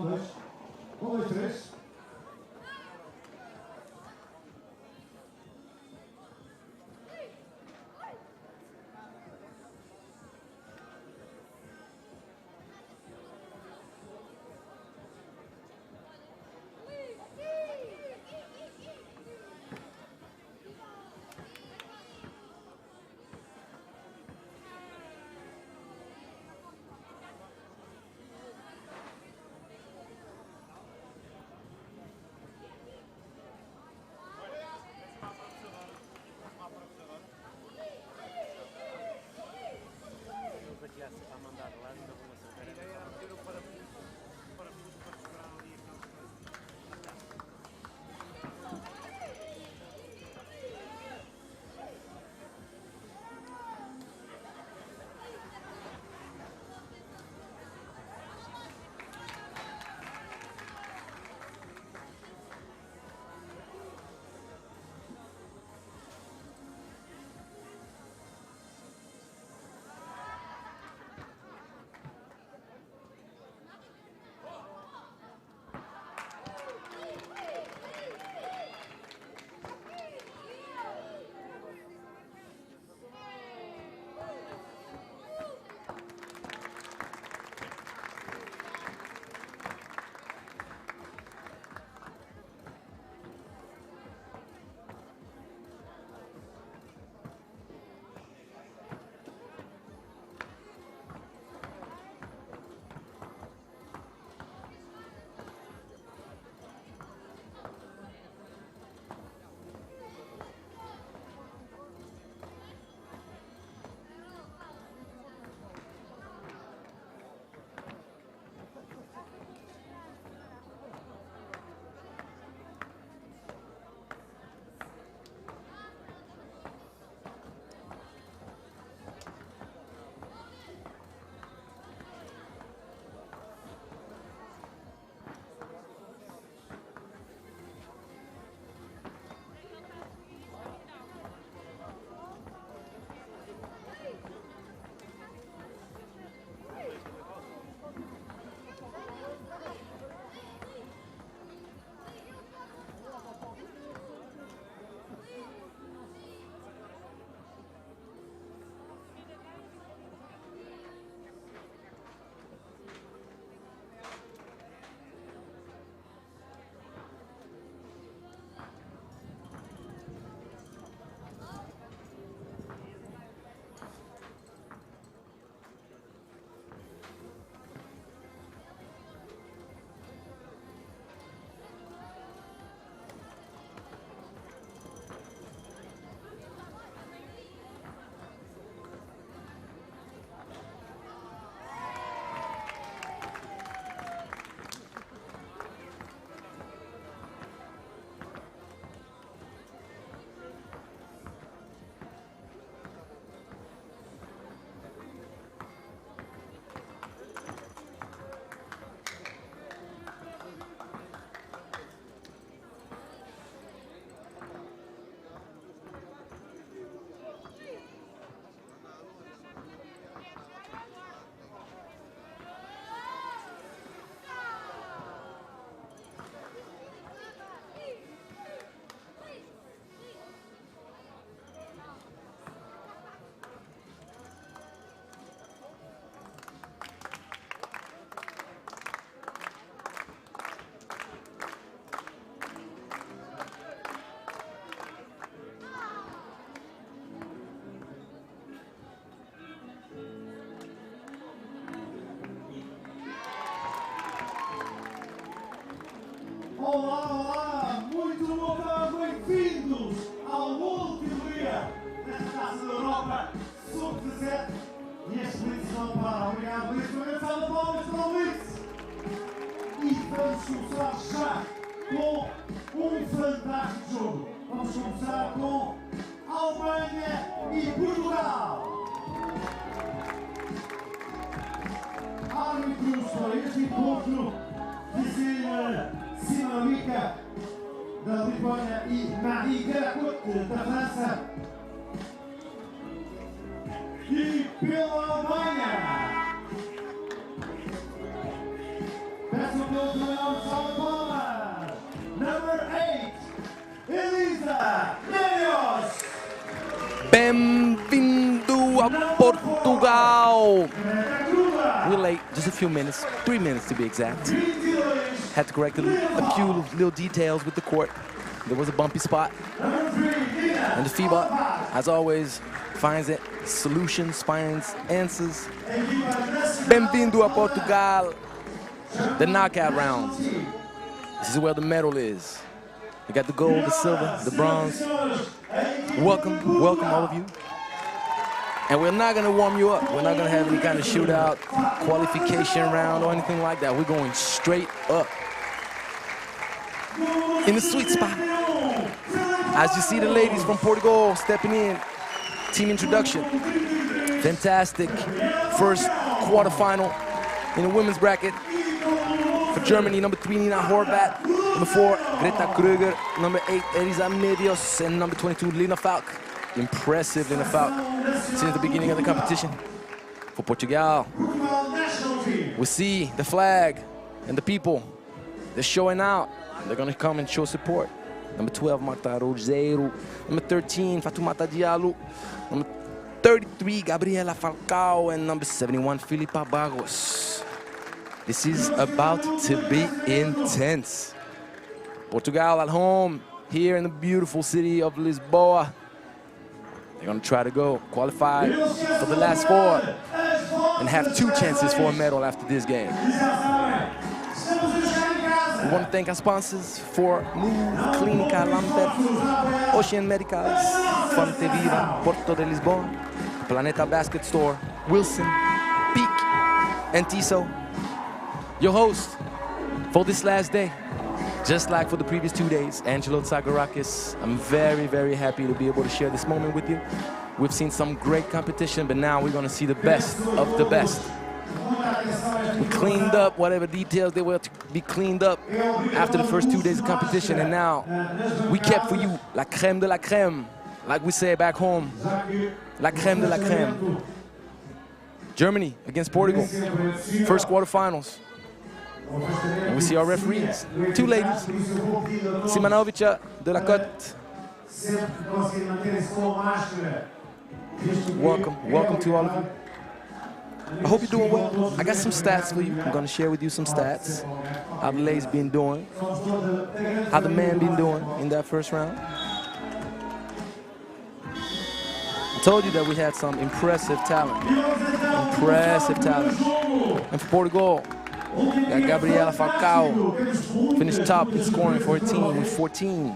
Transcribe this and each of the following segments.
dois. 1, 2, 3. A mandar lá, ainda vou acertar. Era meter o parafuso para segurar ali aquelas coisas. Olá, olá, muito boa tarde, bem-vindos ao último dia desta Taça da Europa Sub-17 e este Blitz não para. Obrigado, Blitz, uma grande salva de palmas para o Blitz. E vamos começar já com um fantástico jogo. Vamos começar com Alemanha e Portugal. Árbitros para este encontro de Simonica da Lisboa e Marie Garacote da França. E pela Alemanha, peço pela Bem-vindo a Portugal. We're late, just a few minutes, 3 minutes to be exact. Had to correct a few little details with the court. There was a bumpy spot. And the FIBA, as always, finds it, solutions, finds answers. Bem-vindo a Portugal. The knockout rounds. This is where the medal is. We got the gold, the silver, the bronze. Welcome, welcome all of you. And we're not gonna warm you up. We're not gonna have any kind of shootout, qualification round or anything like that. We're going straight up. In the sweet spot. As you see the ladies from Portugal stepping in. Team introduction. Fantastic first quarterfinal in the women's bracket. For Germany, number 3, Nina Horvath. Number 4, Greta Kruger. Number 8, Elisa Medios. And number 22, Lina Falk. Impressive, Lina Falk, since the beginning of the competition. For Portugal, we see the flag and the people. They're showing out. They're going to come and show support. Number 12, Marta Rogero. Number 13, Fatoumata Diallo. Number 33, Gabriela Falcao. And number 71, Filipa Barros. This is about to be intense. Portugal at home, here in the beautiful city of Lisboa. They're gonna try to go qualify for the last 4 and have 2 chances for a medal after this game. We want to thank our sponsors for Move, Clínica Lambert, Ocean Medicals, Fonte Viva, Porto de Lisboa, Planeta Basket Store, Wilson, Peak, and Tiso. Your host for this last day, just like for the previous 2 days, Angelo Tsagorakis. I'm very, very happy to be able to share this moment with you. We've seen some great competition, but now we're going to see the best of the best. We cleaned up whatever details they were to be cleaned up after the first 2 days of competition, and now we kept for you la crème de la crème, like we say back home, la crème de la crème. Germany against Portugal, first quarterfinals. And we see our referees, 2 ladies, Simanovica de la Cote. Welcome, welcome to all of you. I hope you're doing well. I got some stats for you. I'm gonna share with you some stats. How the ladies been doing, how the man been doing in that first round. I told you that we had some impressive talent. And for Portugal, got Gabriela Falcao, finished top in scoring for her team with 14.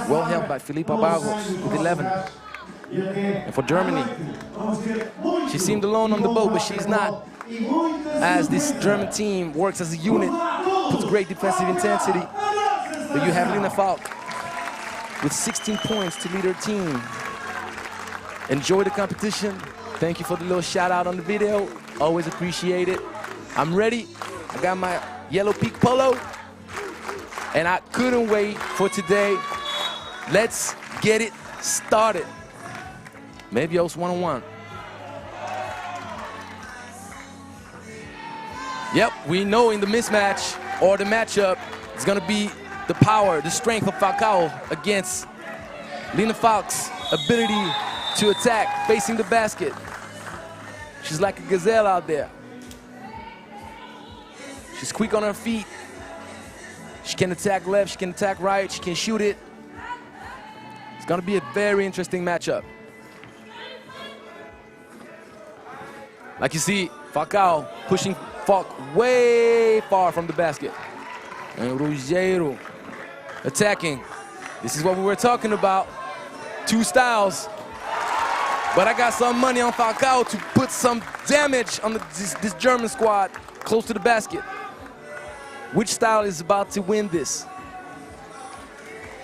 Well helped by Filipa Barros with 11. And for Germany, she seemed alone on the boat, but she's not. As this German team works as a unit, puts great defensive intensity. But you have Lina Falk with 16 points to lead her team. Enjoy the competition. Thank you for the little shout out on the video. Always appreciate it. I'm ready. I got my yellow peak polo, and I couldn't wait for today. Let's get it started. Medios one-on-one. Yep, we know in the mismatch or the matchup, it's gonna be the power, the strength of Falcao against Lina Falk's ability to attack, facing the basket. She's like a gazelle out there. She's quick on her feet. She can attack left, she can attack right, she can shoot it. It's gonna be a very interesting matchup. Like you see, Falcao pushing Falk way far from the basket. And Ruggiero attacking. This is what we were talking about. 2 styles. But I got some money on Falcao to put some damage on this German squad close to the basket. Which style is about to win this?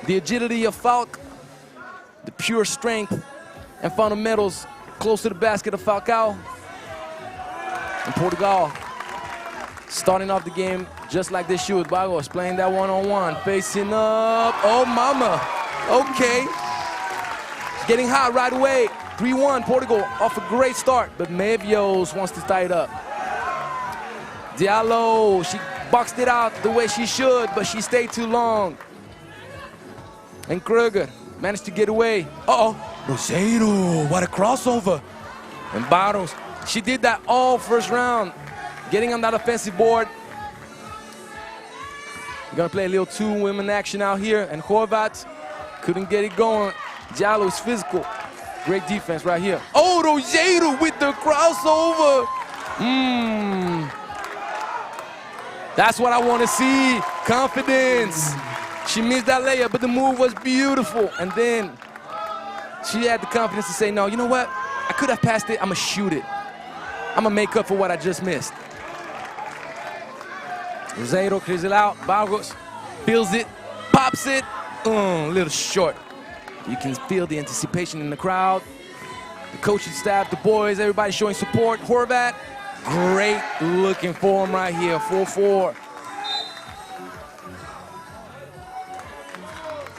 The agility of Falk, the pure strength and fundamentals close to the basket of Falcao. And Portugal starting off the game just like they should. Barros playing that one-on-one, facing up. Oh, mama. Okay. It's getting hot right away. 3-1, Portugal off a great start, but Medios wants to tie it up. Diallo, she boxed it out the way she should, but she stayed too long. And Kruger managed to get away. Uh-oh, Roseiro, what a crossover. And Barros, she did that all first round, getting on that offensive board. We're gonna play a little two-women action out here, and Horvat couldn't get it going. Jallo is physical. Great defense right here. Oh, Roseiro with the crossover. That's what I want to see. Confidence. She missed that layup, but the move was beautiful. And then she had the confidence to say, no, you know what? I could have passed it. I'm going to shoot it. I'm going to make up for what I just missed. Roseiro clears it out. Barros feels it, pops it. A little short. You can feel the anticipation in the crowd. The coaching staff, the boys, everybody showing support. Horvat, great looking form right here, 4-4.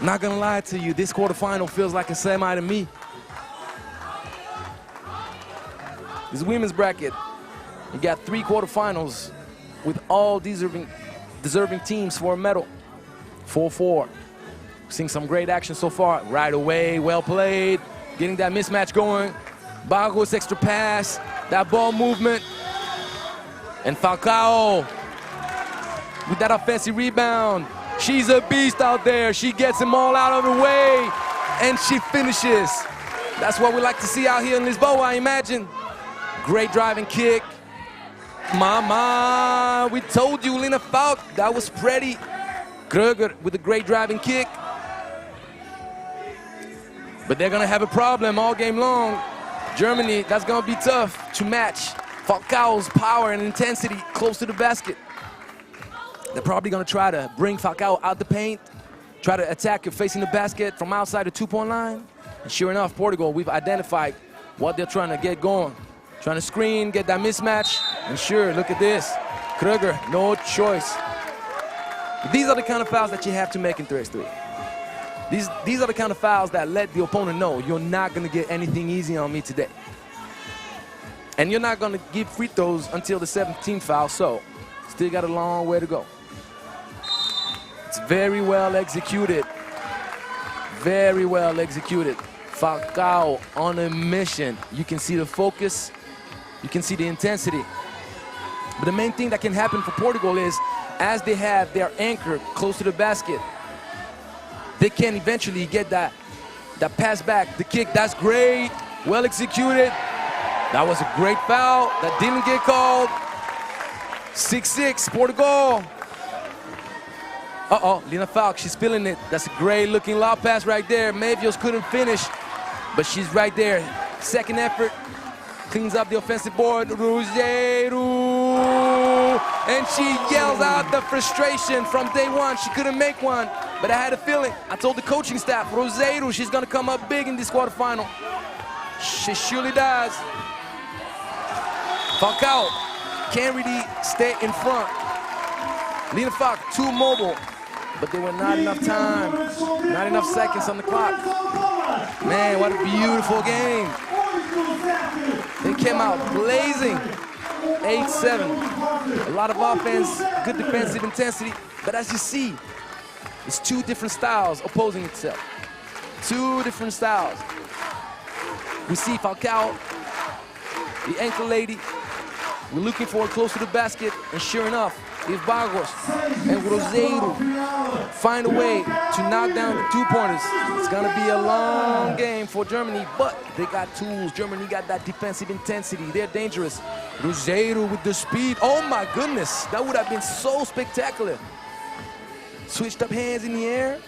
Not gonna lie to you, this quarterfinal feels like a semi to me. This women's bracket, you got 3 quarterfinals with all deserving teams for a medal. 4-4. Seeing some great action so far. Right away, well played. Getting that mismatch going. Barros extra pass. That ball movement. And Falcao with that offensive rebound. She's a beast out there. She gets them all out of the way. And she finishes. That's what we like to see out here in Lisboa, I imagine. Great driving kick. Mama, we told you, Lina Falk. That was pretty. Kruger with a great driving kick. But they're gonna have a problem all game long. Germany, that's gonna be tough to match Falcao's power and intensity close to the basket. They're probably gonna try to bring Falcao out the paint, try to attack you facing the basket from outside the two-point line. And sure enough, Portugal, we've identified what they're trying to get going. Trying to screen, get that mismatch. And sure, look at this. Kruger, no choice. These are the kind of fouls that you have to make in 3x3. These are the kind of fouls that let the opponent know you're not going to get anything easy on me today. And you're not going to give free throws until the 17th foul, so still got a long way to go. It's very well executed. Very well executed. Falcao on a mission. You can see the focus. You can see the intensity. But the main thing that can happen for Portugal is as they have their anchor close to the basket, they can eventually get that pass back, the kick. That's great, well executed. That was a great foul that didn't get called. 6-6, Portugal. Uh-oh, Lina Falk, she's feeling it. That's a great looking lob pass right there. Mavios couldn't finish, but she's right there. Second effort, cleans up the offensive board. Roseiro, and she yells out the frustration from day one. She couldn't make one. But I had a feeling. I told the coaching staff, Roseiro, she's going to come up big in this quarterfinal. She surely does. Falcao can't really stay in front. Lina Falk, too mobile. But there were not enough time, not enough seconds on the clock. Man, what a beautiful game. They came out blazing. 8-7. A lot of offense, good defensive intensity. But as you see, it's 2 different styles opposing itself. 2 different styles. We see Falcao, the ankle lady. We're looking for her close to the basket, and sure enough, if Barros and Roseiro find a way to knock down the 2-pointers, it's gonna be a long game for Germany, but they got tools. Germany got that defensive intensity. They're dangerous. Roseiro with the speed. Oh my goodness, that would have been so spectacular. Switched up hands in the air.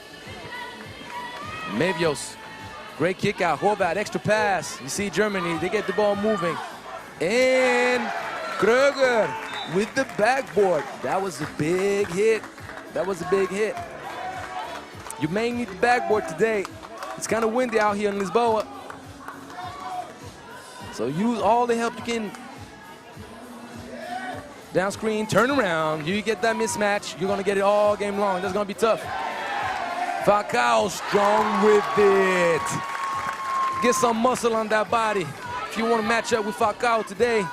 Mavios, great kick out. Horvat, extra pass. You see Germany, they get the ball moving. And Kruger with the backboard. That was a big hit. That was a big hit. You may need the backboard today. It's kind of windy out here in Lisboa. So use all the help you can. Down screen, turn around. You get that mismatch. You're going to get it all game long. That's going to be tough. Falcao strong with it. Get some muscle on that body if you want to match up with Falcao today.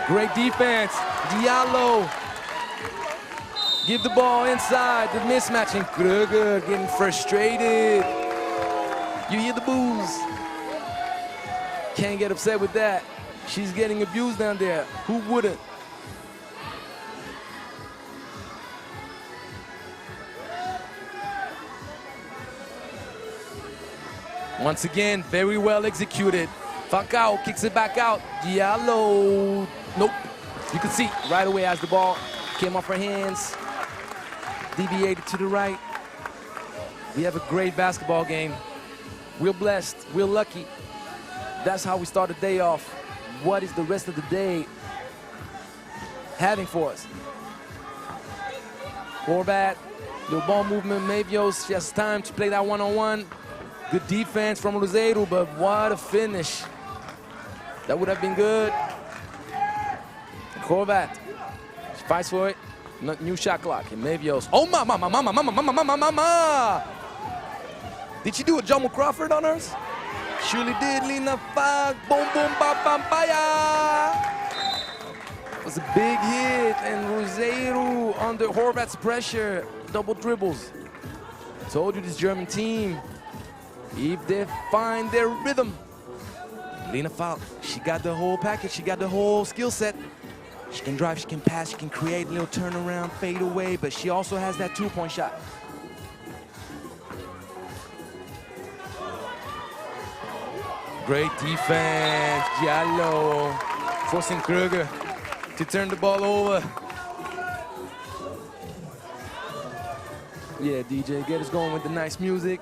Great defense. Diallo Give the ball inside, the mismatch, and Krüger getting frustrated. You hear the boos. Can't get upset with that. She's getting abused down there. Who wouldn't? Once again, very well executed. Falcao kicks it back out. Diallo, nope. You can see right away as the ball came off her hands, deviated to the right. We have a great basketball game. We're blessed, we're lucky. That's how we start the day off. What is the rest of the day having for us? Horvat, little ball movement, Mavios, she has time to play that one-on-one. Good defense from Roseiro, but what a finish. That would have been good. Horvat, she fights for it. New shot clock, and Mavios. Oh, mama. Did she do a Jamal Crawford on hers? Surely did, Lina Fag. Boom, boom, ba, bam, baya. It was a big hit, and Roseiro under Horvat's pressure. Double dribbles. Told you this German team, if they find their rhythm. Lina Falk, she got the whole package, she got the whole skill set. She can drive, she can pass, she can create a little turnaround, fade away, but she also has that two-point shot. Great defense, Diallo, forcing Krüger to turn the ball over. Yeah, DJ, get us going with the nice music.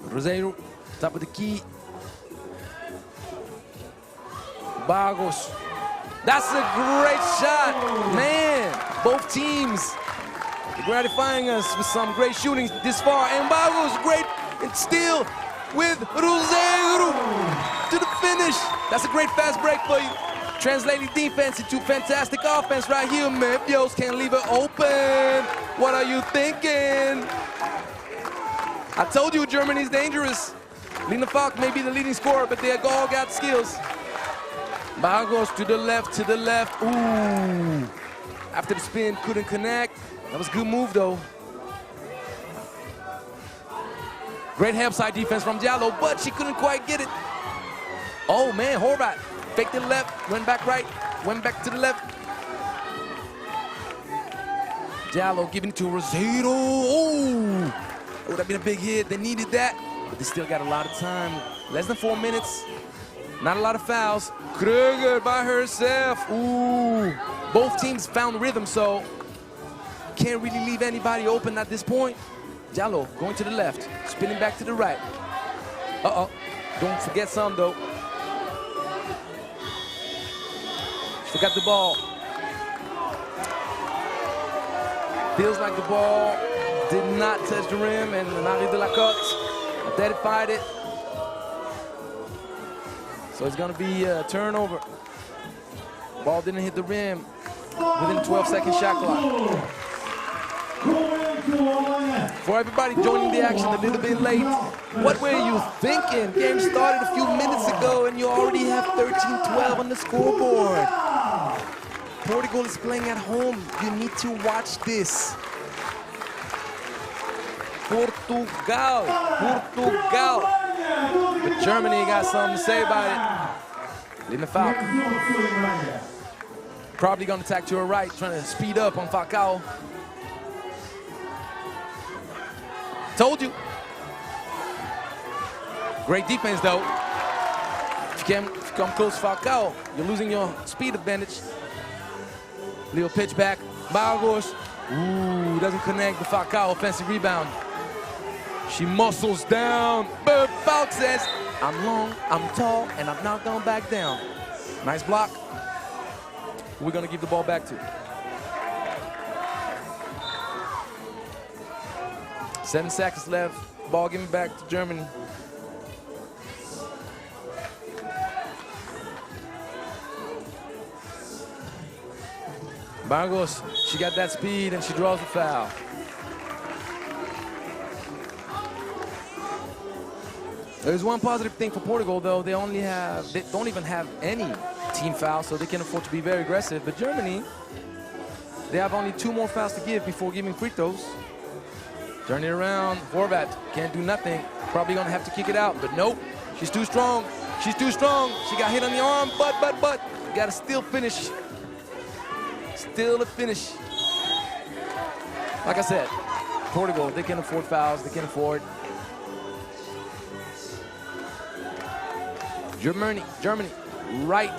Roseiro, top of the key. Bargos. That's a great shot, man. Both teams gratifying us with some great shooting this far. And Bargos, great and steal with Roseiro to the finish. That's a great fast break for you. Translating defense into fantastic offense right here. Mavios can't leave it open. What are you thinking? I told you Germany's dangerous. Lina Falk may be the leading scorer, but they all got skills. Bargos to the left, Ooh. After the spin, couldn't connect. That was a good move, though. Great help side defense from Diallo, but she couldn't quite get it. Oh, man, Horvat faked it left, went back right, went back to the left. Diallo giving it to Roseiro. Oh, that would have been a big hit. They needed that, but they still got a lot of time. Less than 4 minutes. Not a lot of fouls. Krüger by herself. Ooh. Both teams found rhythm, so can't really leave anybody open at this point. Diallo going to the left, spinning back to the right. Uh-oh. Don't forget some, though. Forgot the ball. Feels like the ball did not touch the rim, and Marie de la Cotte identified it. So it's going to be a turnover. Ball didn't hit the rim within 12-second shot clock. For everybody joining the action a little bit late, what were you thinking? Game started a few minutes ago and you already have 13-12 on the scoreboard. Portugal is playing at home. You need to watch this. Portugal. But Germany got something to say about it. Lina Falk. Probably going to attack to her right, trying to speed up on Falcao. Told you. Great defense, though. If you come close to Falcao, you're losing your speed advantage. Little pitch back. Bargos. Ooh, doesn't connect the Falcao offensive rebound. She muscles down, but Falk says, I'm long, I'm tall, and I'm not going back down. Nice block. We're going to give the ball back to. 7 seconds left. Ball given back to Germany. Bargos, she got that speed and she draws the foul. There's one positive thing for Portugal, though. They don't even have any team fouls, so they can afford to be very aggressive. But Germany, They have only 2 more fouls to give before giving free throws. Turn it around. Horvat can't do nothing. Probably gonna have to kick it out, but nope. She's too strong. She's too strong. She got hit on the arm, but. You gotta still finish. Still a finish. Like I said, Portugal, they can afford fouls. They can afford. Germany, right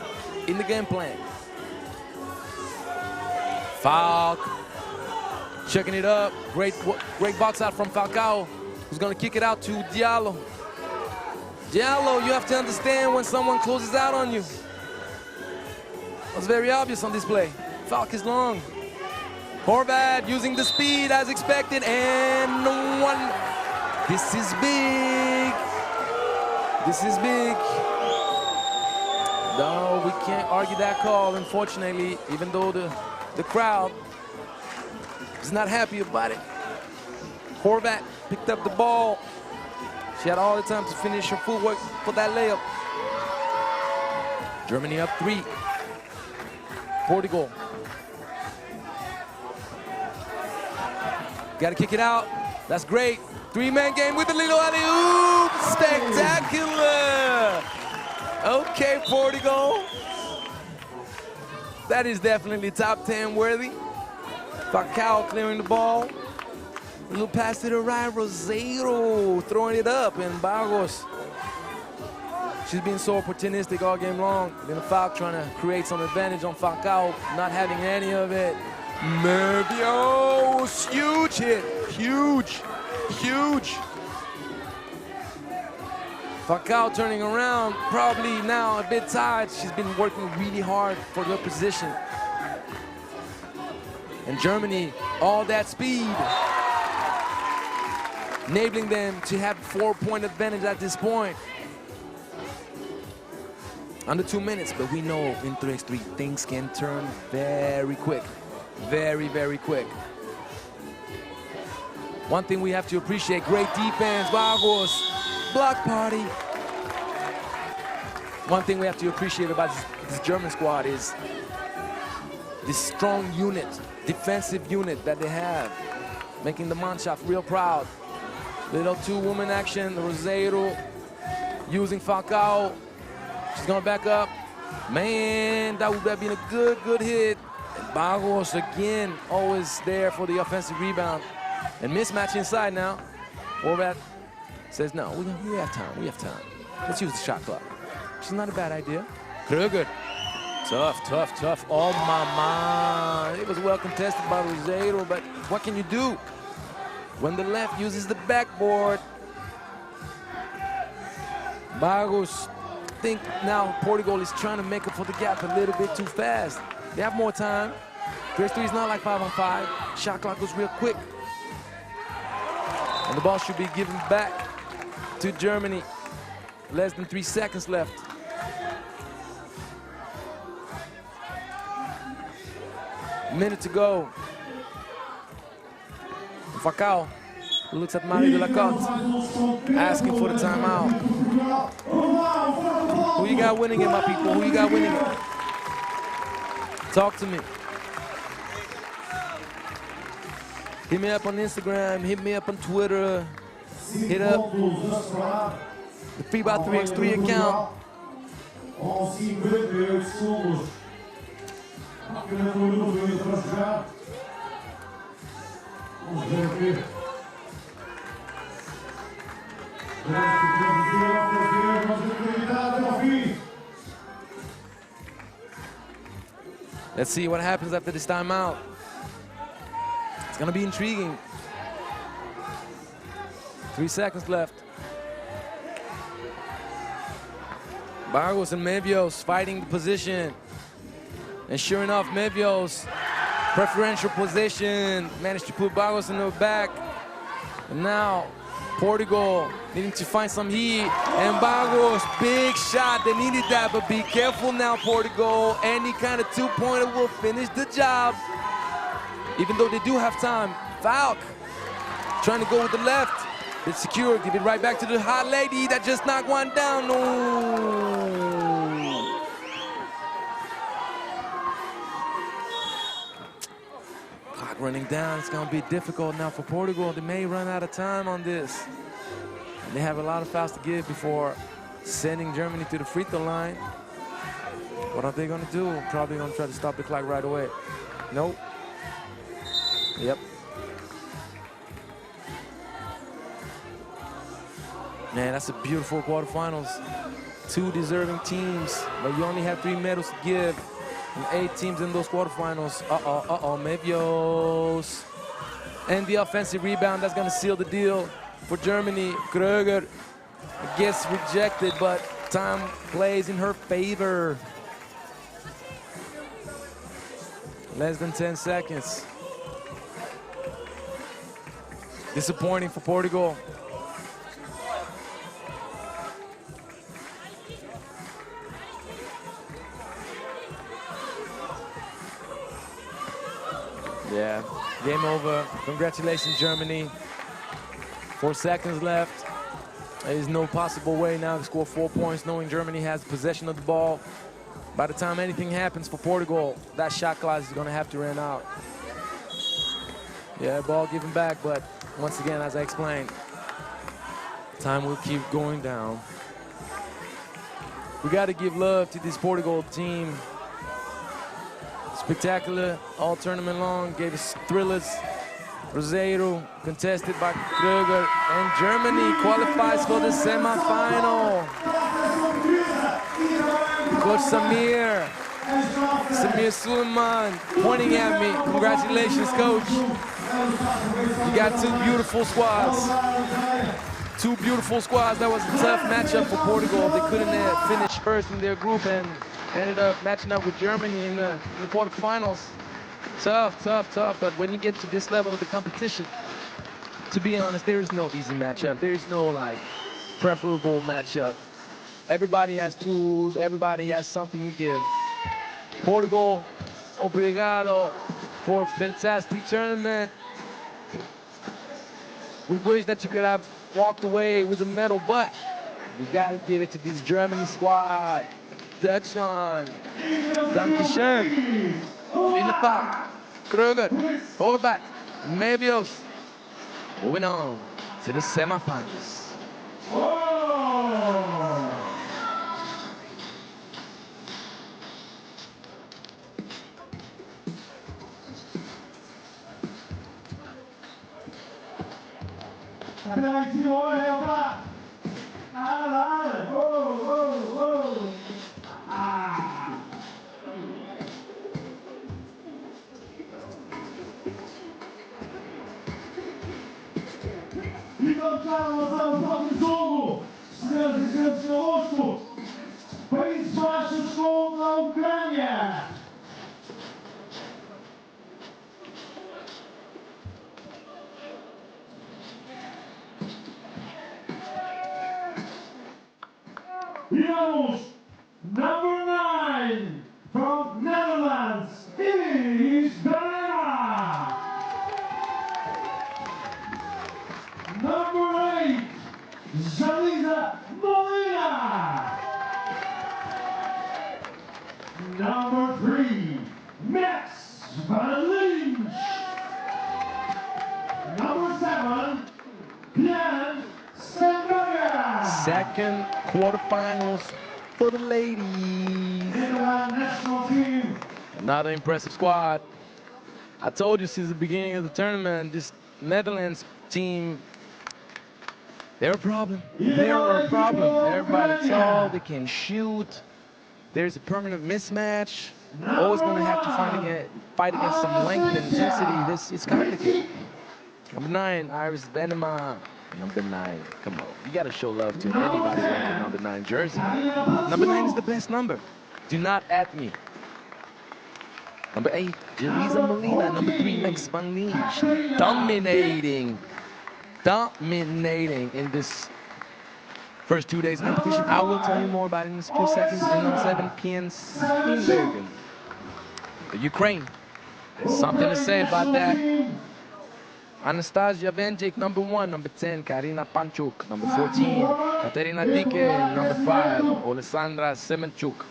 in the game plan. Falk, checking it up. Great box out from Falcao, who's gonna kick it out to Diallo. Diallo, you have to understand when someone closes out on you. That's very obvious on this play. Falk is long. Horvat using the speed as expected, and no one. This is big. This is big. No, we can't argue that call, unfortunately, even though the crowd is not happy about it. Horvat picked up the ball. She had all the time to finish her footwork for that layup. Germany up 3. Portugal. Got to kick it out. That's great. 3-man game with a little alley-oop. Spectacular. Okay, Portugal. That is definitely top 10 worthy. Falcao clearing the ball. A little pass to the right. Roseiro throwing it up. And Barros. She's been so opportunistic all game long. Then Falk trying to create some advantage on Falcao, not having any of it. Mervios, huge hit, huge. Falcao turning around, probably now a bit tired. She's been working really hard for her position. And Germany, all that speed, enabling them to have 4-point advantage at this point. Under 2 minutes, but we know in 3x3 things can turn very quick. Very, very quick. One thing we have to appreciate, great defense, Vargas, block party. One thing we have to appreciate about this German squad is this strong unit, defensive unit that they have, making the Mannschaft real proud. Little 2-woman action, Roseiro using Falcao. She's gonna back up. Man, that would have been a good hit. And Barros again, always there for the offensive rebound. And mismatch inside now. Horvat says, no, we have time, Let's use the shot clock. Which is not a bad idea. Krüger, tough. Oh, mama. It was well contested by Roseiro, but what can you do? When the left uses the backboard. Barros. I think now Portugal is trying to make up for the gap a little bit too fast. They have more time. 3x3 is not like 5-on-5. Shot clock goes real quick. And the ball should be given back to Germany. Less than 3 seconds left. Minute to go. And Falcao looks at Mario de la Cote, asking for the timeout. Who you got winning it, my people? Who you got winning it? Talk to me. Hit me up on Instagram, hit me up on Twitter, hit up the FIBA 3x3 account. Let's see what happens after this timeout. It's gonna be intriguing. 3 seconds left. Barros and Mevios fighting the position. And sure enough, Mevios, preferential position, managed to put Barros in the back. And now, Portugal needing to find some heat. And Barros, big shot, they needed that, but be careful now, Portugal. Any kind of 2-pointer will finish the job. Even though they do have time. Falk trying to go with the left. It's secure, give it right back to the hot lady that just knocked one down. No. Clock running down. It's going to be difficult now for Portugal. They may run out of time on this. They have a lot of fouls to give before sending Germany to the free throw line. What are they going to do? Probably going to try to stop the clock right away. Nope. Yep. Man, that's a beautiful quarterfinals. 2 deserving teams, but you only have 3 medals to give. And 8 teams in those quarterfinals. Mevios. And the offensive rebound, that's going to seal the deal for Germany. Kröger gets rejected, but time plays in her favor. Less than 10 seconds. Disappointing for Portugal. Yeah, game over. Congratulations, Germany. 4 seconds left. There is no possible way now to score 4 points, knowing Germany has possession of the ball. By the time anything happens for Portugal, that shot clock is going to have to run out. Yeah, ball given back, but once again, as I explained, time will keep going down. We got to give love to this Portugal team. Spectacular all tournament long, gave us thrillers. Roseiro contested by Kröger, and Germany qualifies for the semifinal. Coach Samir Suleiman pointing at me. Congratulations, coach. You got 2 beautiful squads. 2 beautiful squads. That was a tough matchup for Portugal. They couldn't finish first in their group and ended up matching up with Germany in the quarterfinals. Tough. But when you get to this level of the competition, to be honest, there is no easy matchup. There is no preferable matchup. Everybody has tools. Everybody has something to give. Portugal, obrigado for a fantastic tournament. We wish that you could have walked away with a medal, but we got to give it to this Germany squad. Deutschland. Dankeschön. Vielen Kröger. Hold back. Mevios. Moving on to the semifinals. I doczekamy za ostatnim żołgu. 4000 osób. Państwa się szkołą na Ukrainie. Janusz, number 9 from Netherlands is Belarus. Number 8, Zaliza Molina. Number 3, Max Van. Number 7, Jan Stenberger. Second quarterfinals for the ladies. Netherlands national team. Another impressive squad. I told you since the beginning of the tournament, this Netherlands team, they're a problem. They're a problem. Everybody tall, they can shoot. There's a permanent mismatch. Always going to have to fight against some length and intensity. This is complicated. Number 9, Iris Venema. Number 9, come on. You got to show love to anybody wearing the number 9 jersey. Number 9 is the best number. Do not at me. Number 8, Jeliza Molina. Number 3, Max Van Leech. Dominating in this first 2 days of competition. I will tell you more about it in a few seconds. And on 7 p.m. Steenbergen. The Ukraine. There's something to say about that. Anastasia Ventic, number 1. Number 10, Karina Panchuk. Number 14, Katerina Dike. Number 5, Alessandra Semenchuk.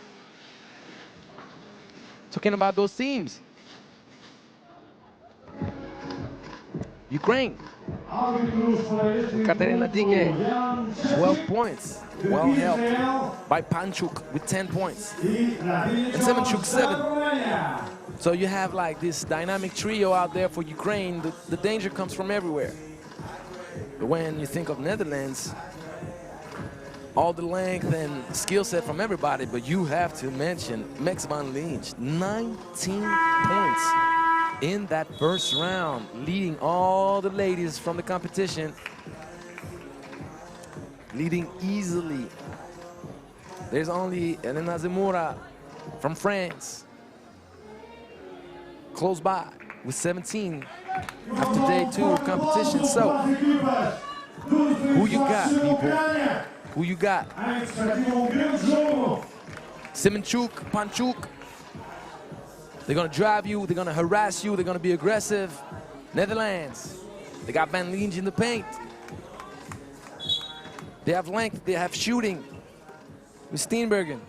Talking about those teams. Ukraine. Katerina Dige, 12 points. Well helped by Panchuk with 10 points. And Semenchuk, 7. So you have like this dynamic trio out there for Ukraine. The danger comes from everywhere. But when you think of Netherlands, all the length and skill set from everybody, but you have to mention Max van Leens, 19 points in that first round, leading all the ladies from the competition, leading easily. There's only Elena Zemura from France, close by with 17 after day 2 of competition. So, who you got, people? Who you got? Semenchuk, Panchuk. They're gonna drive you, they're gonna harass you, they're gonna be aggressive. Netherlands, they got Van Leens in the paint. They have length, they have shooting. With Steenbergen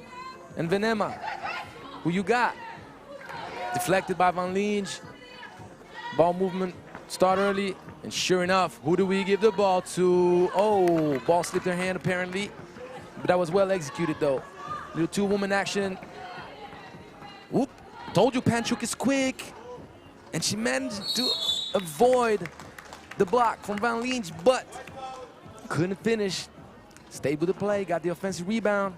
and Venema. Who you got? Deflected by Van Leens. Ball movement, start early. And sure enough, who do we give the ball to? Oh, ball slipped their hand apparently. But that was well executed though. Little two-woman action. Whoop, told you Panchuk is quick. And she managed to avoid the block from Van Leens, but couldn't finish. Stayed with the play, got the offensive rebound.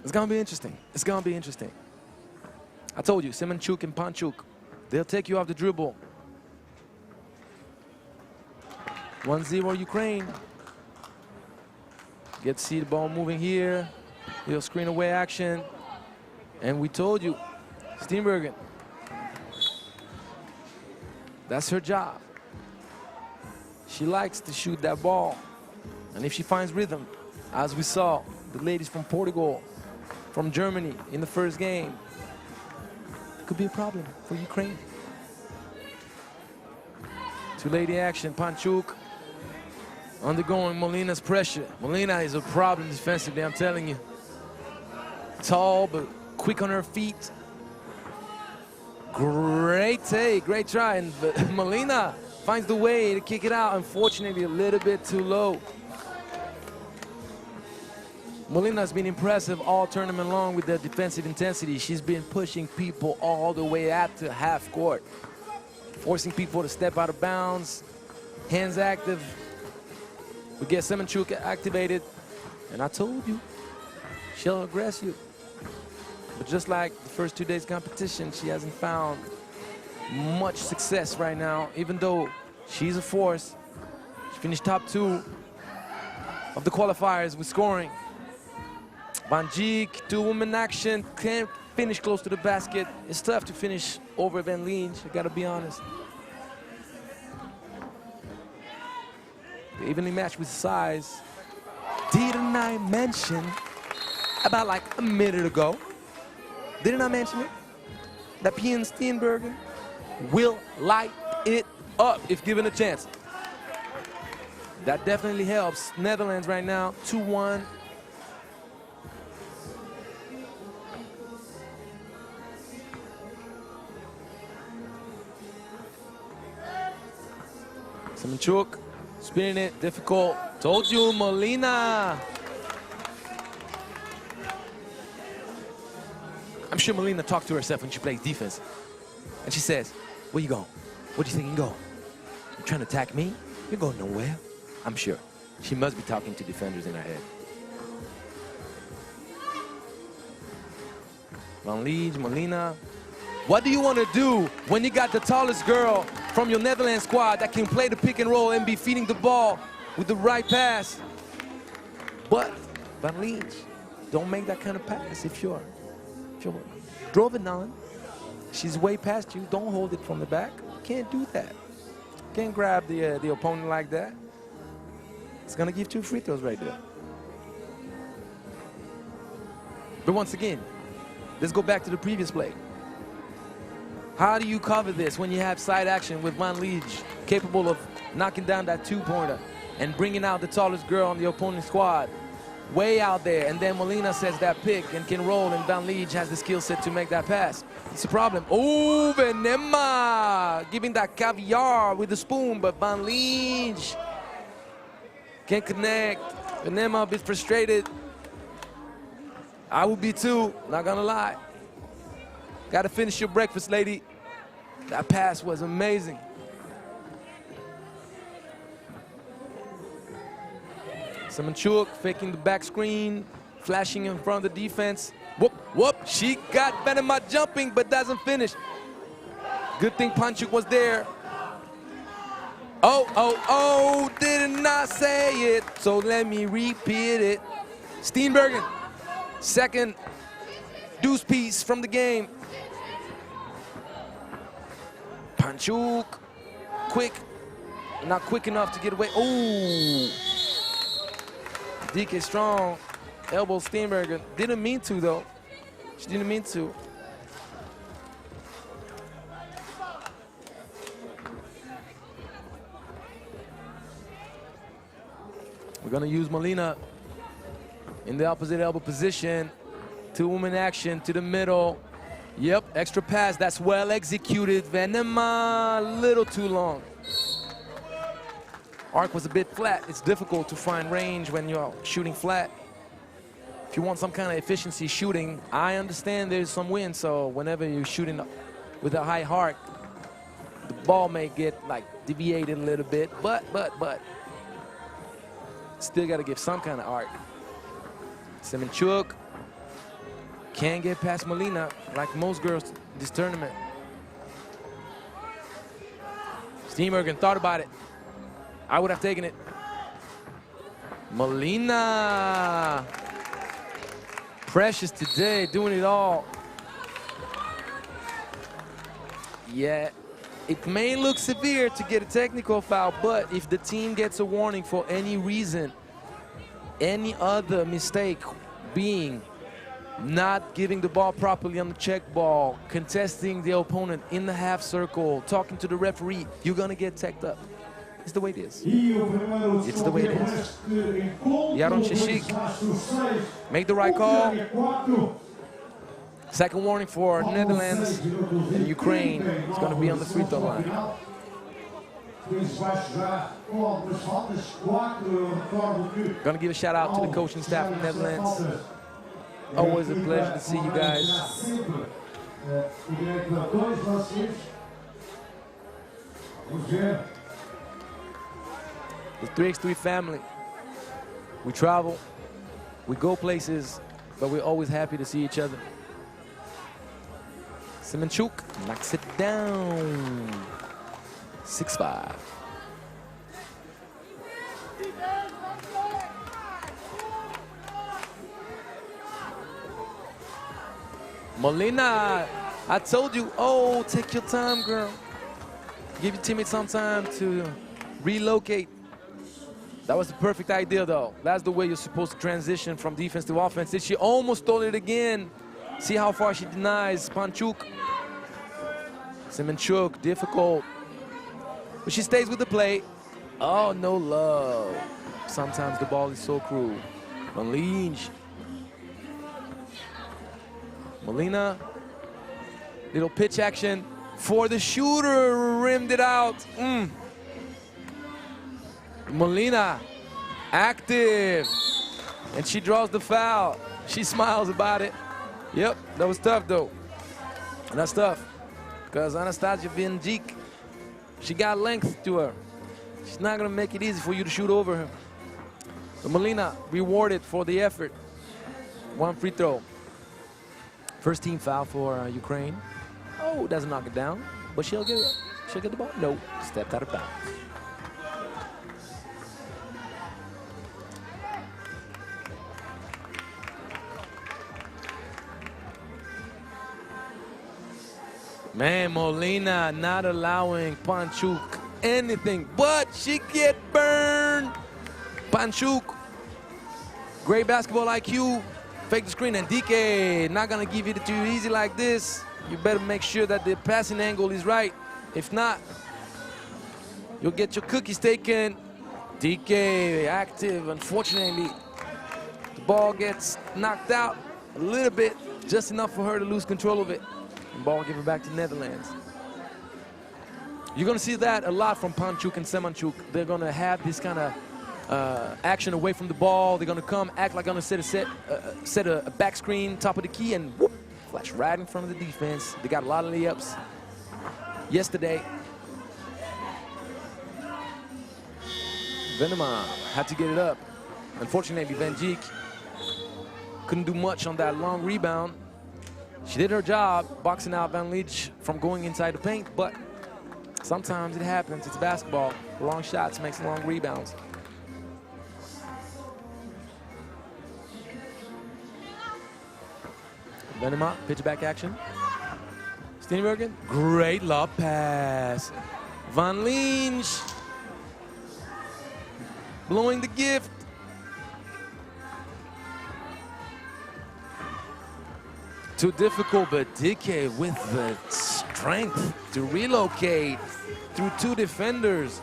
It's gonna be interesting. It's gonna be interesting. I told you, Semenchuk and Panchuk, they'll take you off the dribble. 1-0 Ukraine. Get to see the ball moving here. Little screen away action. And we told you, Steenbergen, that's her job. She likes to shoot that ball. And if she finds rhythm, as we saw, the ladies from Portugal, from Germany in the first game, could be a problem for Ukraine. Two-lady action, Panchuk undergoing Molina's pressure. Molina is a problem defensively, I'm telling you. Tall, but quick on her feet. Great take, great try, and Molina finds the way to kick it out. Unfortunately, a little bit too low. Molina's been impressive all tournament long with the defensive intensity. She's been pushing people all the way out to half court, forcing people to step out of bounds, hands active. We get Semenchuk activated, and I told you, she'll aggress you. But just like the first 2 days competition, she hasn't found much success right now, even though she's a force. She finished top 2 of the qualifiers with scoring. Van Dijk, two-woman action, can't finish close to the basket. It's tough to finish over Van Leens, I gotta be honest. They evenly matched with size. Didn't I mention about like a minute ago? Didn't I mention it? That Pien Steenbergen will light it up if given a chance. That definitely helps. Netherlands right now, 2-1. Semenchuk, spinning it, difficult. Told you, Molina. I'm sure Molina talked to herself when she plays defense. And she says, where you going? Where do you think you can go? You trying to attack me? You're going nowhere. I'm sure. She must be talking to defenders in her head. Van Leens, Molina. What do you want to do when you got the tallest girl from your Netherlands squad that can play the pick and roll and be feeding the ball with the right pass? But Van Leens, don't make that kind of pass if you're drove it on. She's way past you. Don't hold it from the back. Can't do that. Can't grab the opponent like that. It's gonna give 2 free throws right there. But once again, let's go back to the previous play. How do you cover this when you have side action with Van Leens capable of knocking down that 2-pointer and bringing out the tallest girl on the opponent's squad? way out there, and then Molina sets that pick and can roll, and Van Liege has the skill set to make that pass. It's a problem. Oh, Venema giving that caviar with the spoon, but Van Liege can't connect. Venema a bit frustrated. I would be too, not gonna lie. Gotta finish your breakfast, lady. That pass was amazing. Semenchuk faking the back screen, flashing in front of the defense. Whoop, whoop, she got Venema jumping, but doesn't finish. Good thing Panchuk was there. Oh, did not say it, so let me repeat it. Steenbergen, second deuce piece from the game. Panchuk, quick, not quick enough to get away. Oh, DK strong, elbow Steenbergen. Didn't mean to though, she didn't mean to. We're gonna use Molina in the opposite elbow position. Two-woman action to the middle. Yep, extra pass, that's well executed. Venema, a little too long. Arc was a bit flat. It's difficult to find range when you're shooting flat. If you want some kind of efficiency shooting, I understand there's some wind, so whenever you're shooting with a high arc, the ball may get like deviated a little bit, but still got to give some kind of arc. Semenchuk can't get past Molina like most girls this tournament. Steenbergen thought about it. I would have taken it. Molina. Precious today, doing it all. Yeah, it may look severe to get a technical foul, but if the team gets a warning for any reason, any other mistake being not giving the ball properly on the check ball, contesting the opponent in the half circle, talking to the referee, you're gonna get teched up. It's the way it is. It's the way it is. Yaron Shishik, make the right call. Second warning for Netherlands and Ukraine. It's going to be on the free throw line. Going to give a shout out to the coaching staff of the Netherlands. Always a pleasure to see you guys. The 3x3 family. We travel, we go places, but we're always happy to see each other. Semenchuk knocks it down. 6-5. Molina, I told you, oh, take your time, girl. Give your teammates some time to relocate. That was the perfect idea, though. That's the way you're supposed to transition from defense to offense. She almost stole it again. See how far she denies Panchuk. Semenchuk, difficult. But she stays with the play. Oh, no love. Sometimes the ball is so cruel. Van Liege. Molina. Little pitch action for the shooter. Rimmed it out. Molina, active, and she draws the foul. She smiles about it. Yep, that was tough though. And that's tough, because Anastasia Vinjik, she got length to her. She's not gonna make it easy for you to shoot over her. But Molina rewarded for the effort. One free throw. First team foul for Ukraine. Oh, doesn't knock it down, but she'll get the ball. No, stepped out of bounds. Man, Molina not allowing Panchuk anything, but she get burned. Panchuk, great basketball IQ, fake the screen, and DK not gonna give it to you easy like this. You better make sure that the passing angle is right. If not, you'll get your cookies taken. DK active, unfortunately. The ball gets knocked out a little bit, just enough for her to lose control of it. And ball given back to Netherlands. You're going to see that a lot from Panchuk and Semanchuk. They're going to have this kind of action away from the ball. They're going to come, act like going to set a back screen, top of the key, and whoop, flash right in front of the defense. They got a lot of layups yesterday. Venema had to get it up. Unfortunately, Van Dijk couldn't do much on that long rebound. She did her job boxing out Van Leech from going inside the paint, but sometimes it happens. It's basketball. Long shots makes long rebounds. Venema, pitch back action. Steenbergen, great lob pass. Van Leech blowing the gift. Too difficult, but Dike with the strength to relocate through two defenders.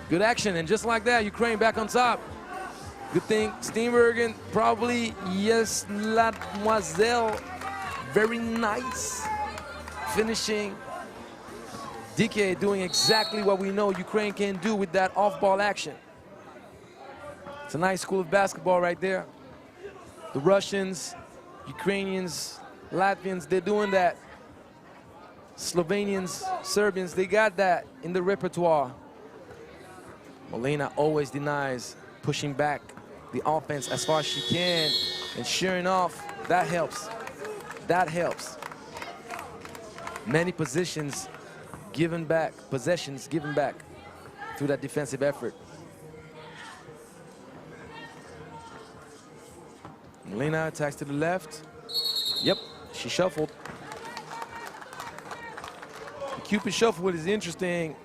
Good action, and just like that, Ukraine back on top. Good thing, Steenbergen probably, yes, mademoiselle. Very nice finishing. Dike doing exactly what we know Ukraine can do with that off-ball action. It's a nice school of basketball right there. The Russians, Ukrainians, Latvians, they're doing that. Slovenians, Serbians, they got that in the repertoire. Molina always denies, pushing back the offense as far as she can, and sure enough, that helps. That helps. Many possessions given back through that defensive effort. Molina attacks to the left. Yep, she shuffled. The Cupid shuffle is interesting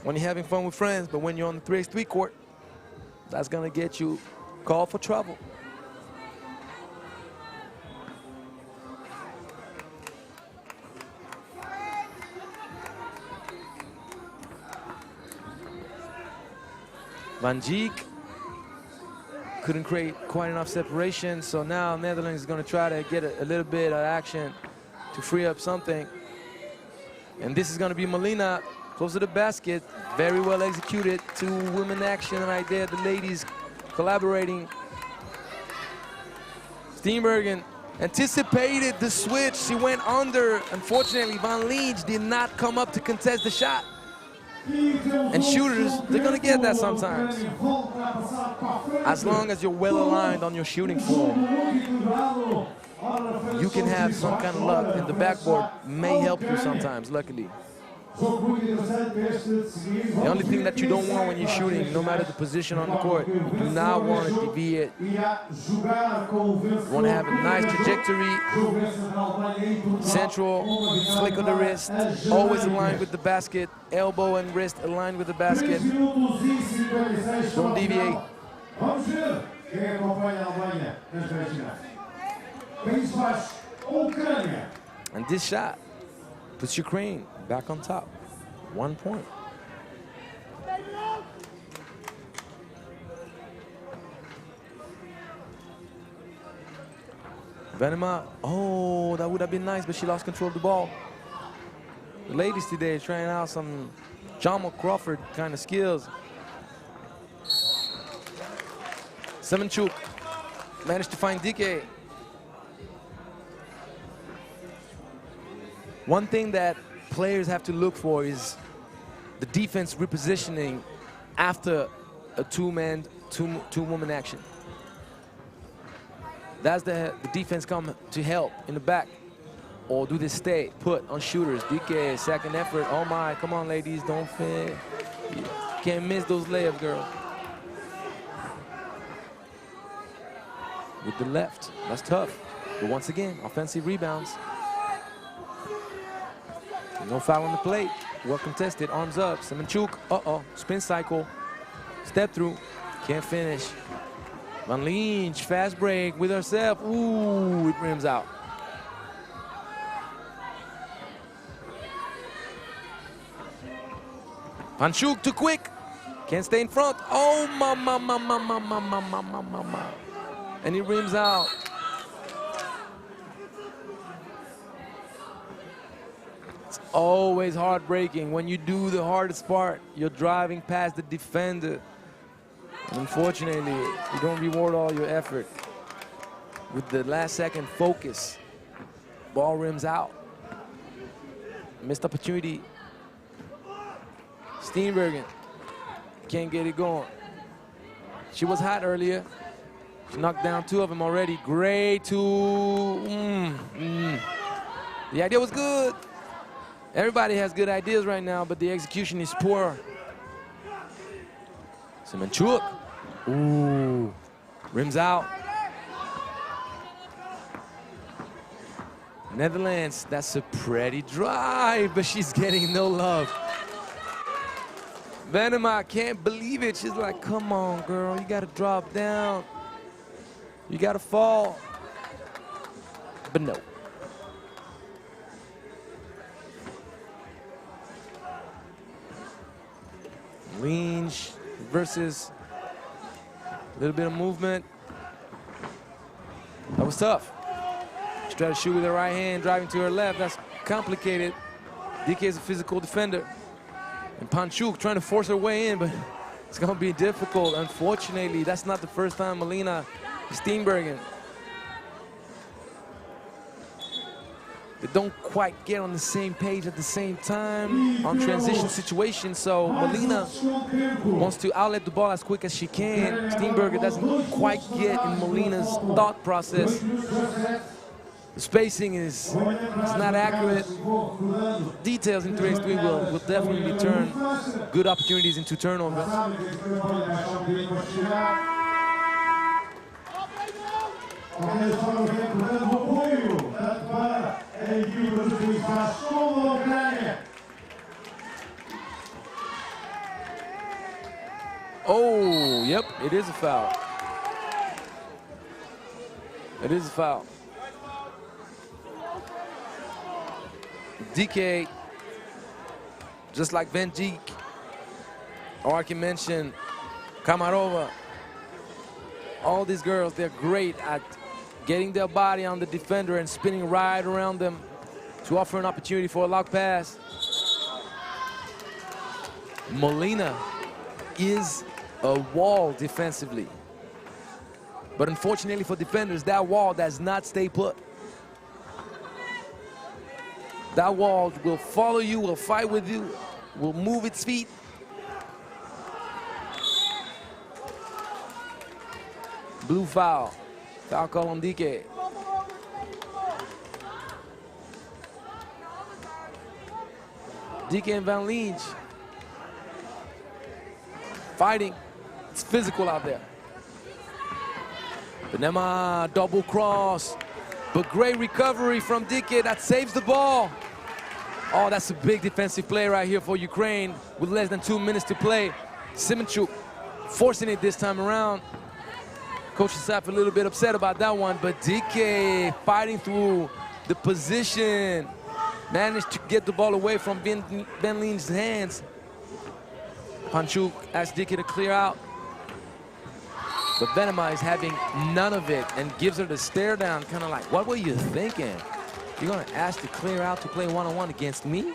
when you're having fun with friends, but when you're on the 3x3 court, that's gonna get you called for trouble. Van Dijk couldn't create quite enough separation, so now Netherlands is going to try to get a little bit of action to free up something. And this is going to be Molina close to the basket. Very well executed. Two women action right there, the ladies collaborating. Steenbergen anticipated the switch. She went under. Unfortunately, Van Leech did not come up to contest the shot. And shooters, they're going to get that sometimes. As long as you're well aligned on your shooting form, you can have some kind of luck, and the backboard may help you sometimes, luckily. The only thing that you don't want when you're shooting, no matter the position on the court, you do not want to deviate. You want to have a nice trajectory, central, flick of the wrist, always aligned with the basket, elbow and wrist aligned with the basket. Don't deviate. And this shot puts Ukraine back on top. 1 point. Venema, oh, that would have been nice, but she lost control of the ball. The ladies today are trying out some John Crawford kind of skills. Semenchuk managed to find Dike. One thing that players have to look for is the defense repositioning after a two-woman action. Does the defense come to help in the back, or do they stay put on shooters? Dike, second effort. Oh my, come on ladies, don't fail. You can't miss those layups, girl. With the left, that's tough. But once again, offensive rebounds. No foul on the plate. Well contested, arms up. Semenchuk, spin cycle. Step through, can't finish. Van Leech, fast break with herself. Ooh, it rims out. Panchuk too quick. Can't stay in front. Oh, ma. And he rims out. It's always heartbreaking when you do the hardest part. You're driving past the defender. Unfortunately, you don't reward all your effort. With the last second focus, ball rims out. Missed opportunity. Steenbergen can't get it going. She was hot earlier. She knocked down 2 of them already. Great The idea was good. Everybody has good ideas right now, but the execution is poor. Semenchuk. Ooh, rims out. Netherlands, that's a pretty drive, but she's getting no love. Venema can't believe it. She's like, come on, girl, you gotta drop down. You gotta fall. But no. Lynch versus a little bit of movement. That was tough. She tried to shoot with her right hand, driving to her left. That's complicated. DK is a physical defender. And Panchuk trying to force her way in, but it's going to be difficult. Unfortunately, that's not the first time Melina Steenbergen. They don't quite get on the same page at the same time on transition situations. So Melina wants to outlet the ball as quick as she can. Steenbergen doesn't quite get in Melina's thought process. The spacing is not accurate. Details in 3x3 will definitely turn good opportunities into turnovers. Oh, yep, it is a foul. It is a foul. DK, just like Van Dijk, or I can mention Kamarova, all these girls, they're great at getting their body on the defender and spinning right around them to offer an opportunity for a lock pass. Molina is a wall defensively. But unfortunately for defenders, that wall does not stay put. That wall will follow you, will fight with you, will move its feet. Blue foul. Foul call on DK. DK and Van Lynch fighting. It's physical out there. Benema, double cross. But great recovery from DK that saves the ball. Oh, that's a big defensive play right here for Ukraine with less than 2 minutes to play. Semenchuk forcing it this time around. Coach Asaf a little bit upset about that one, but DK fighting through the position. Managed to get the ball away from Ben Lynch's hands. Panchuk asks DK to clear out. But Venema is having none of it and gives her the stare down, kind of like, what were you thinking? You're going to ask to clear out to play one-on-one against me?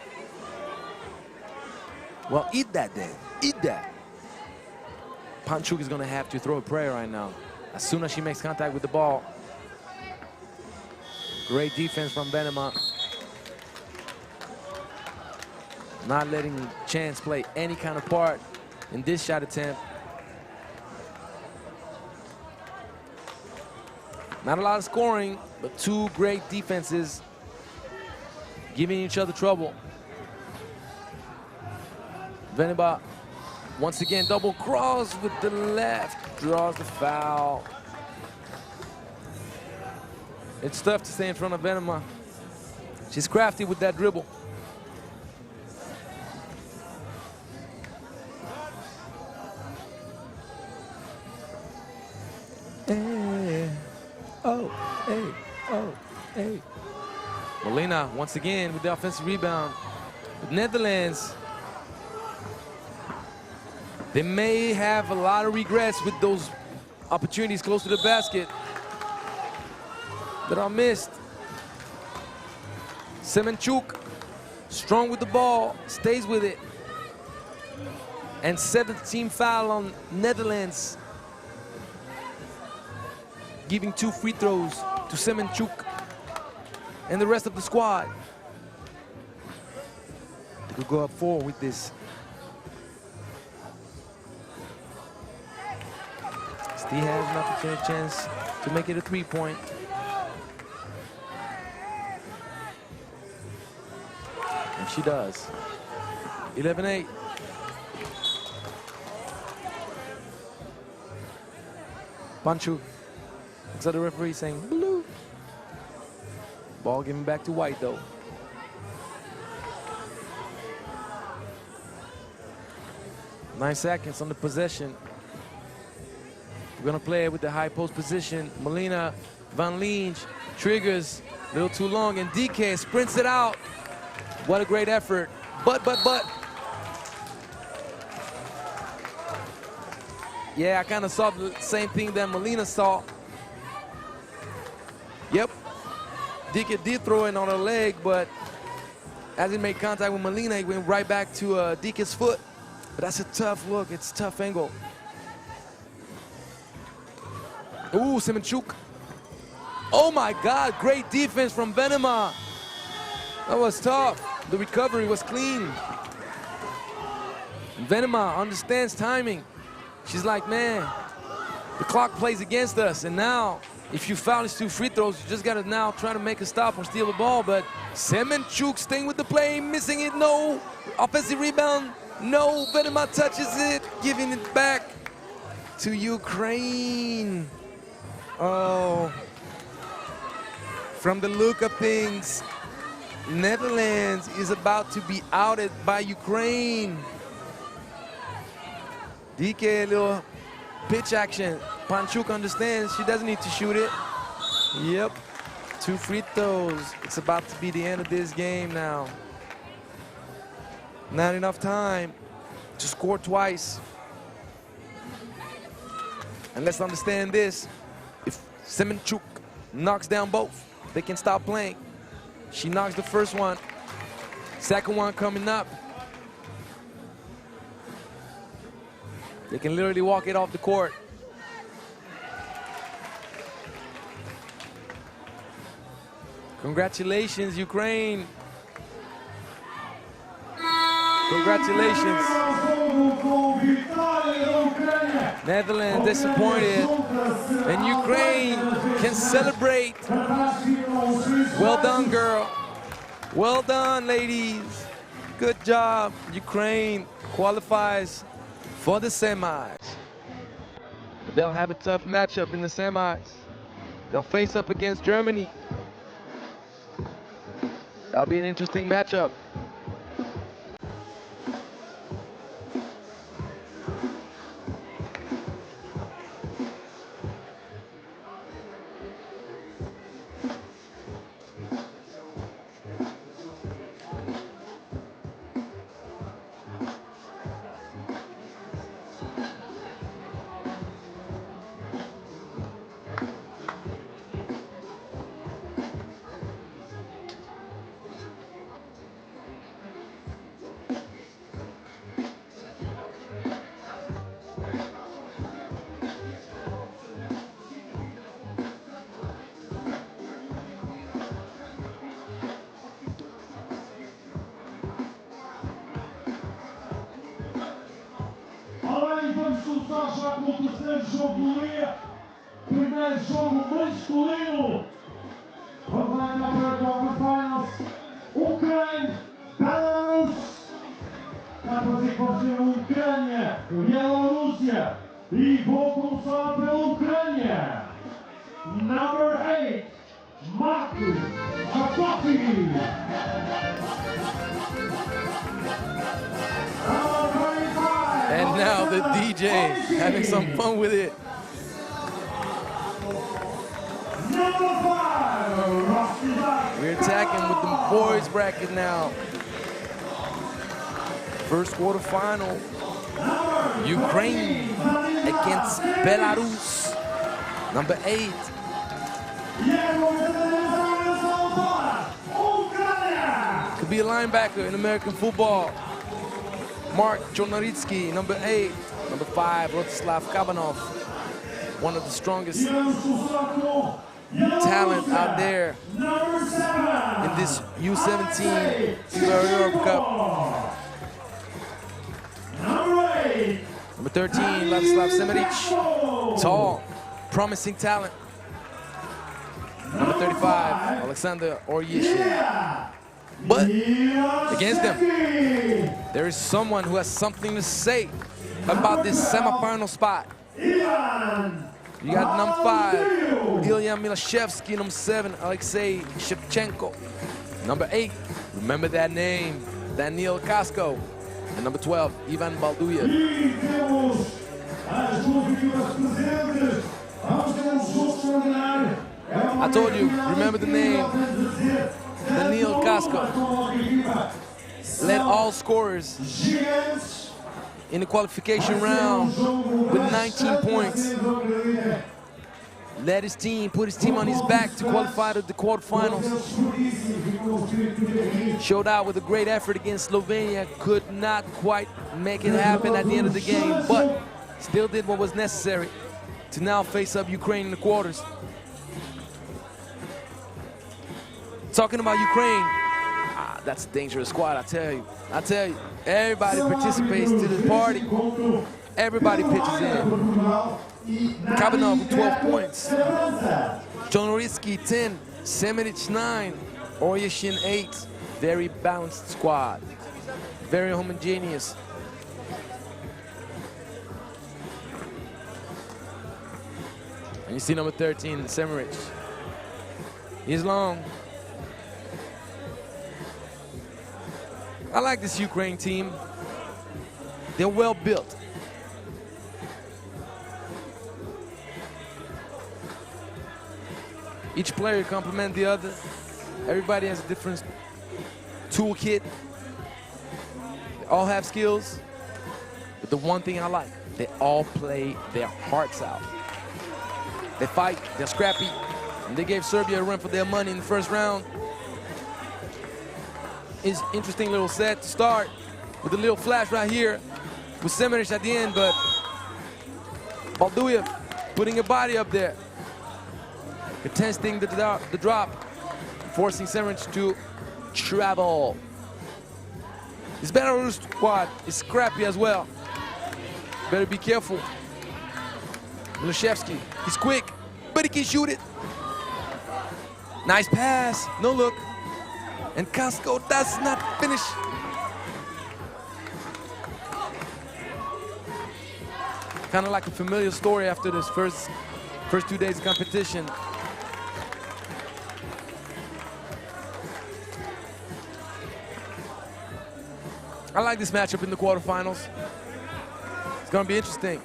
Well, eat that then. Eat that. Panchuk is going to have to throw a prayer right now as soon as she makes contact with the ball. Great defense from Venema. Not letting Chance play any kind of part in this shot attempt. Not a lot of scoring, but two great defenses giving each other trouble. Veneba, once again, double cross with the left, draws the foul. It's tough to stay in front of Venema. She's crafty with that dribble. Hey, oh, hey, oh, hey. Molina, once again, with the offensive rebound. The Netherlands They may have a lot of regrets with those opportunities close to the basket that are missed. Semenchuk, strong with the ball, stays with it. And 7th-team foul on Netherlands, giving 2 free throws to Semenchuk and the rest of the squad. They could go up 4 with this. Steve has an opportunity chance to make it a 3-point. And she does. 11-8. Panchu looks at the referee saying blue. Ball given back to White though. Nine seconds on the possession. We're gonna play it with the high post position. Melina Van Liensch triggers a little too long, and DK sprints it out. What a great effort. But. Yeah, I kind of saw the same thing that Melina saw. Yep, DK did throw it on her leg, but as he made contact with Melina, he went right back to DK's foot. But that's a tough look, it's a tough angle. Ooh, Semenchuk. Oh my God, great defense from Venema. That was tough. The recovery was clean. Venema understands timing. She's like, man, the clock plays against us, and now if you foul these 2 free throws, you just gotta now try to make a stop or steal the ball. But Semenchuk staying with the play, missing it, no. Offensive rebound, no. Venema touches it, giving it back to Ukraine. Oh, from the look of things, Netherlands is about to be outed by Ukraine. DK, a little pitch action. Panchuk understands she doesn't need to shoot it. Yep, 2 free throws. It's about to be the end of this game now. Not enough time to score twice. And let's understand this. If Semenchuk knocks down both, they can stop playing. She knocks the first one. Second one coming up. They can literally walk it off the court. Congratulations, Ukraine. Congratulations. Netherlands disappointed, and Ukraine can celebrate. Well done, girl. Well done, ladies. Good job. Ukraine qualifies for the semis. They'll have a tough matchup in the semis. They'll face up against Germany. That'll be an interesting matchup. Já com o terceiro jogo do dia, primeiro jogo masculino. Valendo para quarterfinals, Ukraine, Belarus. Estamos em contra Ucrânia, Bielorrússia. E vou começar pela Ucrânia. Number 8, Marcus Jacobi. And now the DJ having some fun with it. We're attacking with the boys bracket now. First quarterfinal. Ukraine against Belarus. Number 8. Could be a linebacker in American football. Mark Chornoritsky, number 8. Number 5, Rostislav Kabanov. One of the strongest talent out there in this U17 FIBA Europe Cup. Number 13, Ladislav Semeric. Tall, promising talent. Number 35, Alexander Oryeshin. But against them, there is someone who has something to say about this semifinal spot. You got number 5, Ilya Milashevsky. Number 7, Alexei Shevchenko. Number 8, remember that name, Daniil Kasko. And number 12, Ivan Balduyev. I told you, remember the name, Daniil Kasko. Led all scorers in the qualification round with 19 points. Led his team, put his team on his back to qualify to the quarterfinals. Showed out with a great effort against Slovenia. Could not quite make it happen at the end of the game, but still did what was necessary to now face up Ukraine in the quarters. Talking about Ukraine, that's a dangerous squad, I tell you. I tell you, everybody participates to the party. Everybody pitches in. Kabanov with 12 points. Chornoritsky 10, Semeric 9, Oryeshin 8. Very balanced squad. Very homogeneous. And you see number 13, Semeric. He's long. I like this Ukraine team. They're well built. Each player complements the other. Everybody has a different toolkit. They all have skills. But the one thing I like, they all play their hearts out. They fight, they're scrappy, and they gave Serbia a run for their money in the first round. It's interesting little set to start with a little flash right here with Semeric at the end, but Balduyev putting a body up there, contesting the drop, forcing Semeric to travel. This Belarus squad is scrappy as well. Better be careful. Milashevsky, he's quick, but he can shoot it. Nice pass, no look. And Kasko does not finish. Kind of like a familiar story after this first 2 days of competition. I like this matchup in the quarterfinals. It's going to be interesting.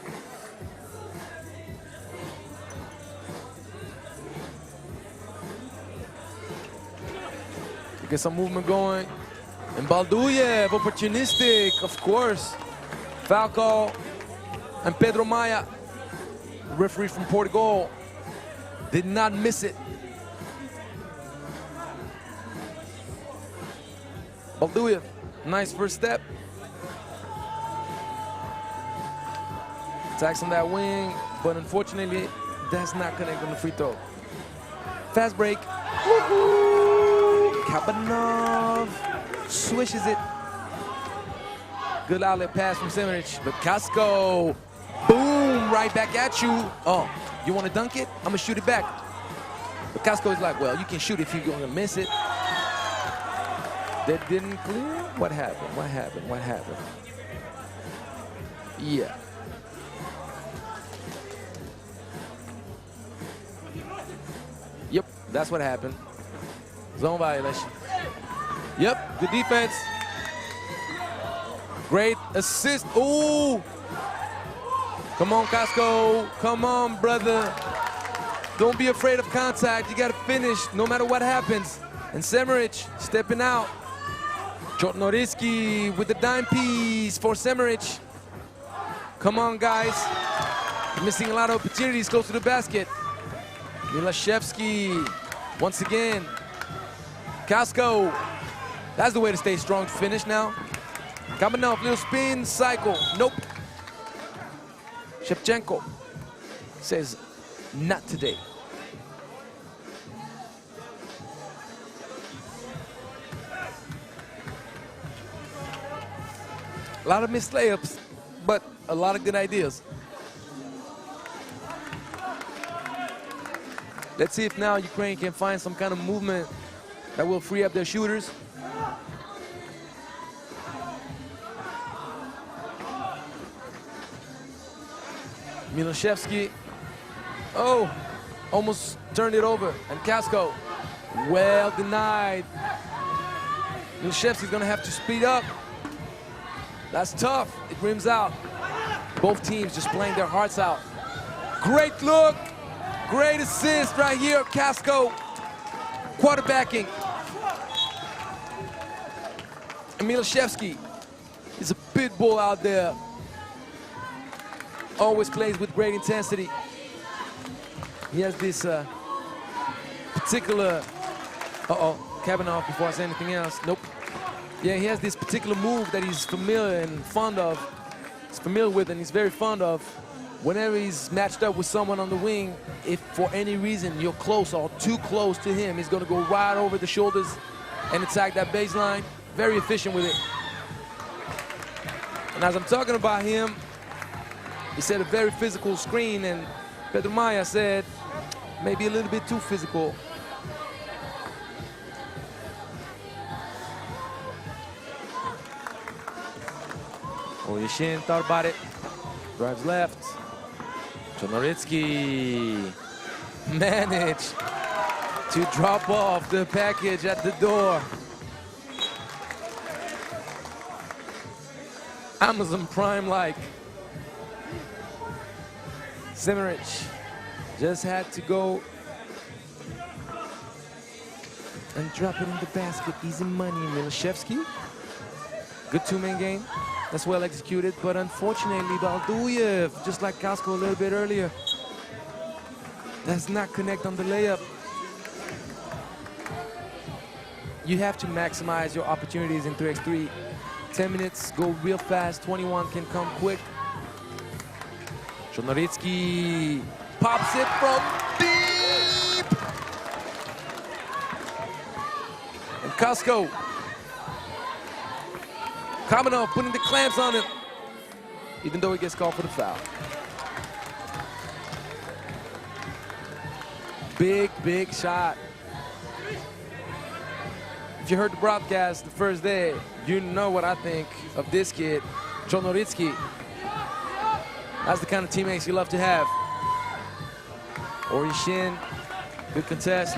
Get some movement going. And Balduyev, opportunistic, of course. Falco and Pedro Maia, referee from Portugal, did not miss it. Balduyev, nice first step. Attacks on that wing, but unfortunately, that's not connected on the free throw. Fast break. Kabanov swishes it. Good outlet pass from Semeric, but Kasko, boom, right back at you. Oh, you want to dunk it? I'm gonna shoot it back. But Kasko is like, well, you can shoot if you're gonna miss it. That didn't clear? What happened? What happened? What happened? Yeah. Yep, that's what happened. Zone violation. Yep, good defense. Great assist. Ooh. Come on, Kasko. Come on, brother. Don't be afraid of contact. You got to finish no matter what happens. And Semeric stepping out. Chornoritsky with the dime piece for Semeric. Come on, guys. You're missing a lot of opportunities close to the basket. Milashevsky, once again. Kasko. That's the way to stay strong to finish now. Kamenov, little spin cycle. Nope. Shevchenko says, not today. A lot of missed layups, but a lot of good ideas. Let's see if now Ukraine can find some kind of movement that will free up their shooters. Milashevsky, oh, almost turned it over. And Kasko, well denied. Milashevsky's gonna have to speed up. That's tough, it rims out. Both teams just playing their hearts out. Great look, great assist right here, Kasko. Quarterbacking. And Milashevsky is a pit bull out there. Always plays with great intensity. He has this particular, Kamenov before I say anything else. Nope. Yeah, he has this particular move that he's familiar and fond of. He's familiar with and he's very fond of. Whenever he's matched up with someone on the wing, if for any reason you're close or too close to him, he's gonna go right over the shoulders and attack that baseline. Very efficient with it. And as I'm talking about him, he said a very physical screen, and Pedro Maya said maybe a little bit too physical. Oyeshin thought about it, drives left. Chonoritsky managed to drop off the package at the door. Amazon Prime-like. Semerich just had to go and drop it in the basket. Easy money. Milashevsky, good two-man game. That's well executed, but unfortunately, Balduyev, just like Kasko a little bit earlier, does not connect on the layup. You have to maximize your opportunities in 3x3. 10 minutes go real fast, 21 can come quick. Chonoritsky pops it from deep. And Kasko. Kamenov putting the clamps on him, even though he gets called for the foul. Big, big shot. If you heard the broadcast the first day, you know what I think of this kid, Chonoritsky. That's the kind of teammates you love to have. Oyeshin, good contest.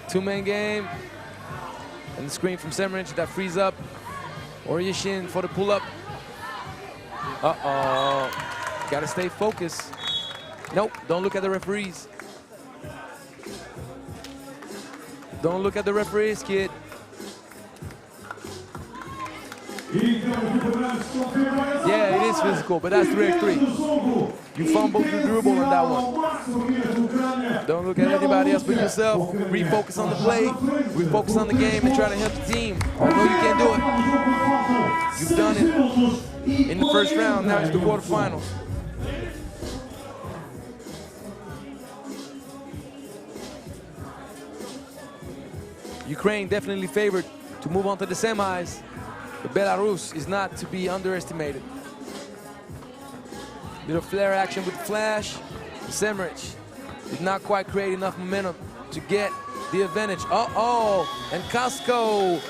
Two-man game. And the screen from Semerich that frees up Oyeshin for the pull-up. Uh-oh. Gotta stay focused. Nope, don't look at the referees. Don't look at the referees, kid. Yeah, it is physical, but that's 3x3. You fumbled the dribble on that one. Don't look at anybody else but yourself. Refocus on the play, refocus on the game, and try to help the team. I know you can't do it. You've done it in the first round, now it's the quarterfinals. Ukraine definitely favored to move on to the semis. But Belarus is not to be underestimated. Little flare action with the flash. Semerich did not quite create enough momentum to get the advantage. Uh-oh, and Kasko,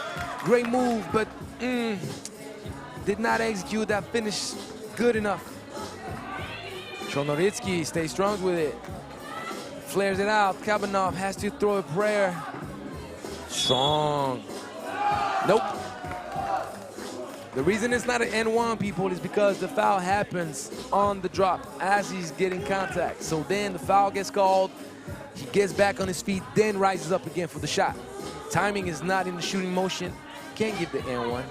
great move, but did not execute that finish good enough. Chonoritsky stays strong with it. Flares it out. Kamenov has to throw a prayer. Strong. Nope. The reason it's not an N1, people, is because the foul happens on the drop as he's getting contact. So then the foul gets called, he gets back on his feet, then rises up again for the shot. Timing is not in the shooting motion. Can't give the N1.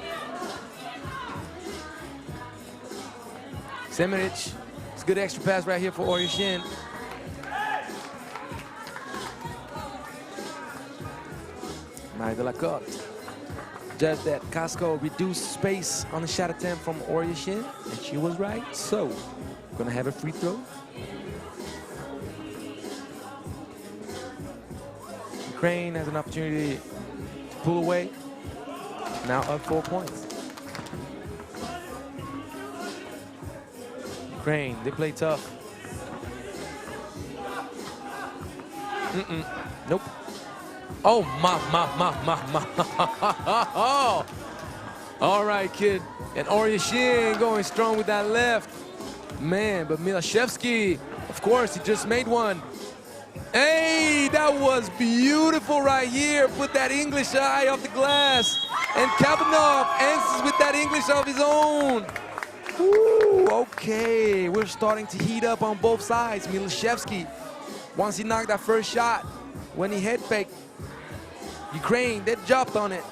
Semiric, it's a good extra pass right here for Oryashin. Marie Delacote. Judge that Casco reduced space on the shot attempt from Oryashin, and she was right. So, gonna have a free throw. Ukraine has an opportunity to pull away. Now up 4 points. Ukraine, they play tough. Nope. Oh, all right, kid. And Oryashin going strong with that left. Man, but Milashevsky, of course, he just made one. Hey, that was beautiful right here. Put that English eye off the glass. And Kabanov answers with that English of his own. Ooh, okay, we're starting to heat up on both sides. Milashevsky, once he knocked that first shot, when he head faked, Ukraine, they jumped on it.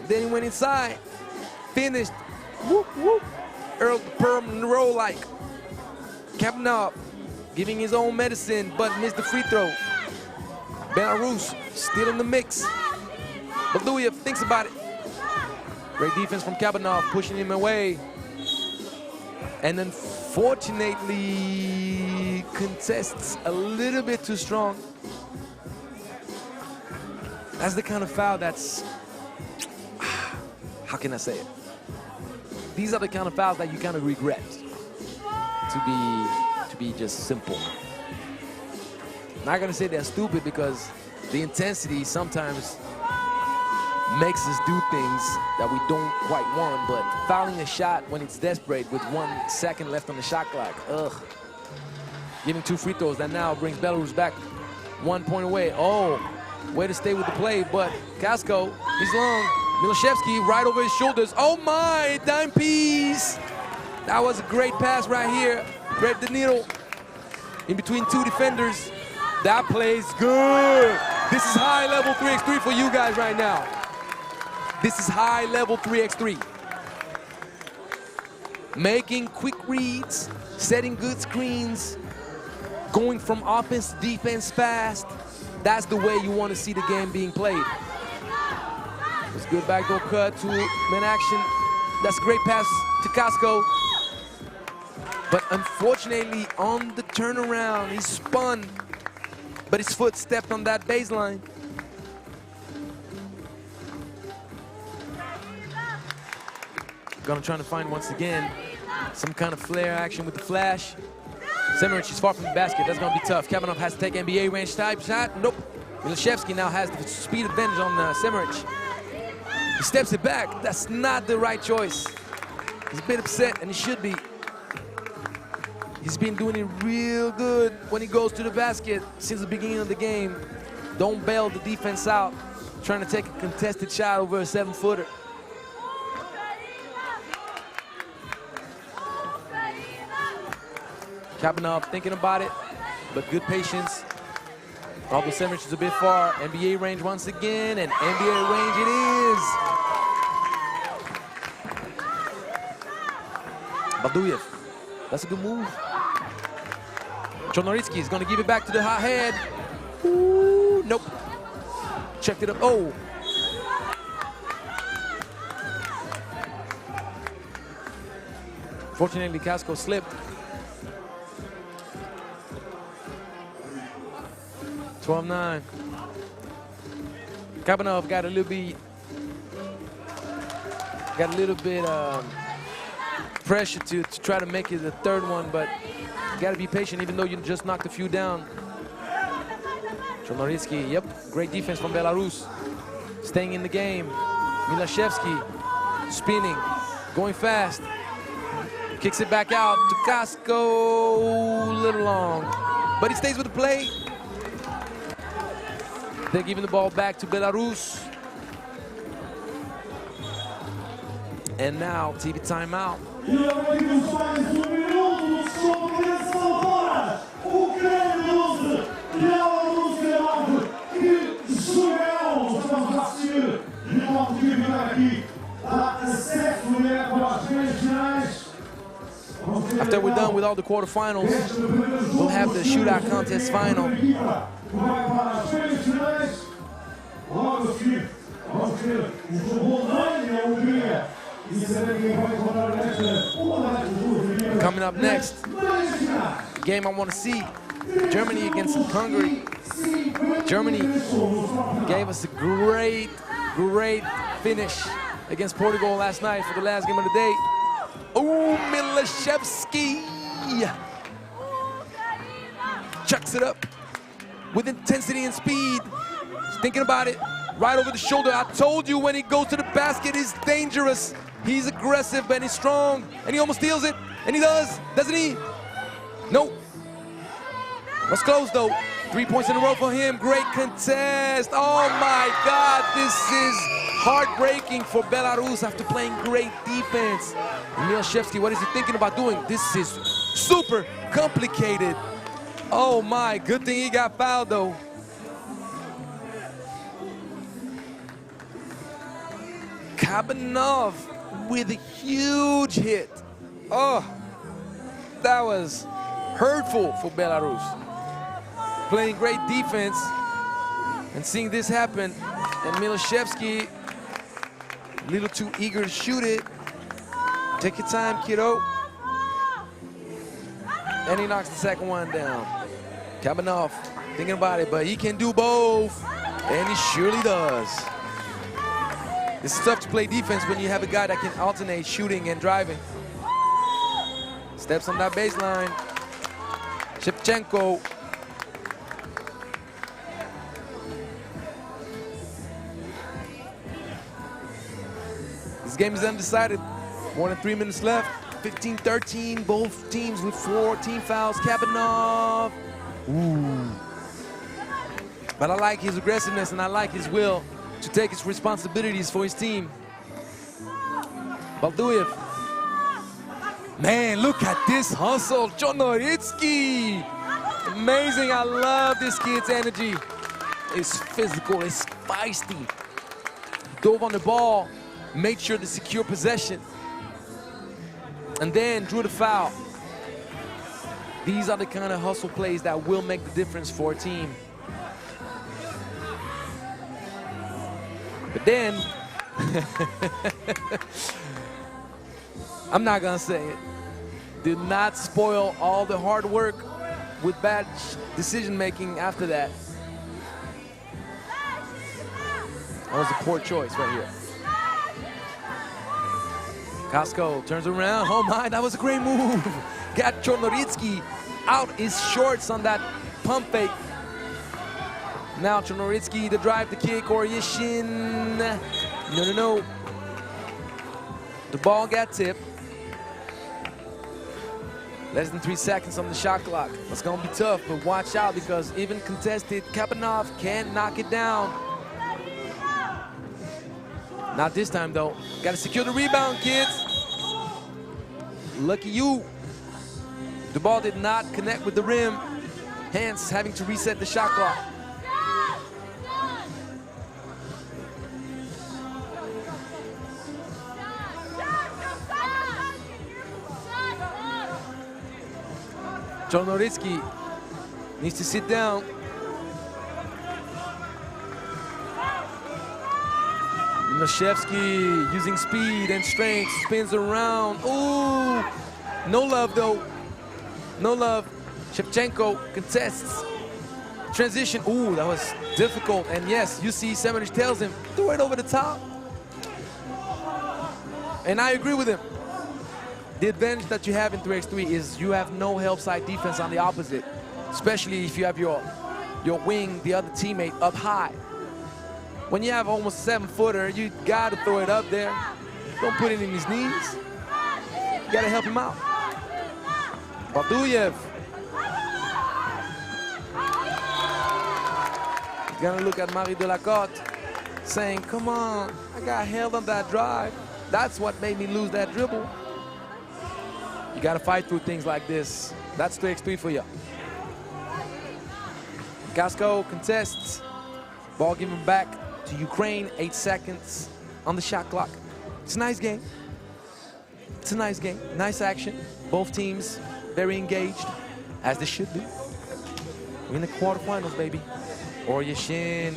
Then he went inside, finished, whoop, whoop. Earl Perm roll like. Kabanov giving his own medicine, but missed the free throw. Belarus still in the mix. Baduyev thinks about it. Great defense from Kabanov, pushing him away. And unfortunately, contests a little bit too strong. That's the kind of foul that's, how can I say it? These are the kind of fouls that you kind of regret to be just simple. Not gonna say they're stupid because the intensity sometimes makes us do things that we don't quite want, but fouling a shot when it's desperate with 1 second left on the shot clock, ugh. Giving 2 free throws, that now brings Belarus back 1 point away. Oh, way to stay with the play, but Casco, he's long. Milashevsky right over his shoulders. Oh my, dime piece. That was a great pass right here. Grab the needle in between 2 defenders. That plays good. This is high level 3x3 for you guys right now. This is high level 3x3. Making quick reads, setting good screens, going from offense to defense fast. That's the way you want to see the game being played. It's good backdoor cut to man action. That's a great pass to Casco. But unfortunately, on the turnaround, he spun, but his foot stepped on that baseline. Gonna try to find once again some kind of flare action with the flash. Semiric is far from the basket. That's gonna be tough. Kabanov has to take NBA range type shot. Nope. Milashevsky now has the speed advantage on Semiric. He steps it back. That's not the right choice. He's a bit upset, and he should be. He's been doing it real good when he goes to the basket since the beginning of the game. Don't bail the defense out, trying to take a contested shot over a 7-footer. Kabanov thinking about it, but good patience. Although Semiric is a bit far, NBA range once again, and NBA range it is. Baduyev, that's a good move. Chornoritsky is going to give it back to the hot head. Ooh, nope. Checked it up. Oh. Fortunately, Casco slipped. 12-9. Kabanov got a little bit pressure to try to make it the third one, but you got to be patient even though you just knocked a few down. Chornoritsky, yep, great defense from Belarus. Staying in the game. Milashevsky spinning, going fast. Kicks it back out to Casco, a little long, but he stays with the play. They're giving the ball back to Belarus. And now, TV timeout. After we're done with all the quarterfinals, we'll have the shootout contest final. Coming up next, game I want to see, Germany against Hungary. Germany gave us a great finish against Portugal last night for the last game of the day. Oh, Milashevsky chucks it up with intensity and speed. He's thinking about it, right over the shoulder. I told you when he goes to the basket, he's dangerous. He's aggressive and he's strong, and he almost steals it, and he does, doesn't he? Nope. Was close though. 3 points in a row for him. Great contest. Oh my God, this is heartbreaking for Belarus after playing great defense. Milashevsky, what is he thinking about doing? This is super complicated. Oh my, good thing he got fouled though. Kabanov with a huge hit. Oh, that was hurtful for Belarus. Playing great defense and seeing this happen. And Milashevsky, a little too eager to shoot it. Take your time, kiddo. And he knocks the second one down. Kabanov thinking about it, but he can do both. And he surely does. It's tough to play defense when you have a guy that can alternate shooting and driving. Steps on that baseline. Shevchenko. This game is undecided. More than 3 minutes left. 15-13, both teams with 4 team fouls. Kabanov. Ooh. But I like his aggressiveness and I like his will to take his responsibilities for his team. Balduyev. Man, look at this hustle. Chonoritsky. Amazing, I love this kid's energy. It's physical, it's feisty. Dove on the ball, made sure to secure possession, and then drew the foul. These are the kind of hustle plays that will make the difference for a team. But then, I'm not gonna say it. Did not spoil all the hard work with bad decision making after that. That was a poor choice right here. Casco turns around. Oh my, that was a great move. Got Chonoritsky out his shorts on that pump fake. Now Chonoritsky to drive the kick, or Yashin. No. The ball got tipped. Less than 3 seconds on the shot clock. It's gonna be tough, but watch out because even contested, Kabanov can knock it down. Not this time though. Gotta secure the rebound, kids. Lucky you. The ball did not connect with the rim, hence having to reset the shot clock. Chonoritsky needs to sit down. Milashevsky using speed and strength, spins around. Ooh, no love though. No love. Shevchenko contests. Transition. Ooh, that was difficult. And yes, U17 tells him, throw it over the top. And I agree with him. The advantage that you have in 3x3 is you have no help side defense on the opposite, especially if you have your wing, the other teammate, up high. When you have almost a 7-footer, you gotta throw it up there. Don't put it in his knees. You gotta help him out. Balduyev. He's gonna look at Marie Delacote, saying, come on, I got held on that drive. That's what made me lose that dribble. You gotta fight through things like this. That's 3x3 for you. Casco contests. Ball given back to Ukraine, 8 seconds on the shot clock. It's a nice game. It's a nice game, nice action. Both teams very engaged, as they should be. We're in the quarterfinals, baby. Oryashin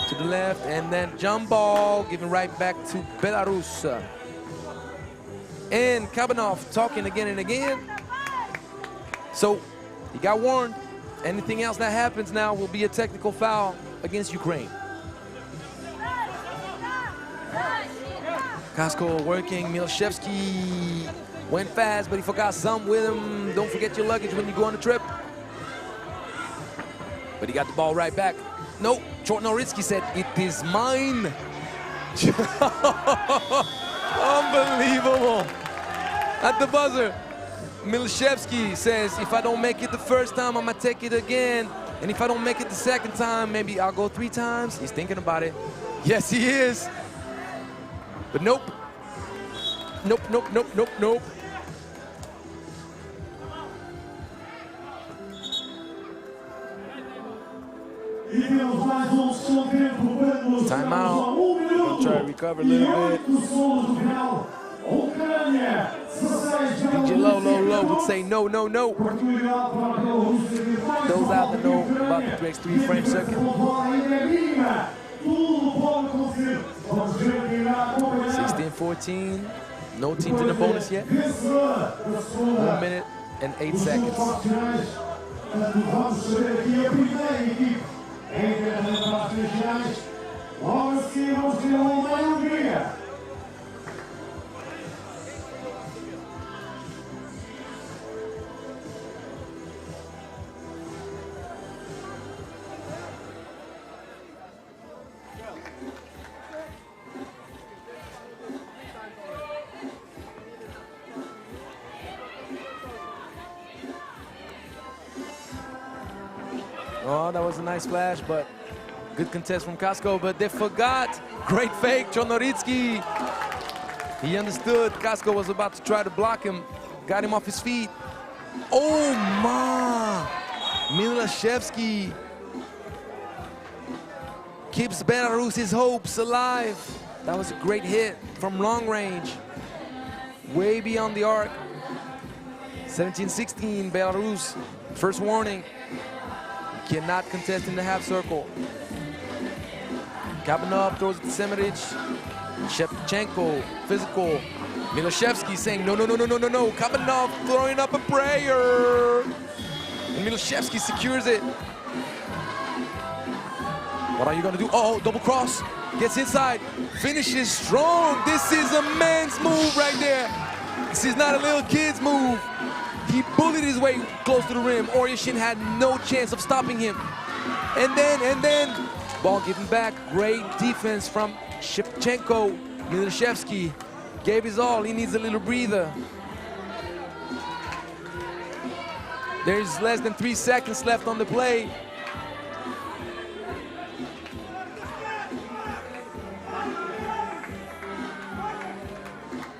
to the left, and then jump ball, giving right back to Belarus. And Kabanov talking again and again. So he got warned. Anything else that happens now will be a technical foul against Ukraine. Kasko working, Milashevsky went fast, but he forgot some with him. Don't forget your luggage when you go on a trip. But he got the ball right back. No, Chornoritsky said, "It is mine." Unbelievable. At the buzzer, Milashevsky says, "If I don't make it the first time, I'm gonna take it again. And if I don't make it the second time, maybe I'll go 3 times. He's thinking about it. Yes, he is. But nope. Nope, nope, nope, nope, nope. Time out. We'll try to recover a little bit. DJ Low would say no, no, no. Those out that know about the 3x3 frame circuit. 16-14. No teams in the bonus yet. 1 minute and 8 seconds. Oh, that was a nice flash, but good contest from Kasko, but they forgot. Great fake, Chornoritsky. He understood Kasko was about to try to block him, got him off his feet. Oh, ma! Milashevsky keeps Belarus's hopes alive. That was a great hit from long range, way beyond the arc. 17-16, Belarus, first warning. Cannot contest in the half circle. Kabanov throws it to Semeric. Shevchenko, physical. Milashevsky saying no, no, no, no, no, no, no. Kabanov throwing up a prayer. And Milashevsky secures it. What are you gonna do? Oh, double cross. Gets inside. Finishes strong. This is a man's move right there. This is not a little kid's move. He bullied his way close to the rim. Oryashin had no chance of stopping him. And then, ball given back. Great defense from Shevchenko. Milashevsky gave his all. He needs a little breather. There's less than 3 seconds left on the play.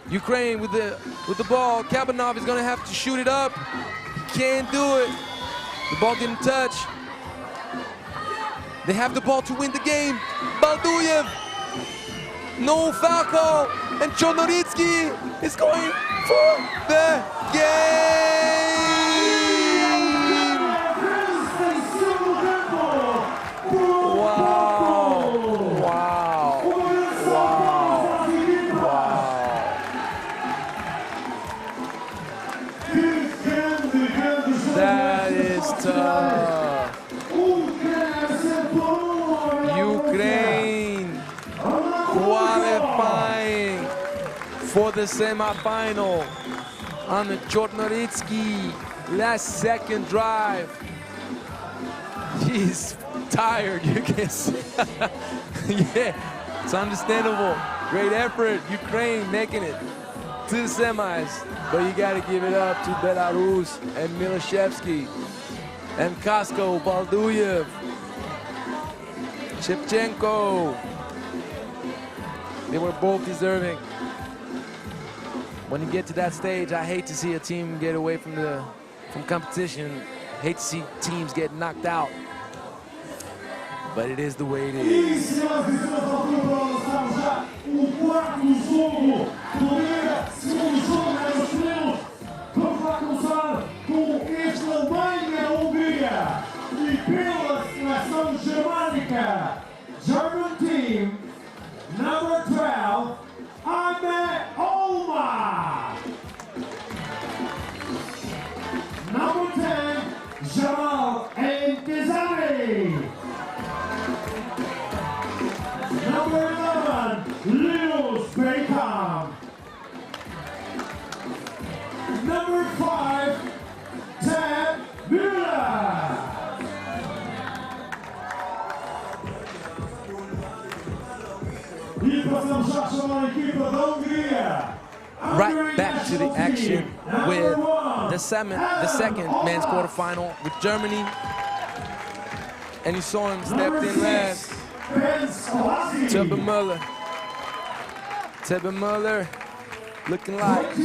Ukraine with the ball. Kabanov is gonna have to shoot it up. He can't do it. The ball didn't touch. They have the ball to win the game. Balduyev. No foul call. And Chornoritsky is going for the game. That is tough. Ukraine qualifying for the semifinal on the Chornoritsky last second drive. He's tired, you can see. Yeah, it's understandable. Great effort, Ukraine making it to the semis. But you got to give it up to Belarus and Milashevsky and Kasko, Balduyev, Shevchenko. They were both deserving. When you get to that stage, I hate to see a team get away from competition. Hate to see teams get knocked out. But it is the way it is. right back to the action with the second men's quarterfinal with Germany. And you saw him stepped in last. Tebe Muller looking like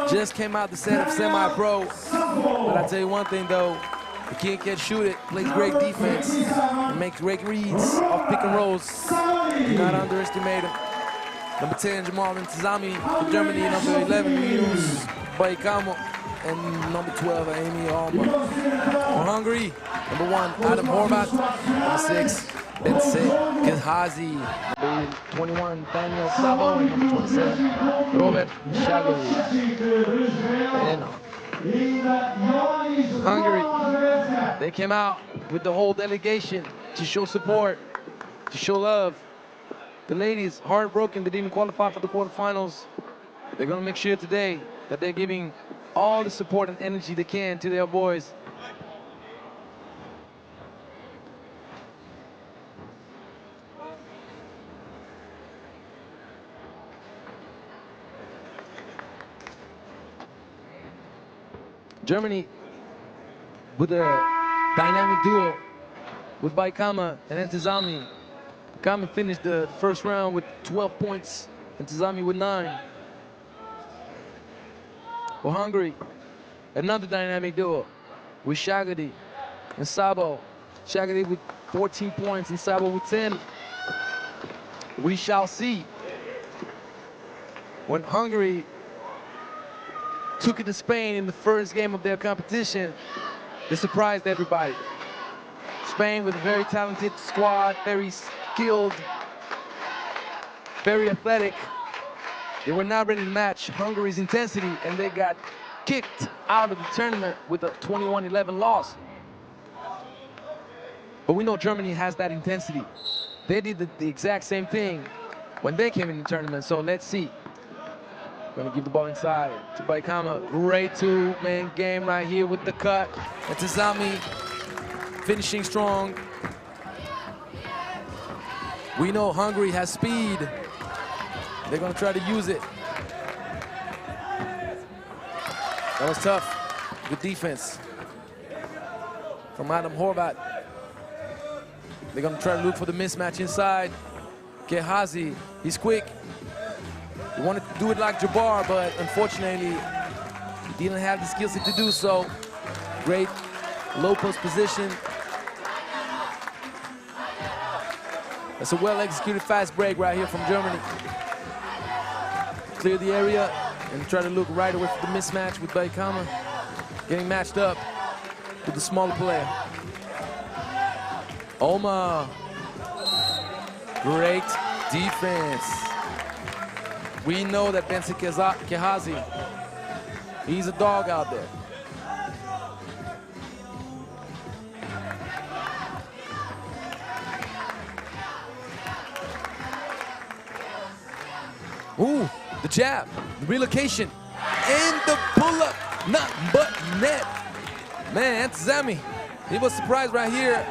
just came out the set of semi-pro. But I tell you one thing though, the kid can shoot it, plays great defense, and makes great reads off pick and rolls. Do not underestimate him. Number 10, Jamal Intizami for Germany. Number 11, Linus Baikamo. And number 12, Amy Alma. For Hungary, number 1, Adam Horvath. Number 6, Bence Gehazi. Number 21, Daniel Sabo. And number 27, Robert Shagari. And Hungary, they came out with the whole delegation to show support, to show love. The ladies, heartbroken, they didn't qualify for the quarterfinals. They're gonna make sure today that they're giving all the support and energy they can to their boys. Germany with a dynamic duo with Baikama and Intizami. Kama finished the first round with 12 points, Intizami with 9. For Hungary, another dynamic duo with Shagadi and Sabo. Shagadi with 14 points and Sabo with 10. We shall see. When Hungary took it to Spain in the first game of their competition, they surprised everybody. Spain with a very talented squad, very skilled, very athletic. They were not ready to match Hungary's intensity, and they got kicked out of the tournament with a 21-11 loss. But we know Germany has that intensity. They did the exact same thing when they came in the tournament, so let's see. Gonna give the ball inside to Baikama. Great two-man game right here with the cut. Intizami finishing strong. We know Hungary has speed. They're gonna try to use it. That was tough. Good defense from Adam Horvath. They're gonna try to look for the mismatch inside. Gehazi, he's quick. He wanted to do it like Jabbar, but unfortunately, he didn't have the skill set to do so. Great low post position. That's a well-executed fast break right here from Germany. Clear the area and try to look right away for the mismatch with Baikama. Getting matched up with the smaller player. Oma. Great defense. We know that Bence Gehazi, he's a dog out there. Ooh, the jab, the relocation, and the pull-up, nothing but net. Man, Intizami, he was surprised right here.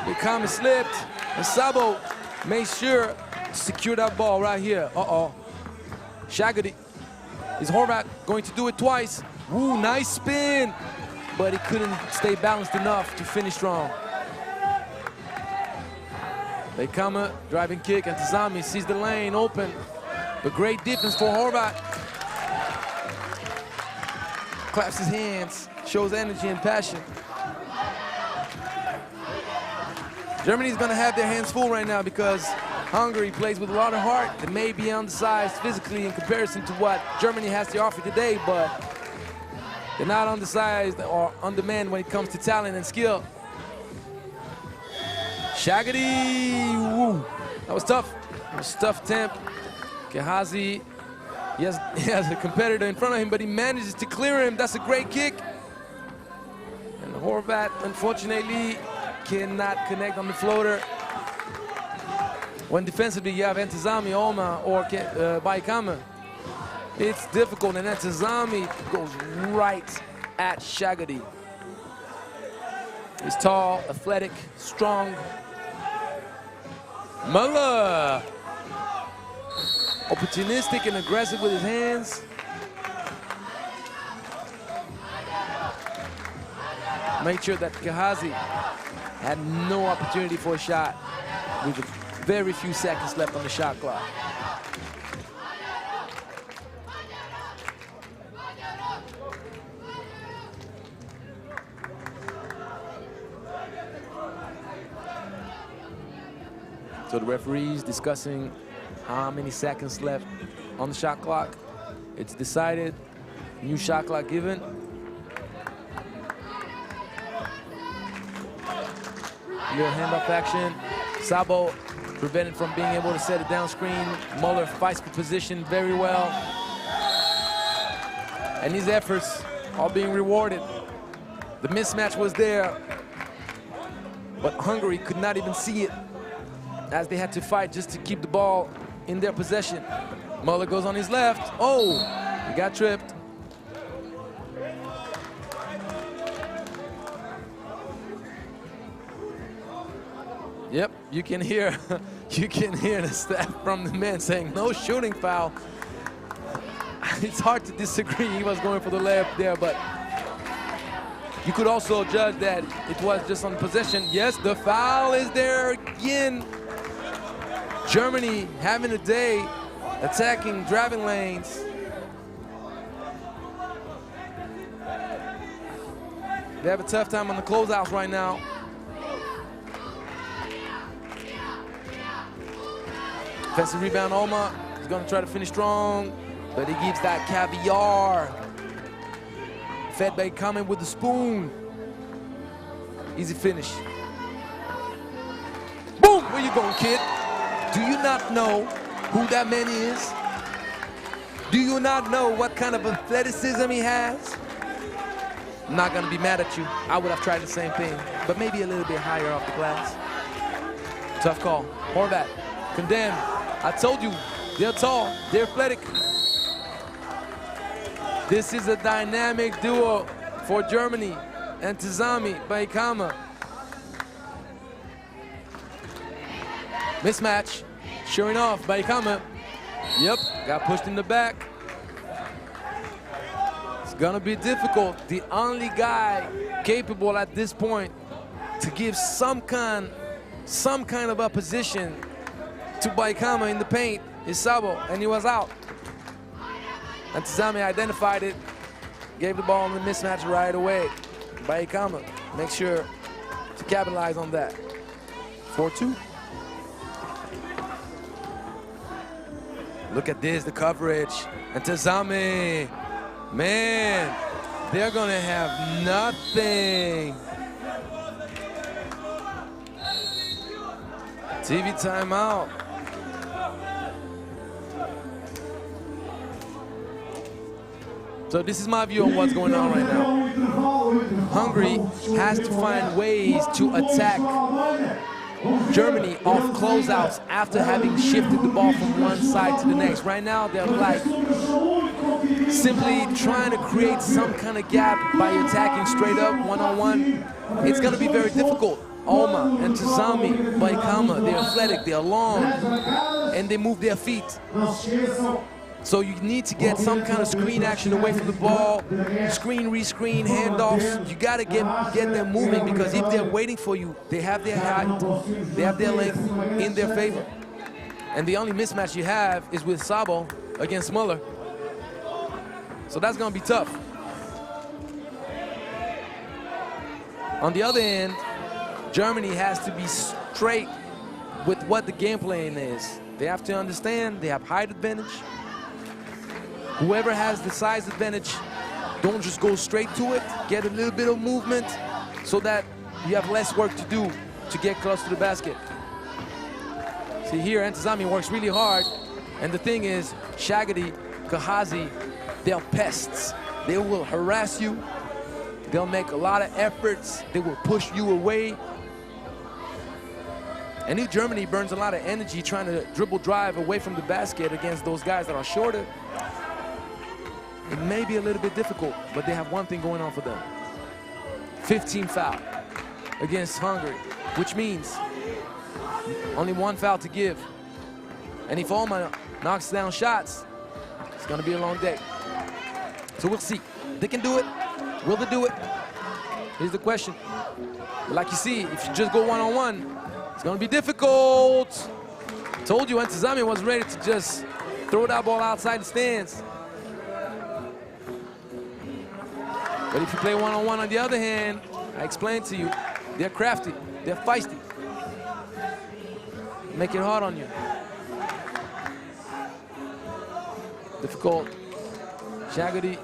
Baikama slipped, and Sabo made sure to secure that ball right here. Uh-oh. Shagadi. Is Horvath going to do it twice? Ooh, nice spin. But he couldn't stay balanced enough to finish strong. Baikama, driving kick, and Intizami sees the lane open. But great defense for Horvath. Claps his hands, shows energy and passion. Germany's gonna have their hands full right now because Hungary plays with a lot of heart. They may be undersized physically in comparison to what Germany has to offer today, but they're not undersized or undermanned when it comes to talent and skill. Shagadi, woo. That was tough. It was a tough attempt. Gehazi, he has a competitor in front of him, but he manages to clear him. That's a great kick. And Horvath, unfortunately, cannot connect on the floater. When defensively you have Intizami, Oma, or Baikama, it's difficult, and Intizami goes right at Shagadi. He's tall, athletic, strong. Muller, opportunistic and aggressive with his hands. made sure that Kahazi had no opportunity for a shot with very few seconds left on the shot clock. So the referees discussing how many seconds left on the shot clock. It's decided, new shot clock given. Little handoff action. Sabo prevented from being able to set it down screen. Muller fights for position very well. And his efforts are being rewarded. The mismatch was there, but Hungary could not even see it, as they had to fight just to keep the ball in their possession. Muller goes on his left. Oh, he got tripped. Yep, you can hear the staff from the men saying no shooting foul. It's hard to disagree. He was going for the layup there, but you could also judge that it was just on possession. Yes, the foul is there again. Germany having a day, attacking driving lanes. They have a tough time on the closeouts right now. Offensive rebound, Oma is going to try to finish strong, but he gives that caviar. Fedbay coming with the spoon. Easy finish. Boom! Where you going, kid? Do you not know who that man is? Do you not know what kind of athleticism he has? I'm not gonna be mad at you. I would have tried the same thing, but maybe a little bit higher off the glass. Tough call. Horvat, condemned. I told you, they're tall, they're athletic. This is a dynamic duo for Germany. And Tizami, Baikama. Mismatch. Sure enough, Baikama. Yep, got pushed in the back. It's gonna be difficult. The only guy capable at this point to give some kind of opposition to Baikama in the paint is Sabo, and he was out. And Tizami identified it, gave the ball in the mismatch right away. Baikama makes sure to capitalize on that. 4-2. Look at this, the coverage. And Tizami, man, they're gonna have nothing. TV timeout. So this is my view on what's going on right now. Hungary has to find ways to attack Germany off closeouts after having shifted the ball from one side to the next. Right now, they're like simply trying to create some kind of gap by attacking straight up one-on-one. It's gonna be very difficult. Oma and Tizami, Baikama, they're athletic, they're long, and they move their feet. So you need to get some kind of screen action away from the ball, screen, re-screen, handoffs. You gotta get them moving, because if they're waiting for you, they have their height, they have their length in their favor. And the only mismatch you have is with Sabo against Muller. So that's gonna be tough. On the other end, Germany has to be straight with what the game plan is. They have to understand they have height advantage. Whoever has the size advantage, don't just go straight to it. Get a little bit of movement so that you have less work to do to get close to the basket. See here, Antizami works really hard. And the thing is, Shagady, Kahazi, they're pests. They will harass you. They'll make a lot of efforts. They will push you away. And if Germany burns a lot of energy trying to dribble drive away from the basket against those guys that are shorter, it may be a little bit difficult, but they have one thing going on for them. 15 foul against Hungary, which means only one foul to give. And if Oma knocks down shots, it's gonna be a long day. So we'll see. They can do it. Will they do it? Here's the question. Like you see, if you just go one-on-one, it's gonna be difficult. Told you Antezami was ready to just throw that ball outside the stands. But if you play one-on-one on the other hand, I explained to you, they're crafty, they're feisty. Make it hard on you. Difficult. Shagady,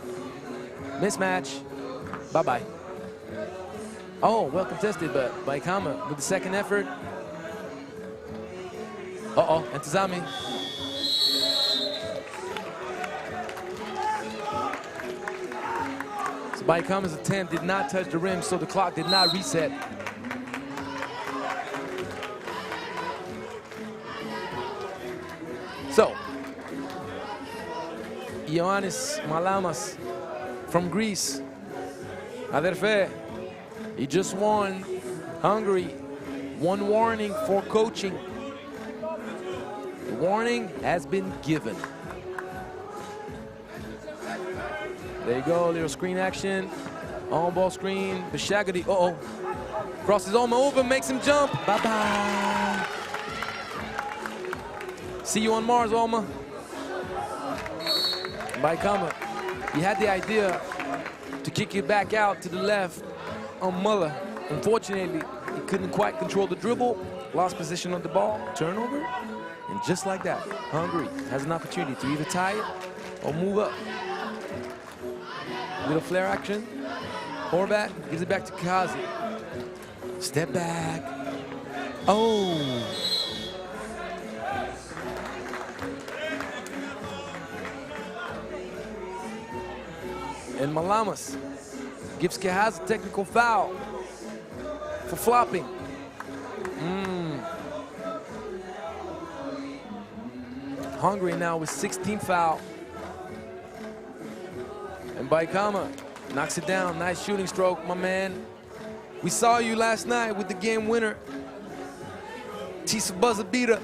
mismatch, bye-bye. Oh, well contested, but Baikama with the second effort. Uh-oh, Antezami. So Baikama's attempt did not touch the rim, so the clock did not reset. So, Ioannis Malamas from Greece, Aderfe, he just won Hungary. One warning for coaching. The warning has been given. There you go, little screen action. On ball screen, Bashagadi, uh-oh. Crosses Oma over, makes him jump. Bye-bye. See you on Mars, Oma. Baikama, he had the idea to kick it back out to the left on Muller. Unfortunately, he couldn't quite control the dribble, lost position on the ball, turnover, and just like that, Hungary has an opportunity to either tie it or move up. Little flare action. Horvat gives it back to Kazi. Step back. Oh. And Malamas gives Kehaz a technical foul for flopping. Hungary now with 16th foul. And Baikama knocks it down. Nice shooting stroke, my man. We saw you last night with the game winner. Tisa buzzer beater.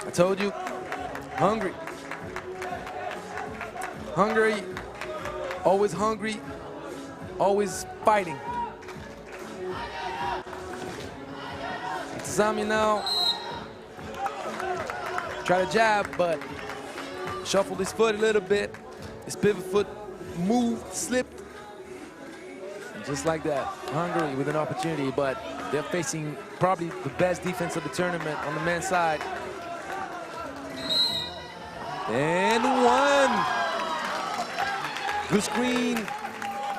I told you, Hungary. Hungary, always hungry, always fighting. Zami now. Try to jab, but shuffled his foot a little bit. His pivot foot moved, slipped. And just like that, Hungary with an opportunity, but they're facing probably the best defense of the tournament on the men's side. And one. Good screen,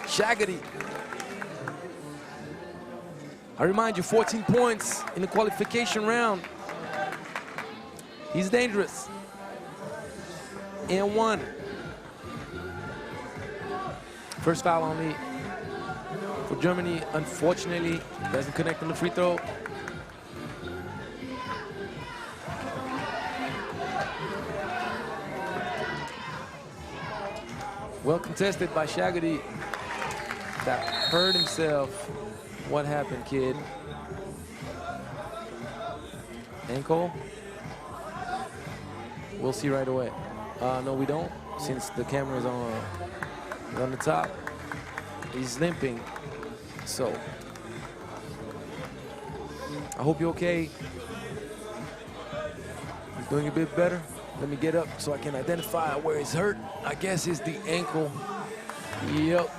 Shagady. I remind you, 14 points in the qualification round. He's dangerous. And one. First foul only for Germany. Unfortunately, doesn't connect on the free throw. Well contested by Shagady. That hurt himself. What happened, kid? Ankle? We'll see right away. No, we don't, since the camera is on the top. He's limping, so I hope you're okay. He's doing a bit better. Let me get up so I can identify where he's hurt. I guess it's the ankle. Yep.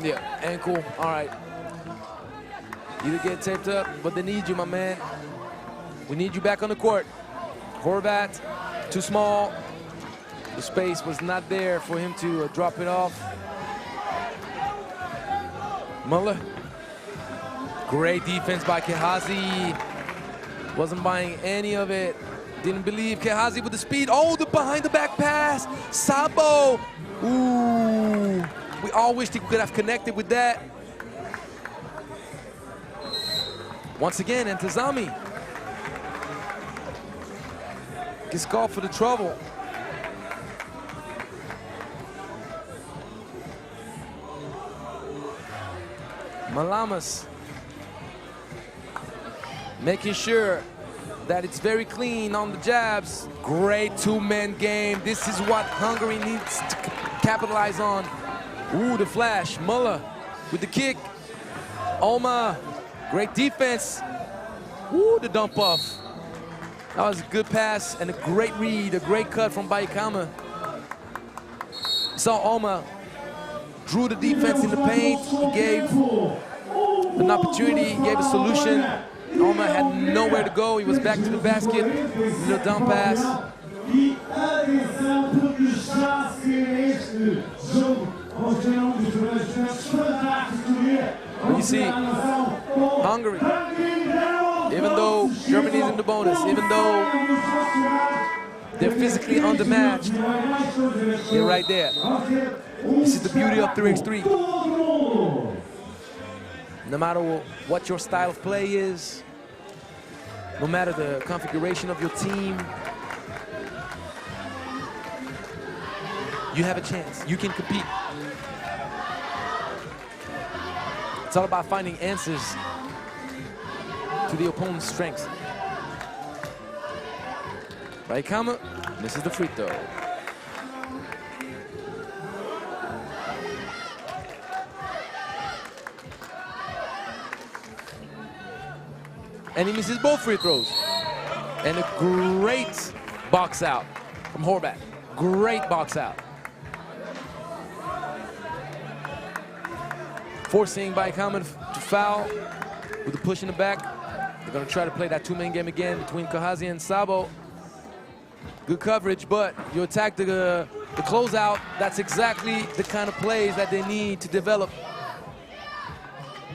Yeah, ankle. All right. You get taped up, but they need you, my man. We need you back on the court. Horvat, too small. The space was not there for him to drop it off. Muller. Great defense by Kehazi. Wasn't buying any of it. Didn't believe Kehazi with the speed. Oh, the behind the back pass. Sabo. Ooh. We all wished he could have connected with that. Once again, Antezami gets called for the trouble. Malamas making sure that it's very clean on the jabs. Great two-man game. This is what Hungary needs to capitalize on. Ooh, the flash. Muller with the kick. Oma, great defense. Ooh, the dump off. That was a good pass and a great read, a great cut from Baikama. Saw Oma drew the defense in the paint. He gave an opportunity, he gave a solution. Oma had nowhere to go. He was back to the basket. Little down pass. But you see, Hungary, even though Germany is in the bonus, even though they're physically undermatched, they're right there. This is the beauty of 3x3. No matter what your style of play is, no matter the configuration of your team, you have a chance. You can compete. It's all about finding answers to the opponent's strengths. Baikama misses the free throw. And he misses both free throws. And a great box out from Horvat. Great box out. Forcing Baikama to foul with a push in the back. They're gonna try to play that two-man game again between Kahazi and Sabo. Good coverage, but you attack the closeout. That's exactly the kind of plays that they need to develop.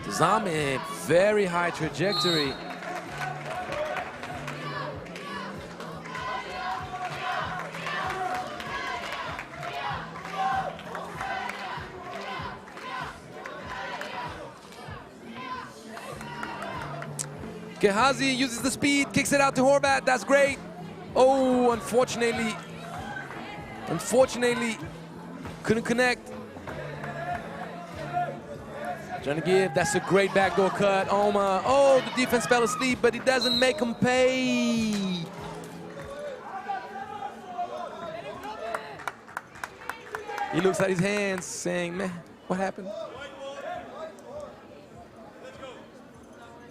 Zami, very high trajectory. Gehazi uses the speed, kicks it out to Horvat. That's great. Oh, unfortunately, couldn't connect. Trying to give, that's a great backdoor cut. Oma, oh, the defense fell asleep, but it doesn't make him pay. He looks at his hands saying, man, what happened?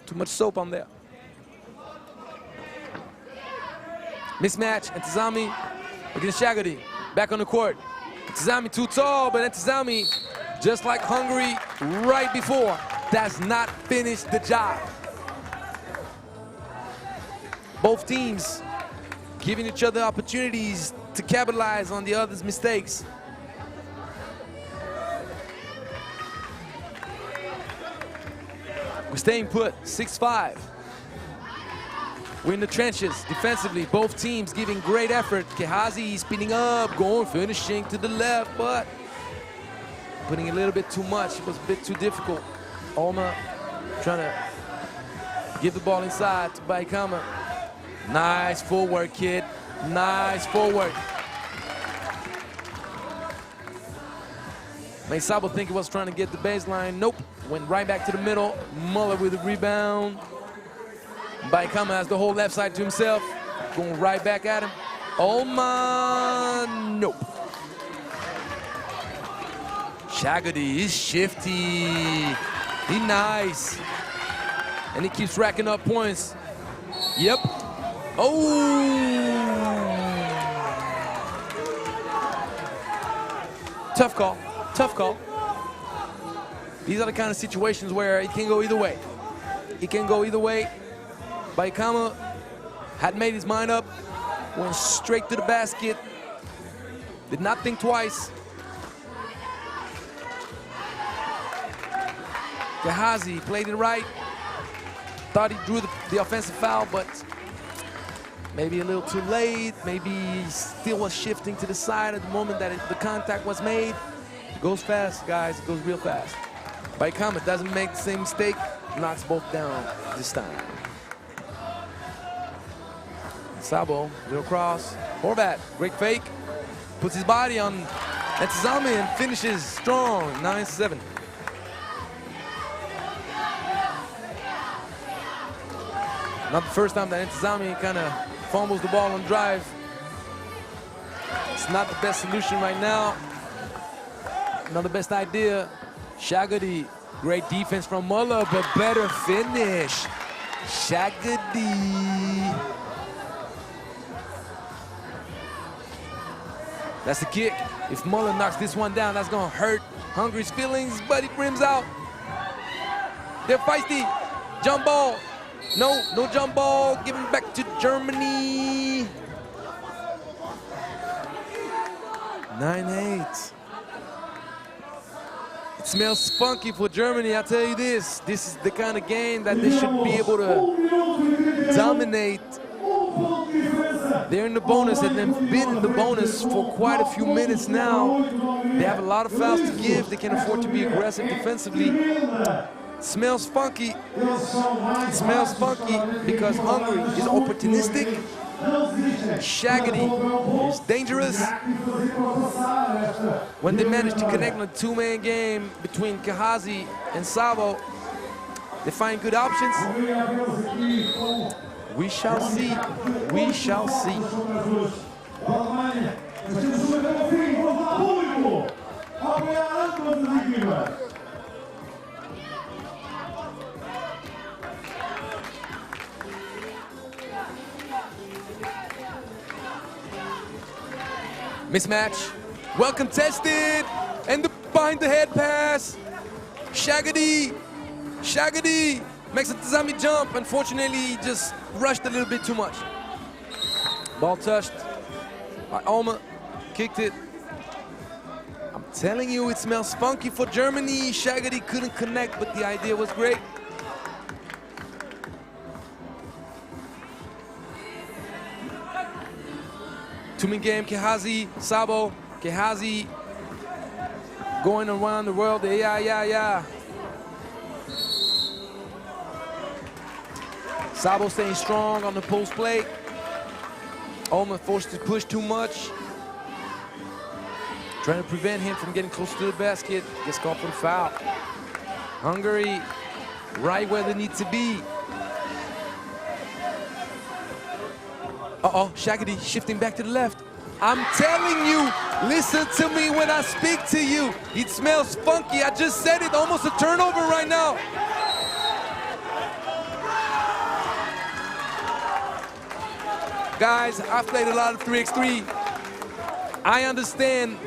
Too much soap on there. Mismatch, Ntizami against Shagadi. Back on the court. Ntizami too tall, but Ntizami, just like Hungary right before, does not finish the job. Both teams giving each other opportunities to capitalize on the other's mistakes. We're staying put, 6-5. We're in the trenches defensively. Both teams giving great effort. Gehazi speeding up, going, finishing to the left, but putting a little bit too much. It was a bit too difficult. Oma trying to give the ball inside to Baikama. Nice footwork, kid. Nice footwork. Made Sabo think he was trying to get the baseline. Nope. Went right back to the middle. Muller with the rebound. Baikama has the whole left side to himself. Going right back at him. Oma, nope. Shagadi is shifty. He nice. And he keeps racking up points. Yep. Oh! Tough call. Tough call. These are the kind of situations where it can go either way. It can go either way. Baikama had made his mind up, went straight to the basket, did not think twice. Gehazi played it right. Thought he drew the offensive foul, but maybe a little too late. Maybe he still was shifting to the side at the moment that the contact was made. It goes fast, guys. It goes real fast. Baikama doesn't make the same mistake, knocks both down this time. Sabo, little cross. Horvat, great fake. Puts his body on Ntizami and finishes strong, 9-7. Not the first time that Intizami kind of fumbles the ball on drive. It's not the best solution right now. Not the best idea. Shagadi, great defense from Muller, but better finish. Shagadi. That's the kick. If Muller knocks this one down, that's gonna hurt Hungary's feelings, but he brims out. They're feisty. Jump ball. No jump ball. Giving back to Germany. 9-8. It smells funky for Germany, I'll tell you this. This is the kind of game that they should be able to dominate. They're in the bonus and they've been in the bonus for quite a few minutes now. They have a lot of fouls to give. They can afford to be aggressive defensively. It smells funky. It smells funky because Hungary is opportunistic. Shagadi is dangerous. When they manage to connect on a two-man game between Kahazi and Savo, they find good options. We shall see. We shall see. Mismatch, well contested, and the behind the head pass. Shagadi makes a Intizami jump. Unfortunately, he just rushed a little bit too much. Ball touched by Alma, kicked it. I'm telling you, it smells funky for Germany. Shagadi couldn't connect, but the idea was great. Two-man game, Kehazi, Sabo, Kehazi going around the world, yeah. Sabo staying strong on the post play. Olma forced to push too much. Trying to prevent him from getting close to the basket. Gets called for the foul. Hungary right where they need to be. Uh-oh, Shagadi shifting back to the left. I'm telling you, listen to me when I speak to you. It smells funky. I just said it, almost a turnover right now. Guys, I've played a lot of 3x3. I understand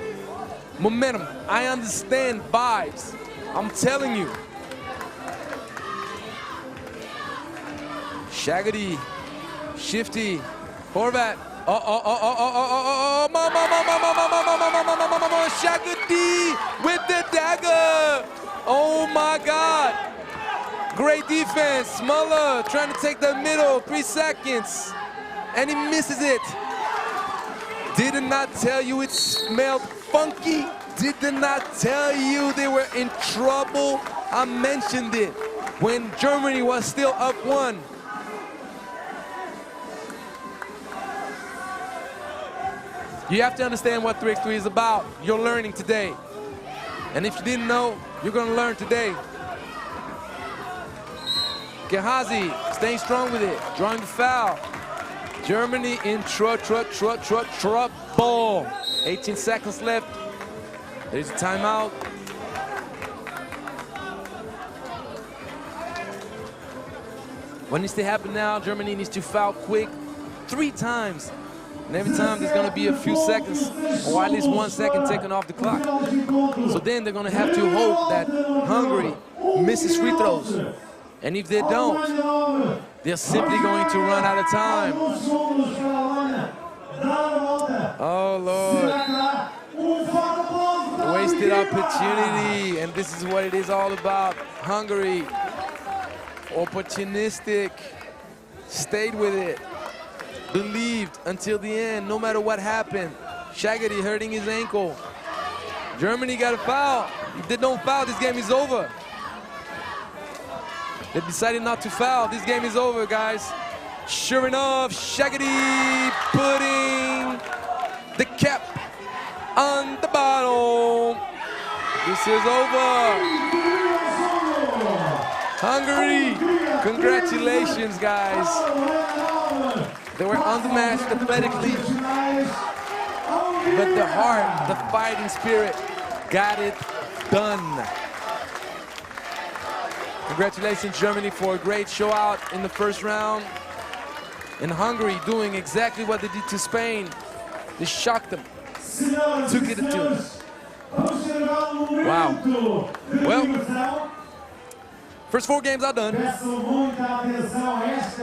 momentum. I understand vibes. I'm telling you. Shagadi, shifty. Horvat. Shagadi with the dagger. Oh my God. Great defense. Muller trying to take the middle. 3 seconds. And he misses it. Did not tell you it smelled funky. Did not tell you they were in trouble. I mentioned it when Germany was still up 1. You have to understand what 3x3 is about. You're learning today. And if you didn't know, you're going to learn today. Gehazi staying strong with it, drawing the foul. Germany in trouble. 18 seconds left. There's a timeout. What needs to happen now? Germany needs to foul quick 3 times. And every time there's going to be a few seconds, or at least 1 second taken off the clock. So then they're going to have to hope that Hungary misses free throws. And if they don't, they're simply going to run out of time. Oh, Lord. Wasted opportunity, and this is what it is all about. Hungary, opportunistic, stayed with it. Believed until the end, no matter what happened. Shagadi hurting his ankle. Germany got a foul. If they don't foul, this game is over. They decided not to foul. This game is over, guys. Sure enough, Shagadi putting the cap on the bottle. This is over. Hungary, congratulations, guys. They were unmatched athletically, but the heart, the fighting spirit got it done. Congratulations, Germany, for a great show out in the first round. And Hungary doing exactly what they did to Spain. They shocked them, took it to them. Wow. Well, first 4 games are done.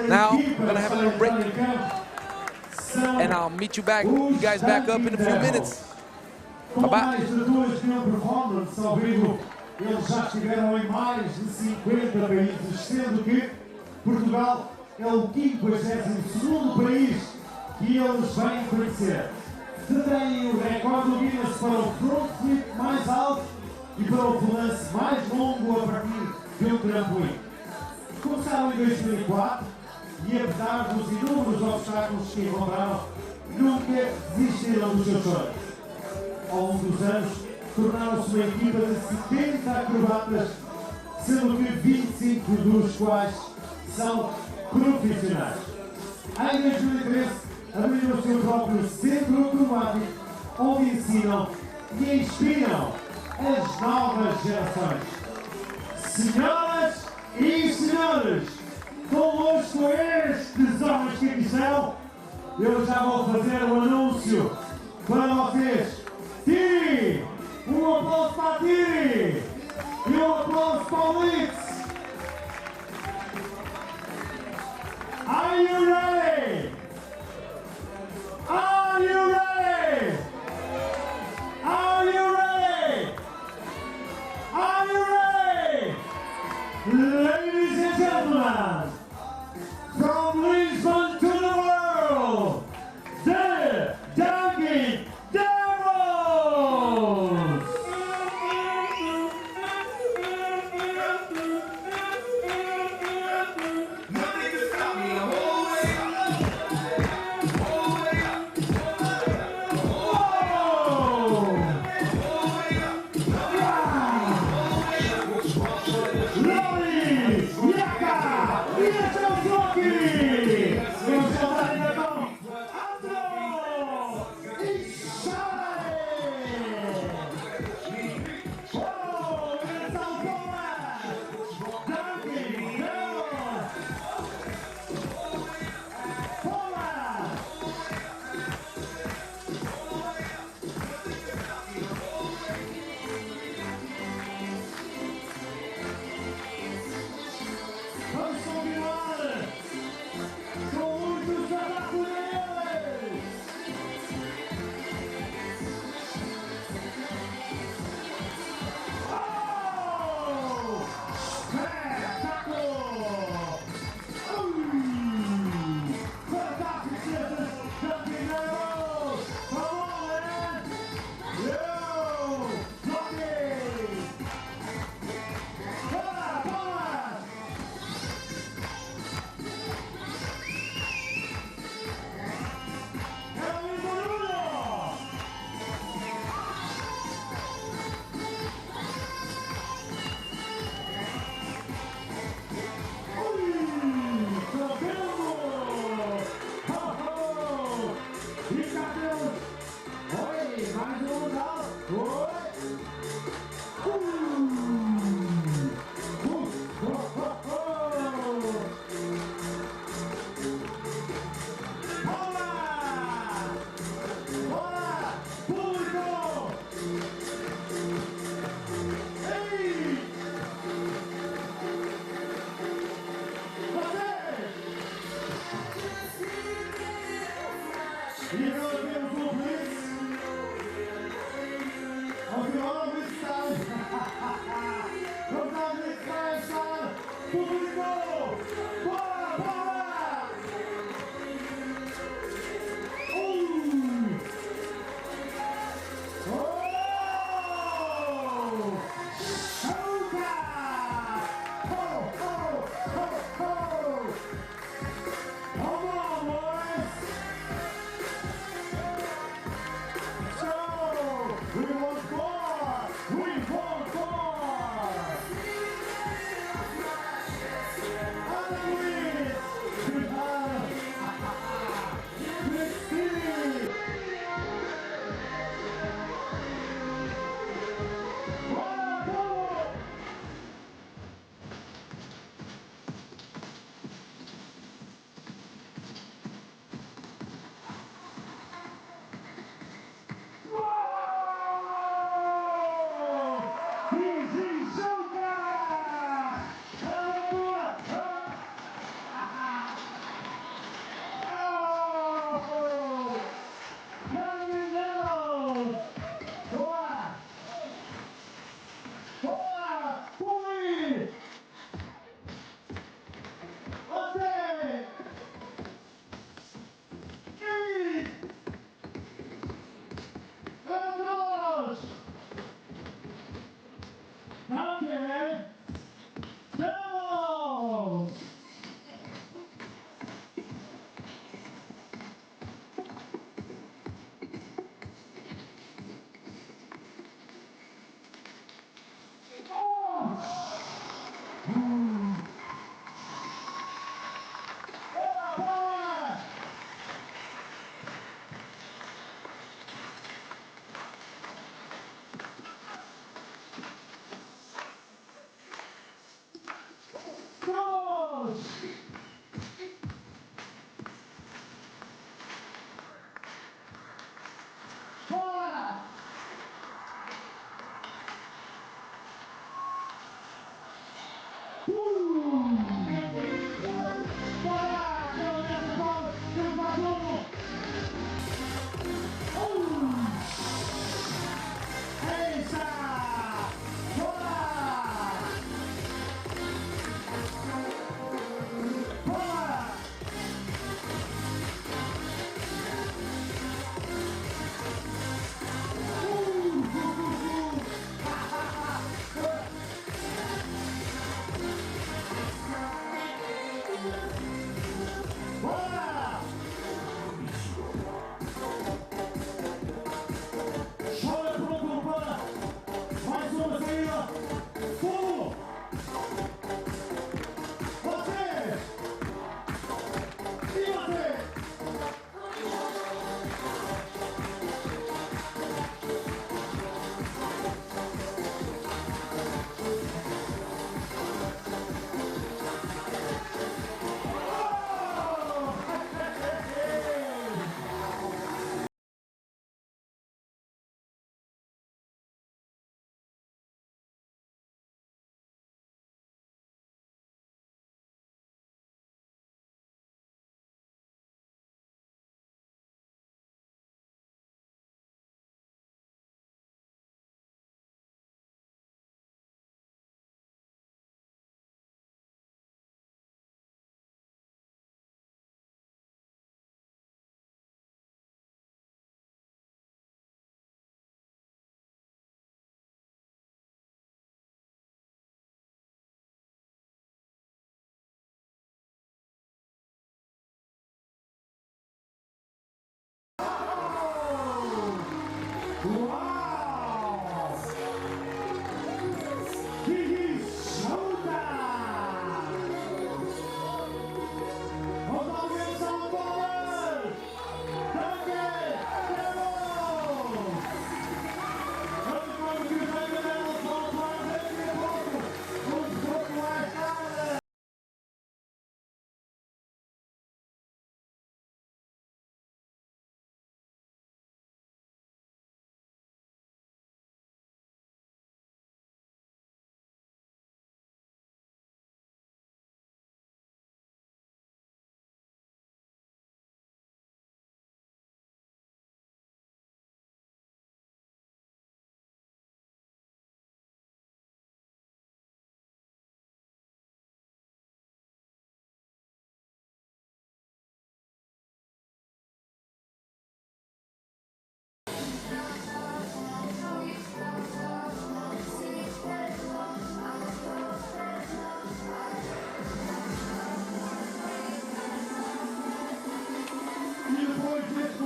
Now, we're gonna have a little break. And I'll meet you guys back up in a few minutes. Bye-bye. Eles já estiveram em mais de 50 países, sendo que Portugal é o 52º país que eles vêm conhecer. Detêm o recorde do Guinness para o front flip mais alto e para o lance mais longo a partir de um trampolim. Começaram em 2004 e, apesar dos inúmeros obstáculos que encontraram, nunca desistiram dos seus sonhos. Ao longo dos anos, tornaram-se uma equipa de 70 acrobatas, sendo que 25 dos quais são profissionais. Em 2013, abriram o seu próprio centro acrobático, onde ensinam e inspiram as novas gerações. Senhoras e senhores, convosco estes homens que aqui estão, eu já vou fazer um anúncio para vocês. Tiri! Um aplauso para a Tiri! E um aplauso para o Litz! Are you ready? Are you ready? Are you ready? Are you ready? Ladies and gentlemen, from Lisbon to the world, the Dunkin'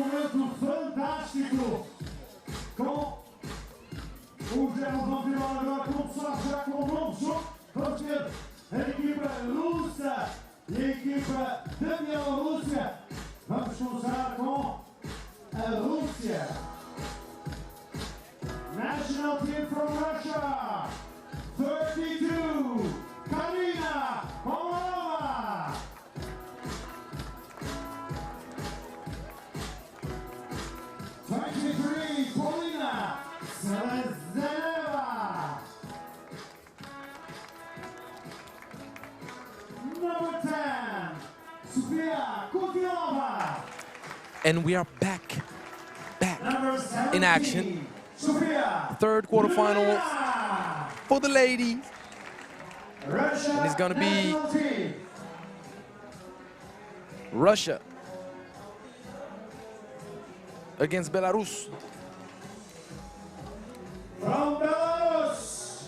momento fantástico com os erros vão virar agora começar já com o novo jogo. Vamos ter a equipa russa e a equipa da Bielorrússia. Vamos começar com a Rússia. National team from Russia, 32, Karina Komarova. 23, Polina Selezhneva. Number 10, Sofia Kutilova. And we are back in action. Sofia. Third quarterfinals Julina. for the ladies. Russia And it's gonna be national team. Russia against Belarus. From Belarus,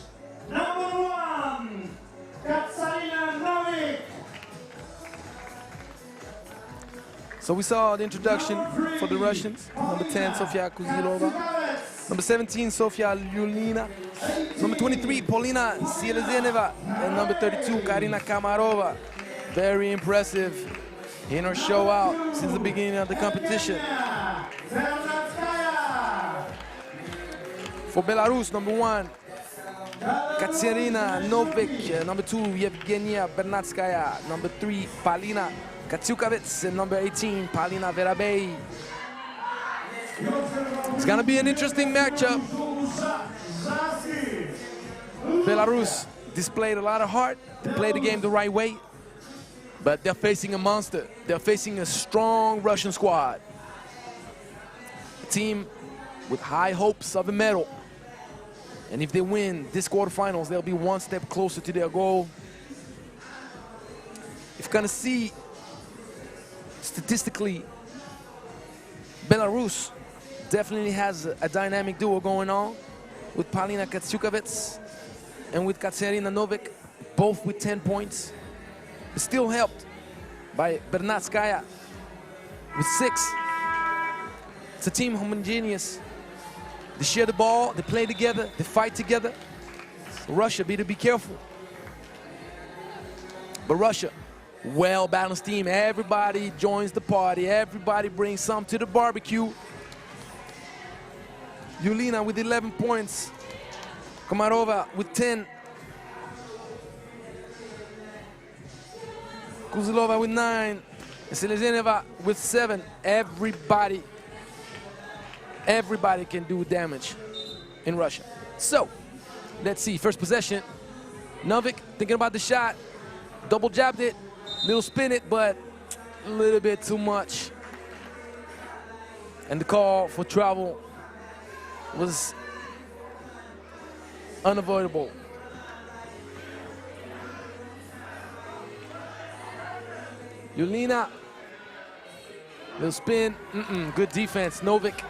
#1, Katarina Novik. So we saw the introduction for the Russians. Number 10, Sofia Kuzilova. Number 17, Sofia Julina. Number 23, Polina Selezneva. And number 32, Karina Kamarova. Very impressive in her show out since the beginning of the competition. For Belarus, number 1, Katerina Novik. Number 2, Yevgenia Bernatskaya. Number 3, Palina Katsiukavets. And number 18, Palina Verabey. It's gonna be an interesting matchup. Belarus displayed a lot of heart. They played the game the right way. But they're facing a monster. They're facing a strong Russian squad. A team with high hopes of a medal. And if they win this quarterfinals, they'll be one step closer to their goal. If you're gonna see, statistically, Belarus definitely has a dynamic duo going on with Palina Katsiukavets and with Katerina Novik, both with 10 points. Still helped by Bernatskaya with 6. It's a team homogeneous. They share the ball, they play together, they fight together. Russia, better be careful. But Russia, well-balanced team. Everybody joins the party. Everybody brings some to the barbecue. Julina with 11 points. Komarova with 10. Kuzilova with 9. Selezneva with 7. Everybody can do damage in Russia. So, let's see. First possession. Novik thinking about the shot. Double jabbed it. Little spin it, but a little bit too much. And the call for travel was unavoidable. Julina, little spin, good defense. Novik,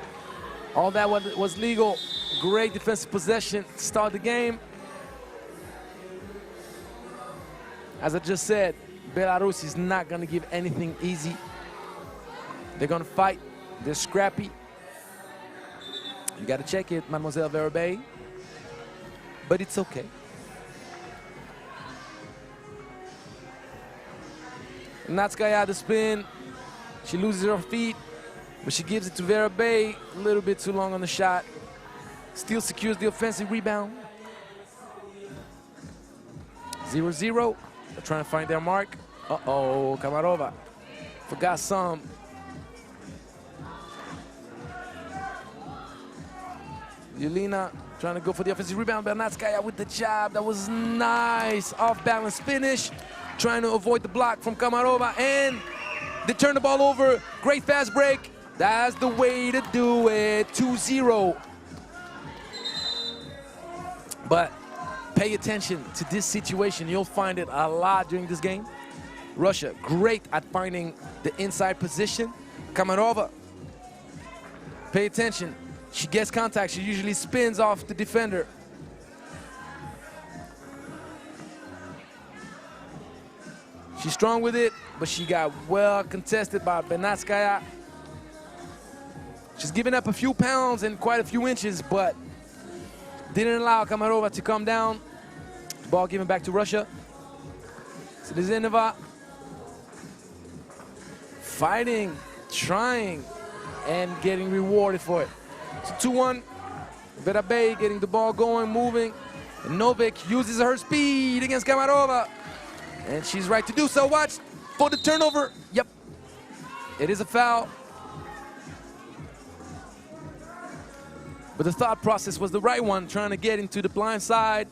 all that was legal. Great defensive possession to start the game. As I just said, Belarus is not gonna give anything easy. They're gonna fight, they're scrappy. You gotta check it, Mademoiselle Verabey, but it's okay. Natskaya the spin. She loses her feet, but she gives it to Verabey. A little bit too long on the shot. Still secures the offensive rebound. 0-0. They're trying to find their mark. Uh-oh, Kamarova forgot some. Julina trying to go for the offensive rebound. Bernatskaya with the jab. That was nice. Off-balance finish. Trying to avoid the block from Kamarova. And they turn the ball over. Great fast break. That's the way to do it. 2-0. But pay attention to this situation. You'll find it a lot during this game. Russia, great at finding the inside position. Kamarova, pay attention. She gets contact. She usually spins off the defender. She's strong with it, but she got well contested by Bernatskaya. She's giving up a few pounds and quite a few inches, but didn't allow Kamarova to come down. Ball given back to Russia. Selezneva fighting, trying, and getting rewarded for it. So 2-1. Verabey getting the ball going, moving. And Novik uses her speed against Kamarova. And she's right to do so. Watch for the turnover. Yep, it is a foul. But the thought process was the right one, trying to get into the blind side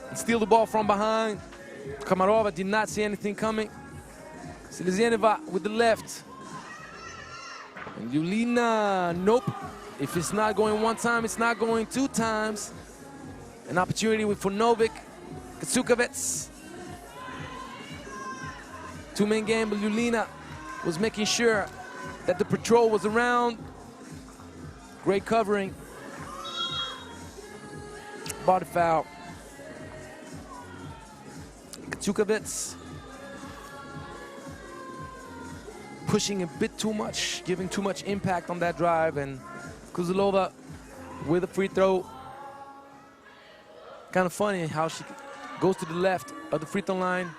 and steal the ball from behind. Kamarova did not see anything coming. Selezneva with the left. And Julina, nope. If it's not going one time, it's not going two times. An opportunity for Novik, Kacukovets. Two-man game, but Julina was making sure that the patrol was around. Great covering. Body foul. Kacukovets pushing a bit too much, giving too much impact on that drive, and Kuzilova with a free throw. Kind of funny how she goes to the left of the free throw line.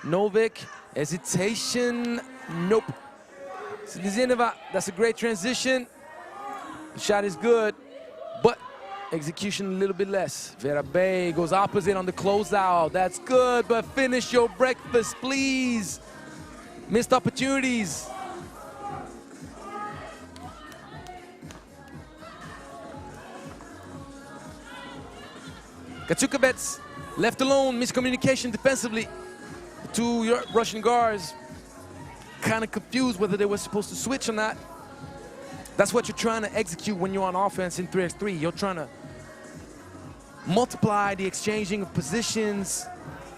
Novik, hesitation, nope. Slizinova, that's a great transition. The shot is good, but execution a little bit less. Vera Bay goes opposite on the closeout. That's good, but finish your breakfast, please. Missed opportunities. Kacukovets left alone, miscommunication defensively. The two Russian guards kind of confused whether they were supposed to switch or not. That's what you're trying to execute when you're on offense in 3x3. You're trying to multiply the exchanging of positions,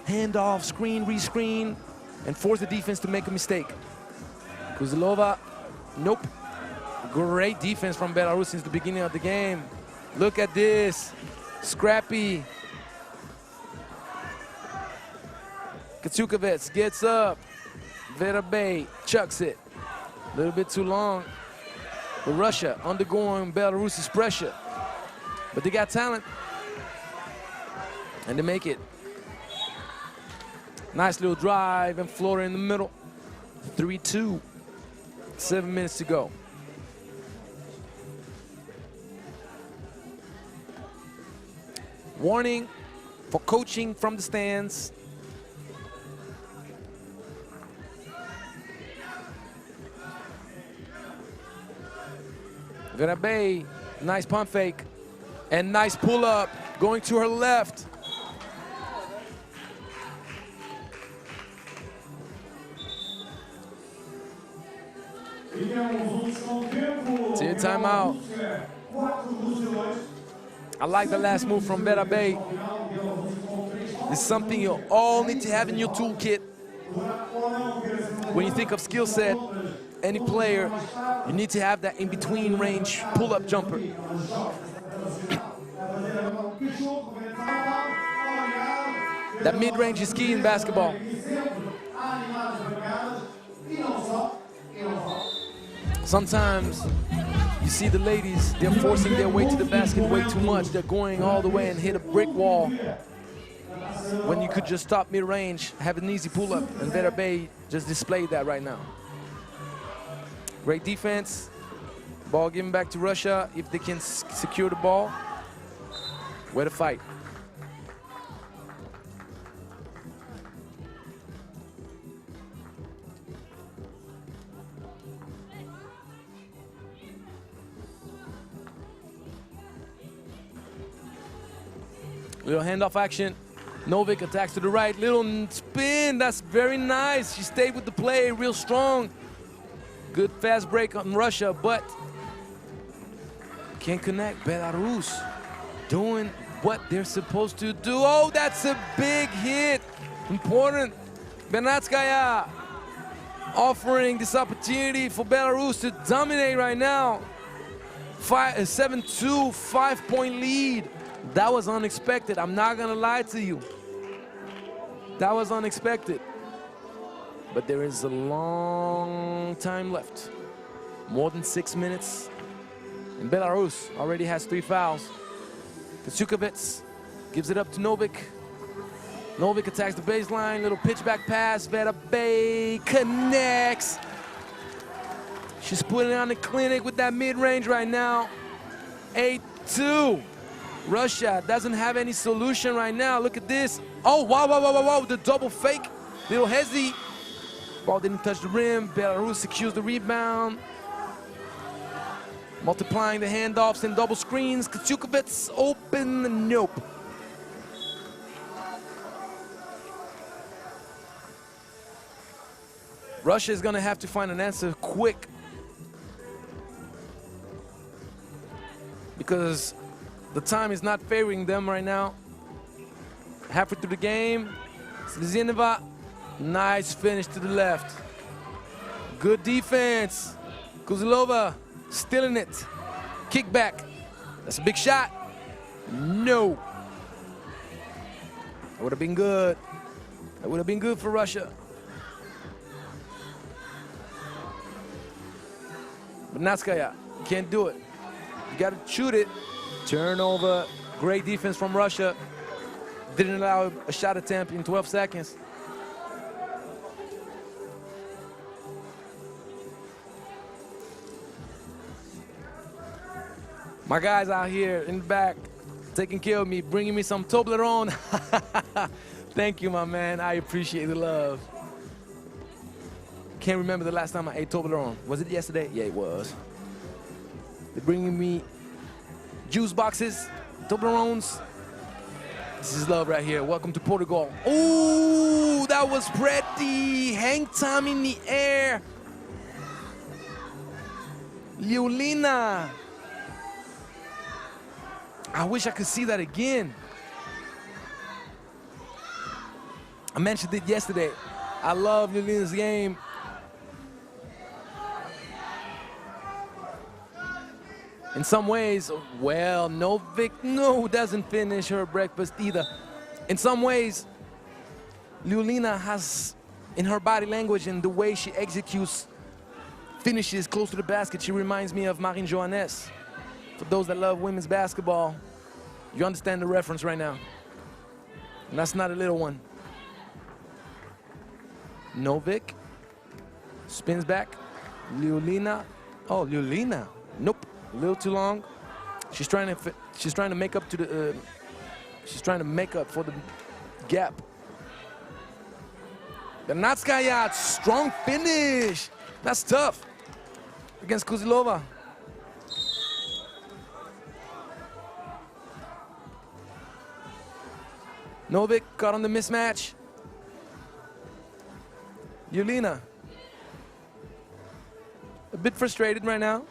handoff, screen, rescreen, and force the defense to make a mistake. Kuzilova, nope. Great defense from Belarus since the beginning of the game. Look at this, scrappy. Kacukovets gets up. Vera Bay chucks it. A little bit too long. But Russia undergoing Belarus's pressure. But they got talent. And they make it. Nice little drive and floater in the middle. 3-2. 7 minutes to go. Warning for coaching from the stands. Vera Bay, nice pump fake. And nice pull up, going to her left. It's your timeout. I like the last move from Vera Bay. It's something you all need to have in your toolkit. When you think of skill set, any player, you need to have that in-between range pull-up jumper. That mid-range is key in basketball. Sometimes you see the ladies, they're forcing their way to the basket way too much. They're going all the way and hit a brick wall. When you could just stop mid-range, have an easy pull-up, and Vera Bay just displayed that right now. Great defense. Ball given back to Russia. If they can secure the ball, where to fight. Little handoff action. Novik attacks to the right. Little spin. That's very nice. She stayed with the play, real strong. Good fast break on Russia, but can't connect. Belarus doing what they're supposed to do. Oh, that's a big hit. Important. Benatskaya offering this opportunity for Belarus to dominate right now. 7-2, 5-point lead. That was unexpected. I'm not gonna lie to you. That was unexpected. But there is a long time left. More than 6 minutes. And Belarus already has 3 fouls. Kacukovets gives it up to Novik. Novik attacks the baseline, little pitch back pass. Vera Bay connects. She's putting on the clinic with that mid-range right now. 8-2. Russia doesn't have any solution right now. Look at this. Oh, wow, wow, wow, wow, wow. The double fake. Little hezzy. Ball didn't touch the rim. Belarus secures the rebound. Multiplying the handoffs and double screens. Kacukovets open. Nope. Russia is going to have to find an answer quick. because the time is not favoring them right now. Halfway through the game, Slizinova, nice finish to the left. Good defense. Kuzilova stealing it. Kick back. That's a big shot. No. That would have been good. That would have been good for Russia. But Natskaya can't do it. You got to shoot it. Turnover. Great defense from Russia. Didn't allow a shot attempt in 12 seconds. My guys out here in the back taking care of me, bringing me some Toblerone. Thank you, my man. I appreciate the love. Can't remember the last time I ate Toblerone. Was it yesterday? Yeah, it was. They're bringing me juice boxes, Toblerones. This is love right here. Welcome to Portugal. Oh, that was pretty. Hang time in the air. Liulina. I wish I could see that again. I mentioned it yesterday. I love Liulina's game. In some ways, well, Novik, no, doesn't finish her breakfast either. In some ways, Liulina has, in her body language and the way she executes finishes close to the basket, she reminds me of Marine Johannes. For those that love women's basketball, you understand the reference right now. And that's not a little one. Novik spins back. Liulina. Oh, Liulina. Nope. A little too long. She's trying to make up to the. She's trying to make up for the gap. The Natskaya, strong finish. That's tough against Kuzilova. Novik caught on the mismatch. Liulina, a bit frustrated right now.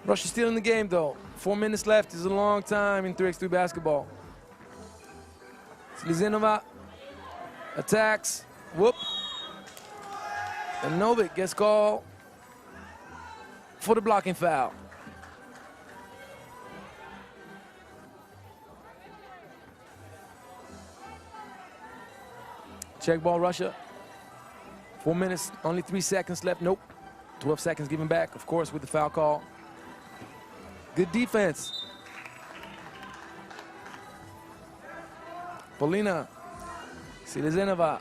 Russia's still in the game though. 4 minutes left is a long time in 3x3 basketball. Slizinova attacks. Whoop. And Novik gets called for the blocking foul. Check ball, Russia. 4 minutes, only 3 seconds left. Nope. 12 seconds given back, of course, with the foul call. Good defense. Polina Slizinova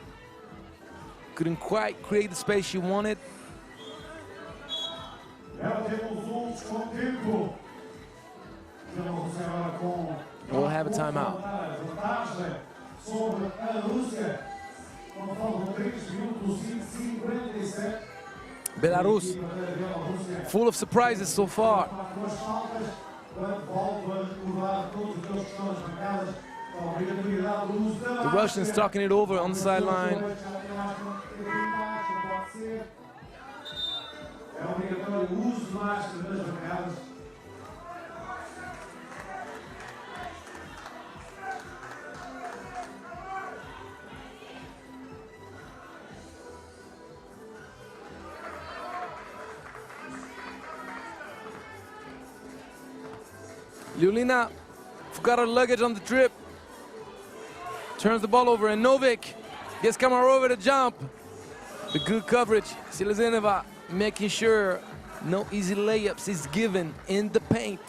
couldn't quite create the space she wanted. We'll have a timeout. Belarus, full of surprises so far. The Russians talking it over on the sideline. Liulina forgot her luggage on the trip. Turns the ball over, and Novik gets Kamarova to jump. The good coverage. Slizinova making sure no easy layups is given in the paint.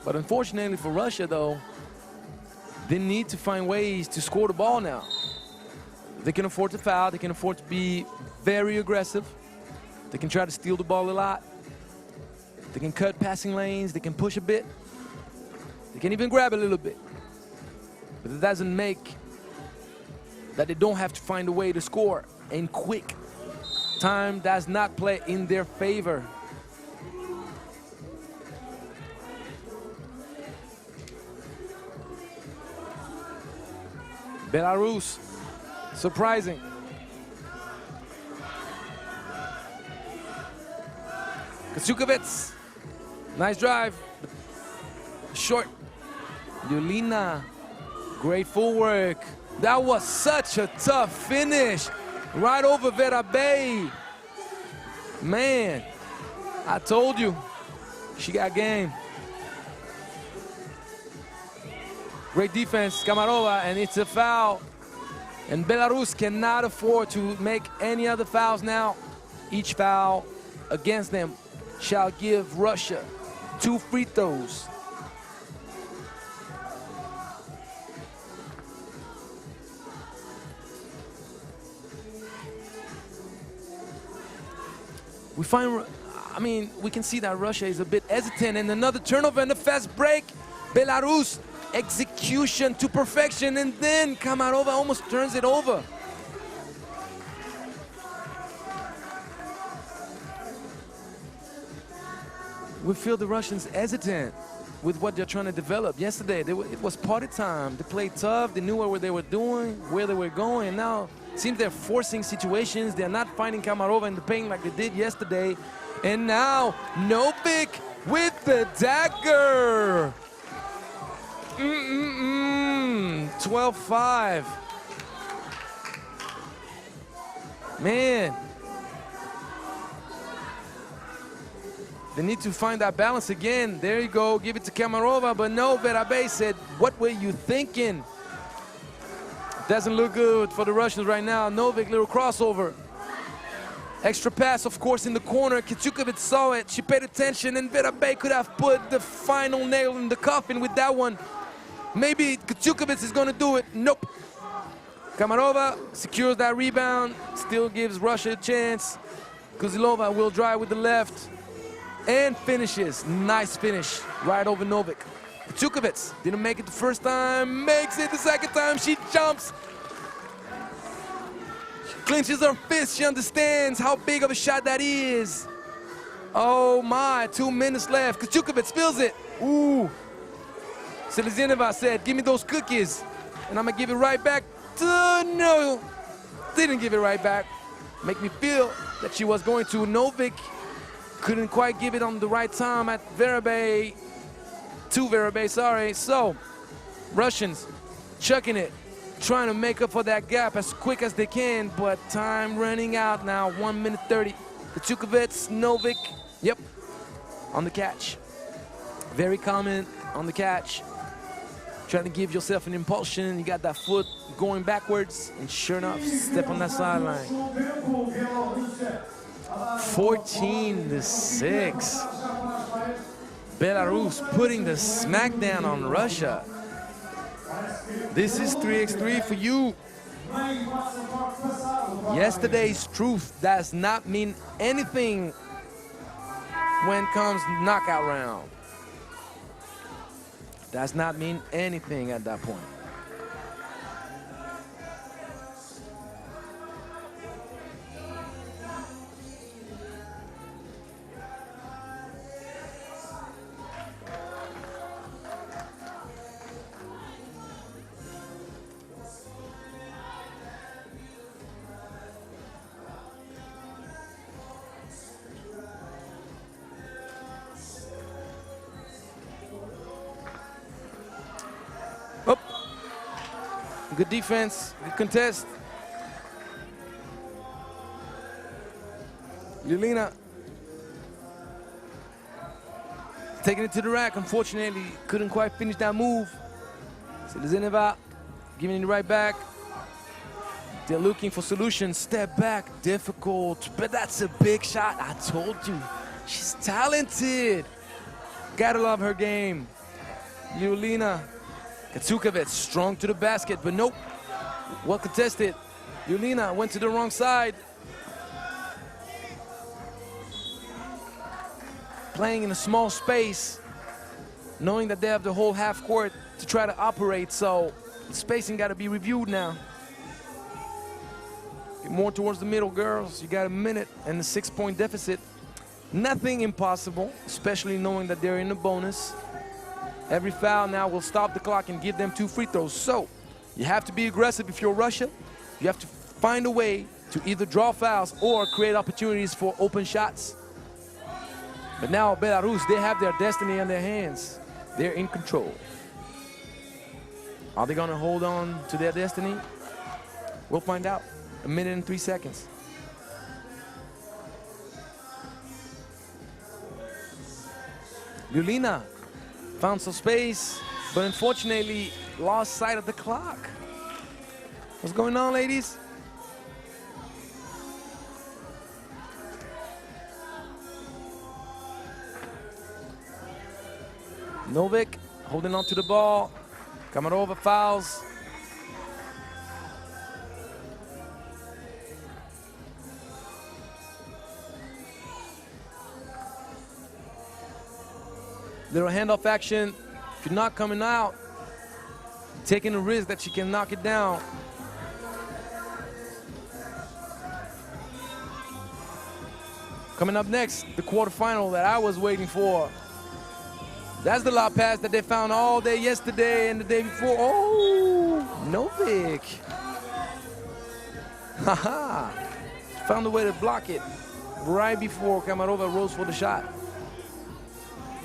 But unfortunately for Russia, though, they need to find ways to score the ball now. They can afford to foul. They can afford to be very aggressive. They can try to steal the ball a lot. They can cut passing lanes, they can push a bit. They can even grab a little bit. But it doesn't make that they don't have to find a way to score. And quick. Time does not play in their favor. Belarus, surprising. Kacukovic, nice drive, short. Julina, great footwork. That was such a tough finish, right over Vera Bay. Man, I told you, she got game. Great defense, Kamarova, and it's a foul. And Belarus cannot afford to make any other fouls now. Each foul against them shall give Russia 2 free throws. We can see that Russia is a bit hesitant, and another turnover and a fast break. Belarus, execution to perfection, and then Kamarova almost turns it over. We feel the Russians hesitant with what they're trying to develop. Yesterday, it was party time. They played tough, they knew what they were doing, where they were going, and now it seems they're forcing situations. They're not finding Kamarova in the paint like they did yesterday. And now, Novik with the dagger. 12-5. Man. They need to find that balance again. There you go, give it to Kamarova, but no, Vera Bay said, what were you thinking? Doesn't look good for the Russians right now. Novik, little crossover. Extra pass, of course, in the corner. Kacukovic saw it, she paid attention, and Vera Bay could have put the final nail in the coffin with that one. Maybe Kacukovic is gonna do it. Nope. Kamarova secures that rebound, still gives Russia a chance. Kozilova will drive with the left and finishes. Nice finish right over Novik. Kacukovic didn't make it the first time, makes it the second time. She jumps. She clenches her fist. She understands how big of a shot that is. Oh my, 2 minutes left. Kacukovic spills it. Ooh. Selezienova said, give me those cookies, and I'm gonna give it right back. No, didn't give it right back. Make me feel that she was going to. Novik couldn't quite give it on the right time at Vera Bay. To Vera Bay, sorry. So, Russians chucking it, trying to make up for that gap as quick as they can, but time running out now, 1 minute 30. Kacukovic, Novik, yep, on the catch. Very common on the catch. Trying to give yourself an impulsion, you got that foot going backwards, and sure enough, step on that sideline. 14-6. Belarus putting the smackdown on Russia. This is 3x3 for you. Yesterday's truth does not mean anything when comes knockout round. Does not mean anything at that point. Good defense, good contest. Julina taking it to the rack. Unfortunately, couldn't quite finish that move. Selezienova giving it right back. They're looking for solutions. Step back, difficult, but that's a big shot. I told you, she's talented. Gotta love her game. Julina. Kacukovic strong to the basket, but nope. Well contested. Julina went to the wrong side. Playing in a small space, knowing that they have the whole half court to try to operate, so the spacing got to be reviewed now. Get more towards the middle, girls. You got a minute and a 6-point deficit. Nothing impossible, especially knowing that they're in the bonus. Every foul now will stop the clock and give them 2 free throws. So you have to be aggressive if you're Russia. You have to find a way to either draw fouls or create opportunities for open shots. But now Belarus, they have their destiny in their hands. They're in control. Are they gonna hold on to their destiny? We'll find out. 1 minute and 3 seconds. Julina found some space, but unfortunately lost sight of the clock. What's going on, ladies? Novik holding on to the ball. Kamarova fouls. Little handoff action. If you're not coming out, taking a risk that she can knock it down. Coming up next, the quarterfinal that I was waiting for. That's the lob pass that they found all day yesterday and the day before. Oh, Novik. Haha. Found a way to block it right before Kamarova rose for the shot.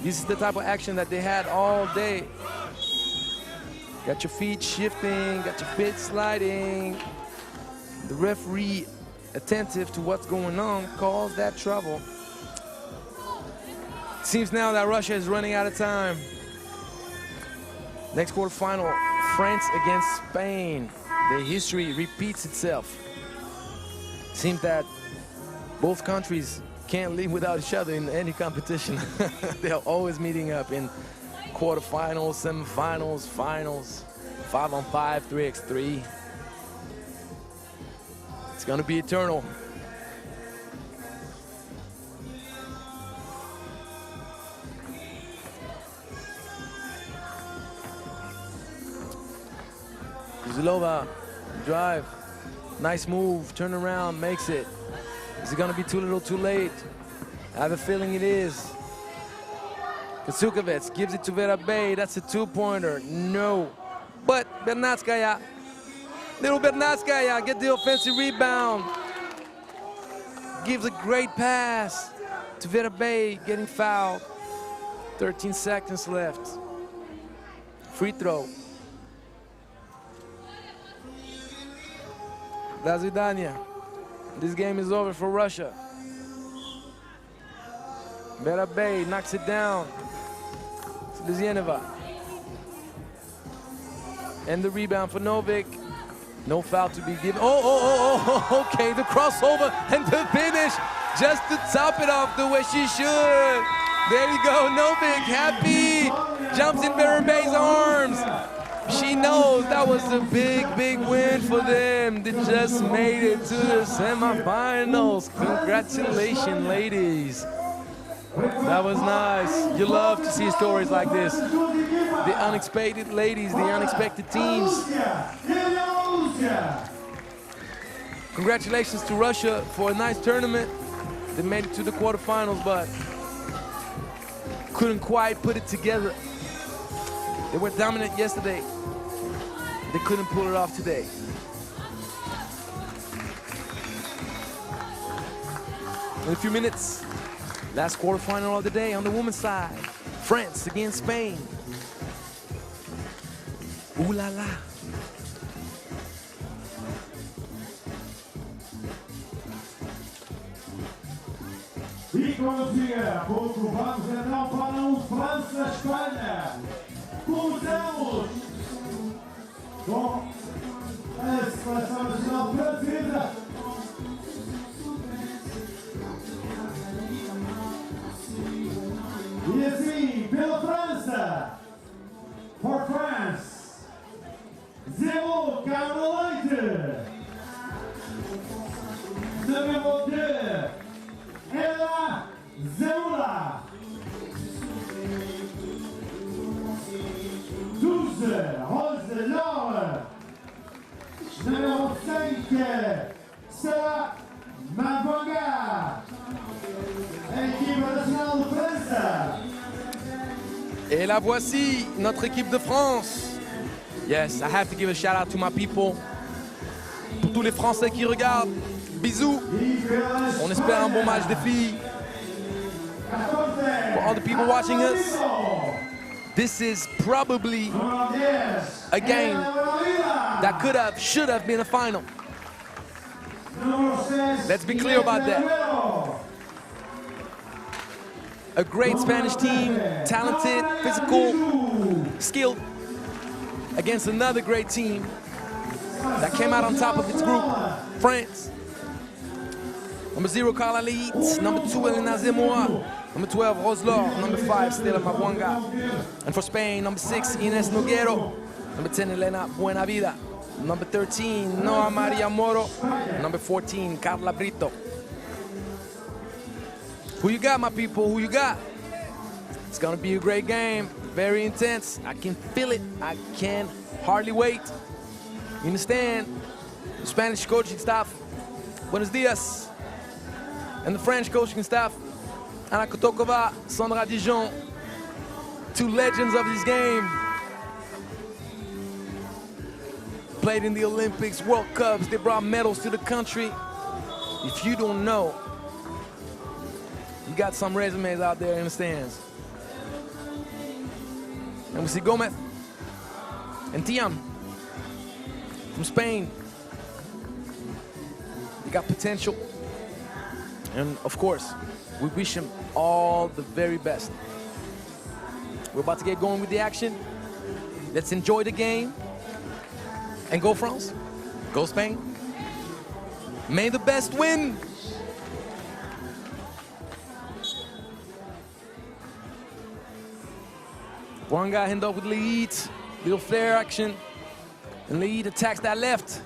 This is the type of action that they had all day. Got your feet shifting, got your feet sliding. The referee, attentive to what's going on, calls that trouble. Seems now that Russia is running out of time. Next quarterfinal, France against Spain. The history repeats itself. Seems that both countries can't live without each other in any competition. They're always meeting up in quarterfinals, semifinals, finals, 5-on-5, 3x3. It's gonna be eternal. Zulova, drive, nice move, turn around, makes it. Is it gonna be too little, too late? I have a feeling it is. Kasukovets gives it to Vera Bay, that's a 2-pointer, no. But Bernatskaya, little Bernatskaya, get the offensive rebound. Gives a great pass to Vera Bay, getting fouled. 13 seconds left. Free throw. До свидания. This game is over for Russia. Vera Bay knocks it down. Slizienova. And the rebound for Novik. No foul to be given. Oh, okay, the crossover and the finish. Just to top it off the way she should. There you go, Novik, happy. Jumps in Vera Bay's arms. She knows that was a big, big win for them. They just made it to the semifinals. Congratulations, ladies. That was nice. You love to see stories like this. The unexpected ladies, the unexpected teams. Congratulations to Russia for a nice tournament. They made it to the quarterfinals, but couldn't quite put it together. They were dominant yesterday. They couldn't pull it off today. In a few minutes, last quarterfinal of the day on the women's side. France against Spain. Ooh la la. E quando chega pouco, vamos então para França-Espanha. Começamos com a seleção nacional francesa. E assim, pela França, for France, Zéro Carolite. Numéro 2, Ella Zeula. 12, Rose Laure. Numéro 5, Sarah Mabonga. Équipe nationale de France. Et la voici, notre équipe de France. Yes, I have to give a shout out to my people. Pour tous les Français qui regardent, bisous. On espère un bon match des filles. 14. all the people watching us, this is probably a game that could have, should have been a final. Let's be clear about that. A great Spanish team, talented, physical, skilled, against another great team that came out on top of its group, France. Number 0, Carla Leet. Number 2, Elena Zemmour. Number 12, Roslor. Number 5, Stella Mavwanga. And for Spain, number 6, Ines Noguero. Number 10, Elena Buenavida. Number 13, Noa Maria Moro. Number 14, Carla Brito. Who you got, my people? Who you got? It's gonna be a great game. Very intense. I can feel it. I can hardly wait. You understand? The Spanish coaching staff, buenos dias. And the French coaching staff, Anna Kotokova, Sandra Dijon, 2 legends of this game. Played in the Olympics, World Cups, they brought medals to the country. If you don't know, you got some resumes out there in the stands. And we see Gomez and Tiam from Spain. They got potential. And of course, we wish them all the very best. We're about to get going with the action. Let's enjoy the game. And go France, go Spain. May the best win. One guy hand up with lead, little flare action. And lead attacks that left.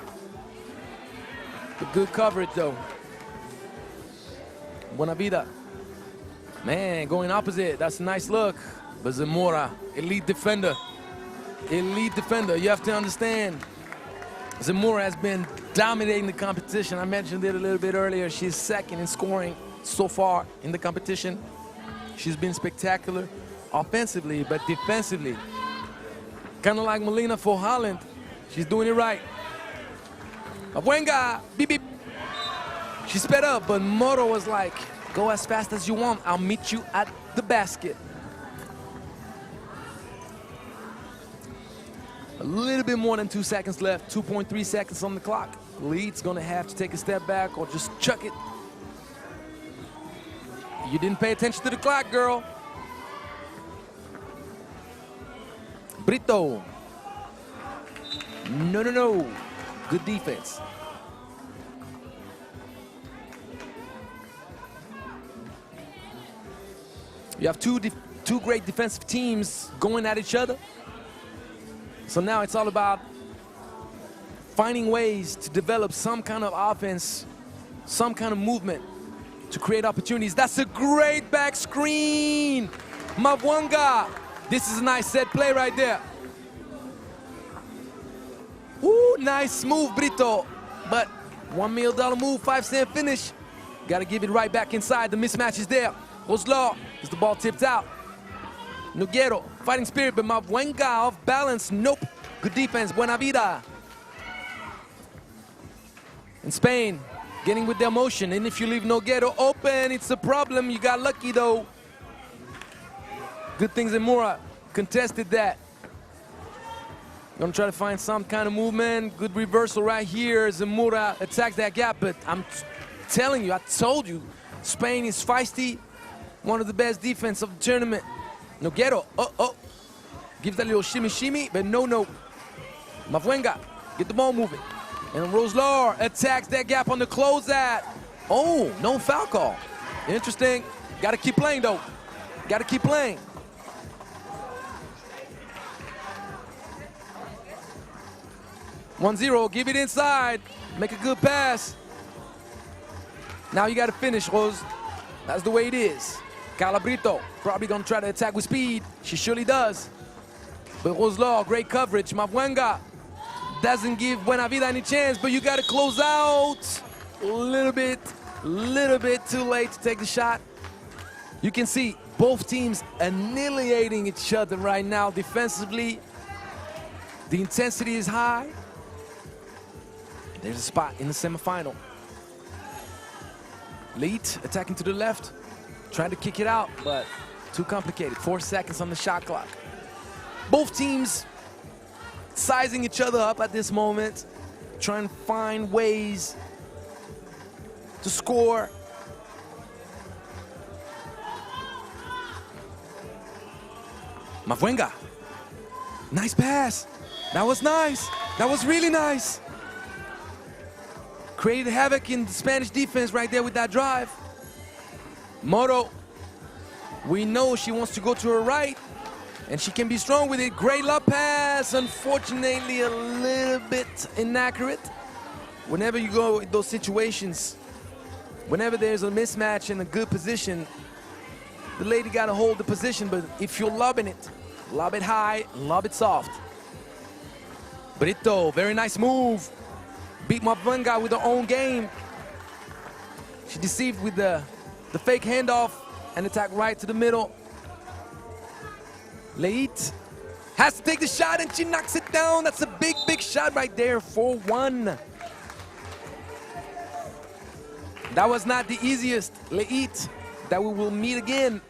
But good coverage though. Buenavida. Man, going opposite, that's a nice look. But Zamora, elite defender. Elite defender, you have to understand. Zamora has been dominating the competition. I mentioned it a little bit earlier. She's second in scoring so far in the competition. She's been spectacular offensively, but defensively. Kind of like Molina for Holland. She's doing it right. Mavwanga, beep, beep. She sped up, but Moro was like, go as fast as you want. I'll meet you at the basket. A little bit more than 2 seconds left, 2.3 seconds on the clock. Lead's gonna have to take a step back or just chuck it. You didn't pay attention to the clock, girl. Brito. No, no, no. Good defense. You have two great defensive teams going at each other. So now it's all about finding ways to develop some kind of offense, some kind of movement to create opportunities. That's a great back screen. Mavwanga. This is a nice set play right there. Ooh, nice move, Brito. But $1 million move, 5-cent finish. Got to give it right back inside. The mismatch is there. Roslor is the ball tipped out. Noguero, fighting spirit, but Mavwanga off balance. Nope. Good defense, Buenavida. And Spain getting with their motion. And if you leave Noguero open, it's a problem. You got lucky though. Good thing Zamora contested that. Gonna try to find some kind of movement. Good reversal right here. Zamora attacks that gap, but I'm telling you, I told you, Spain is feisty. One of the best defense of the tournament. Noguero, gives that little shimmy, but no. Mavwanga, get the ball moving. And Roslor attacks that gap on the closeout. Oh, no foul call. Interesting. Got to keep playing, though. Got to keep playing. (1-0), give it inside. Make a good pass. Now you got to finish, Rose. That's the way it is. Carla Brito probably going to try to attack with speed. She surely does. But Roslor, great coverage. Mavwanga doesn't give Buenavida any chance, but you got to close out. A little bit too late to take the shot. You can see both teams annihilating each other right now defensively. The intensity is high. There's a spot in the semifinal. Leet attacking to the left, trying to kick it out, but Too complicated. 4 seconds on the shot clock. Both teams sizing each other up at this moment, trying to find ways to score. Mavuenga. Nice pass. That was nice. That was really nice. Created havoc in the Spanish defense right there with that drive. Moro. We know she wants to go to her right, and she can be strong with it. Great love pass. Unfortunately, a little bit inaccurate. Whenever you go in those situations, whenever there's a mismatch in a good position, the lady got to hold the position, but if you're lobbing it, lob it high, lob it soft. Brito, very nice move. Beat Mavuenga with her own game. She deceived with the fake handoff and attack right to the middle. Leit has to take the shot and she knocks it down. That's a big, big shot right there, 4-1. That was not the easiest Leit that we will meet again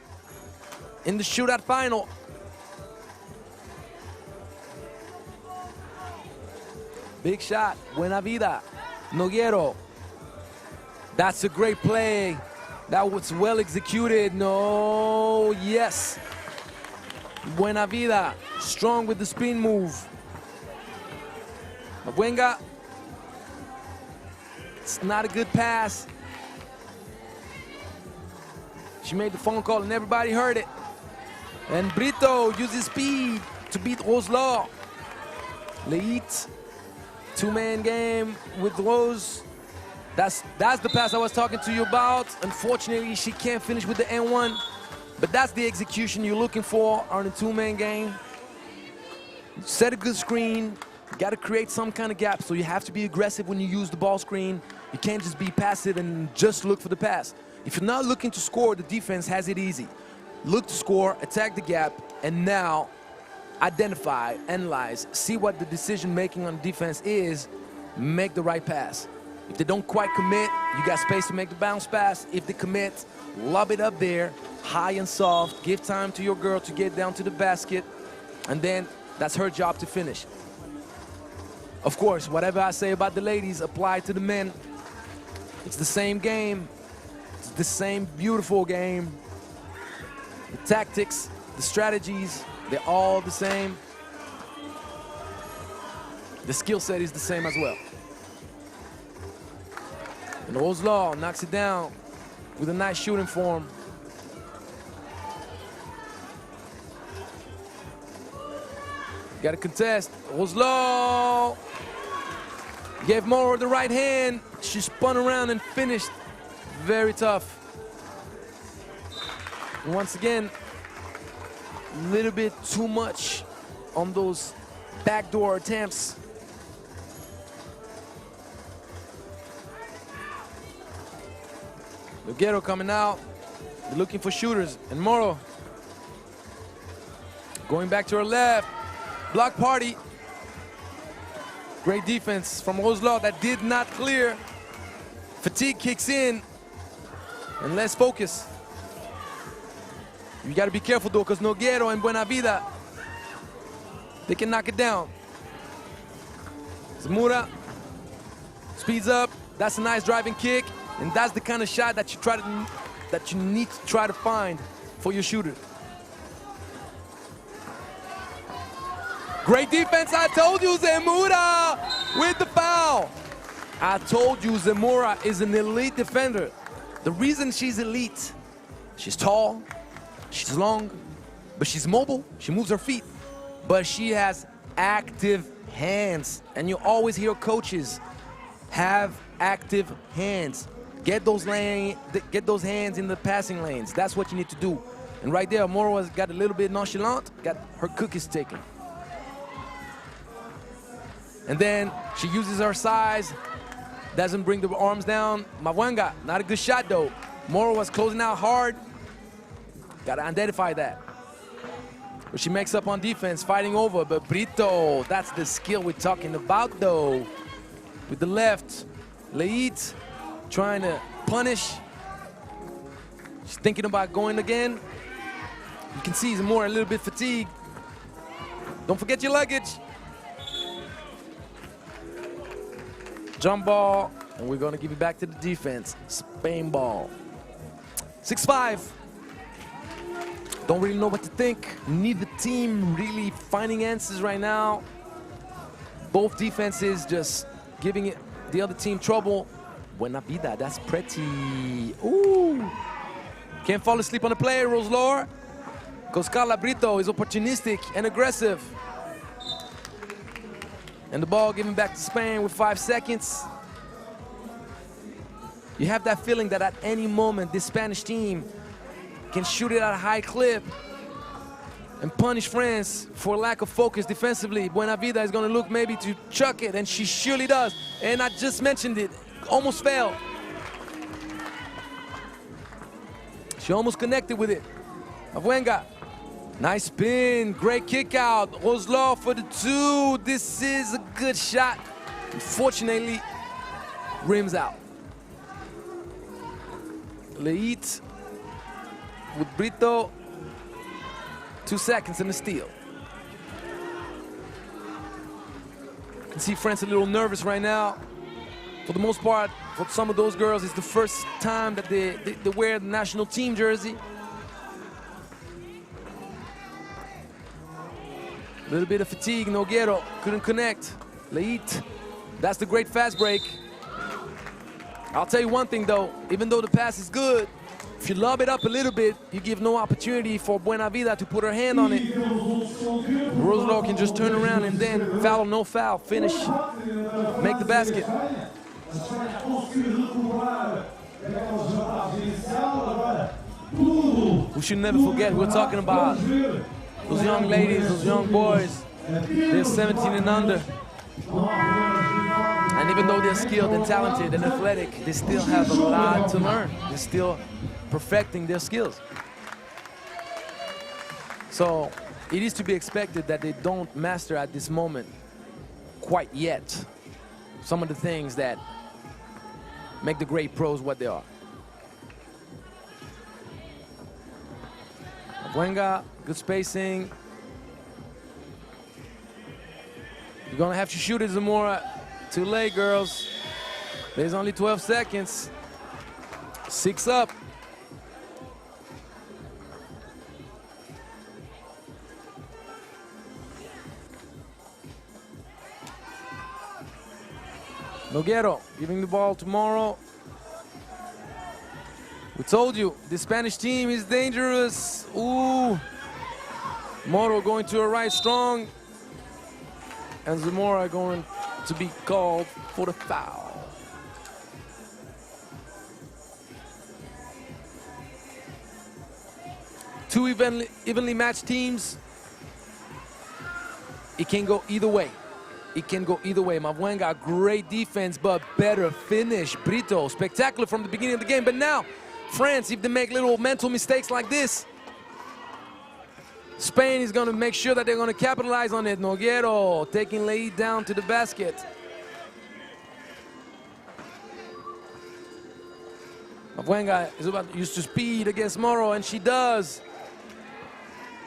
in the shootout final. Big shot, Buena Vida, Noguero. That's a great play. That was well executed. No, yes. Buena Vida, strong with the spin move. Mavuenga, it's not a good pass. She made the phone call and everybody heard it. And Brito uses speed to beat Roselot. Leit, two-man game with Rose. That's the pass I was talking to you about. Unfortunately, she can't finish with the N1, but that's the execution you're looking for on a two-man game. Set a good screen, you gotta create some kind of gap, so you have to be aggressive when you use the ball screen. You can't just be passive and just look for the pass. If you're not looking to score, the defense has it easy. Look to score, attack the gap, and now identify, analyze, see what the decision-making on defense is, make the right pass. If they don't quite commit, you got space to make the bounce pass. If they commit, lob it up there, high and soft, give time to your girl to get down to the basket, and then that's her job to finish. Of course, whatever I say about the ladies apply to the men. It's the same game. It's the same beautiful game. The tactics, the strategies, they're all the same. The skill set is the same as well. And Roselot knocks it down with a nice shooting form. Got to contest. Roselot gave Moro the right hand. She spun around and finished. Very tough. And once again, a little bit too much on those backdoor attempts. Noguero coming out. They're looking for shooters. And Moro going back to her left. Block party. Great defense from Roselot that did not clear. Fatigue kicks in. And less focus. You got to be careful though, because Noguero and Buena Vida, they can knock it down. Zamora speeds up. That's a nice driving kick, and that's the kind of shot that you need to try to find for your shooter. Great defense. I told you, Zamora with the foul. I told you Zamora is an elite defender. The reason she's elite, she's tall, she's long, but she's mobile. She moves her feet, but she has active hands. And you always hear coaches have active hands. Get those hands in the passing lanes. That's what you need to do. And right there, Moro got a little bit nonchalant, got her cookies taken. And then she uses her size, doesn't bring the arms down. Mavuenga, not a good shot though. Moro was closing out hard. Gotta identify that. But she makes up on defense, fighting over. But Brito, that's the skill we're talking about though. With the left, Leit trying to punish. She's thinking about going again. You can see Zamora a little bit fatigued. Don't forget your luggage. Jump ball, and we're gonna give it back to the defense. Spain ball. 6-5. Don't really know what to think. Neither team really finding answers right now. Both defenses just giving it the other team trouble. Buena vida, that's pretty. Ooh. Can't fall asleep on the play, Roselor. Because Carla Brito is opportunistic and aggressive. And the ball given back to Spain with 5 seconds. You have that feeling that at any moment this Spanish team can shoot it at a high clip and punish France for lack of focus defensively. Buena vida is going to look maybe to chuck it, and she surely does. And I just mentioned it, almost failed. She almost connected with it. Avuenga, nice spin, great kick out. Roselor for the 2. This is a good shot. Unfortunately, rims out. Leit with Brito. 2 seconds in the steal. You can see France a little nervous right now. For the most part, for some of those girls, it's the first time that they wear the national team jersey. A little bit of fatigue. Nogueiro couldn't connect. Leit, that's the great fast break. I'll tell you one thing though, even though the pass is good, if you lob it up a little bit, you give no opportunity for Buena Vida to put her hand on it. Roselor can just turn around and then foul or no foul, finish, make the basket. We should never forget, we're talking about those young ladies, those young boys. They're 17 and under. And even though they're skilled and talented and athletic, they still have a lot to learn. They're still perfecting their skills. So it is to be expected that they don't master at this moment quite yet some of the things that make the great pros what they are. Avuenga, good spacing. You're gonna have to shoot it, Zamora. Too late, girls. There's only 12 seconds. 6 up. Nogueiro giving the ball to Moro. We told you, the Spanish team is dangerous. Ooh. Moro going to her right strong. And Zamora going to be called for the foul. Two evenly matched teams. It can go either way. It can go either way. Mavuenga, great defense, but better finish. Brito, spectacular from the beginning of the game. But now, France, if they make little mental mistakes like this, Spain is going to make sure that they're going to capitalize on it. Nogueiro taking Leit down to the basket. Mavuenga is about to use to speed against Moro, and she does.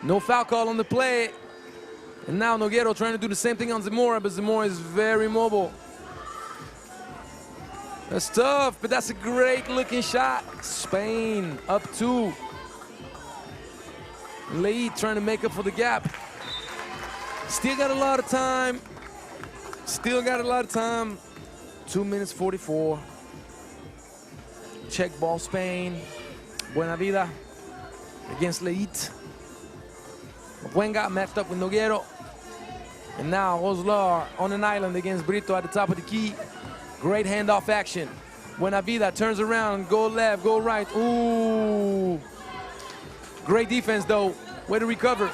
No foul call on the play. And now Nogueiro trying to do the same thing on Zamora, but Zamora is very mobile. That's tough, but that's a great looking shot. Spain up 2. Leit trying to make up for the gap. Still got a lot of time. Still got a lot of time. 2 minutes 44. Check ball Spain. Buena vida against Leit. Avuenga matched up with Nogueiro. And now Roselor on an island against Brito at the top of the key. Great handoff action. Buena vida turns around, go left, go right. Ooh. Great defense though. Way to recover.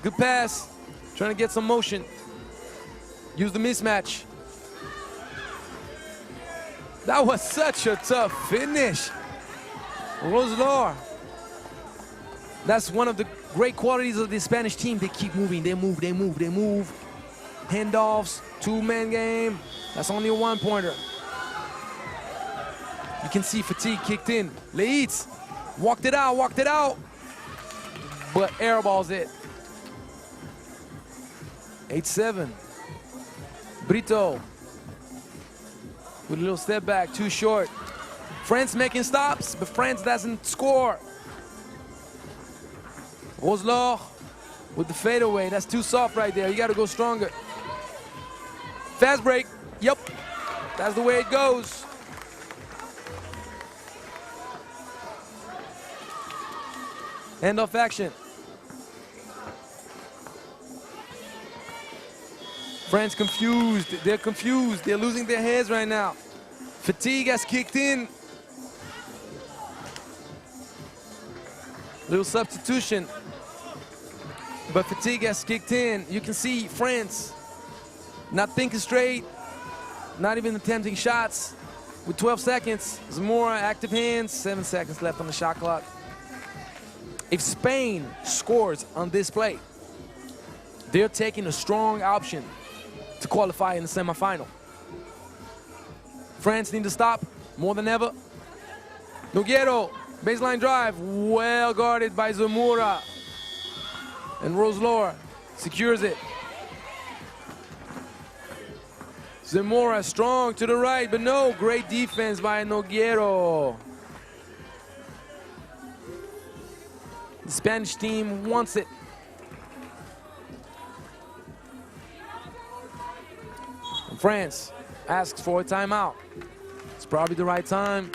Good pass. Trying to get some motion. Use the mismatch. That was such a tough finish. Roselor. That's one of the great qualities of the Spanish team. They keep moving, they move, they move, they move. Handoffs, 2-man game. That's only a 1-pointer. You can see fatigue kicked in. Leit walked it out, walked it out. but airballs it. 8-7. Brito with a little step back, too short. France making stops, but France doesn't score. Roselor with the fadeaway. That's too soft right there. You got to go stronger. Fast break. Yep. That's the way it goes. End of action. France confused. They're confused. They're losing their heads right now. Fatigue has kicked in. Little substitution. But fatigue has kicked in. You can see France not thinking straight, not even attempting shots. With 12 seconds, Zamora, active hands, 7 seconds left on the shot clock. If Spain scores on this play, they're taking a strong option to qualify in the semifinal. France need to stop more than ever. Nogueiro, baseline drive, well guarded by Zamora. And Roselor secures it. Zamora strong to the right, but no, great defense by Nogueiro. The Spanish team wants it. And France asks for a timeout. It's probably the right time.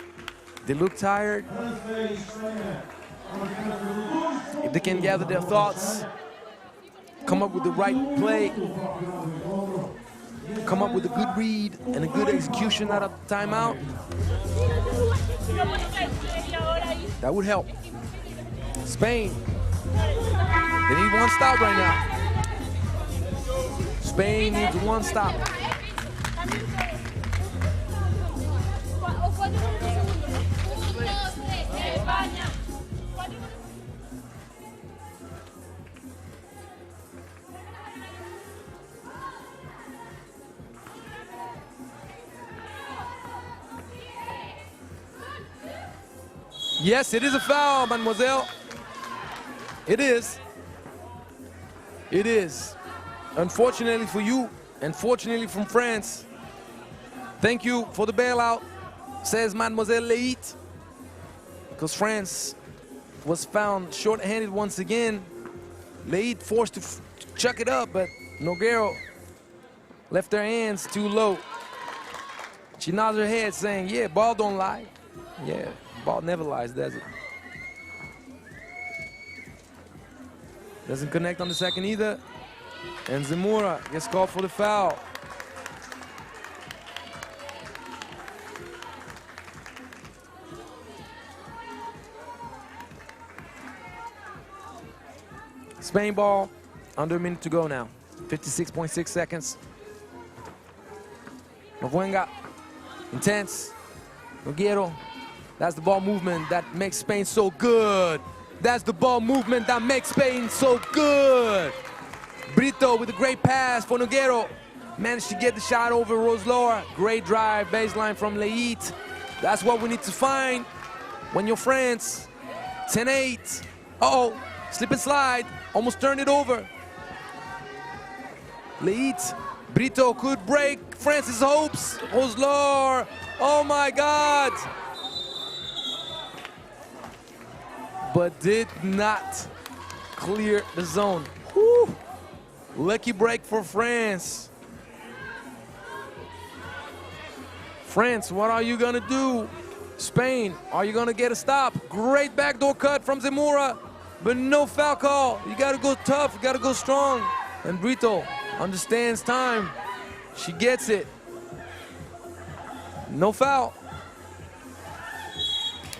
They look tired. If they can gather their thoughts, come up with the right play, come up with a good read and a good execution out of the timeout, that would help. Spain, they need one stop right now. Spain needs one stop. Yes, it is a foul, mademoiselle. It is. It is. Unfortunately for you, and fortunately from France. Thank you for the bailout, says Mademoiselle Leite. Because France was found short-handed once again. Leite forced to chuck it up, but Nogueiro left her hands too low. She nods her head saying, yeah, ball don't lie. Yeah, ball never lies, does it? Doesn't connect on the second either. And Zamora gets called for the foul. Spain ball, under a minute to go now. 56.6 seconds. Nogueira, intense. Nogueiro, that's the ball movement that makes Spain so good. That's the ball movement that makes Spain so good. Brito with a great pass for Nogueiro. Managed to get the shot over Roselor. Great drive, baseline from Leite. That's what we need to find when you're France. 10-8. Uh-oh, slip and slide. Almost turned it over. Leite, Brito could break France's hopes. Roselor, oh my God. But did not clear the zone. Whew. Lucky break for France. France, what are you gonna do? Spain, are you gonna get a stop? Great backdoor cut from Zamora, but no foul call. You gotta go tough, you gotta go strong. And Brito understands time. She gets it. No foul.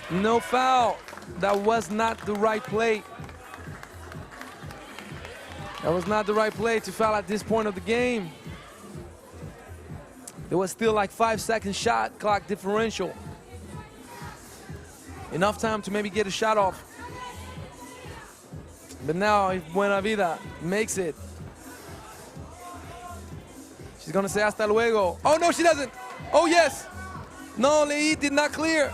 No foul. That was not the right play. That was not the right play to foul at this point of the game. There was still like 5-second shot clock differential. Enough time to maybe get a shot off. But now if Buena Vida makes it, she's gonna say hasta luego. Oh no, she doesn't. Oh yes. No, Leite did not clear.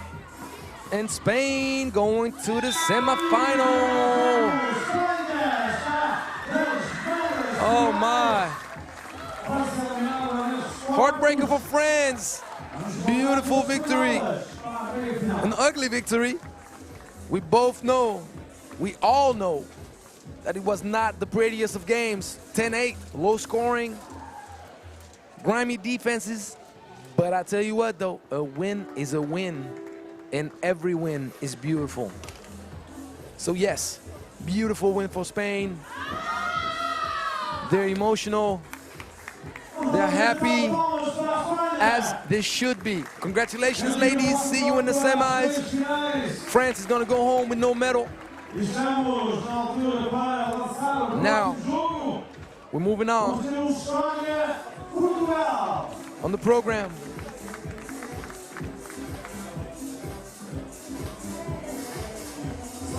And Spain going to the semifinal. Oh my. Heartbreaker for France. Beautiful victory. An ugly victory. We both know, we all know, that it was not the prettiest of games. 10-8, low scoring, grimy defenses. But I tell you what though, a win is a win, and every win is beautiful. So yes, beautiful win for Spain. They're emotional, they're happy, as they should be. Congratulations, ladies. See you in the semis. France is going to go home with no medal. Now, we're moving on the program.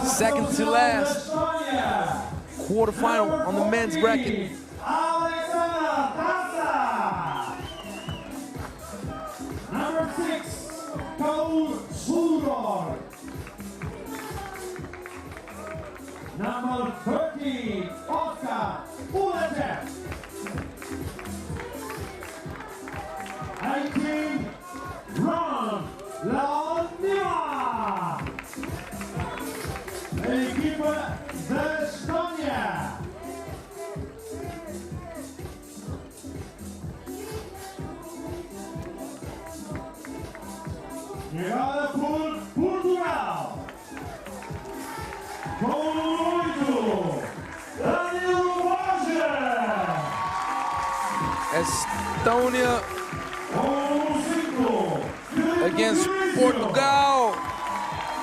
Second to last quarterfinal on the men's bracket. Number 6, Portugal. Number 13, Oscar Ulejev. 18, Ron Laonia. L'équipe d'Estonia. Chegada por Portugal. Com o 8, Daniel Estonia com 5, against Portugal.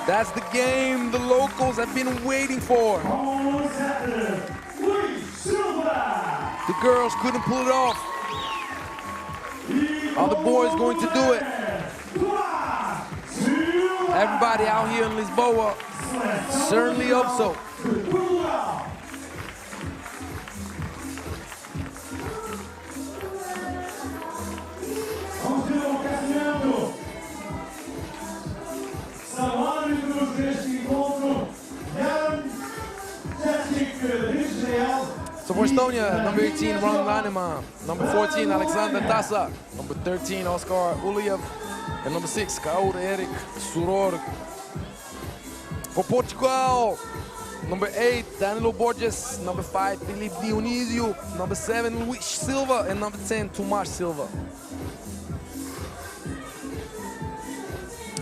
That's the game the locals have been waiting for. com 7, Luis Silva. The girls couldn't pull it off. Are the boys going to do it? Everybody out here in Lisboa certainly hope so. So for Estonia, number 18, Ron Lanema, number 14, Alexander Tasa, number 13, Oscar Uliev, and number 6, Kaur Erik Suror. For Portugal, number 8, Danilo Borges, number 5, Felipe Dionisio, number 7, Luis Silva, and number 10, Tomás Silva.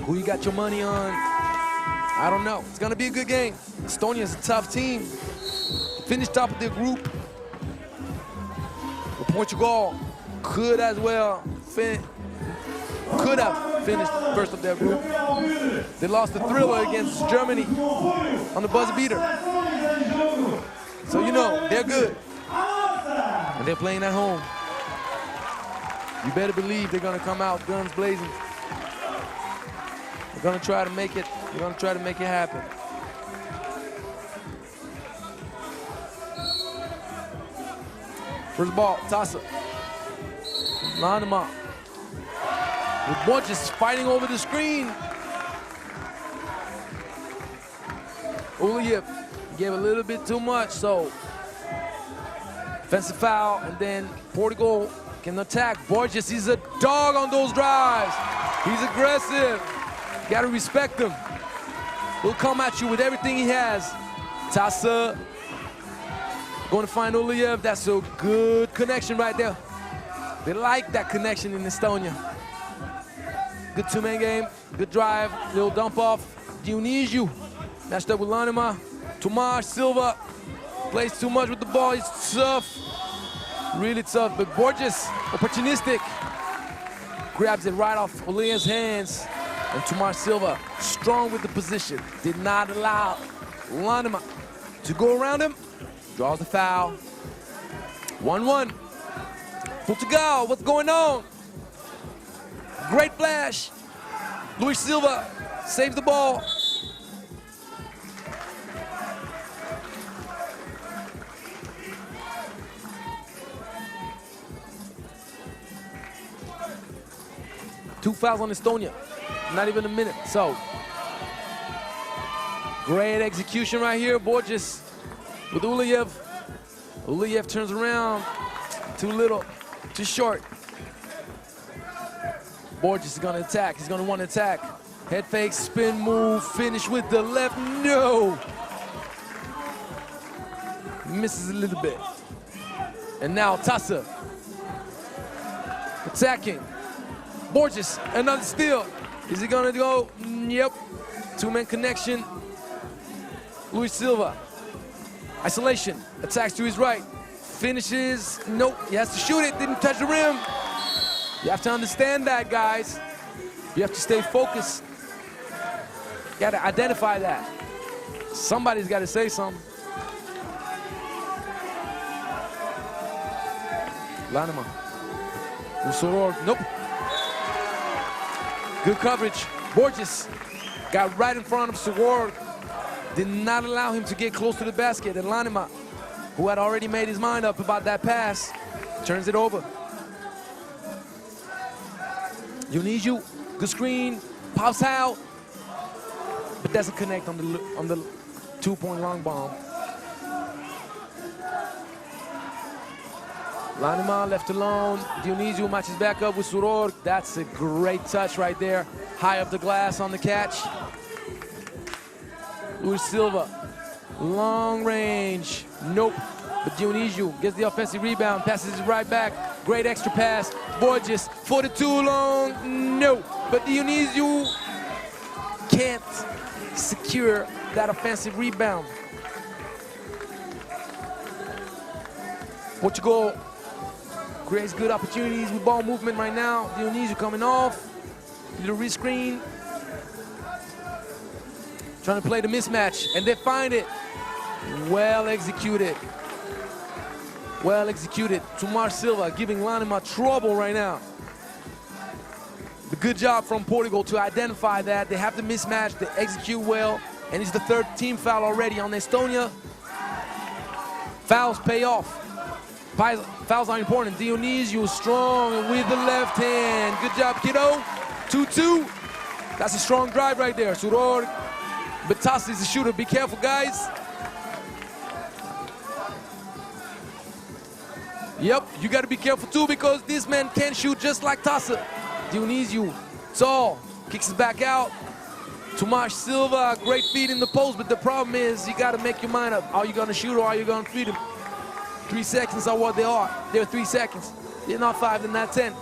Who you got your money on? I don't know. It's gonna be a good game. Estonia is a tough team. Finished top of their group. But Portugal could as well could have finished first of their group. They lost the thriller against Germany on the buzzer beater. So you know, they're good. And they're playing at home. You better believe they're gonna come out guns blazing. They're gonna try to make it, they're gonna try to make it happen. First ball, Tasa. Lanema. With Borges fighting over the screen. Uliev gave a little bit too much, so offensive foul, and then Portugal can attack. Borges, he's a dog on those drives. He's aggressive. You gotta respect him. He'll come at you with everything he has. Tasa going to find Uliev. That's a good connection right there. They like that connection in Estonia. Good two-man game, good drive, little dump off. Dionisio matched up with Lanema. Tomás Silva plays too much with the ball. He's tough, really tough. But Borges, opportunistic, grabs it right off Uliev's hands. And Tomás Silva, strong with the position, did not allow Lanema to go around him. Draws the foul. 1-1. Portugal, what's going on? Great flash. Luis Silva saves the ball. Two fouls on Estonia. Not even a minute. So, great execution right here. Borges with Uliev. Uliev turns around. Too little, too short. Borges is gonna attack. He's gonna want to attack. Head fake, spin move, finish with the left. No! Misses a little bit. And now Tasa attacking. Borges, another steal. Is he gonna go? Yep. Two-man connection. Luis Silva. Isolation. Attacks to his right. Finishes. Nope. He has to shoot it. Didn't touch the rim. You have to understand that, guys. You have to stay focused. You gotta identify that. Somebody's gotta say something. Lanima. Usoror. Nope. Good coverage. Borges got right in front of Soror. Did not allow him to get close to the basket. And Lanima, who had already made his mind up about that pass, turns it over. Dionisio, good screen, pops out, but doesn't connect on the two-point long bomb. Lanima left alone. Dionisio matches back up with Soror. That's a great touch right there. High up the glass on the catch. Luis Silva, long range, nope. But Dionisio gets the offensive rebound, passes it right back. Great extra pass. Borges, 42 long, no. But Dionisio can't secure that offensive rebound. Portugal creates good opportunities with ball movement right now. Dionisio coming off, little rescreen. Trying to play the mismatch, and they find it. Well executed. Well executed. Tomar Silva giving Lanima trouble right now. The good job from Portugal to identify that. They have the mismatch, they execute well, and it's the third team foul already on Estonia. Fouls pay off. Fouls are important. Dionisio strong with the left hand. Good job, kiddo. 2-2. That's a strong drive right there. Soror. But Tasa is a shooter. Be careful, guys. Yep, you got to be careful too, because this man can shoot just like Tasa. Dionisio, tall, kicks it back out. Tomas Silva, great feed in the post, but the problem is you got to make your mind up. Are you going to shoot or are you going to feed him? 3 seconds are what they are. They're 3 seconds. They're not 5, they're not 10.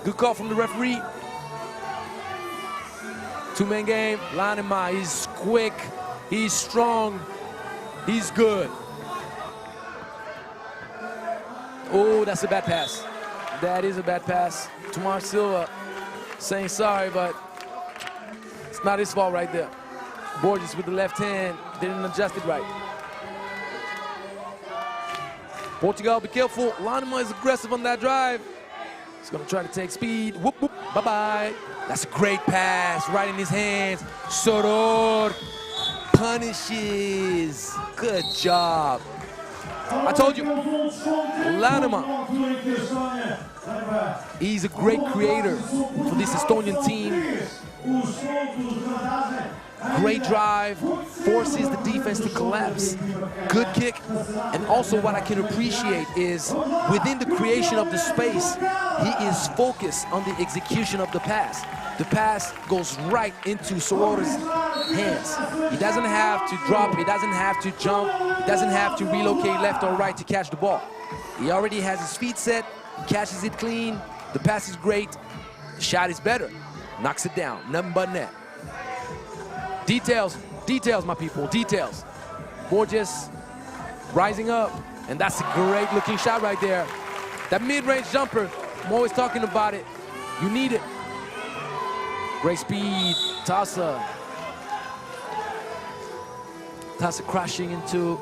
Good call from the referee. Two-man game. Lanima, he's quick, he's strong, he's good. Oh, that's a bad pass. That is a bad pass. Tomar Silva saying sorry, but it's not his fault right there. Borges with the left hand, didn't adjust it right. Portugal, be careful. Lanima is aggressive on that drive. He's gonna try to take speed. Whoop, whoop, bye-bye. That's a great pass, right in his hands. Soror punishes. Good job. I told you, Lanima, he's a great creator for this Estonian team. Great drive, forces the defense to collapse. Good kick, and also what I can appreciate is within the creation of the space, he is focused on the execution of the pass. The pass goes right into Soror's hands. He doesn't have to drop, he doesn't have to jump, he doesn't have to relocate left or right to catch the ball. He already has his feet set, he catches it clean, the pass is great, the shot is better, knocks it down, nothing but net. Details, details, my people, details. Borges rising up, and that's a great looking shot right there. That mid-range jumper, I'm always talking about it. You need it. Great speed, Tasa. Tasa crashing into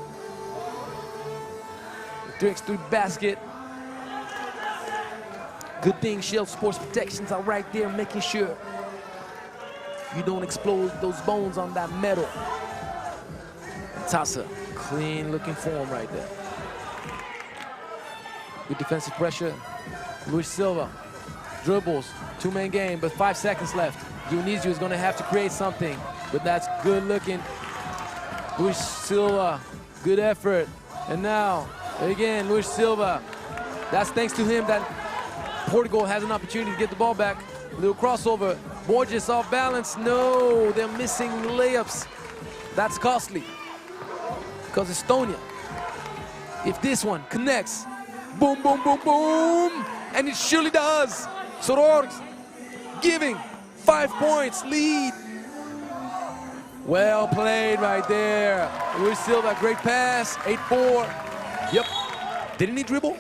the 3x3 basket. Good thing Shield Sports Protections are right there making sure you don't explode those bones on that metal. Tasa, clean looking form right there. Good defensive pressure. Luis Silva dribbles, two-man game, but 5 seconds left. Dionisio is gonna have to create something, but that's good looking. Luis Silva, good effort. And now Again, Luis Silva. That's thanks to him that Portugal has an opportunity to get the ball back. Little crossover. Borges off balance. No, they're missing layups. That's costly. Because Estonia, if this one connects, boom, boom, boom, boom, and it surely does. Soror giving 5 points lead. Well played right there. Luis Silva, great pass, 8-4. Yep. Didn't he dribble?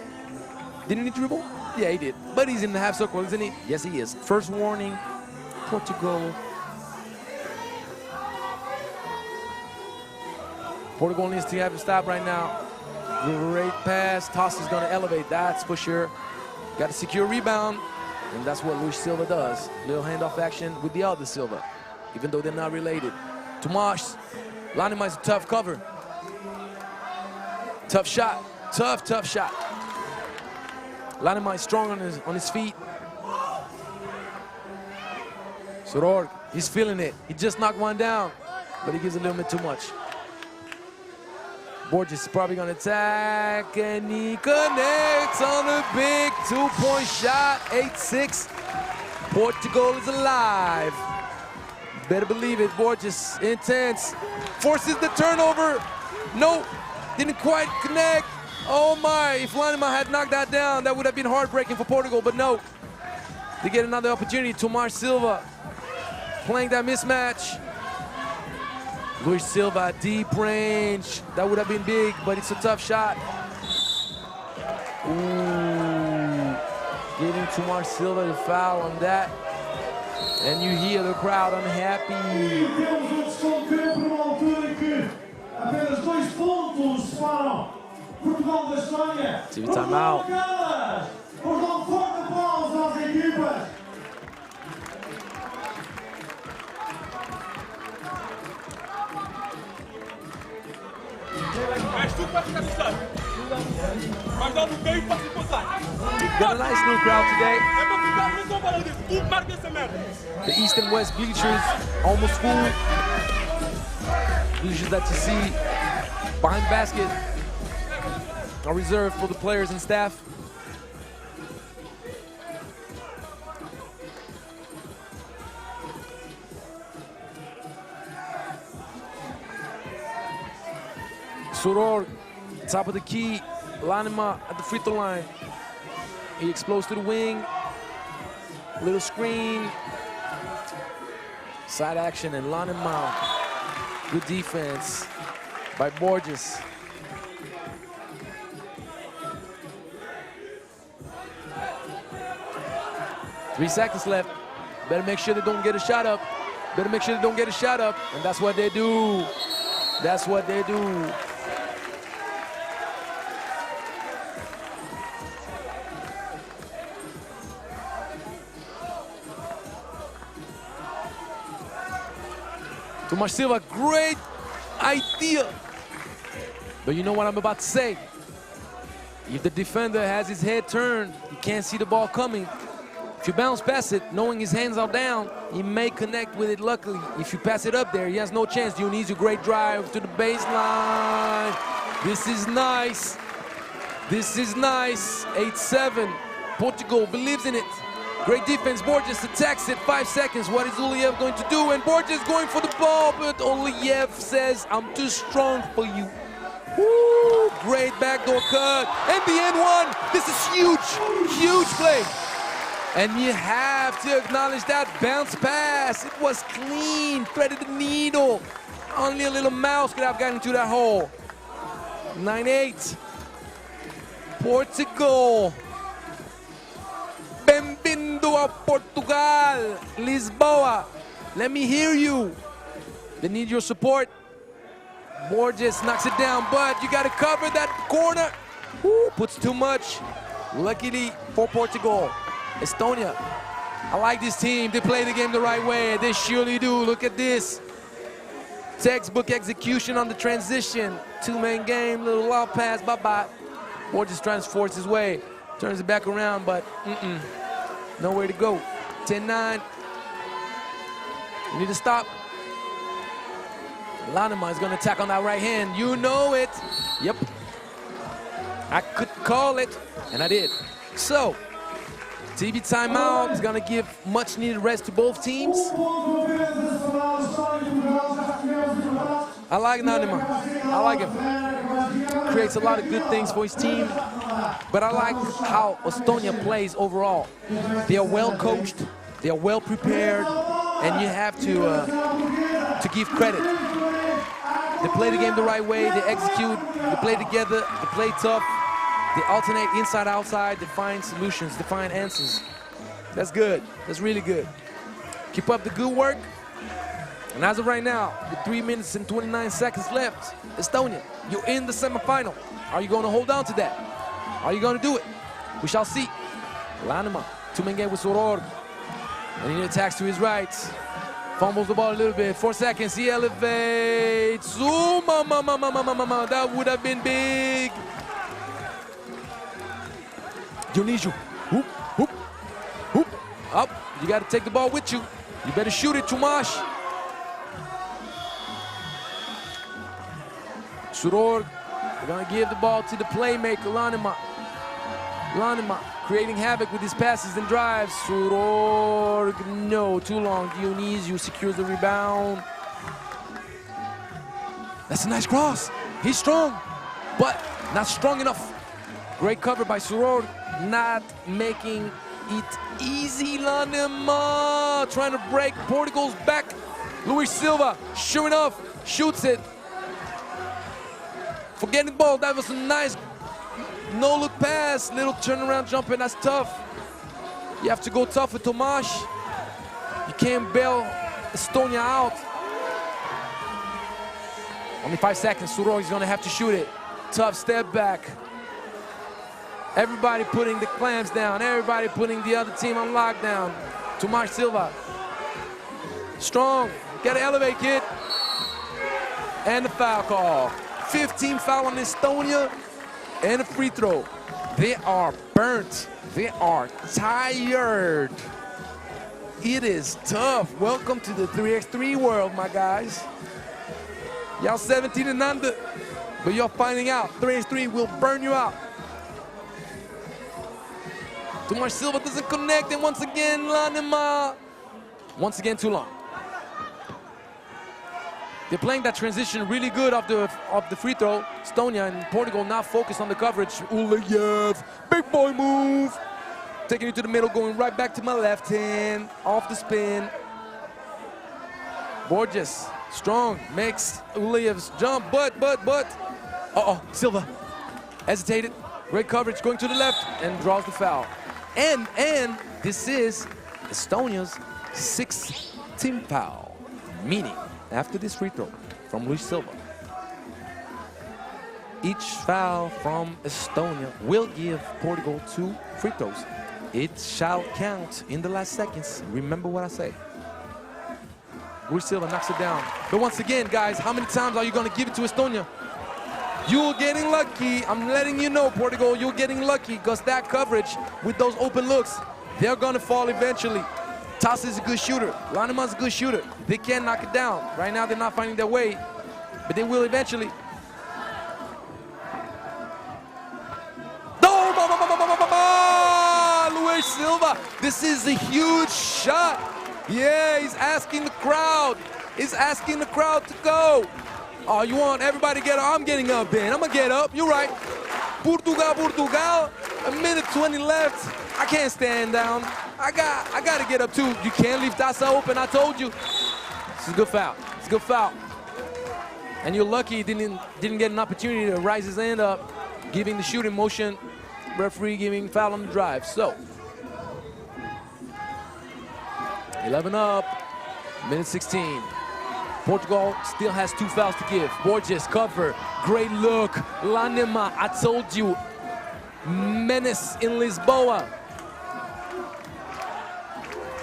Didn't he dribble? Yeah, he did. But he's in the half circle, isn't he? Yes, he is. First warning, Portugal. Portugal needs to have to stop right now. Great pass. Toss is going to elevate. That's for sure. Got to secure rebound. And that's what Luis Silva does. Little handoff action with the other Silva, even though they're not related. Tomas. Lanima is a tough cover. Tough shot. Tough shot. Lanima is strong on his feet. Soror, he's feeling it. He just knocked one down, but he gives a little bit too much. Borges is probably going to attack, and he connects on a big 2-point shot, 8-6. Portugal is alive. Better believe it, Borges, intense. Forces the turnover. No, didn't quite connect. Oh my, if Lanima had knocked that down, that would have been heartbreaking for Portugal, but no. They get another opportunity. Tomas Silva playing that mismatch. Luis Silva, deep range. That would have been big, but it's a tough shot. Ooh. Getting Tomas Silva to foul on that. And you hear the crowd unhappy. TV timeout. Got a nice new crowd today. The east and west bleachers almost full. Bleachers that you see behind the basket are reserved for the players and staff. Soror, top of the key. Lanima at the free throw line. He explodes to the wing. Little screen. Side action, and Lanima. Good defense by Borges. Three seconds left. Better make sure they don't get a shot up. Better make sure they don't get a shot up. And that's what they do. That's what they do. Tomas Silva, great idea. But you know what I'm about to say. If the defender has his head turned, he can't see the ball coming. If you bounce past it, knowing his hands are down, he may connect with it luckily. If you pass it up there, he has no chance. Dionisio, great drive to the baseline. This is nice. This is nice. 8-7. Portugal believes in it. Great defense. Borges attacks it. 5 seconds. What is Uliev going to do? And Borges going for the ball, but Uliev says, I'm too strong for you. Woo! Great backdoor cut. And the end one. This is huge. Huge play. And you have to acknowledge that bounce pass. It was clean. Threaded the needle. Only a little mouse could have gotten into that hole. 9-8. Portugal. Bem-vindo a Portugal, Lisboa. Let me hear you. They need your support. Borges knocks it down, but you got to cover that corner. Woo, puts too much. Luckily for Portugal. Estonia, I like this team. They play the game the right way. They surely do. Look at this. Textbook execution on the transition. Two-man game, little lob pass, bye-bye. Borges trying to force his way. Turns it back around, but nowhere to go. 10-9. You need to stop. Lanima is going to attack on that right hand. You know it. Yep. I could call it, and I did. So, TV timeout is gonna give much needed rest to both teams. I like Nanima. I like him. Creates a lot of good things for his team. But I like how Estonia plays overall. They are well coached, they are well prepared, and you have to give credit. They play the game the right way, they execute, they play together, they play tough, they alternate inside, outside, they find solutions, they find answers. That's good, that's really good. Keep up the good work. And as of right now, with 3 minutes and 29 seconds left, Estonia, you're in the semifinal. Are you going to hold on to that? Are you going to do it? We shall see. Lanima, two-man game with Soror. And he attacks to his right. Fumbles the ball a little bit. 4 seconds. He elevates. Ooh, mama. That would have been big. Dionisio. Hoop, hoop, hoop. Up. You got to take the ball with you. You better shoot it, Tomasz. Suror, they're going to give the ball to the playmaker, Lanima. Lanima creating havoc with his passes and drives. Suror, no, too long. Dionisio secures the rebound. That's a nice cross. He's strong, but not strong enough. Great cover by Suror, not making it easy. Lanima trying to break Portugal's back. Luis Silva, sure enough, shoots it. Forgetting the ball, that was a nice no-look pass. Little turnaround jumper, that's tough. You have to go tough with Tomasz. You can't bail Estonia out. Only 5 seconds, Suror is gonna have to shoot it. Tough step back. Everybody putting the clamps down. Everybody putting the other team on lockdown. Tomasz Silva. Strong, gotta elevate, kid. And the foul call. 15 foul on Estonia and a free throw. They are burnt. They are tired. It is tough. Welcome to the 3x3 world, my guys. Y'all 17 and under, but you're finding out 3x3 will burn you out. Tomasz Silva doesn't connect, and once again, Lanima. Once again, too long. They're playing that transition really good off the free throw. Estonia and Portugal now focused on the coverage. Ulayev, big boy move. Taking it to the middle, going right back to my left hand. Off the spin. Borges, strong, makes Ulayev's jump, but. Uh-oh, Silva hesitated. Great coverage, going to the left, and draws the foul. And this is Estonia's 6th team foul, meaning after this free throw from Luis Silva, each foul from Estonia will give Portugal 2 free throws. It shall count in the last seconds. Remember what I say. Luis Silva knocks it down. But once again, guys, how many times are you going to give it to Estonia? You're getting lucky. I'm letting you know, Portugal, you're getting lucky, because that coverage with those open looks, they're going to fall eventually. Tass is a good shooter. Lanima's a good shooter. They can knock it down. Right now, they're not finding their way, but they will eventually. Luis Silva, this is a huge shot. Yeah, he's asking the crowd. He's asking the crowd to go. Oh, you want everybody to get up? I'm getting up, Ben. I'm gonna get up. You're right. Portugal. A minute 20 left. I can't stand down. I got to get up too. You can't leave Tassa open. I told you. This is a good foul. It's a good foul. And you're lucky he didn't get an opportunity to rise his hand up, giving the shooting motion. Referee giving foul on the drive. So 11 up. Minute 16. Portugal still has 2 fouls to give. Borges cover. Great look. Lanima, I told you. Menace in Lisboa.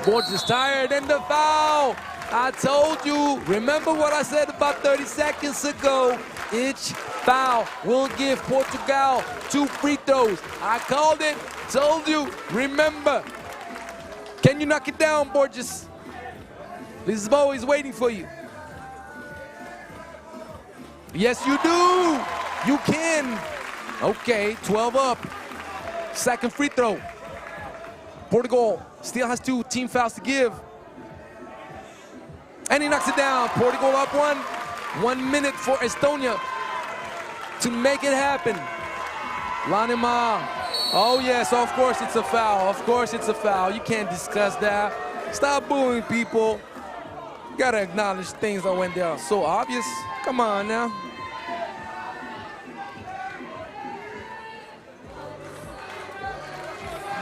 Borges tired, and the foul. I told you. Remember what I said about 30 seconds ago. Each foul will give Portugal 2 free throws. I called it. Told you. Remember. Can you knock it down, Borges? Lisboa is waiting for you. Yes, you do. You can. Okay, 12 up. Second free throw. Portugal still has 2 team fouls to give. And he knocks it down. Portugal up 1. 1 minute for Estonia to make it happen. Lanima. Oh yes, of course it's a foul. Of course it's a foul. You can't discuss that. Stop booing people. You gotta acknowledge things that went there so obvious. Come on now.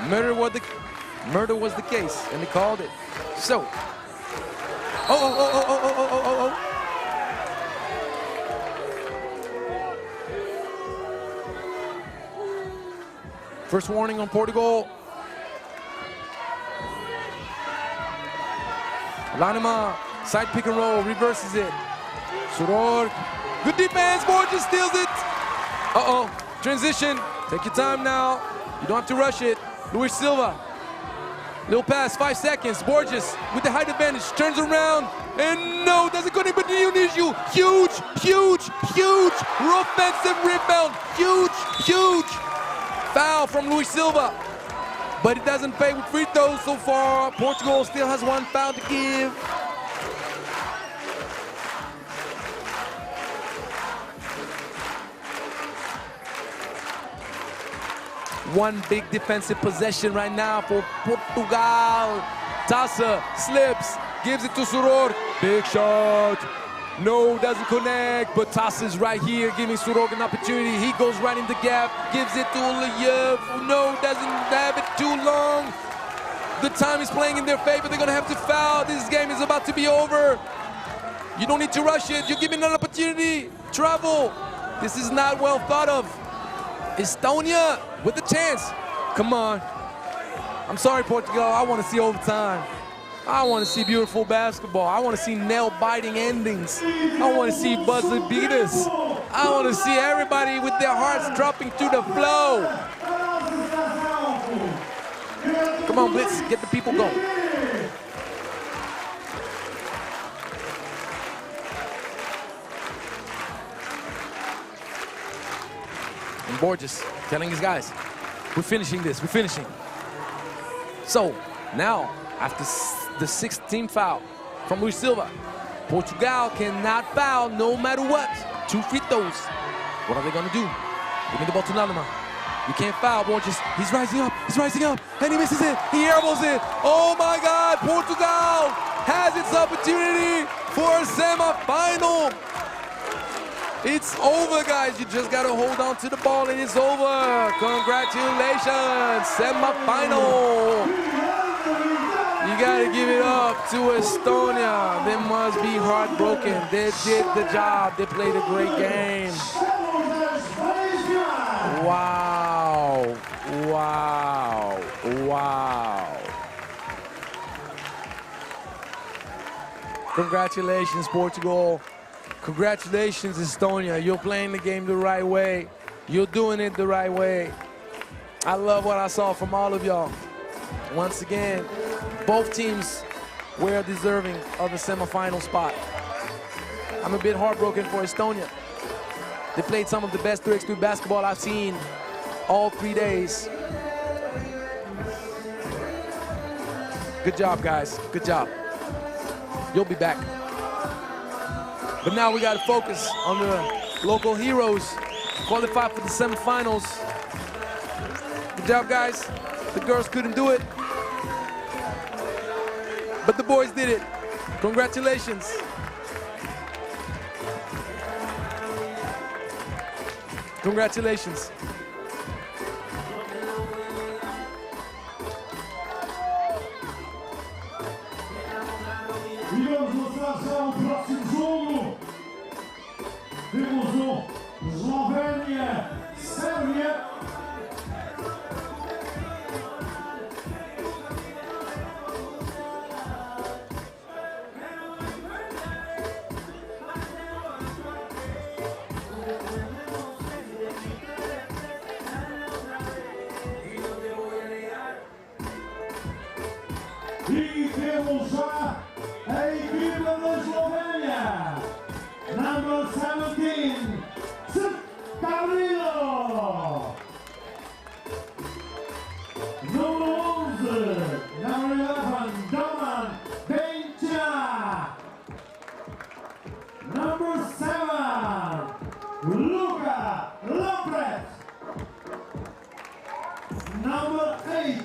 Murder was the case, and they called it. So. Oh. First warning on Portugal. Lanima, side pick and roll, reverses it. Suror, good defense, Borges steals it. Transition, take your time now. You don't have to rush it. Luis Silva, little pass, 5 seconds. Borges with the height advantage, turns around, and no, doesn't go anybody use you. Huge offensive rebound, huge. Foul from Luis Silva, but it doesn't pay with free throws so far. Portugal still has 1 foul to give. One big defensive possession right now for Portugal. Tassa slips, gives it to Suror. Big shot. No, doesn't connect, but Tassa is right here, giving Suror an opportunity. He goes right in the gap, gives it to Ulayev. No, doesn't have it too long. The time is playing in their favor. They're gonna have to foul. This game is about to be over. You don't need to rush it. You're giving an opportunity. Travel. This is not well thought of. Estonia with the chance. Come on. I'm sorry, Portugal. I want to see overtime. I want to see beautiful basketball. I want to see nail-biting endings. I want to see buzzer beaters. I want to see everybody with their hearts dropping to the flow. Come on, Blitz. Get the people going. And Borges telling his guys, we're finishing this. We're finishing. So, now, after the 6th team foul from Luis Silva, Portugal cannot foul no matter what. 2 free throws. What are they gonna do? Give me the ball to Lanima. You can't foul, Borges. He's rising up, and he misses it. He airballs it. Oh my God, Portugal has its opportunity for a semifinal. It's over, guys. You just gotta hold on to the ball and it's over. Congratulations, semifinal. You gotta give it up to Estonia. They must be heartbroken. They did the job. They played a great game. Wow. Congratulations, Portugal. Congratulations, Estonia. You're playing the game the right way. You're doing it the right way. I love what I saw from all of y'all. Once again, both teams were deserving of a semifinal spot. I'm a bit heartbroken for Estonia. They played some of the best 3x3 basketball I've seen all 3 days. Good job, guys. Good job. You'll be back. But now we got to focus on the local heroes qualified for the semifinals. Good job, guys. The girls couldn't do it, but the boys did it. Congratulations. Congratulations. E vamos mostrar já o próximo jogo. Temos o Slovenia, Serbia. E temos já a equipa da Eslovénia, number 17, Serbia. Luka Lampret. Number 8,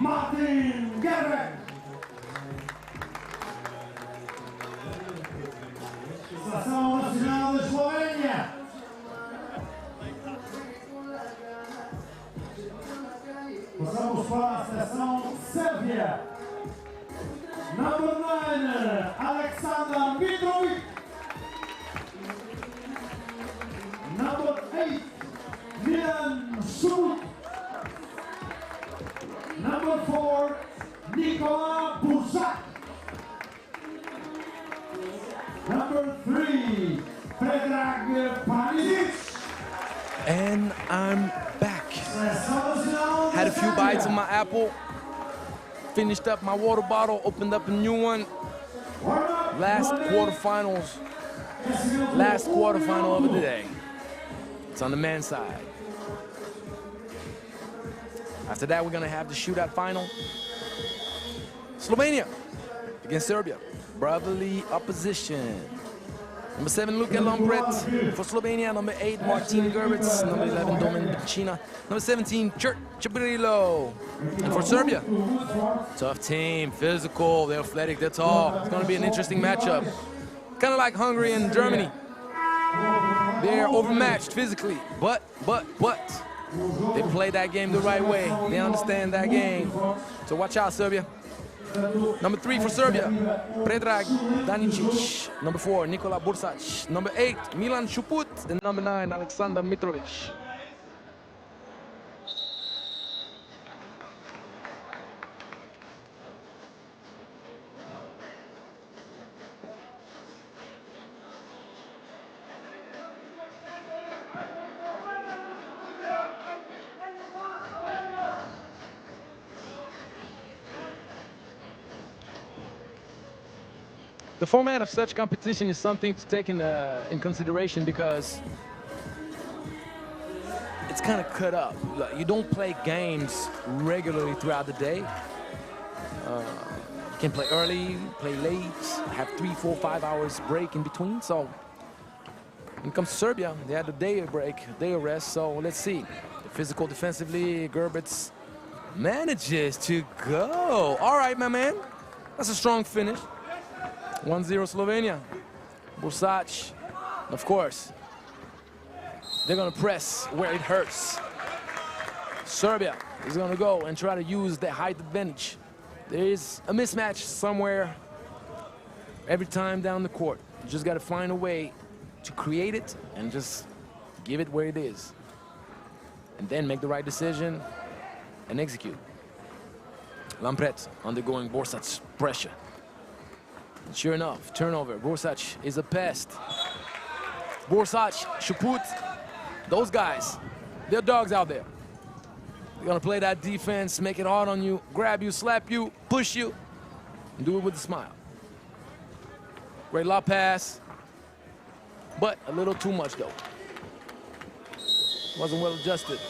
Martin Gerbeck. Seleção nacional da Eslovénia. Passamos para a seleção Sérbia. Number 9, Alexander Mitrovic. Number 8, Milan Šumut. Number 4, Nikola Bursak. Number 3, Predrag Panic. And I'm back. Had a few bites of my apple. Finished up my water bottle, opened up a new one. Last quarterfinal of the day. It's on the men's side. After that, we're gonna have the shootout final. Slovenia against Serbia. Brotherly opposition. Number 7, Luka Lampret for Slovenia. Number 8, Martin Gerbeck. Number 11, Domen Bicina. Number 17, Čebrilo. And for Serbia, tough team, physical, they're athletic, they're tall. It's going to be an interesting matchup. Kind of like Hungary and Germany. They're overmatched physically, but they play that game the right way. They understand that game. So watch out, Serbia. Number 3 for Serbia, Predrag Danicic. Number 4, Nikola Bursac. Number 8, Milan Šuput. And number 9, Aleksandar Mitrovic. The format of such competition is something to take in consideration because it's kind of cut up. You don't play games regularly throughout the day. You can play early, play late, have 3, 4, 5 hours break in between. So when it comes to Serbia, they had a day of break, a day of rest. So let's see. The physical defensively, Gerbeck manages to go. All right, my man. That's a strong finish. 1-0 Slovenia. Bursac, of course. They're gonna press where it hurts. Serbia is gonna go and try to use the height advantage. There is a mismatch somewhere every time down the court. You just gotta find a way to create it and just give it where it is. And then make the right decision and execute. Lampret undergoing Bursac's pressure. Sure enough, turnover. Bursac is a pest. Bursac, Šuput, those guys, they're dogs out there. They're gonna play that defense, make it hard on you, grab you, slap you, push you, and do it with a smile. Great lob pass, but a little too much though. Wasn't well adjusted.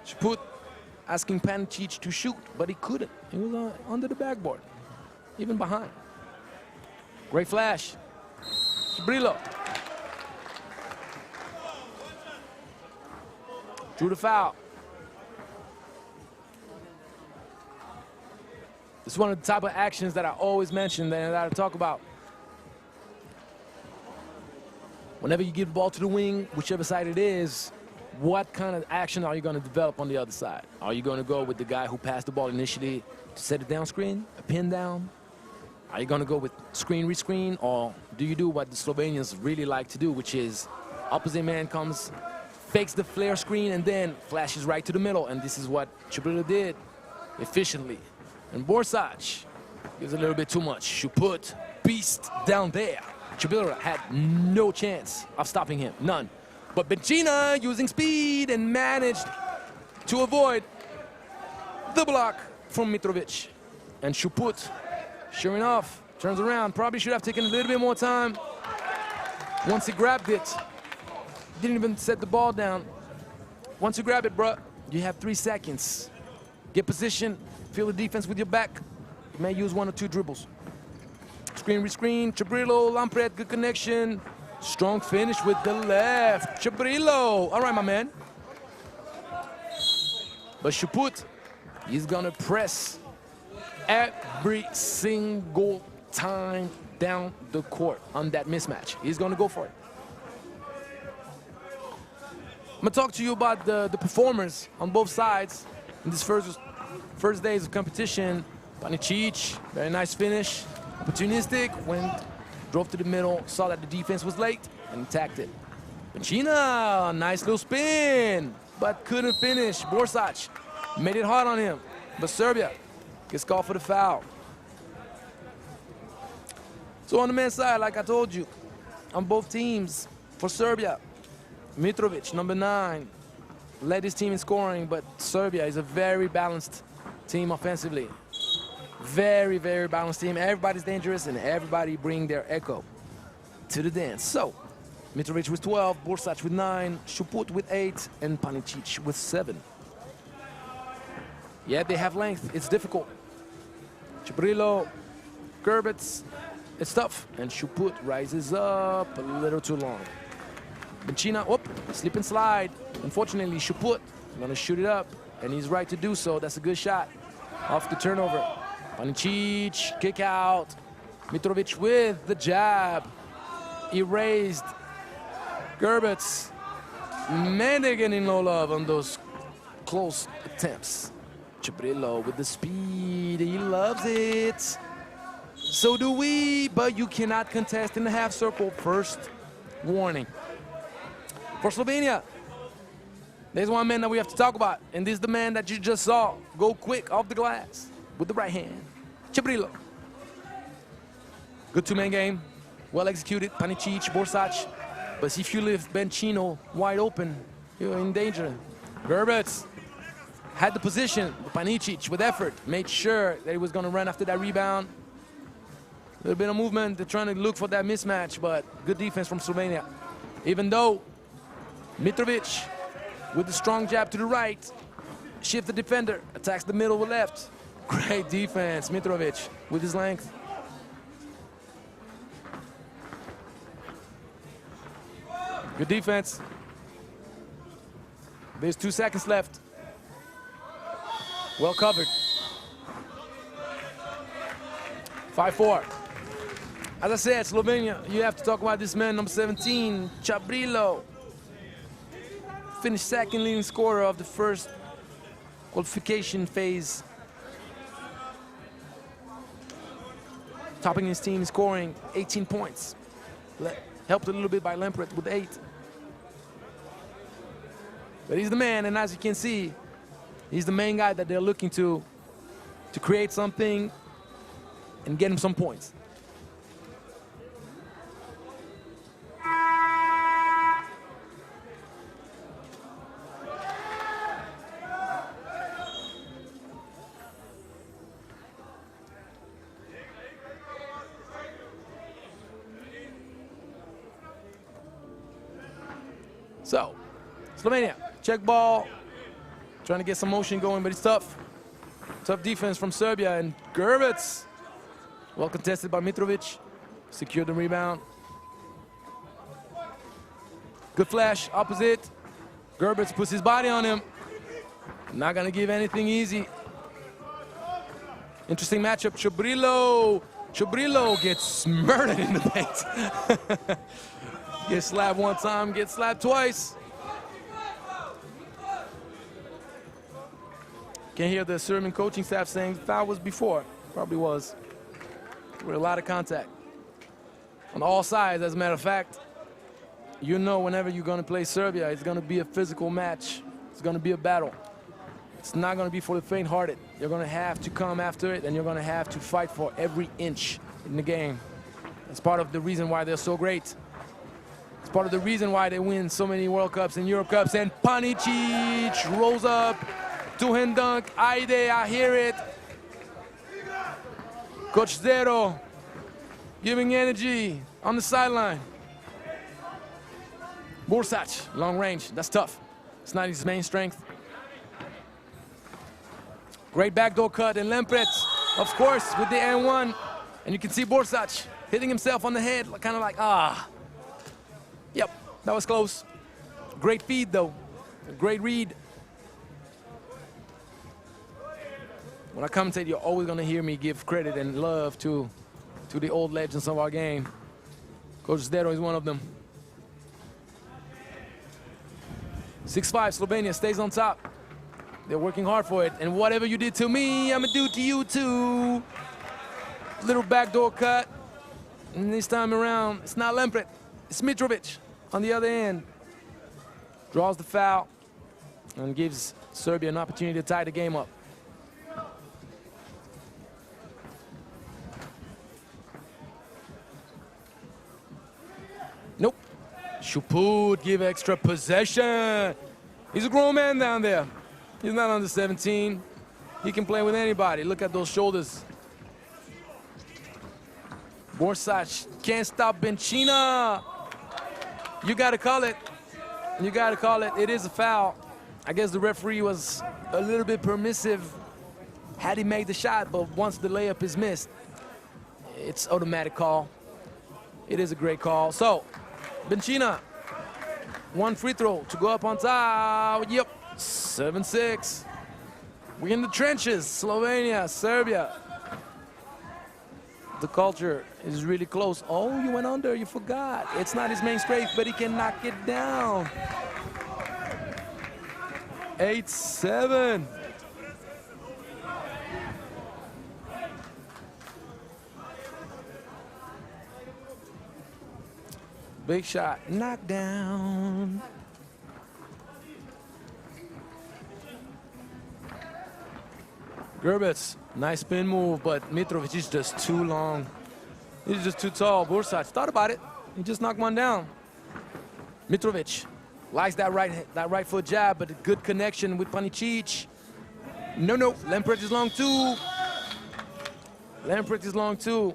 Šuput asking Panicic to shoot, but he couldn't. He was under the backboard, even behind. Great flash. Čebrilo. Drew the foul. It's one of the type of actions that I always mention and that I talk about. Whenever you give the ball to the wing, whichever side it is, what kind of action are you going to develop on the other side? Are you going to go with the guy who passed the ball initially to set a down screen, a pin down? Are you going to go with screen, rescreen, or do you do what the Slovenians really like to do, which is opposite man comes, fakes the flare screen, and then flashes right to the middle, and this is what Čebrilo did efficiently. And Bursac gives a little bit too much. Šuput, beast down there. Čebrilo had no chance of stopping him, none. But Bicina using speed and managed to avoid the block from Mitrovic. And Šuput, sure enough, turns around. Probably should have taken a little bit more time. Once he grabbed it, didn't even set the ball down. Once you grab it, bro, you have 3 seconds. Get position, feel the defense with your back. You may use 1 or 2 dribbles. Screen, rescreen. Chabrillo, Lampret, good connection. Strong finish with the left. Chabrillo. All right, my man. But Chaput, he's gonna press every single time down the court on that mismatch. He's gonna go for it. I'm gonna talk to you about the performers on both sides in this first days of competition. Panicic, very nice finish. Opportunistic, drove to the middle, saw that the defense was late, and attacked it. Pacina, nice little spin, but couldn't finish. Borsac made it hard on him, but Serbia gets called for the foul. So on the men's side, like I told you, on both teams, for Serbia, Mitrovic, number 9, led his team in scoring, but Serbia is a very balanced team offensively. Very, very balanced team. Everybody's dangerous, and everybody bring their echo to the dance. So, Mitrovic with 12, Borsac with 9, Chaput with 8, and Panicic with 7. Yeah, they have length. It's difficult. Chabrillo, Gerbets, it's tough. And Chaput rises up a little too long. Benchina, slip and slide. Unfortunately, Chaput gonna shoot it up, and he's right to do so. That's a good shot off the turnover. Panicic, kick out. Mitrovic with the jab. Erased. Gerbets. Man, they're getting no love on those close attempts. Chabrillo with the speed. He loves it. So do we, but you cannot contest in the half circle. First warning. For Slovenia, there's one man that we have to talk about, and this is the man that you just saw go quick off the glass with the right hand. Chabrillo. Good two-man game. Well executed. Panicic, Borsac. But if you leave Benchino wide open, you're in danger. Gerbets had the position. Panicic, with effort, made sure that he was going to run after that rebound. A little bit of movement. They're trying to look for that mismatch, but good defense from Slovenia. Even though Mitrovic, with the strong jab to the right, shift the defender, attacks the middle with left. Great defense, Mitrovic, with his length. Good defense. There's 2 seconds left. Well covered. 5-4. As I said, Slovenia, you have to talk about this man, number 17, Chabrillo. Finished second leading scorer of the first qualification phase. Topping his team, scoring 18 points. Helped a little bit by Lampret with 8. But he's the man, and as you can see, he's the main guy that they're looking to create something and get him some points. So, Slovenia, check ball, trying to get some motion going, but it's tough. Tough defense from Serbia, and Gerbets, well contested by Mitrovic, secured the rebound. Good flash, opposite. Gerbets puts his body on him. Not gonna give anything easy. Interesting matchup, Chabrillo. Chabrillo gets murdered in the paint. Gets slapped one time, gets slapped twice. Can hear the Serbian coaching staff saying foul was before. Probably was. With a lot of contact. On all sides, as a matter of fact. You know whenever you're going to play Serbia, it's going to be a physical match. It's going to be a battle. It's not going to be for the faint-hearted. You're going to have to come after it, and you're going to have to fight for every inch in the game. It's part of the reason why they're so great. It's part of the reason why they win so many World Cups and Europe Cups. And Panicic rolls up, two-hand dunk. Aide, I hear it. Coach Zero giving energy on the sideline. Borsac, long range, that's tough. It's not his main strength. Great backdoor cut, and Lampret, of course, with the N1. And you can see Borsac hitting himself on the head, kind of like, ah. Yep, that was close. Great feed, though. A great read. When I commentate, you're always going to hear me give credit and love to the old legends of our game. Coach Zdero is one of them. 6-5, Slovenia stays on top. They're working hard for it. And whatever you did to me, I'm going to do to you too. Little backdoor cut. And this time around, it's not Lempret. It's Mitrovic on the other end. Draws the foul and gives Serbia an opportunity to tie the game up. Nope. Chuput give extra possession. He's a grown man down there. He's not under 17. He can play with anybody. Look at those shoulders. Borsac can't stop Benchina. You got to call it. You got to call it. It is a foul. I guess the referee was a little bit permissive had he made the shot, but once the layup is missed, it's automatic call. It is a great call. So, Benchina, one free throw to go up on top. Yep, 7-6. We're in the trenches. Slovenia, Serbia. The culture is really close. Oh, you went under, you forgot. It's not his main strength, but he can knock it down. 8-7. Big shot, knockdown. Gerbets, nice spin move, but Mitrovic is just too long. He's just too tall. Borsac thought about it. He just knocked one down. Mitrovic likes that right foot jab, but a good connection with Panicic. No, Lempret is long too. Lempret is long too.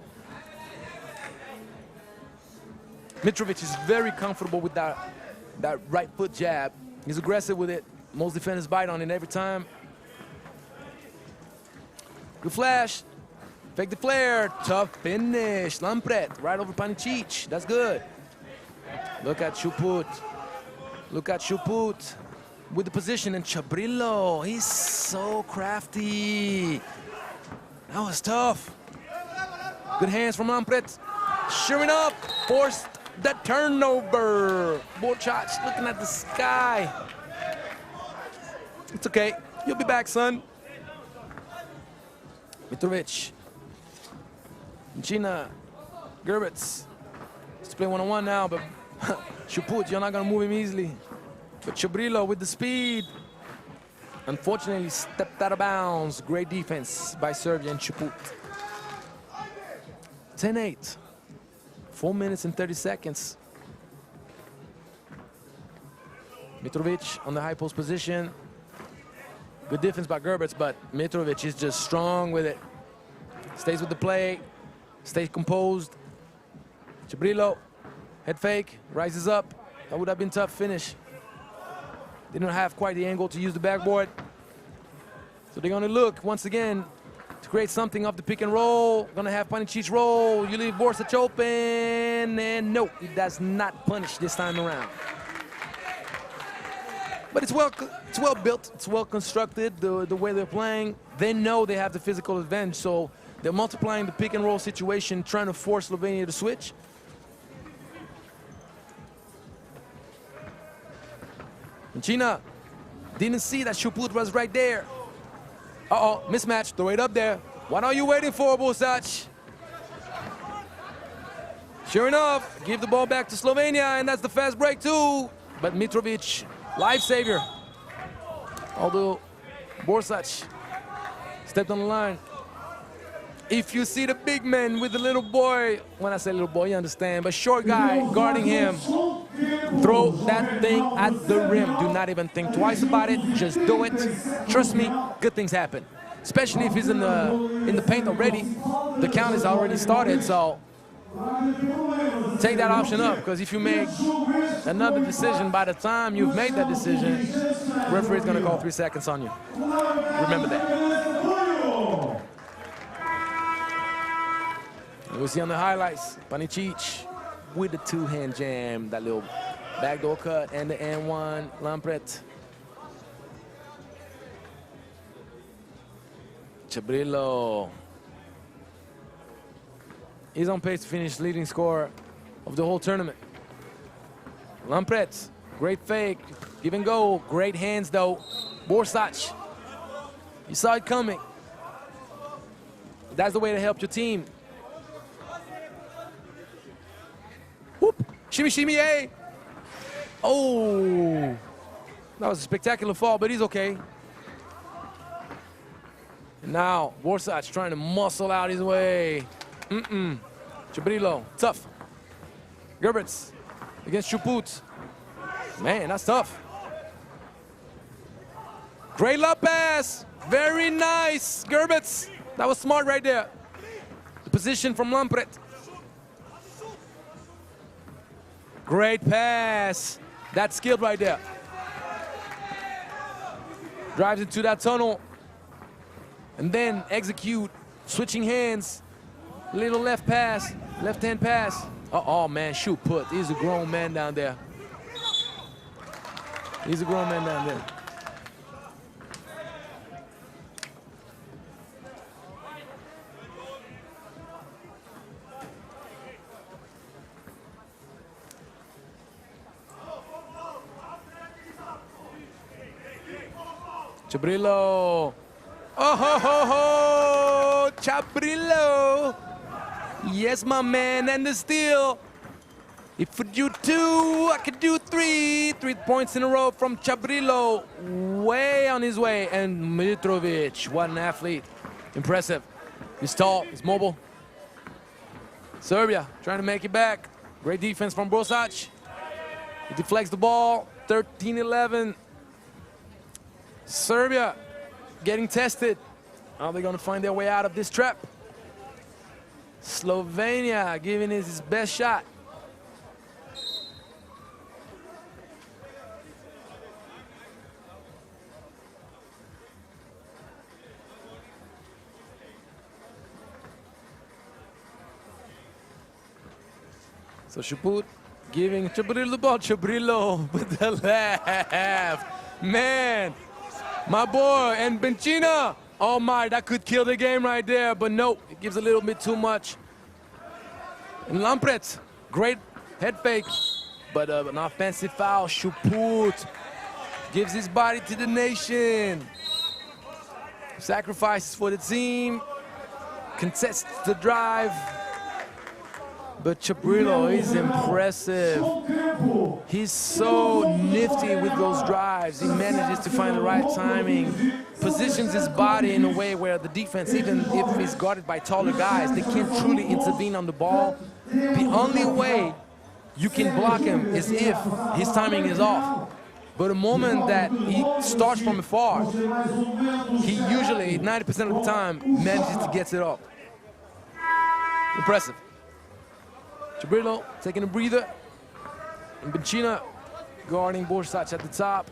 Mitrovic is very comfortable with that right foot jab. He's aggressive with it. Most defenders bite on it every time. Good flash. Fake the flare. Tough finish. Lampret right over Panicic. That's good. Look at Chuput. Look at Chuput with the position. And Chabrillo. He's so crafty. That was tough. Good hands from Lampret. Sure enough, forced the turnover. Borsac looking at the sky. It's okay. You'll be back, son. Mitrovic. China. Gerbets. Let's play one-on-one now, but Chuput, you're not going to move him easily. But Chabrillo with the speed. Unfortunately, stepped out of bounds. Great defense by Serbia and Chuput. 10-8. 4 minutes and 30 seconds. Mitrovic on the high post position. Good defense by Gerbets, but Mitrovic is just strong with it. Stays with the play, stays composed. Chabrillo, head fake, rises up. That would have been tough finish. Didn't have quite the angle to use the backboard. So they're gonna look once again to create something off the pick and roll. Gonna have Panicic roll. You leave Borsac open, and no, he does not punish this time around. But it's well built, it's well constructed, the way they're playing. They know they have the physical advantage, so they're multiplying the pick and roll situation, trying to force Slovenia to switch. And China didn't see that Chuput was right there. Uh-oh, mismatch, throw it up there. What are you waiting for, Borsac? Sure enough, give the ball back to Slovenia, and that's the fast break too. But Mitrovic, lifesaver. Although Borsac stepped on the line. If you see the big man with the little boy, when I say little boy, you understand, but short guy guarding him, throw that thing at the rim. Do not even think twice about it. Just do it. Trust me, good things happen. Especially if he's in the paint already. The count is already started, so take that option up, because if you make another decision by the time you've made that decision, the referee is going to call 3 seconds on you. Remember that. We'll see on the highlights, Panicic with the two-hand jam, that little backdoor cut, and the N1, Lampret. Chabrillo. He's on pace to finish leading scorer of the whole tournament. Lampret, great fake, give and go, great hands though. Borsac, you saw it coming. That's the way to help your team. Whoop, shimmy, shimmy, hey. Oh, that was a spectacular fall, but he's okay. And now, Borsac trying to muscle out his way. Chabrillo, tough. Gerberts against Chuput. Man, that's tough. Great love pass. Very nice, Gerberts. That was smart right there. The position from Lampret. Great pass. That's skilled right there. Drives into that tunnel. And then execute, switching hands. Little left pass, left-hand pass. Oh man, shoot put. He's a grown man down there. He's a grown man down there. Chabrillo. Oh ho ho ho! Chabrillo. Yes, my man, and the steal. If we do two, I could do three. 3 points in a row from Chabrillo. Way on his way. And Mitrovic, what an athlete. Impressive. He's tall, he's mobile. Serbia trying to make it back. Great defense from Borsac. He deflects the ball. 13-11. Serbia getting tested. Are they going to find their way out of this trap? Slovenia giving it his best shot. So Chuput giving Chabrillo the ball. Chabrillo with the left. Man, my boy, and Bencina. Oh my, that could kill the game right there, but no, it gives a little bit too much. And Lampret, great head fake, but an offensive foul. Chuput gives his body to the nation. Sacrifices for the team, contests the drive. But Chabrillo is impressive. He's so nifty with those drives. He manages to find the right timing, positions his body in a way where the defense, even if he's guarded by taller guys, they can't truly intervene on the ball. The only way you can block him is if his timing is off. But the moment that he starts from afar, he usually, 90% of the time, manages to get it up. Impressive. Chabrillo taking a breather. And Bencina guarding Borsac at the top.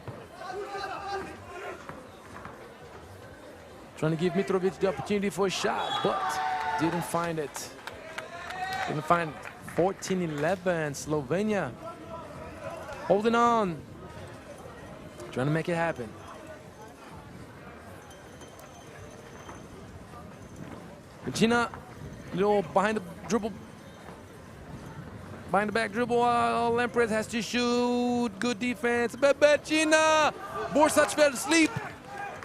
Trying to give Mitrovic the opportunity for a shot, but didn't find it. Didn't find it. 14-11, Slovenia. Holding on. Trying to make it happen. Bencina, little behind the dribble. Behind the back dribble, Lampret has to shoot. Good defense. Bencina! Borsac fell asleep.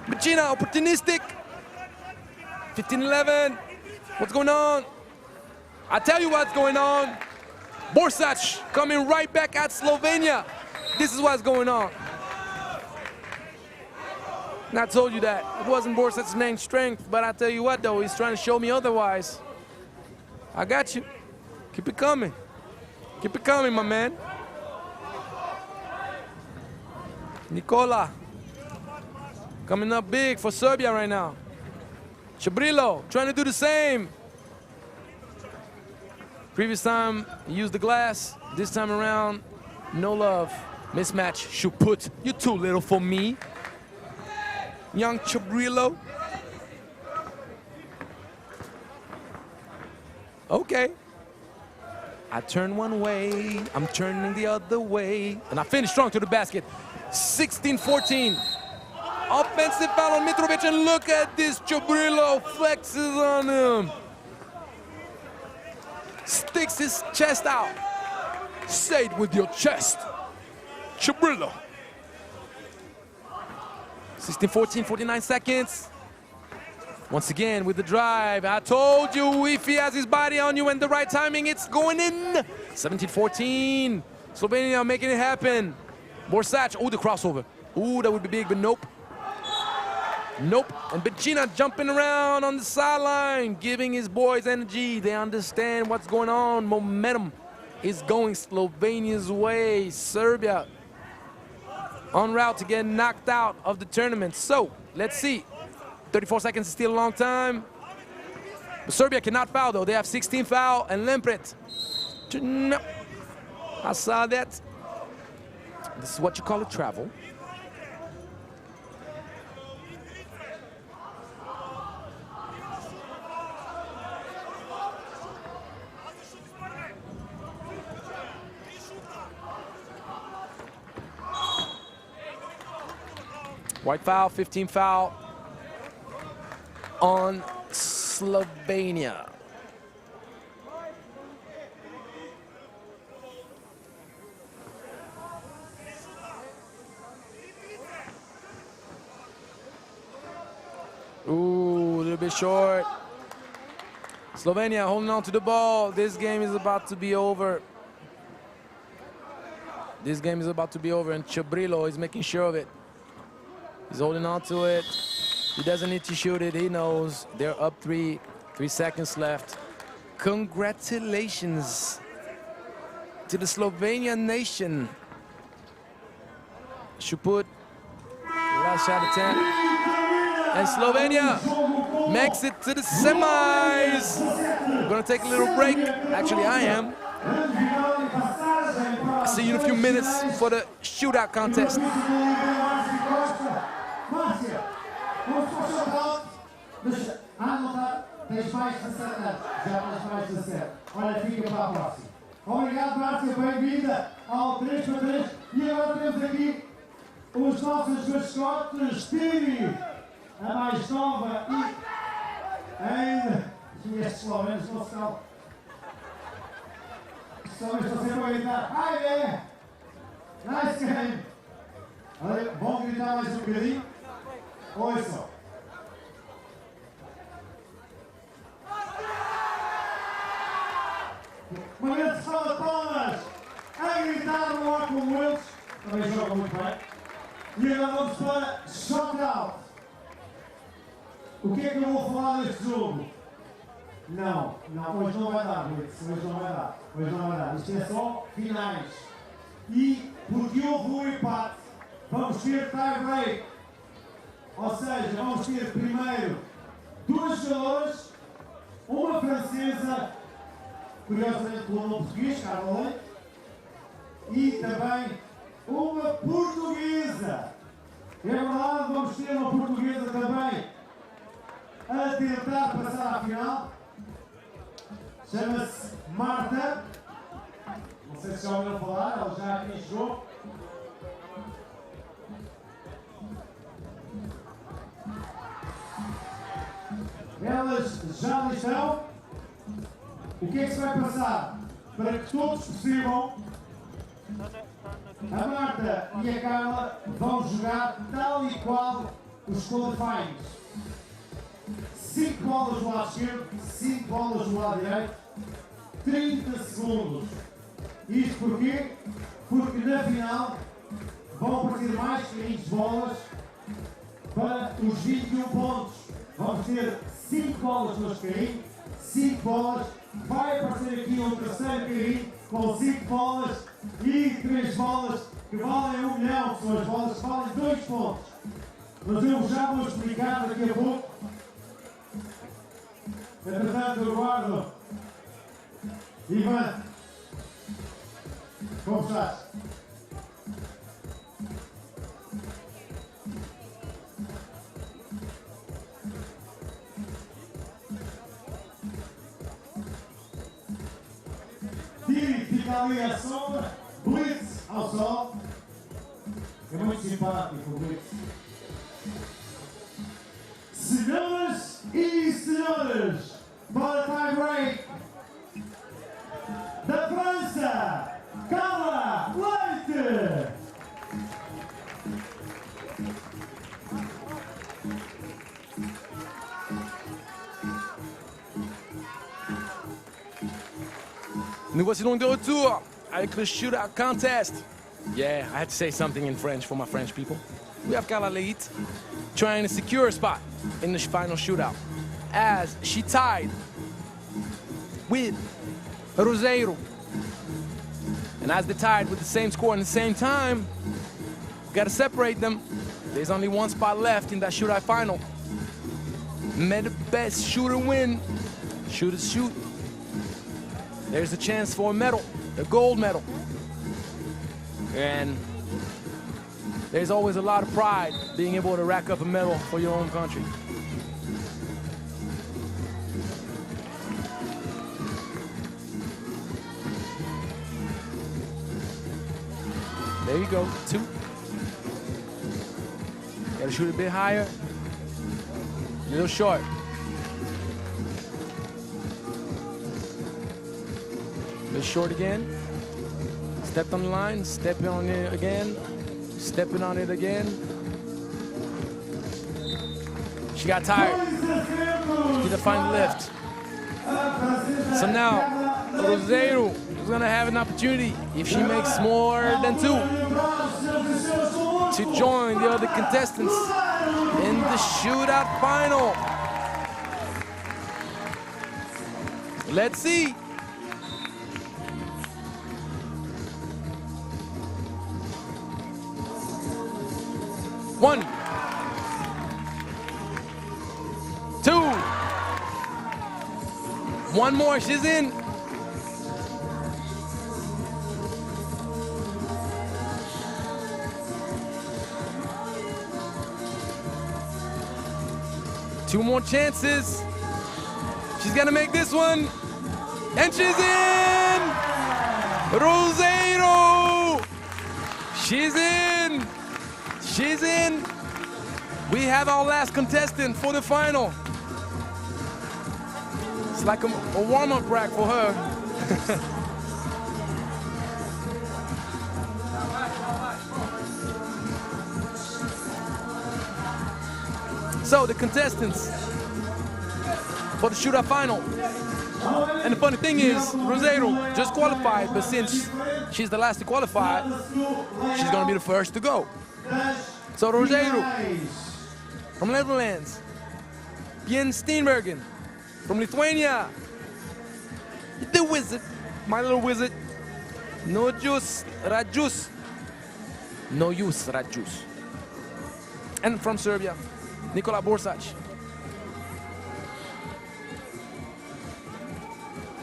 Bencina, opportunistic. 15-11. What's going on? I tell you what's going on. Borsac coming right back at Slovenia. This is what's going on. And I told you that. It wasn't Borsac's main strength, but I tell you what, though, he's trying to show me otherwise. I got you. Keep it coming. Keep it coming, my man. Nicola. Coming up big for Serbia right now. Chabrillo trying to do the same. Previous time, he used the glass. This time around, no love. Mismatch. Chuput, you're too little for me. Young Chabrillo. Okay. I turn one way, I'm turning the other way. And I finish strong to the basket. 16-14. Offensive foul on Mitrovic, and look at this. Chobrillo flexes on him. Sticks his chest out. Say it with your chest. Chobrillo. 16-14, 49 seconds. Once again with the drive. I told you, if he has his body on you and the right timing, it's going in. 17-14. Slovenia making it happen. Borsac, oh, the crossover. Ooh, that would be big, but nope. Nope. And Becina jumping around on the sideline, giving his boys energy. They understand what's going on. Momentum is going Slovenia's way. Serbia en route to get knocked out of the tournament. So, let's see. 34 seconds is still a long time. But Serbia cannot foul, though. They have 16 foul, and Lempret. No. I saw that. This is what you call a travel. White foul, 15 foul on Slovenia. Ooh, a little bit short. Slovenia holding on to the ball. This game is about to be over. This game is about to be over, and Chobrillo is making sure of it. He's holding on to it. He doesn't need to shoot it. He knows they're up 3 seconds left. Congratulations to the Slovenian nation. Should put last shot attempt. And Slovenia makes it to the semis. We're gonna take a little break. Actually, I am. I'll see you in a few minutes for the shootout contest. Márcia, vamos para o shootout. Anotar, tens mais 17 anos. Já tens mais 17. Olha, fica para a próxima. Obrigado, Márcia, bem-vinda ao 3x3. E agora temos aqui os nossos mascotes, Tiri, a mais nova, e ainda, estes eslovenos não se calam. Só estou sempre a gritar, ai, é! Nice game! Olha, vão gritar mais um bocadinho. Ouçam. Uma grande salva de palmas a gritar no ar como eles. Também jogam muito bem. E agora vamos para shootout. O que é que eu vou falar deste jogo? Não, hoje não vai dar, Blitz. Hoje não vai dar. Isto é só finais. E porque houve um empate, vamos ter tie break. Ou seja, vamos ter primeiro 2 jogadores, uma francesa, curiosamente pelo nome português, Carla Leite, e também uma portuguesa. É verdade, vamos ter uma portuguesa também a tentar passar à final. Chama-se Marta. Não sei se já ouviram falar, ela já aqui jogou. Elas já ali estão. O que é que se vai passar? Para que todos percebam, a Marta e a Carla vão jogar tal e qual os qualifiers. 5 bolas do lado esquerdo, 5 bolas do lado direito, 30 segundos. Isto porquê? Porque na final vão aparecer mais carinhos de bolas para os 21 pontos. Vamos ter 5 bolas no carinho, 5 bolas. Vai aparecer aqui um terceiro carinho com 5 bolas e 3 bolas que valem 1 milhão, que são as bolas que valem 2 pontos. Mas eu já vou explicar daqui a pouco. Entretanto, eu guardo. Ivan, como estás? fica ali a sombra, blitz ao sol. É muito simpático o blitz. Senhoras e senhores, para tie break da França, Carla Leite. Nous voici donc de retour avec le shootout contest. Yeah, I had to say something in French for my French people. We have Carla Leite trying to secure a spot in the final shootout as she tied with Roseiro. And as they tied with the same score and the same time, we gotta separate them. There's only one spot left in that shootout final. May the best shooter win. Shooters shoot. There's a chance for a medal, a gold medal. And there's always a lot of pride being able to rack up a medal for your own country. There you go, 2. Gotta shoot a bit higher, a little short. A little short again. Stepped on the line, stepping on it again, stepping on it again. She got tired. She didn't find the lift. So now, Roseiro is gonna have an opportunity, if she makes more than 2, to join the other contestants in the shootout final. Let's see. One, 2, one more, she's in. Two more chances. She's gonna make this one. And she's in! Roseiro! She's in! She's in! We have our last contestant for the final. It's like a warm-up rack for her. So the contestants for the shootout final. And the funny thing is, Roseiro just qualified, but since she's the last to qualify, she's gonna be the first to go. So Roseiro from Netherlands, Jen Steenbergen from Lithuania, the wizard, my little wizard, Nojus Rajus, and from Serbia, Nikola Borsac.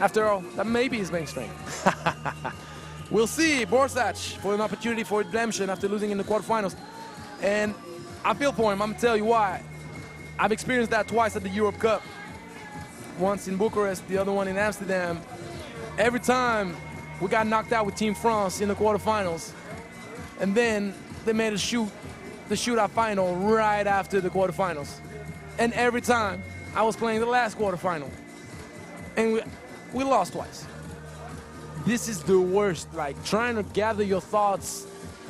After all, that may be his main strength. We'll see Borsac for an opportunity for redemption after losing in the quarterfinals. And I feel for him, I'm gonna tell you why. I've experienced that twice at the Europe Cup. Once in Bucharest, the other one in Amsterdam. Every time we got knocked out with Team France in the quarterfinals. And then they made us shoot the shootout final right after the quarterfinals. And every time I was playing the last quarterfinal. And we lost twice. This is the worst, like trying to gather your thoughts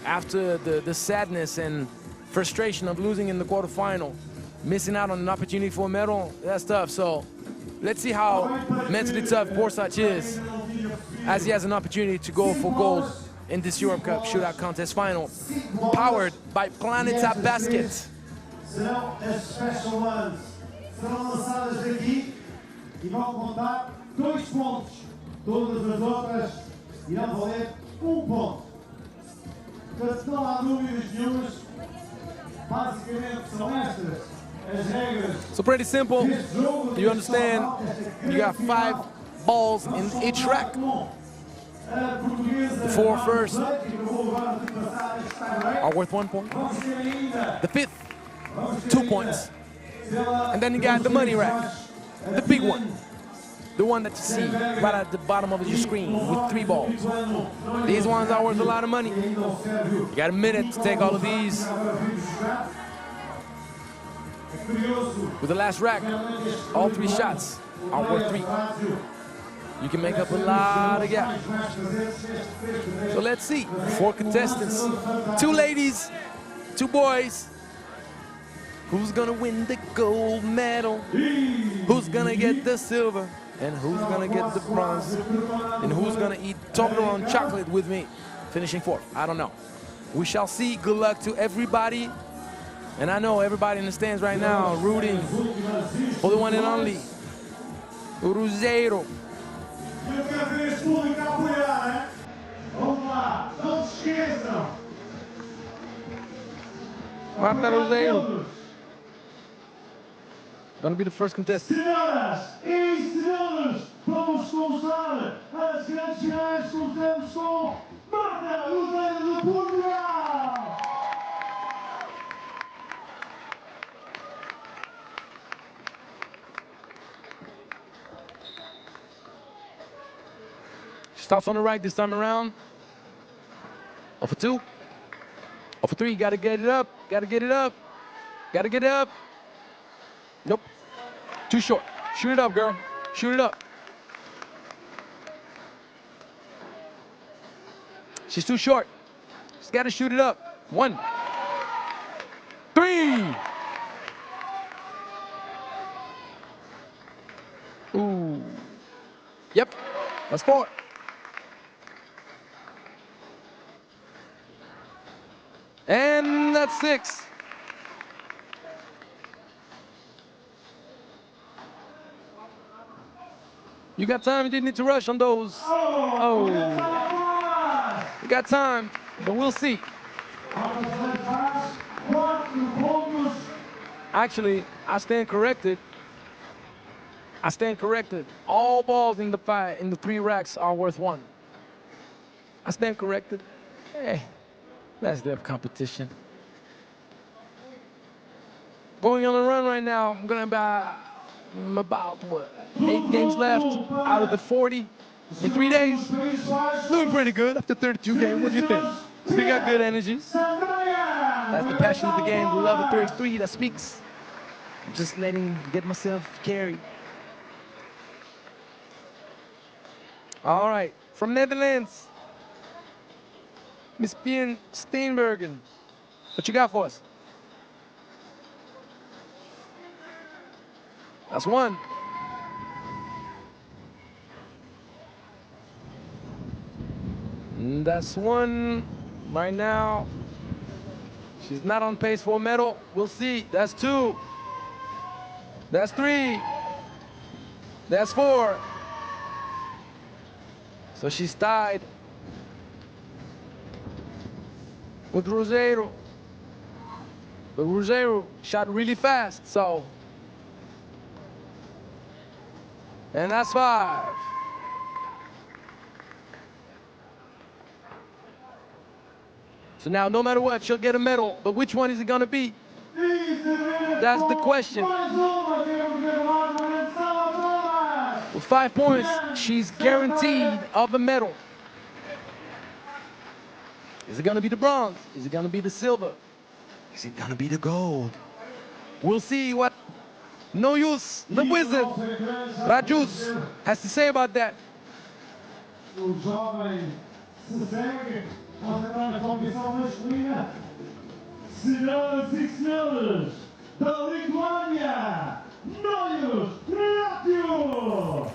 after the sadness and frustration of losing in the quarterfinal, missing out on an opportunity for a medal, that's tough. So let's see how mentally tough Borsac is as he has an opportunity to go for gold in this Europe Cup shootout contest final, powered by Planeta Basket. Serão as special ones. Serão lançadas daqui e vão contar 2 pontos. Todas as outras irão valer 1 ponto. Portanto, não há dúvidas nenhumas. Basicamente são estas as regras. So pretty simple. You understand? You got 5 balls in each rack. The 4 first are worth 1 point. The 5th, 2 points. And then you got the money rack, the big one. The one that you see right at the bottom of your screen with 3 balls. These ones are worth a lot of money. You got a minute to take all of these. With the last rack, all 3 shots are worth 3. You can make up a lot of gap. So let's see. 4 contestants, 2 ladies, 2 boys. Who's gonna win the gold medal? Who's gonna get the silver? And who's gonna get the bronze? And who's gonna eat Toblerone chocolate with me? Finishing 4th, I don't know. We shall see. Good luck to everybody. And I know everybody in the stands right now rooting for the one and only Cruzeiro. Eu quero ver esse público apoiar, né? Vamos lá, não se esqueçam. Marta Cruzeiro. Gonna be the first contestant. Senhoras e senhores, vamos começar as grandes finais. Começamos com Marta Cruzeiro de Portugal. Starts on the right this time around. 0 for 2. 0 for 3. Gotta get it up. Gotta get it up. Gotta get it up. Nope. Too short. Shoot it up, girl. Shoot it up. She's too short. She's gotta shoot it up. 1, 3. Ooh. Yep. That's 4. And that's 6. You got time, you didn't need to rush on those. Oh. You got time, but we'll see. Actually, I stand corrected. I stand corrected. All balls in the 3 racks are worth 1. I stand corrected. Hey. That's their competition. Going on a run right now. I'm gonna about what? 8 games left out of the 40 in 3 days. Doing pretty good after 32 games. What do you think? We got good energies. That's the passion of the game. The love of 33 that speaks. I'm just get myself carried. All right, from Netherlands. Miss Pien Steenbergen, what you got for us? That's 1. And that's 1 right now. She's not on pace for a medal. We'll see. That's 2. That's 3. That's 4. So she's tied with Cruzeiro. But Cruzeiro shot really fast, so. And that's 5. So now, no matter what, she'll get a medal. But which one is it gonna be? That's the question. With 5 points, she's guaranteed of a medal. Is it gonna be the bronze? Is it gonna be the silver? Is it gonna be the gold? We'll see what Noyus, the wizard, Rajus, has to say about that. O jovem se segue a entrar na competição masculina. Senhoras e senhores, da Lituânia, Noyus Rajus.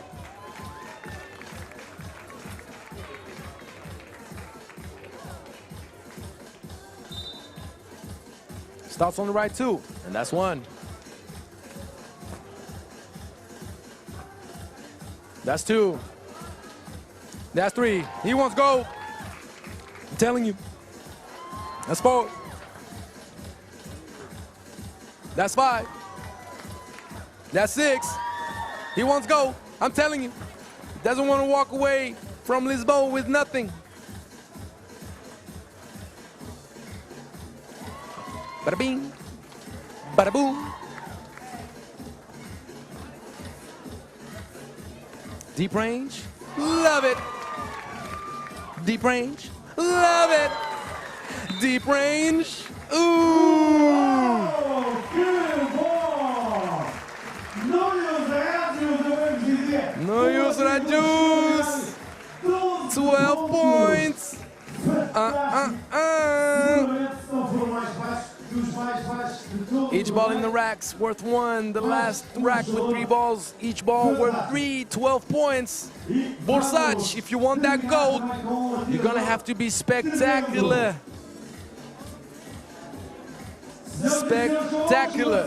Starts on the right 2, and that's 1. That's 2. That's 3. He wants gold. I'm telling you. That's 4. That's 5. That's 6. He wants gold. I'm telling you. He doesn't want to walk away from Lisboa with nothing. Bada bing, bada boom. Deep range, love it. Deep range, love it. Deep range, ooh. Oh, good ball. No use that juice. 12 points. Each ball in the racks worth 1. The last rack with 3 balls. Each ball worth 3. 12 points. Borsac, if you want that gold, you're gonna have to be spectacular. Spectacular.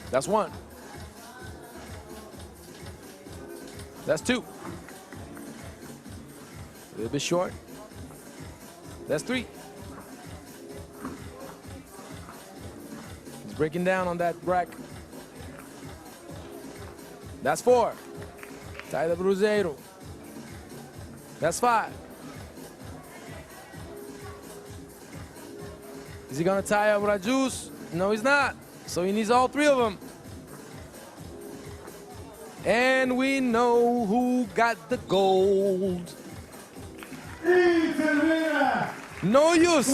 That's 1. That's 2. A little bit short. That's 3. He's breaking down on that rack. That's 4. Tie the Cruzeiro. That's 5. Is he gonna tie up Rajus? No, he's not. So he needs all 3 of them. And we know who got the gold. No use.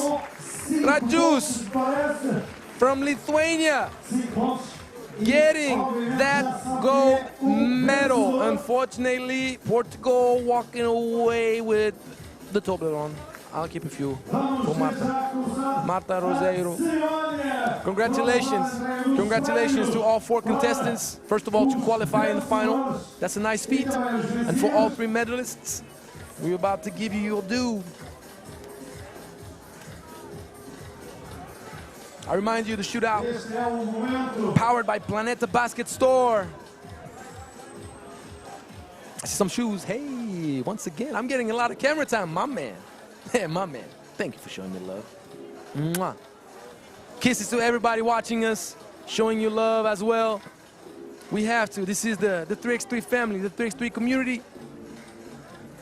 Rajus from Lithuania getting that gold medal. Unfortunately, Portugal walking away with the Toblerone. I'll keep a few for Marta Roseiro. Congratulations. Congratulations to all 4 contestants. First of all, to qualify in the final. That's a nice feat. And for all 3 medalists, we're about to give you your due. I remind you, the shootout, powered by Planeta Basket Store. I see some shoes. Hey, once again, I'm getting a lot of camera time, my man. Hey, my man. Thank you for showing me love. Mwah. Kisses to everybody watching us, showing you love as well. We have to. This is the 3x3 family, the 3x3 community.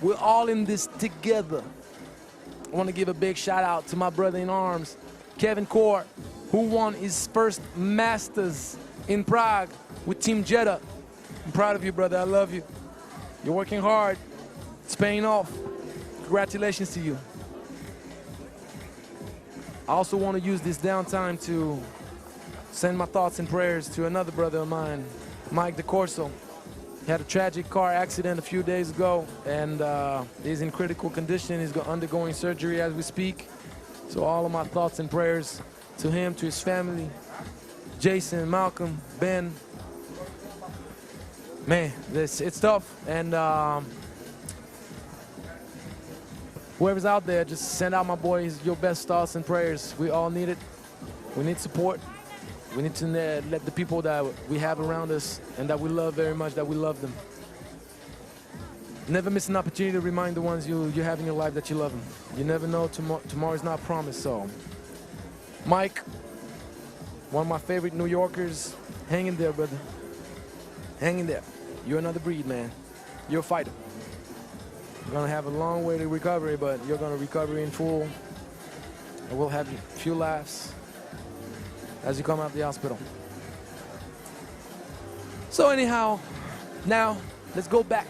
We're all in this together. I want to give a big shout out to my brother in arms, Kevin Core, who won his first Masters in Prague with Team Jeddah. I'm proud of you, brother. I love you. You're working hard. It's paying off. Congratulations to you. I also want to use this downtime to send my thoughts and prayers to another brother of mine, Mike DeCorso. He had a tragic car accident a few days ago, and he's in critical condition. He's undergoing surgery as we speak. So all of my thoughts and prayers to him, to his family, Jason, Malcolm, Ben. Man, it's tough. And whoever's out there, just send out my boys your best thoughts and prayers. We all need it. We need support. We need to let the people that we have around us and that we love very much, that we love them. Never miss an opportunity to remind the ones you have in your life that you love them. You never know, tomorrow's not promised. So, Mike, one of my favorite New Yorkers, hang in there, brother. Hang in there. You're another breed, man. You're a fighter. You're gonna have a long way to recovery, but you're gonna recover in full. And we'll have a few laughs as you come out of the hospital. So anyhow, now let's go back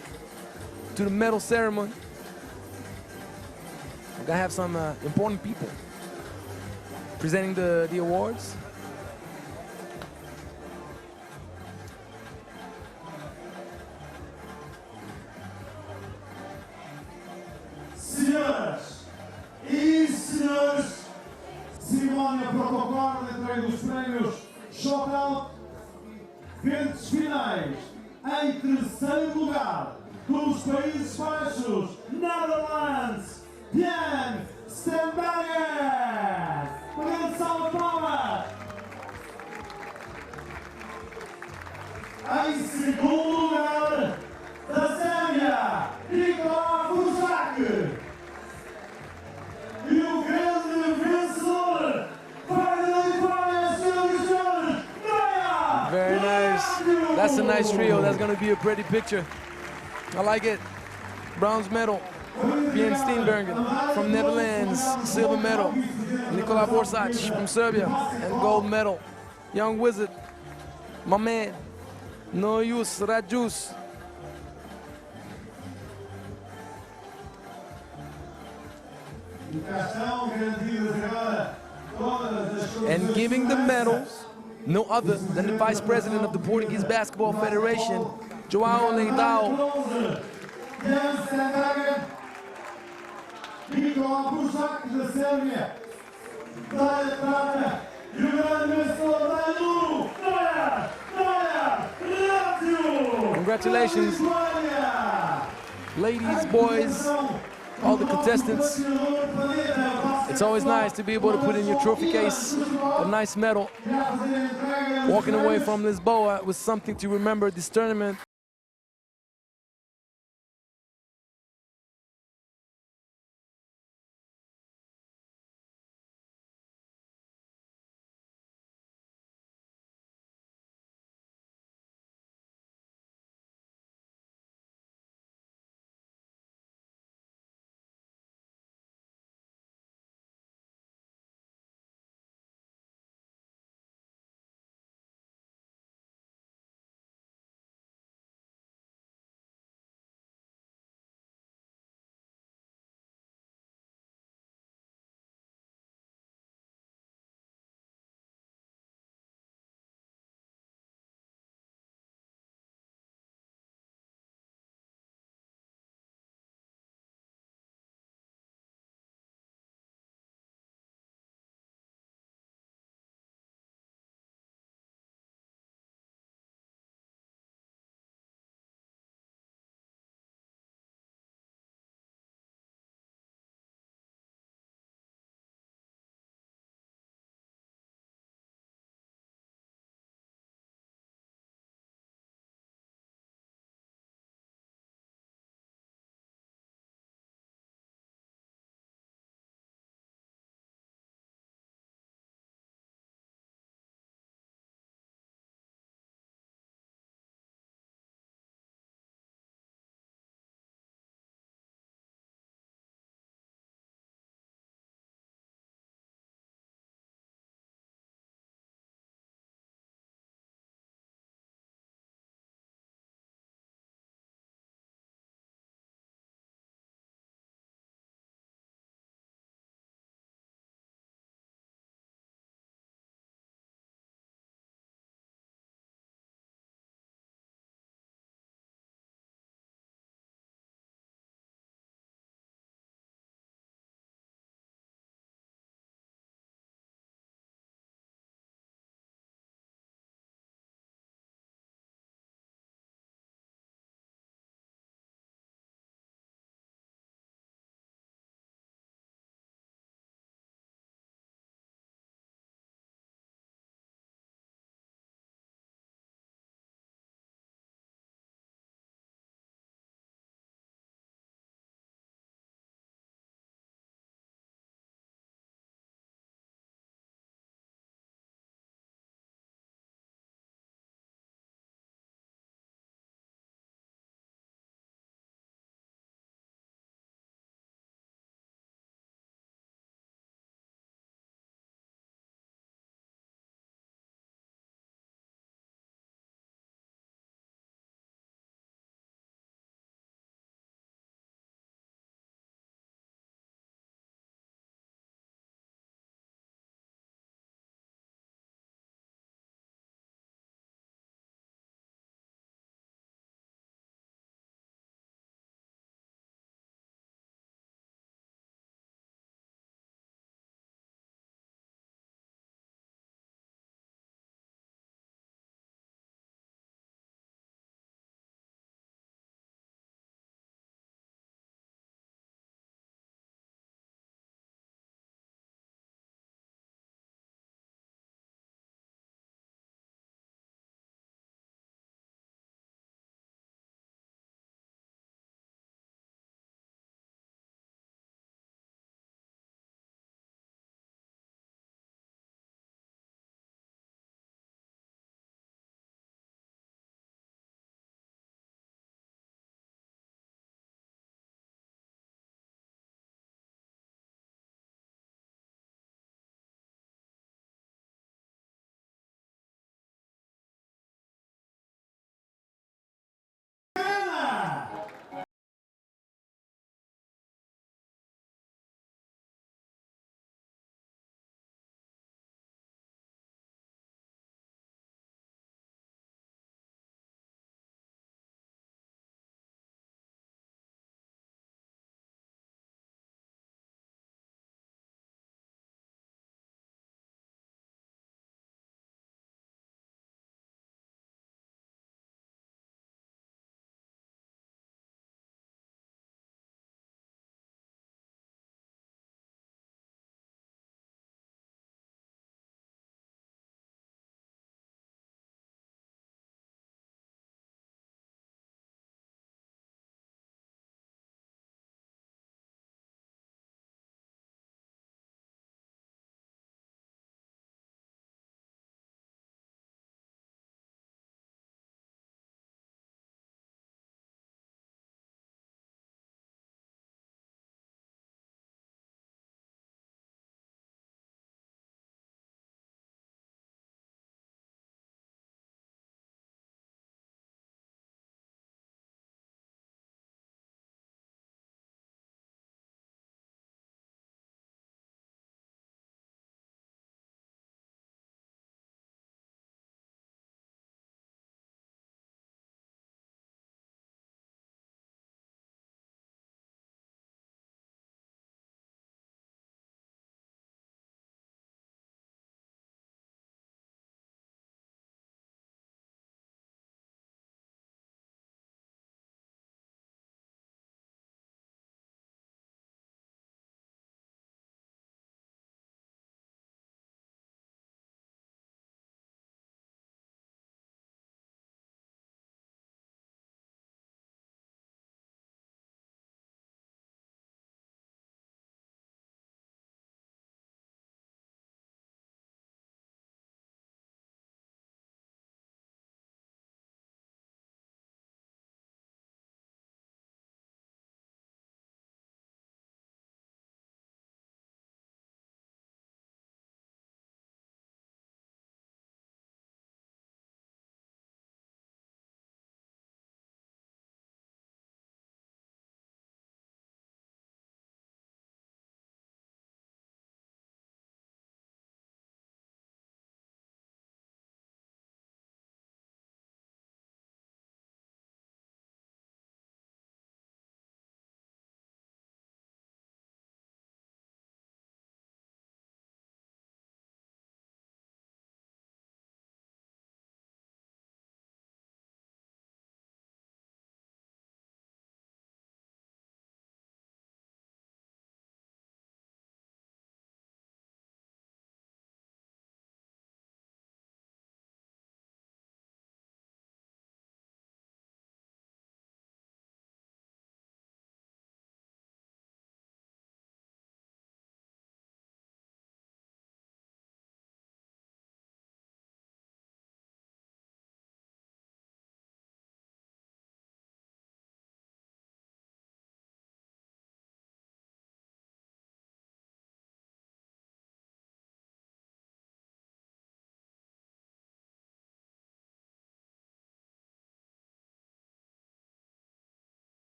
to the medal ceremony. We're gonna have some important people presenting the awards. Senhoras e senhores, cerimónia protocolar de entrega dos prémios Shockout, eventos finais. Em terceiro lugar, dos Países Baixos, Netherlands, Jan Stenbergen. Uma grande salva de palmas. Em segundo lugar, da Sérvia, Nicola Vujac. E o grande vencedor para a Lithuânia, senhoras e senhores, Maia! Very nice. That's a nice trio. That's going to be a pretty picture. I like it. Bronze medal. Bien Steenbergen from Netherlands, silver medal. Nikola Vorsac from Serbia, and gold medal. Young Wizard, my man, Nojus Radjus. And giving the medals, no other than the Vice President of the Portuguese Basketball Federation, João Leitão. Congratulations, ladies, boys, all the contestants. It's always nice to be able to put in your trophy case a nice medal. Walking away from Lisboa with something to remember this tournament.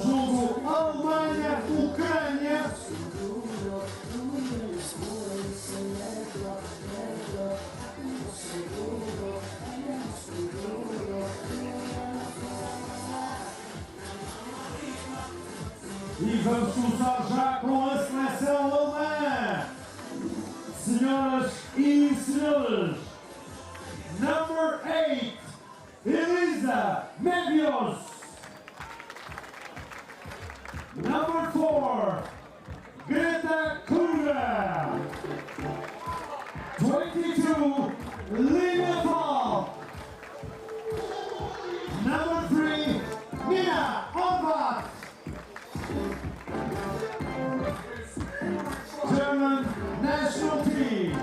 jogo Alemanha-Ucrânia. E vamos começar já com a seleção alemã. Senhoras e senhores, number 8, Elisa Mebios. Number 4, Greta Kruger. 22, Lina Falk. Number 3, Nina Horvath. German national team.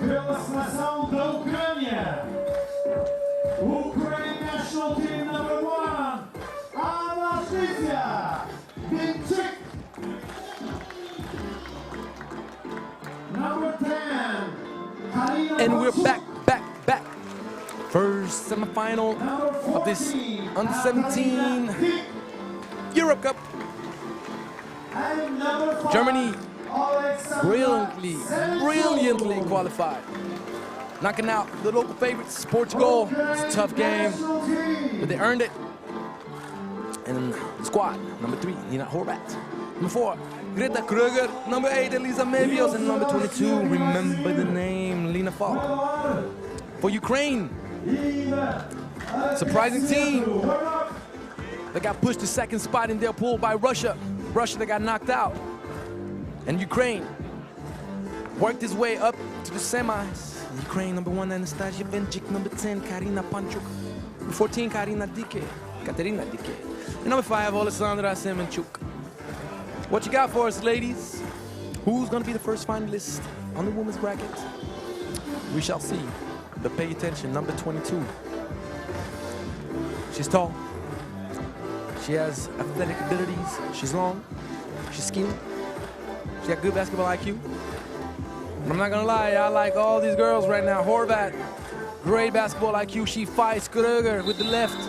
Pela seleção da Ucrânia, Ukraine national team number 1, Anastasia Vinchik. Number 10, Karina. And we're back. First semifinal of this U17 Europe Cup. Germany brilliantly qualified, knocking out the local favorites, Portugal. It's a tough game, but they earned it. And the squad, number 3, Nina Horvath. Number 4, Greta Kruger. Number 8, Elisa Mebios. And number 22, remember the name, Lina Falk. For Ukraine, surprising team. They got pushed to second spot in their pool by Russia. Russia, they got knocked out. And Ukraine worked his way up to the semis. Ukraine, number 1, Anastasia Vinchik. Number 10, Karina Panchuk. Number 14, Katerina Dike. And number 5, Alessandra Semenchuk. What you got for us, ladies? Who's gonna be the first finalist on the women's bracket? We shall see. But pay attention, number 22. She's tall. She has athletic abilities. She's long. She's skilled. She got good basketball IQ. But I'm not gonna lie, I like all these girls right now. Horvath, great basketball IQ. She fights Kruger with the left.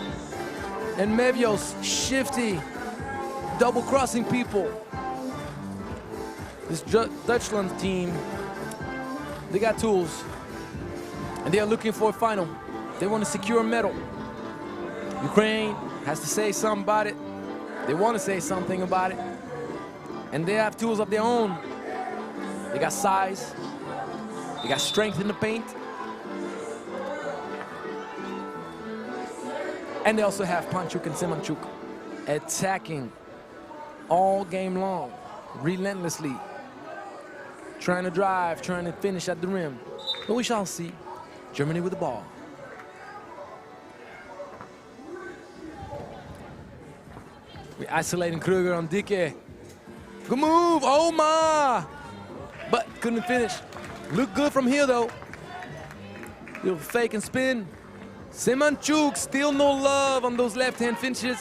And Mebios, shifty, double-crossing people. This Dutchland team, they got tools. And they are looking for a final. They want to secure a medal. Ukraine has to say something about it. They want to say something about it. And they have tools of their own. They got size. They got strength in the paint. And they also have Panchuk and Semenchuk attacking all game long, relentlessly. Trying to drive, trying to finish at the rim. But we shall see. Germany with the ball. We're isolating Kruger on Dike. Good move, oh my! But couldn't finish. Look good from here though. Little fake and spin. Semenchuk, still no love on those left-hand finishes.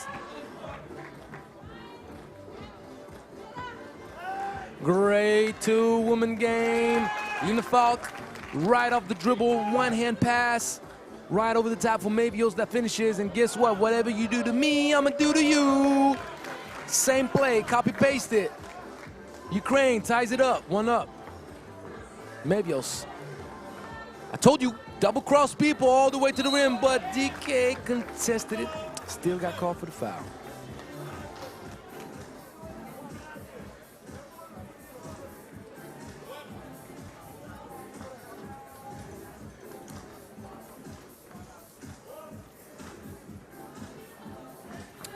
Great two-woman game. Lina Falk, right off the dribble, one-hand pass. Right over the top for Mebios that finishes. And guess what? Whatever you do to me, I'ma do to you. Same play, copy-paste it. Ukraine ties it up, 1-up. Mebios. I told you, double-cross people all the way to the rim, but DK contested it. Still got called for the foul.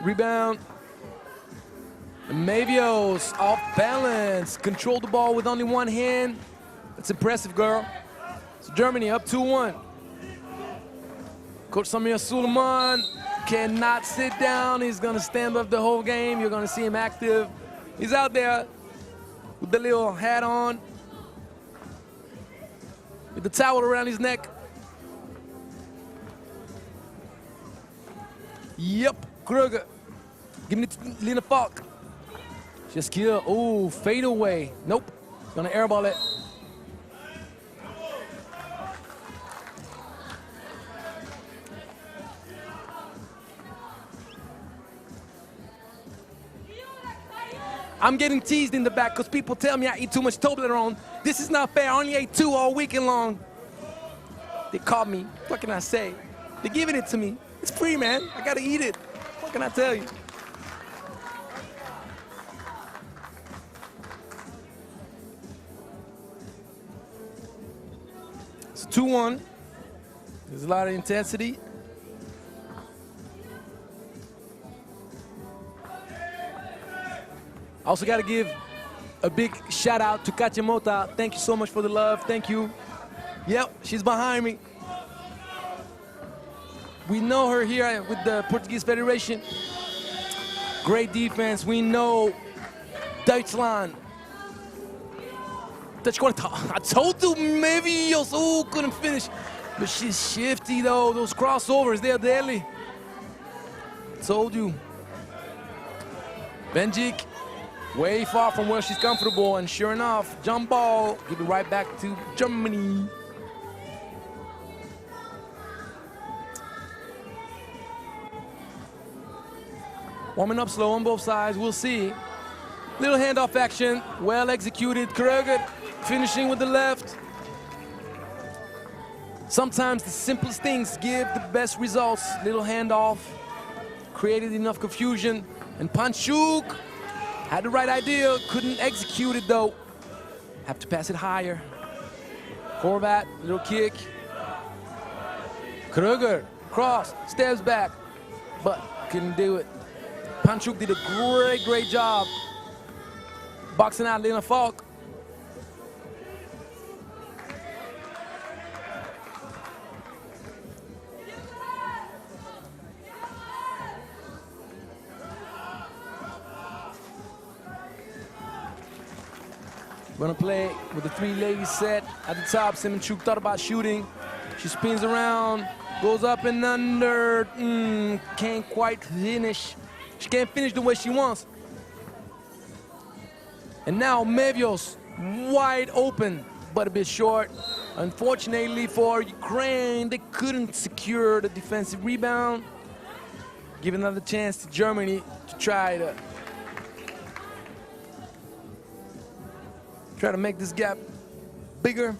Rebound. Mebios off balance. Control the ball with only one hand. That's impressive, girl. So Germany up 2-1. Coach Samir Suleiman cannot sit down. He's going to stand up the whole game. You're going to see him active. He's out there with the little hat on, with the towel around his neck. Yep. Kruger, giving it to Lina Falk. Just kill. Oh, fade away. Nope. Gonna airball it. I'm getting teased in the back because people tell me I eat too much Toblerone. This is not fair. I only ate 2 all weekend long. They caught me. What can I say? They're giving it to me. It's free, man. I gotta eat it. What can I tell you? It's 2-1. There's a lot of intensity. I also got to give a big shout out to Kachimota. Thank you so much for the love. Thank you. Yep, she's behind me. We know her here with the Portuguese Federation. Great defense. We know Deutschland. I told you maybe also couldn't finish. But she's shifty though. Those crossovers, they're deadly. Told you. Benjik. Way far from where she's comfortable, and sure enough, jump ball, give it right back to Germany. Warming up slow on both sides, we'll see. Little handoff action, well executed. Kröger finishing with the left. Sometimes the simplest things give the best results. Little handoff, created enough confusion, and Panchuk had the right idea, couldn't execute it though. Have to pass it higher. Horvat, little kick. Kröger, cross, steps back, but couldn't do it. Panchuk did a great job boxing out Lena Falk. We're gonna play with the 3 ladies set. At the top, Semenchuk thought about shooting. She spins around, goes up and under. Can't quite finish. She can't finish the way she wants. And now Mevios, wide open, but a bit short. Unfortunately for Ukraine, they couldn't secure the defensive rebound. Give another chance to Germany to try to make this gap bigger.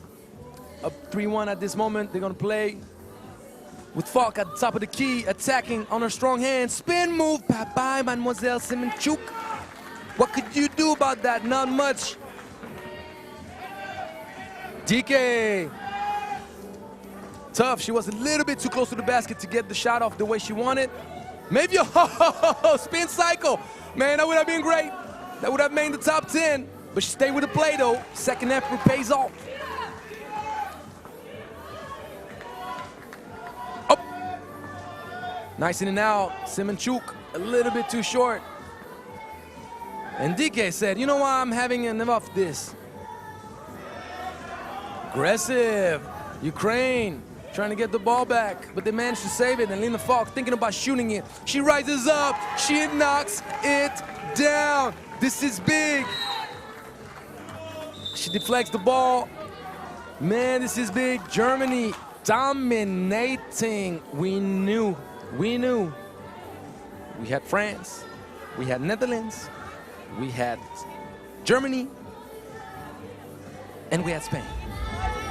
Up 3-1 at this moment. They're gonna play with Falk at the top of the key, attacking on her strong hand. Spin move, bye-bye, Mademoiselle Semenchuk. What could you do about that? Not much. DK. Tough, she was a little bit too close to the basket to get the shot off the way she wanted. Maybe a spin cycle. Man, that would have been great. That would have made the top 10. But she stayed with the play though. Second effort pays off. Up. Nice in and out. Semenchuk a little bit too short. And DK said, you know what, I'm having enough of this. Aggressive. Ukraine trying to get the ball back, but they managed to save it. And Lena Falk thinking about shooting it. She rises up. She knocks it down. This is big. She deflects the ball. Man, this is big. Germany dominating. We knew. We had France. We had Netherlands. We had Germany. And we had Spain.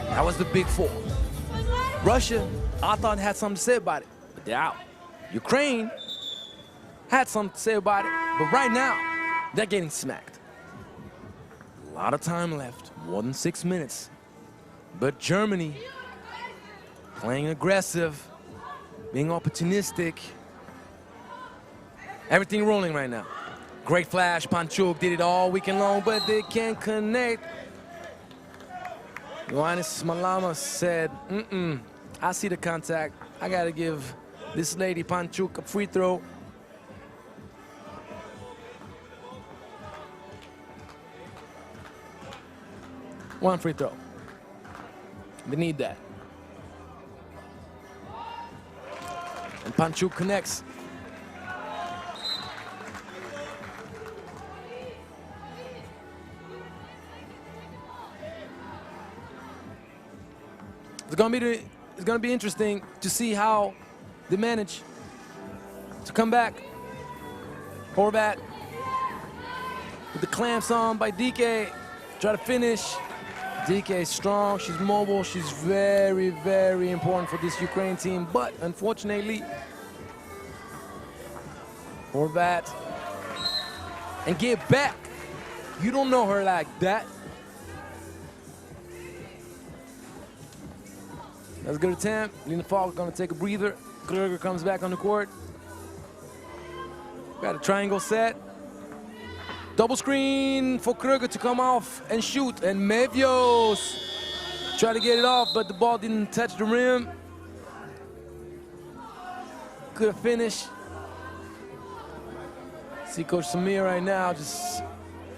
That was the big 4. Russia, I thought had something to say about it, but they're out. Ukraine had something to say about it, but right now, they're getting smacked. A lot of time left, more than 6 minutes. But Germany, playing aggressive, being opportunistic. Everything rolling right now. Great flash, Panchuk did it all weekend long, but they can't connect. Ioannis Malama said, I see the contact. I gotta give this lady Panchuk a free throw. One free throw. They need that. And Panchuk connects. It's gonna be interesting to see how they manage to come back. Horvat with the clamps on by DK. Try to finish. DK is strong, she's mobile, she's very, very important for this Ukraine team, but unfortunately, Horvat, and get back. You don't know her like that. That's a good attempt. Lena Falk gonna take a breather. Kruger comes back on the court. Got a triangle set. Double screen for Kruger to come off and shoot. And Mevios try to get it off, but the ball didn't touch the rim. Could have finished. See Coach Samir right now, just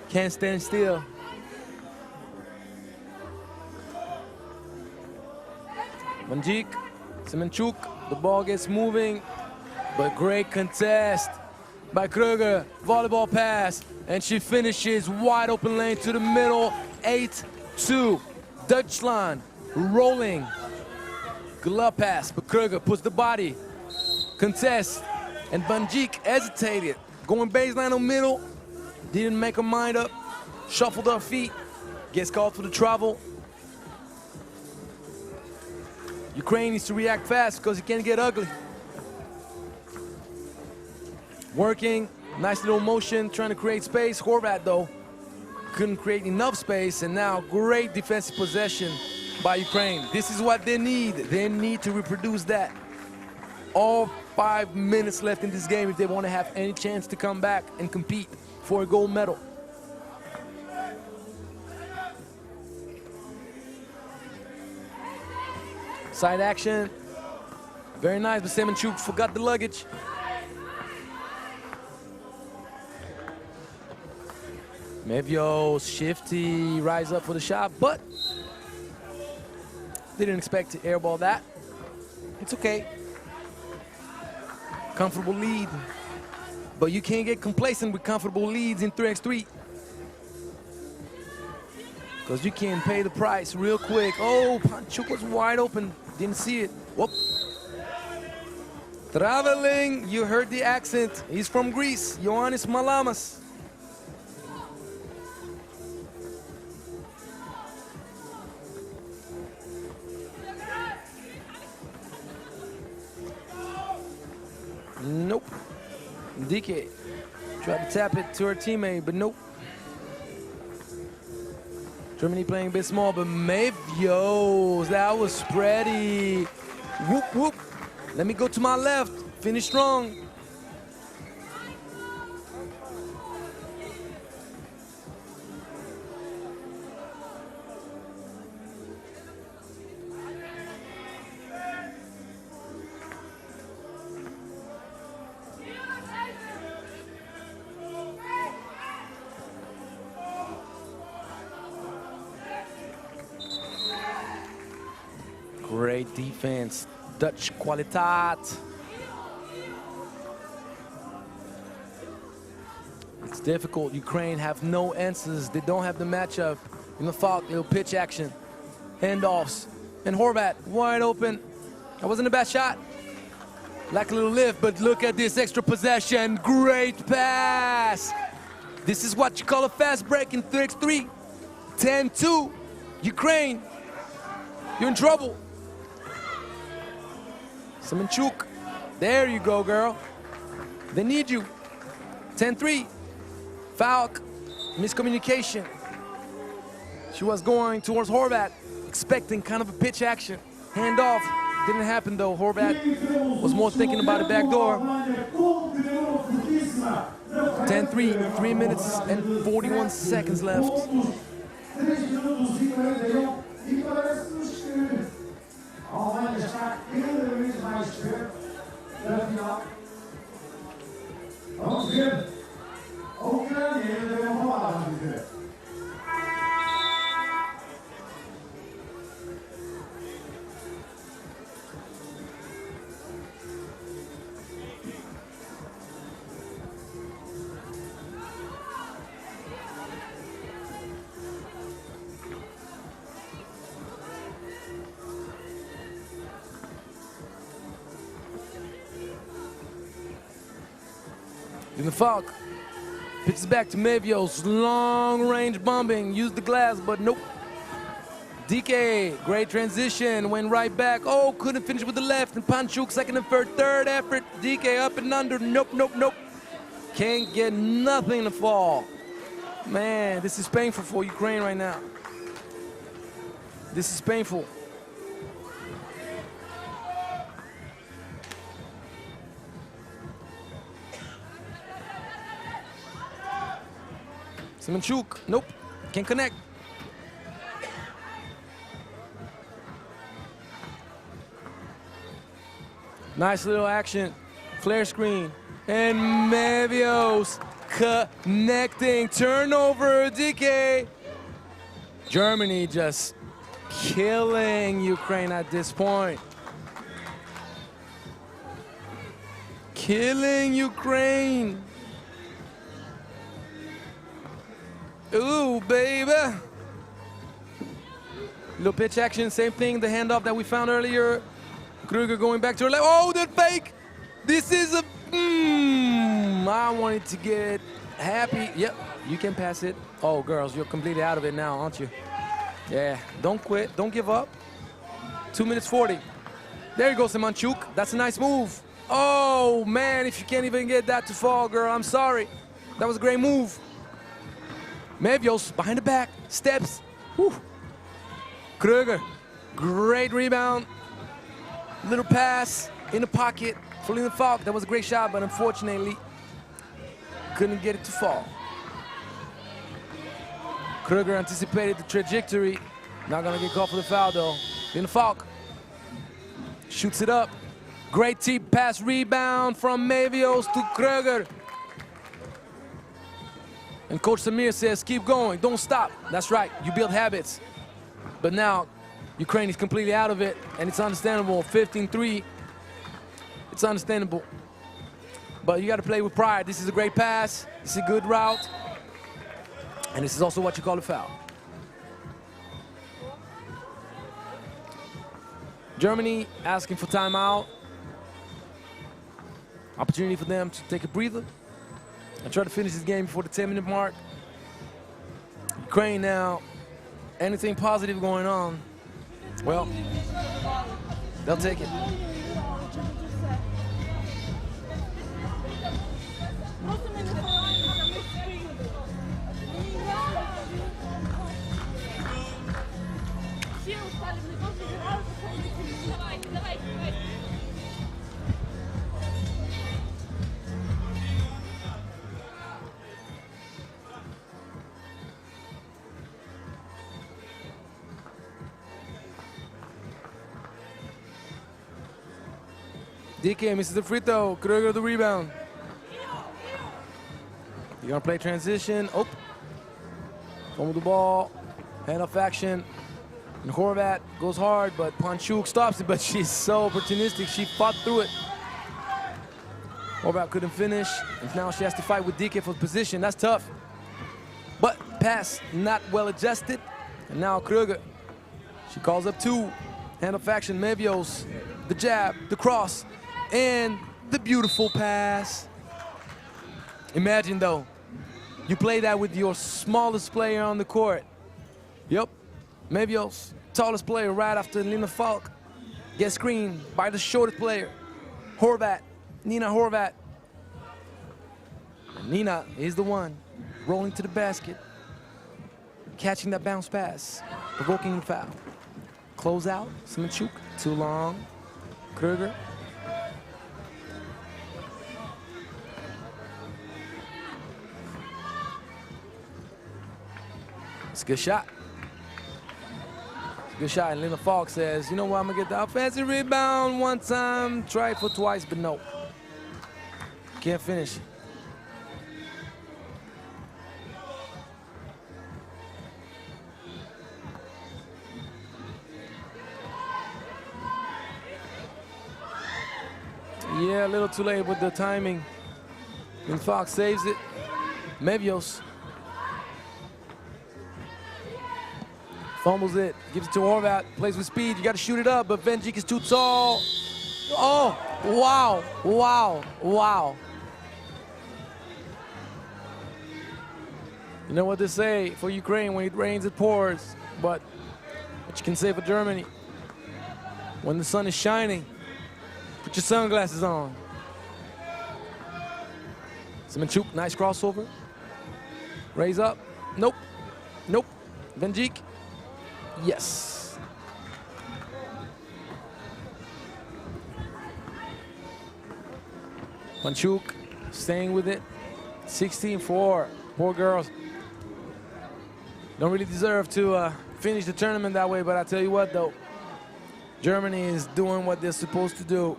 can't stand still. Manjik, Semenchuk, the ball gets moving, but great contest by Kruger. Volleyball pass, and she finishes wide open lane to the middle. 8-2. Deutschland rolling. Glove pass, but Kruger puts the body. Contest, and Manjik hesitated. Going baseline on middle, didn't make her mind up. Shuffled her feet, gets called for the travel. Ukraine needs to react fast because it can get ugly. Working, nice little motion, trying to create space. Horvat, though, couldn't create enough space, and now great defensive possession by Ukraine. This is what they need. They need to reproduce that. All 5 minutes left in this game if they want to have any chance to come back and compete for a gold medal. Side action, very nice, but Semenchuk forgot the luggage. Mevios, shifty, rise up for the shot, but didn't expect to airball that. It's okay. Comfortable lead, but you can't get complacent with comfortable leads in 3x3. Because you can pay the price real quick. Oh, Panchuk was wide open. Didn't see it. Whoop. Traveling, you heard the accent. He's from Greece, Ioannis Malamas. Nope. DK tried to tap it to her teammate, but nope. Germany playing a bit small, but Mevios, that was spready. Whoop, whoop. Let me go to my left. Finish strong. Great defense, Dutch kwaliteit. It's difficult. Ukraine have no answers. They don't have the matchup. In the fault, little pitch action, handoffs, and Horvat wide open. That wasn't a bad shot. Like a little lift, but look at this extra possession. Great pass. This is what you call a fast break in 3x3. 10-2. Ukraine, you're in trouble. Semenchuk, there you go, girl. They need you. 10-3. Falk, miscommunication. She was going towards Horvat, expecting kind of a pitch action. Handoff, didn't happen though. Horvat was more thinking about a back door. 10-3, 3 minutes and 41 seconds left. Almanya está cada vez mais perto da final. Vamos ver. A Ucrânia ainda deu uma palavra a dizer. In the Falk, Pitches back to Mevios. Long range bombing. Used the glass, but nope. DK, great transition. Went right back. Oh, couldn't finish with the left. And Panchuk, second and third effort. DK up and under. Nope, nope, nope. Can't get nothing to fall. Man, this is painful for Ukraine right now. This is painful. Semenchuk, nope, can't connect. Nice little action, flare screen, and Mevios connecting, turnover, DK. Germany just killing Ukraine at this point. Killing Ukraine. Ooh, baby. Little pitch action, same thing, the handoff that we found earlier. Kruger going back to her left. Oh, the fake. This is a, I wanted to get happy. Yep, you can pass it. Oh, girls, you're completely out of it now, aren't you? Yeah, don't quit, don't give up. 2 minutes 40. There you go, Semenchuk. That's a nice move. Oh, man, if you can't even get that to fall, girl, I'm sorry. That was a great move. Mevios behind the back, steps. Whew. Kruger, great rebound. Little pass in the pocket for Lina Falk. That was a great shot, but unfortunately, couldn't get it to fall. Kruger anticipated the trajectory. Not gonna get called for the foul though. Lina Falk shoots it up. Great deep pass rebound from Mevios to Kruger. And Coach Samir says, keep going, don't stop. That's right, you build habits. But now, Ukraine is completely out of it, and it's understandable. 15-3, it's understandable. But you gotta play with pride. This is a great pass, this is a good route, and this is also what you call a foul. Germany asking for timeout. Opportunity for them to take a breather and try to finish this game before the 10-minute mark. Ukraine now, anything positive going on, well, they'll take it. DK misses the free throw. Kruger the rebound. You're gonna play transition. Oh, fumble the ball. Handoff action. And Horvat goes hard, but Panchuk stops it. But she's so opportunistic. She fought through it. Horvat couldn't finish, and now she has to fight with DK for the position. That's tough. But pass not well adjusted. And now Kruger. She calls up two. Handoff action. Mevios. The jab. The cross. And the beautiful pass. Imagine though, you play that with your smallest player on the court. Yep, Mevios, tallest player right after Lina Falk. Gets screened by the shortest player, Horvat, Nina Horvat. And Nina is the one rolling to the basket, catching that bounce pass, provoking the foul. Close out, Semenchuk, too long, Kruger. It's a good shot. It's a good shot, and Lina Falk says, you know what, I'm gonna get the offensive rebound one time, try it for twice, but no. Can't finish. Yeah, a little too late with the timing. Lina Falk saves it. Mevios fumbles it, gives it to Horvat, plays with speed, you gotta shoot it up, but Venjik is too tall. Oh, wow, wow, wow. You know what they say for Ukraine, when it rains, it pours. But what you can say for Germany, when the sun is shining, put your sunglasses on. Semenchuk, nice crossover. Raise up. Nope. Nope. Venjik. Yes. Panchuk staying with it. 16-4. Poor girls. Don't really deserve to finish the tournament that way, but I tell you what, though, Germany is doing what they're supposed to do.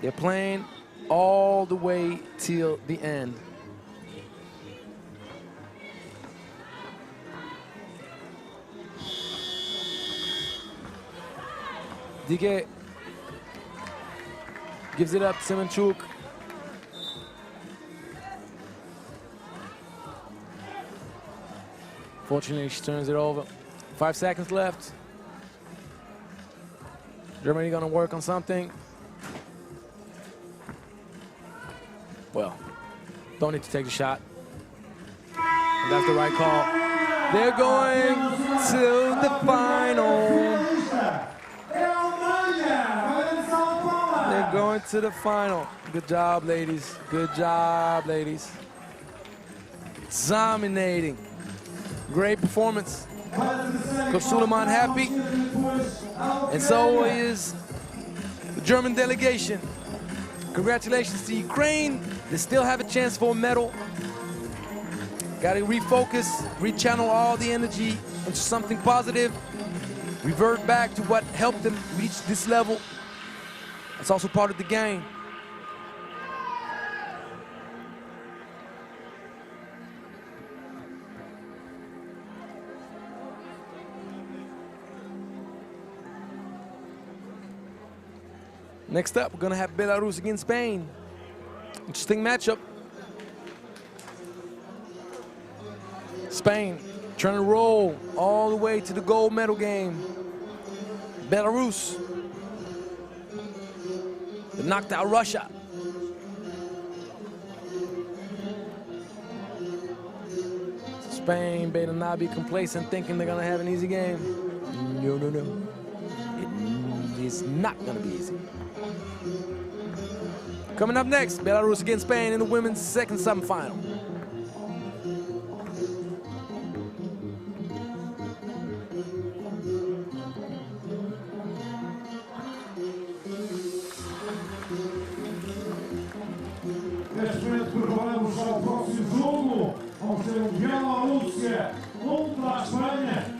They're playing all the way till the end. Dike gives it up, Semenchuk. Fortunately, she turns it over. 5 seconds left. Germany gonna work on something. Well, don't need to take the shot. And that's the right call. They're going to the final. They're going to the final. Good job, ladies. Good job, ladies. Dominating. Great performance. Coach Suleiman happy. And so is the German delegation. Congratulations to Ukraine. They still have a chance for a medal. Got to refocus, rechannel all the energy into something positive. Revert back to what helped them reach this level. It's also part of the game. Next up, we're gonna have Belarus against Spain. Interesting matchup. Spain trying to roll all the way to the gold medal game. Belarus, they knocked out Russia. Spain better not be complacent, thinking they're gonna have an easy game. No, no, no. It is not gonna be easy. Coming up next, Belarus against Spain in the women's second semifinal. Neste momento preparamos já o próximo jogo. Vamos ter Bielorrússia contra a Espanha.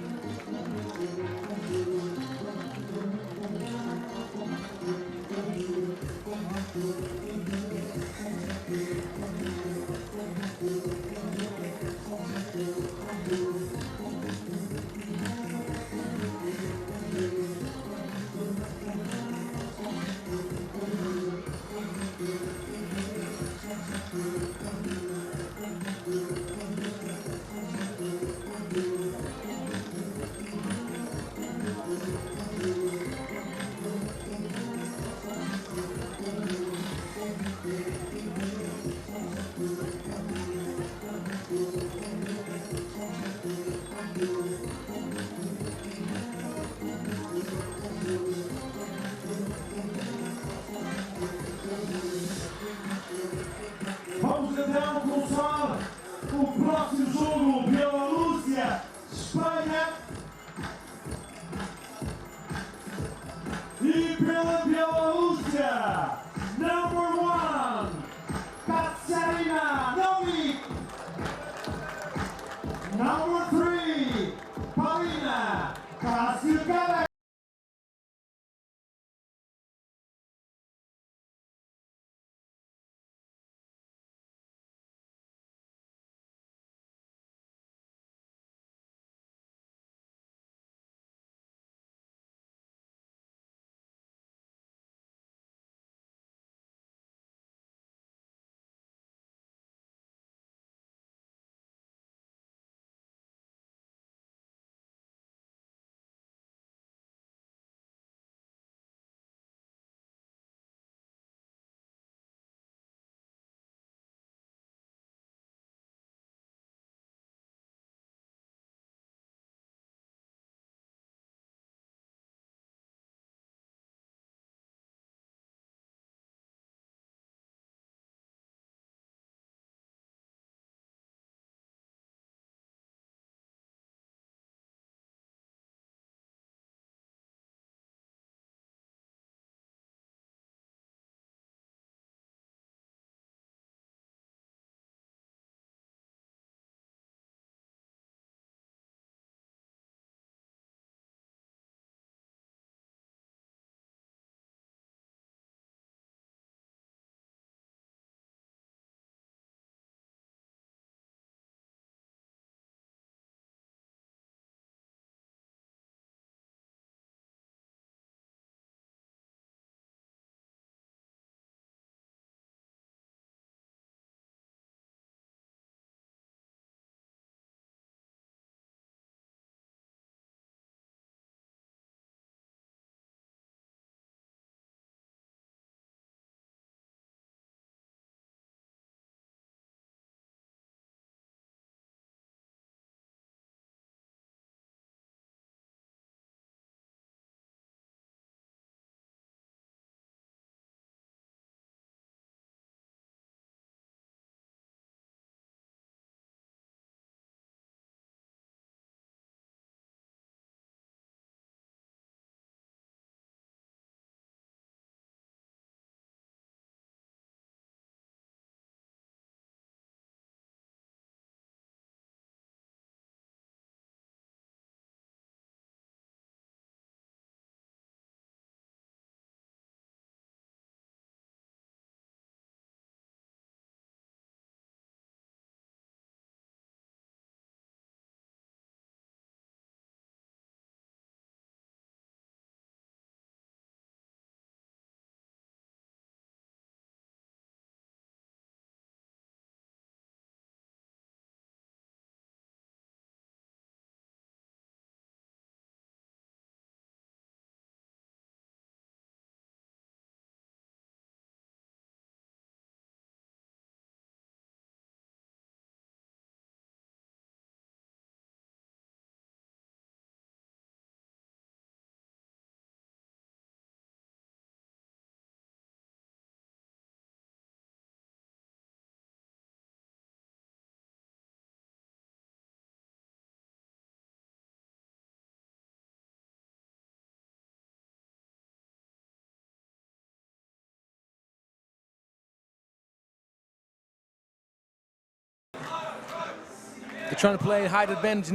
They're trying to play height advantage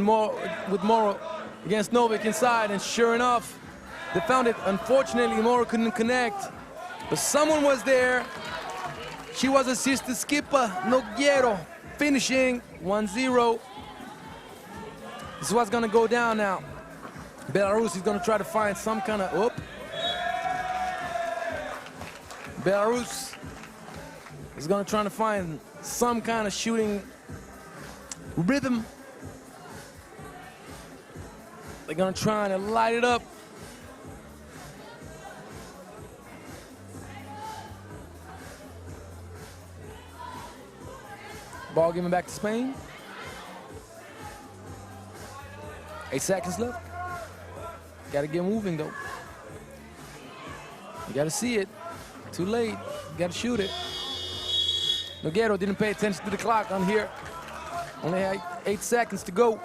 with Moro against Novik inside, and sure enough, they found it. Unfortunately, Moro couldn't connect, but someone was there. She was assisted skipper, Nogueiro, finishing 1-0. This is what's gonna go down now. Belarus is gonna try to find some kind of, whoop. Belarus is gonna try to find some kind of shooting rhythm. They're gonna try to light it up. Ball given back to Spain. 8 seconds left. Gotta get moving though. You gotta see it. Too late. You gotta shoot it. Nogueiro didn't pay attention to the clock on here. Only had 8 seconds to go.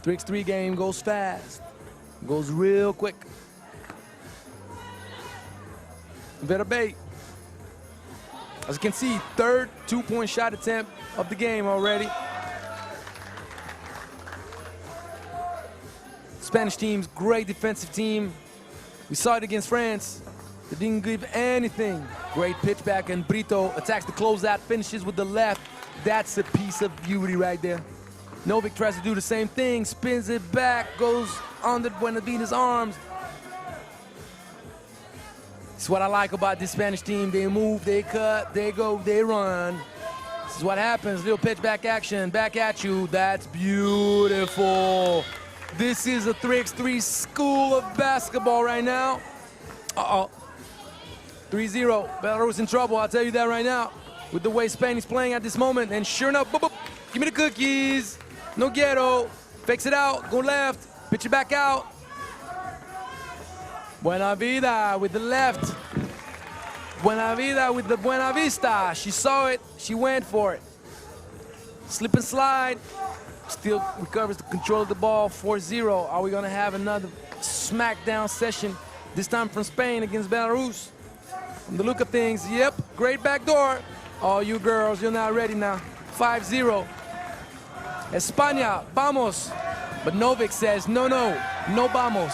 3x3 game goes fast. Goes real quick. Verabey. As you can see, third 2-point shot attempt of the game already. Spanish team's great defensive team. We saw it against France. They didn't give anything. Great pitch back, and Brito attacks the closeout, finishes with the left. That's a piece of beauty right there. Novik tries to do the same thing, spins it back, goes under Buenavina's arms. It's what I like about this Spanish team. They move, they cut, they go, they run. This is what happens. Little pitch back action, back at you. That's beautiful. This is a 3x3 school of basketball right now. Uh-oh. 3-0. Belarus in trouble, I'll tell you that right now, with the way Spain is playing at this moment. And sure enough, boop, boop, give me the cookies. Nogueiro fakes it out, go left, pitch it back out. Buena Vida with the left. Buena Vida with the Buena Vista. She saw it, she went for it. Slip and slide. Still recovers the control of the ball, 4-0. Are we gonna have another smackdown session, this time from Spain against Belarus? From the look of things, yep, great backdoor. Oh, you girls, you're not ready now. 5-0. España, vamos. But Novik says, no, no, no vamos.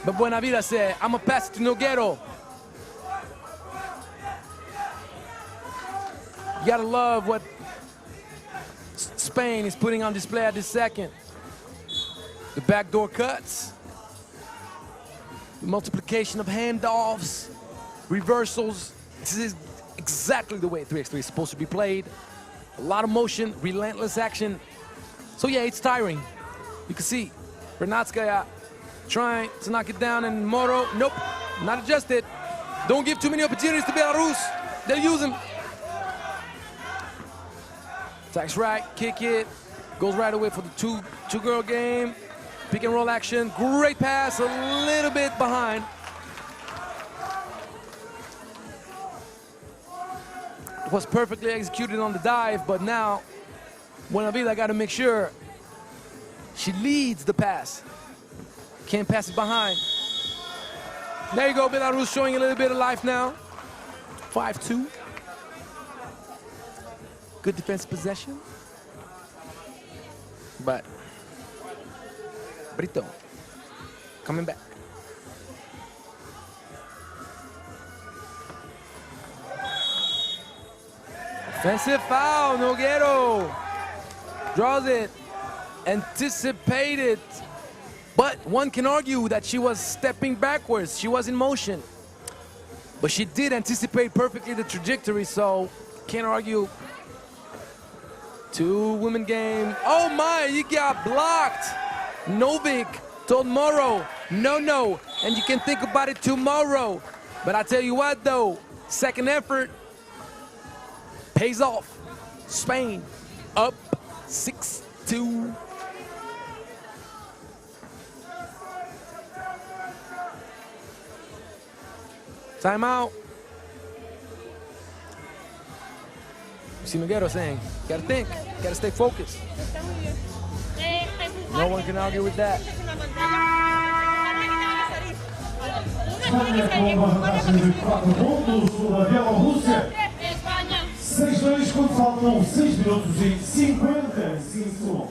But Buenavida said, I'm gonna pass it to Nogueiro. You gotta love what Spain is putting on display at this second. The backdoor cuts, the multiplication of handoffs, reversals. This is exactly the way 3x3 is supposed to be played. A lot of motion, relentless action. So yeah, it's tiring. You can see Bernatskaya trying to knock it down, and Moro, nope, not adjusted. Don't give too many opportunities to Belarus. They'll use them. Attacks right, kick it, goes right away for the two-girl game. Pick and roll action, great pass, a little bit behind. It was perfectly executed on the dive, but now Buenavida got to make sure she leads the pass. Can't pass it behind. There you go, Belarus showing a little bit of life now. 5-2. Good defensive possession. But Brito coming back. Offensive foul, Nogueiro draws it, anticipated, but one can argue that she was stepping backwards. She was in motion, but she did anticipate perfectly the trajectory, so can't argue. Two-women game. Oh my, you got blocked. Novik told Moro, no, no, and you can think about it tomorrow. But I tell you what though, second effort pays off. Spain up 6-2. Timeout. You see Nogueiro saying, gotta think, gotta stay focused. No one can argue with that. España com uma vantagem de 4 pontos sobre a Bielorrússia. 6-2 quando faltam 6 minutos e 55 segundos.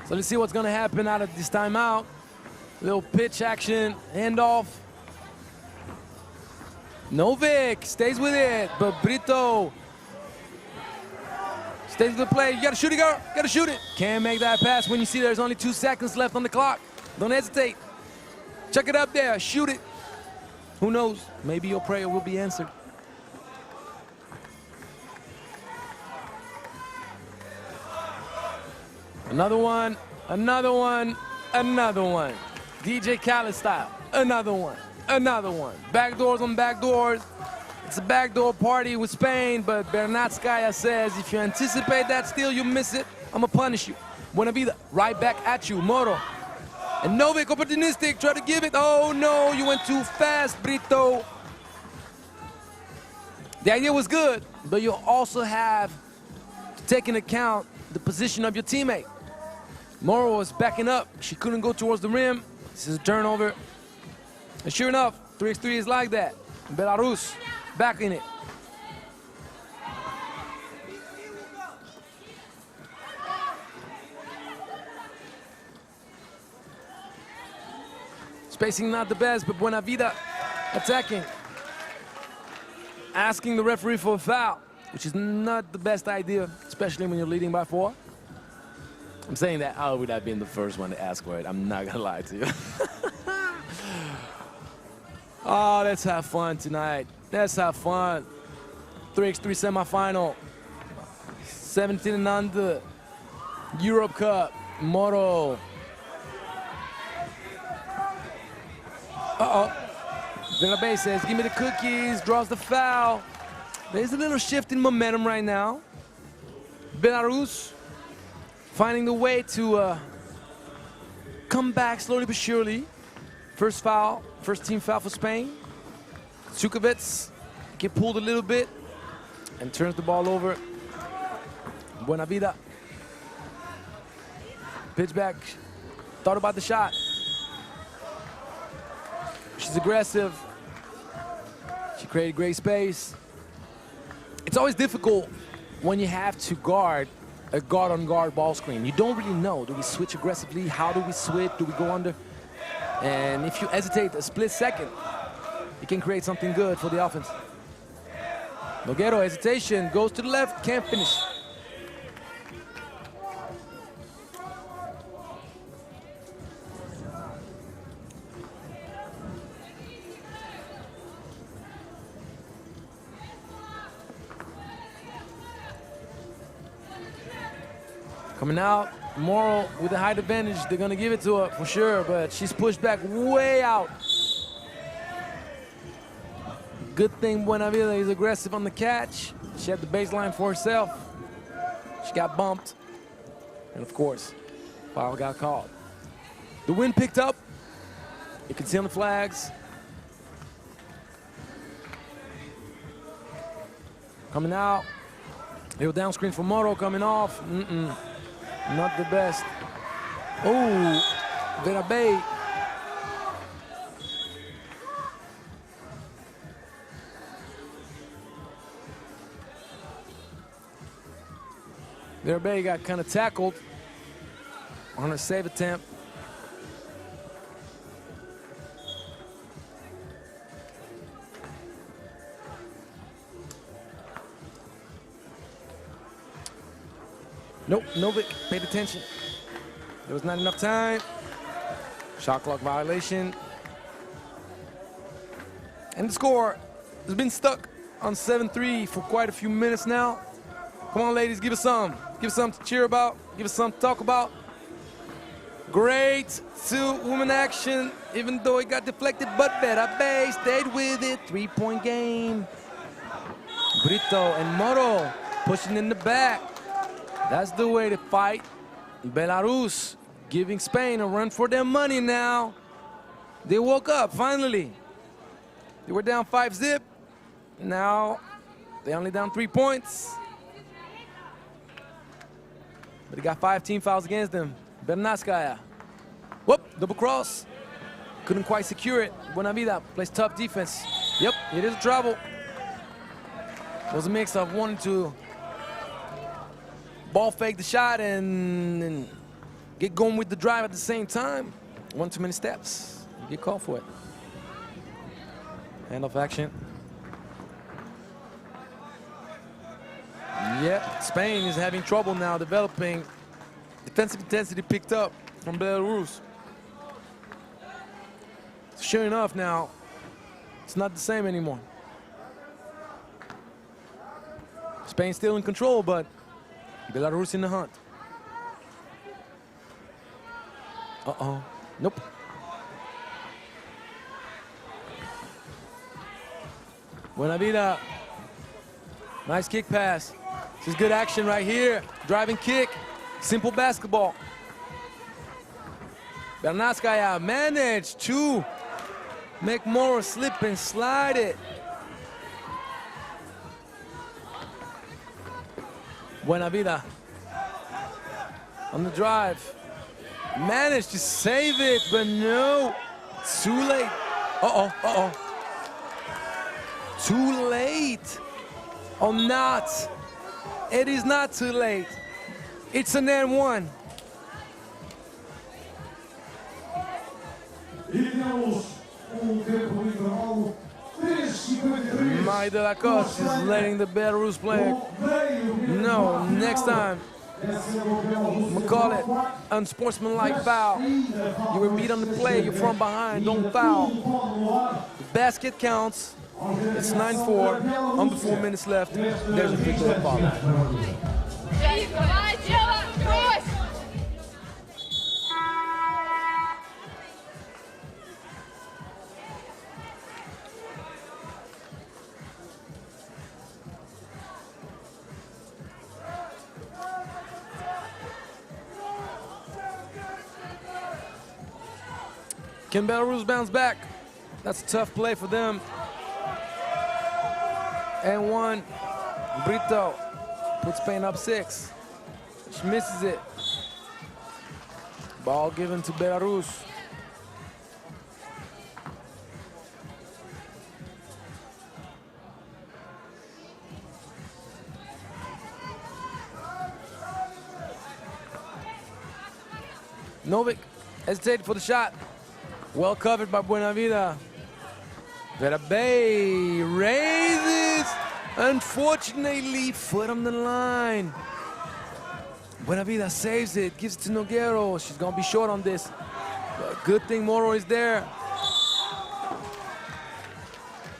So let's see what's going to happen out of this timeout. Little pitch action, handoff. Novik stays with it, but Brito stays with the play. You gotta shoot it, girl. Gotta shoot it. Can't make that pass when you see there's only 2 seconds left on the clock. Don't hesitate. Chuck it up there. Shoot it. Who knows? Maybe your prayer will be answered. Another one, another one, another one. DJ Khaled style. Another one, another one. Backdoors on backdoors. It's a backdoor party with Spain, but Bernatskaya says if you anticipate that steal, you miss it. I'm gonna punish you. Buena vida, right back at you, Moro. And Novik, opportunistic, try to give it. Oh no, you went too fast, Brito. The idea was good, but you also have to take into account the position of your teammate. Moro was backing up. She couldn't go towards the rim. This is a turnover. And sure enough, 3x3 is like that. Belarus back in it. Spacing not the best, but Buena Vida attacking. Asking the referee for a foul, which is not the best idea, especially when you're leading by 4. I'm saying that I would have been the first one to ask for it. I'm not gonna lie to you. Oh, let's have fun tonight. Let's have fun. 3x3 semifinal. 17 and under. Europe Cup. Moro. Uh-oh. Belarus says, give me the cookies. Draws the foul. There's a little shift in momentum right now. Belarus finding the way to come back slowly but surely. First foul, first team foul for Spain. Sukovets get pulled a little bit and turns the ball over. Buena Vida. Pitch back, thought about the shot. She's aggressive. She created great space. It's always difficult when you have to guard a guard-on-guard ball screen. You don't really know. Do we switch aggressively? How do we switch? Do we go under? And if you hesitate a split second, you can create something good for the offense. Noguero, hesitation, goes to the left, can't finish. Coming out, Moro with the height advantage. They're gonna give it to her for sure, but she's pushed back way out. Good thing Buena Vida is aggressive on the catch. She had the baseline for herself. She got bumped. And of course, foul got called. The wind picked up. You can see on the flags. Coming out. Little down screen for Moro coming off. Not the best. Oh, Vera Bay. Vera Bay got kind of tackled on her save attempt. Nope, Novik paid attention. There was not enough time. Shot clock violation. And the score has been stuck on 7-3 for quite a few minutes now. Come on, ladies, give us some. Give us something to cheer about. Give us something to talk about. Great two-woman action, even though it got deflected, but Vera Bay stayed with it. 3-point game. Brito and Moro pushing in the back. That's the way to fight. Belarus giving Spain a run for their money now. They woke up, finally. They were down 5-zip. Now, they only down 3 points. But they got 5 team fouls against them. Bernatskaya. Whoop, double cross. Couldn't quite secure it. Buena Vida plays tough defense. Yep, it is a travel. was a mix of wanting to ball fake the shot and get going with the drive at the same time. One too many steps. You get called for it. Handoff action. Yep, Spain is having trouble now developing. Defensive intensity picked up from Belarus. Sure enough now, it's not the same anymore. Spain still in control, but Belarus in the hunt. Uh-oh. Nope. Buena vida. Nice kick pass. This is good action right here. Driving kick. Simple basketball. Bernatskaya managed to make Moro slip and slide it. Buena vida. On the drive. Managed to save it, but no. Too late. Uh-oh, uh-oh. Too late. Or not. It is not too late. It's an N1. Mike de la Costa is letting the Belarus player know next time. I'm gonna call it unsportsmanlike foul. You were beat on the play, you're from behind, don't foul. The basket counts. It's 9-4, under 4 minutes left. There's a free throw foul. Can Belarus bounce back? That's a tough play for them. And one, Brito puts Spain up 6. She misses it. Ball given to Belarus. Novik hesitated for the shot. Well covered by Buena Vida. Verabey raises. Unfortunately, foot on the line. Buena Vida saves it, gives it to Noguero. She's gonna be short on this. But good thing Moro is there.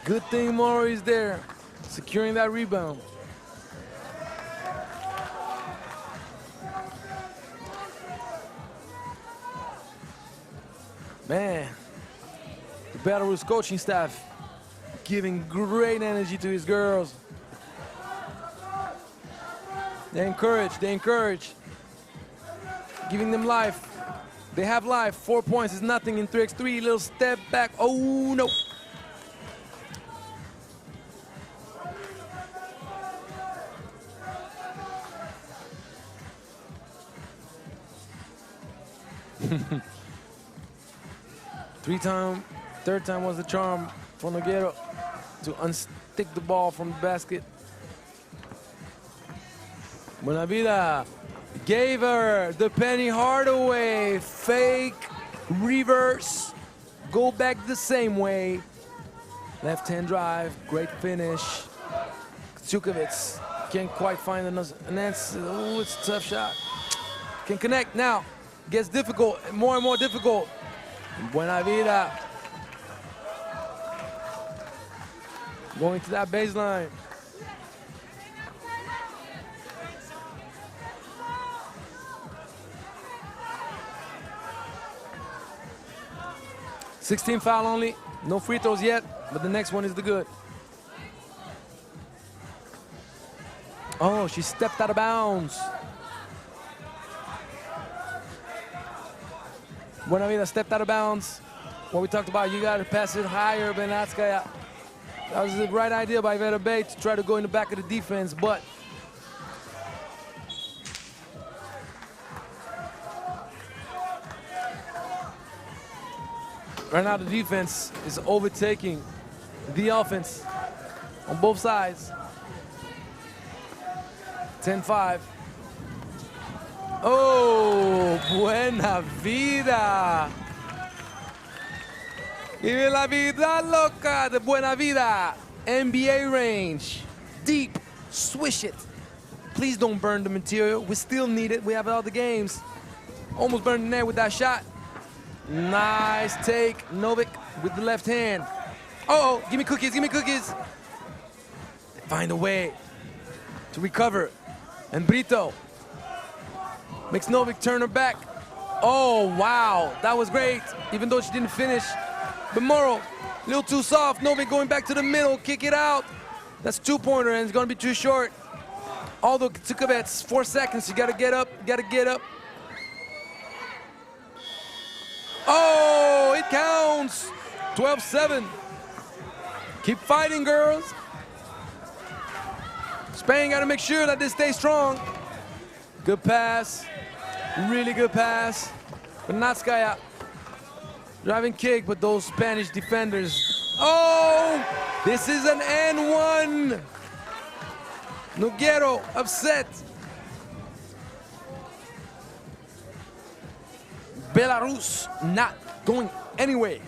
Good thing Moro is there, securing that rebound. Man, the Belarus coaching staff giving great energy to his girls. They encourage, giving them life. They have life. 4 points is nothing in 3x3. Little step back. Oh, no. Third time was the charm for Noguero to unstick the ball from the basket. Buena Vida gave her the Penny Hardaway fake reverse. Go back the same way. Left-hand drive, great finish. Kciukovic can't quite find an answer. Oh, it's a tough shot. Can connect now. Gets difficult, more and more difficult. Buena Vida going to that baseline. $16 foul only, no free throws yet, but the next one is the good. Oh, she stepped out of bounds. Buena Vida stepped out of bounds. What we talked about, you got to pass it higher, Bernatskaya. That was the right idea by Verabey to try to go in the back of the defense, but right now the defense is overtaking the offense on both sides. 10-5. Oh, buena vida. Vive la vida loca de buena vida. NBA range. Deep. Swish it. Please don't burn the material. We still need it. We have all the games. Almost burned the net with that shot. Nice take. Novik with the left hand. Oh, give me cookies, give me cookies. Find a way to recover. And Brito makes Novik turn her back. Oh, wow, that was great, even though she didn't finish. But Moro, a little too soft. Novik going back to the middle, kick it out. That's two-pointer, and it's gonna be too short. Although Tsukavets, 4 seconds, you gotta get up, gotta get up. Oh, it counts. 12-7. Keep fighting, girls. Spain got to make sure that they stay strong. Good pass. Really good pass. Benatskaya. Driving kick, but those Spanish defenders. Oh, this is an N1. Nogueiro upset. Belarus not going anywhere.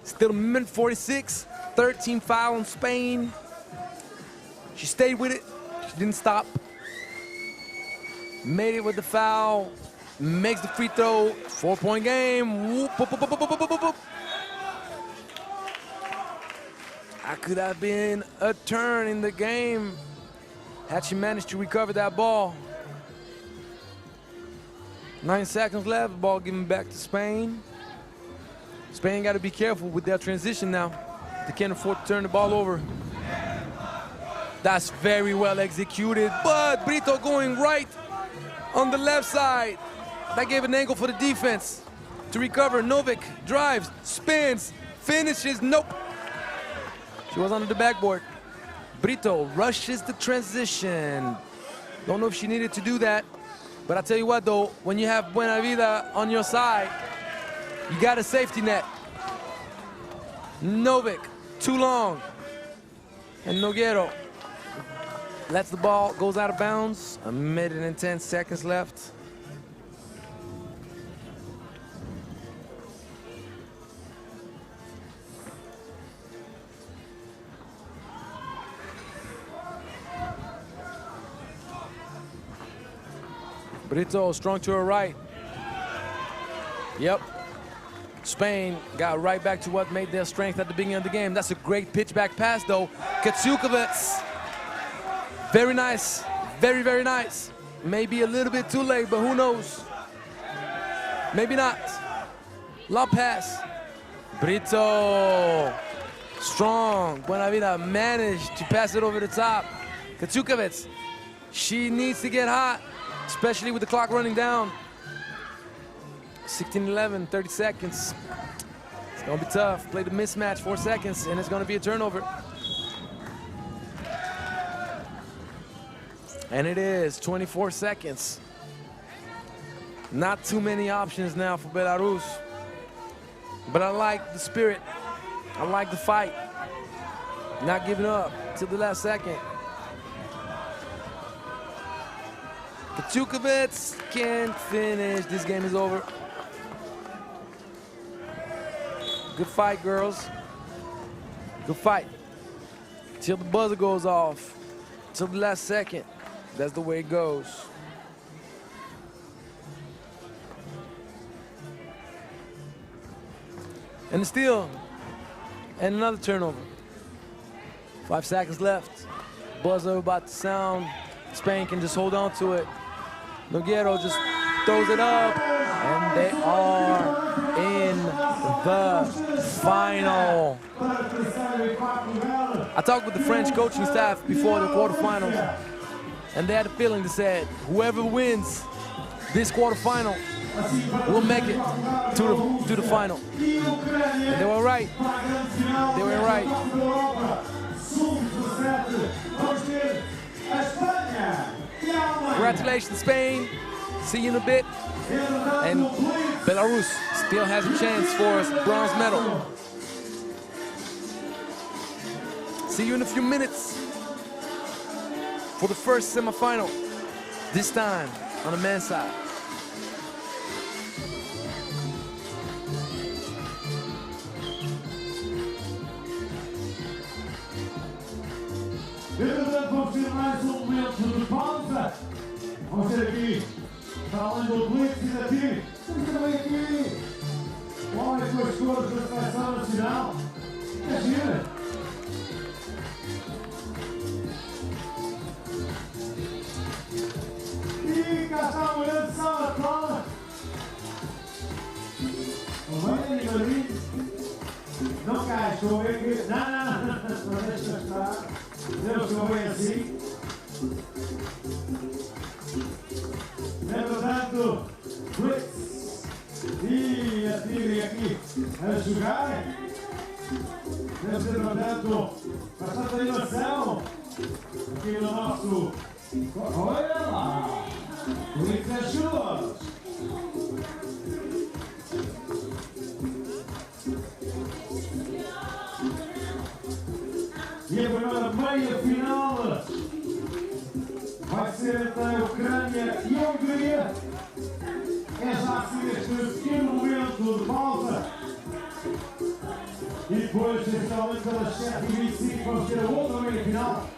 Still minute 46, 13 foul on Spain. She stayed with it, she didn't stop. Made it with the foul, makes the free throw, 4-point game. Whoop, whoop, whoop, whoop, whoop, whoop, whoop. That could have been a turn in the game had she managed to recover that ball. 9 seconds left, ball given back to Spain. Spain got to be careful with their transition now. They can't afford to turn the ball over. That's very well executed, but Brito going right on the left side. That gave an angle for the defense to recover. Novik drives, spins, finishes, nope. She was under the backboard. Brito rushes the transition. Don't know if she needed to do that. But I tell you what though, when you have Buena Vida on your side, you got a safety net. Novik, too long. And Nogueiro lets the ball, goes out of bounds. 1 minute and 10 seconds left. Brito strong to her right. Yep. Spain got right back to what made their strength at the beginning of the game. That's a great pitch back pass though. Katsukavets. Very nice. Very, very nice. Maybe a little bit too late, but who knows? Maybe not. Lob pass. Brito. Strong. Buena Vida managed to pass it over the top. Katsukavets. She needs to get hot, especially with the clock running down. 16-11, 30 seconds. It's gonna be tough. Play the mismatch, 4 seconds, and it's gonna be a turnover. And it is 24 seconds. Not too many options now for Belarus. But I like the spirit. I like the fight. Not giving up till the last second. Katsukavets can't finish. This game is over. Good fight, girls. Good fight. Till the buzzer goes off. Till the last second. That's the way it goes. And a steal. And another turnover. 5 seconds left. Buzzer about to sound. Spain can just hold on to it. Nogueiro just throws it up. And they are in the final. I talked with the French coaching staff before the quarterfinals, and they had a feeling that said, whoever wins this quarterfinal will make it to the final. And they were right. They were right. Congratulations, Spain. See you in a bit. And Belarus still has a chance for a bronze medal. See you in a few minutes for the first semifinal. This time on the men's side. Entretanto, vamos ter mais um momento de pausa. Vamos ter aqui, para além do blitz e da tiro, temos também aqui o homem com as cores da seleção nacional. Imagina! E cá está o momento de salva de palmas. Bem, animadinho. Não cai, estou a ver que... Não deixa estar. Deus, estou bem assim. Entretanto, blitz e a tigre aqui a jogar. Deve ser, portanto, bastante animação aqui no nosso... Olha lá! Blitz é chulas! E a primeira meia final vai ser entre a Ucrânia e a Hungria. É já assim este pequeno momento de pausa. E depois, essencialmente pelas 7h25, vamos ter a outra meia final,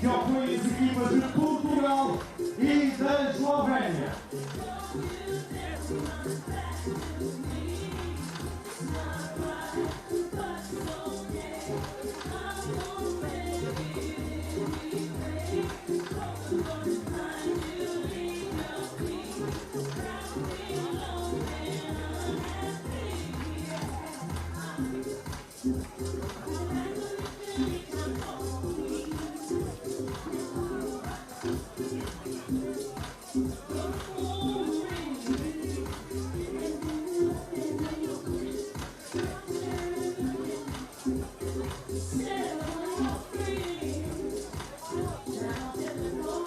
que opõe as equipas de Portugal e da Eslovénia.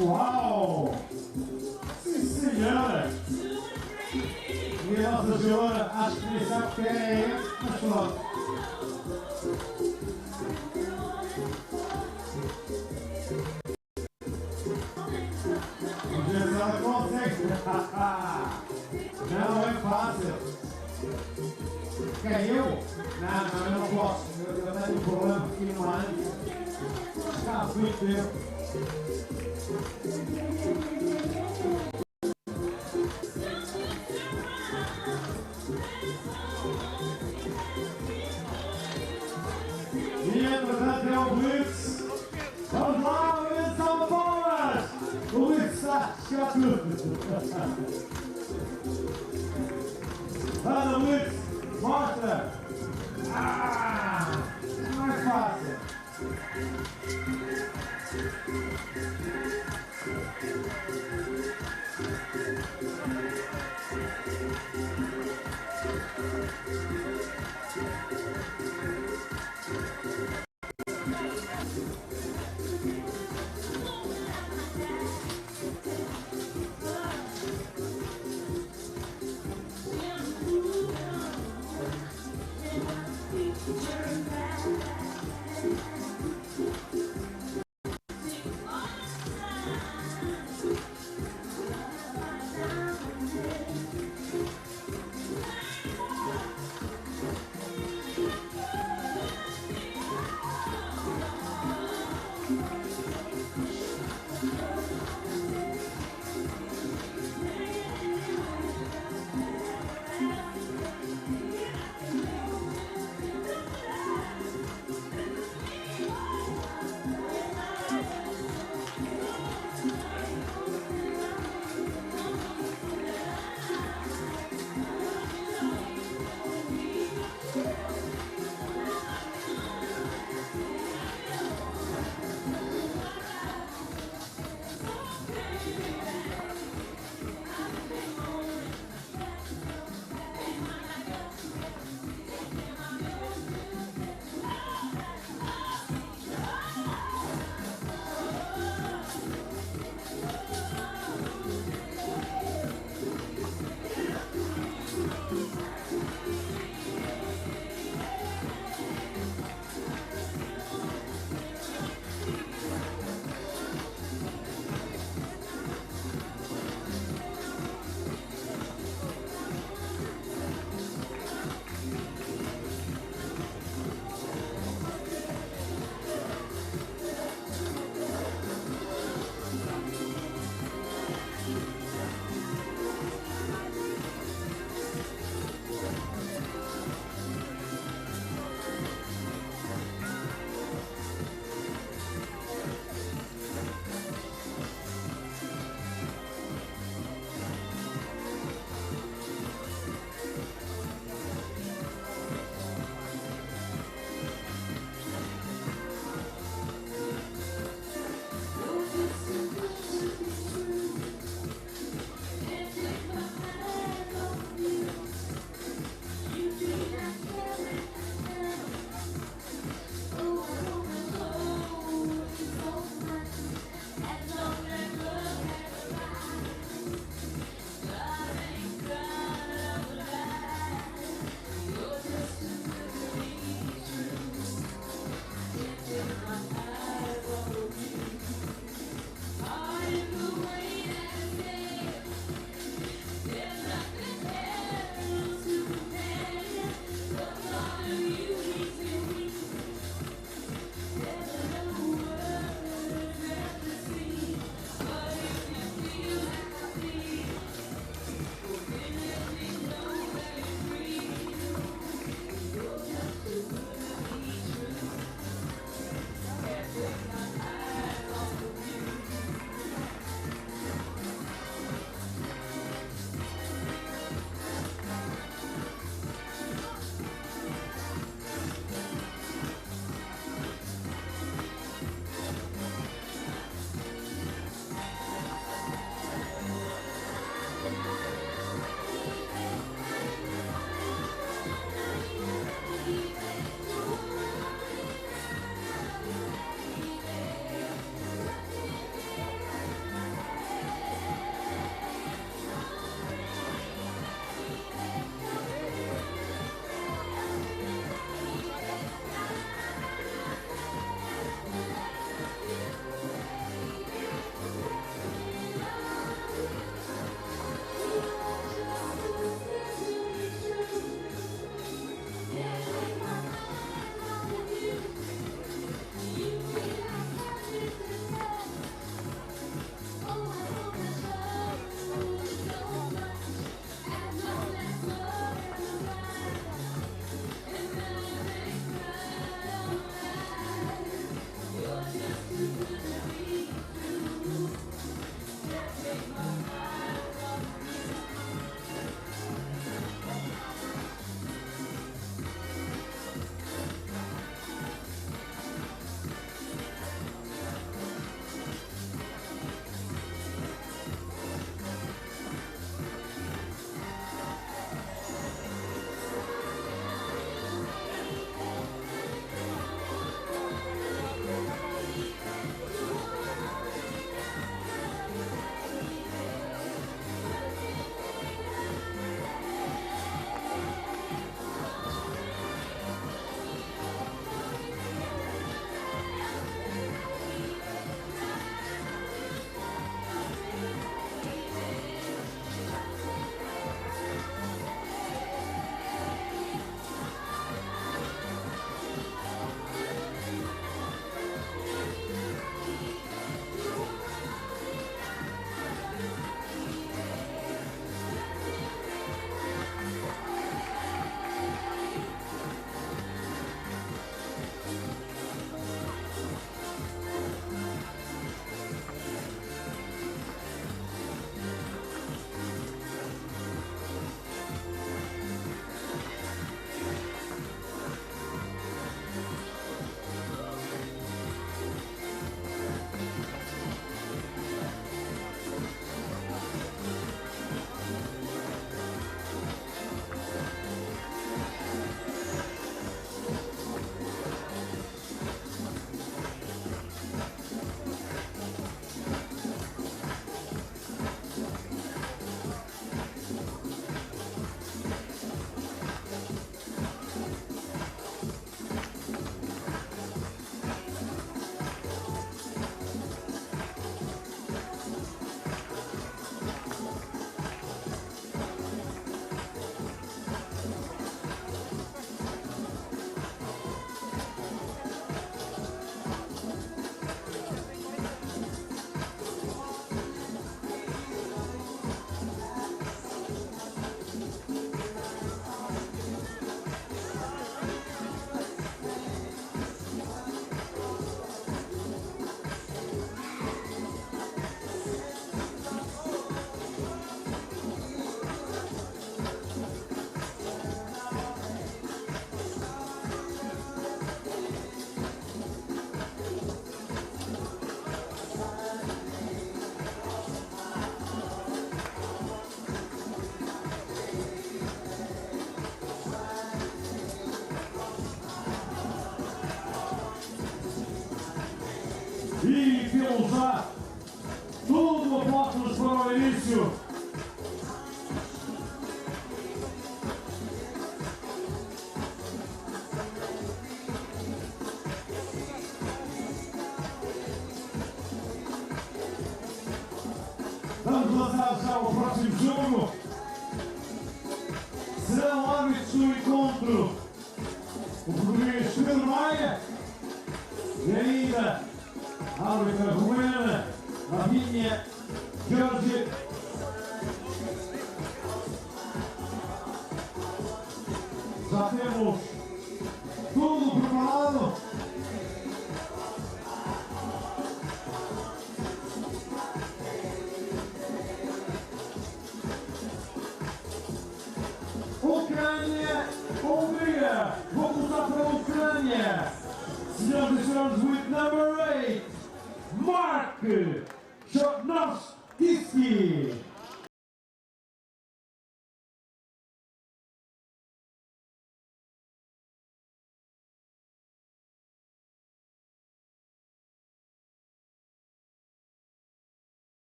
Uau! Sim, senhora! E a nossa senhora, acho que nem sabe quem é, mas pronto. Vamos ver se ela consegue. Não é fácil. Quem eu? Não, eu não posso. Eu tenho um problema aqui no ano. Está muito tempo. E entretanto é o blitz. Vamos lá, o blitz salva bolas. O blitz está a chegar tudo. Vai no blitz, mostra. Não é fácil. E temos já tudo apostos para o início. Vamos lançar já o próximo jogo. Serão árbitros do encontro o português Pedro Maia e ainda a árbitra romena Lavínia Jorge. Já temos tudo preparado. Ucrânia, Hungria. Vou começar pela Ucrânia. Senhoras e senhores, with number 8, Mark Chornowski.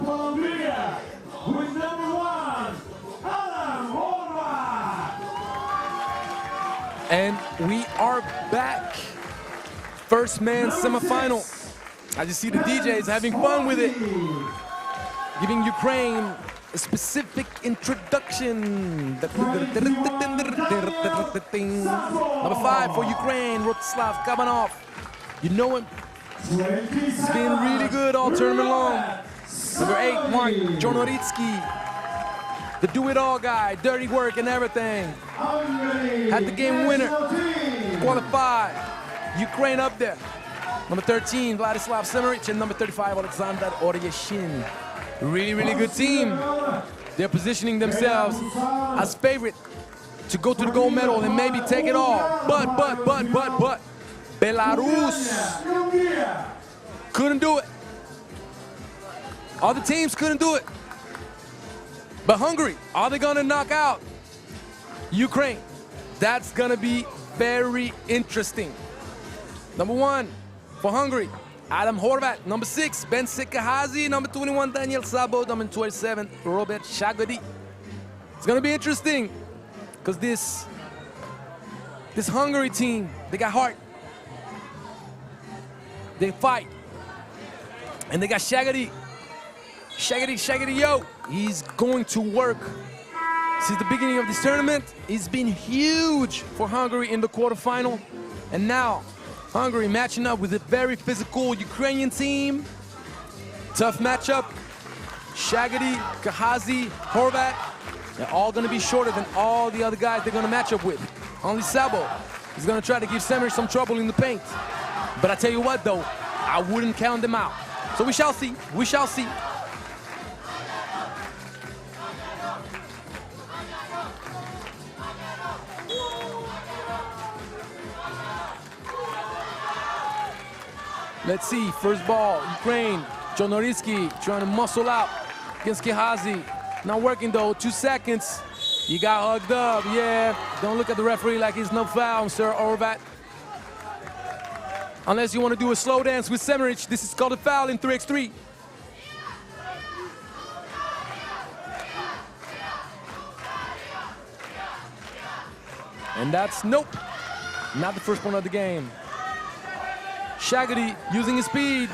Hungria, with number 1, Adam Horvath. And we are back. First man semifinal. As you see, the DJs having fun with it. Giving Ukraine a specific introduction. Number 5 for Ukraine, Rostislav Kabanov. You know him. He's been really good all tournament long. Number 8, Mark Jonoritsky. The do-it-all guy, dirty work and everything. Had the game winner. Qualified. Ukraine up there. Number 13, Vladislav Semerich, and number 35, Alexander Oryashin. Really, really good team. They're positioning themselves as favorite to go to the gold medal and maybe take it all. But, Belarus couldn't do it. All the teams couldn't do it. But Hungary, are they gonna knock out Ukraine? That's gonna be very interesting. Number 1 for Hungary, Adam Horvath. Number 6, Ben Sekahazi. Number 21, Daniel Sabo. Number 27, Robert Shagodi. It's gonna be interesting because this Hungary team, they got heart. They fight. And they got Shagodi. Shagodi, yo. He's going to work. Since the beginning of this tournament, he's been huge for Hungary in the quarterfinal. And now, Hungary matching up with a very physical Ukrainian team. Tough matchup. Shagodi, Kahazi, Horvath. They're all going to be shorter than all the other guys they're going to match up with. Only Sabo is going to try to give Semerich some trouble in the paint. But I tell you what, though, I wouldn't count them out. So we shall see. We shall see. Let's see, first ball, Ukraine, Jonoritsky trying to muscle out against Kehazi. Not working though, 2 seconds. He got hugged up, yeah. Don't look at the referee like he's no foul, Sir Horvath. Unless you want to do a slow dance with Semerich, this is called a foul in 3x3. And that's nope, not the first one of the game. Shagodi using his speed,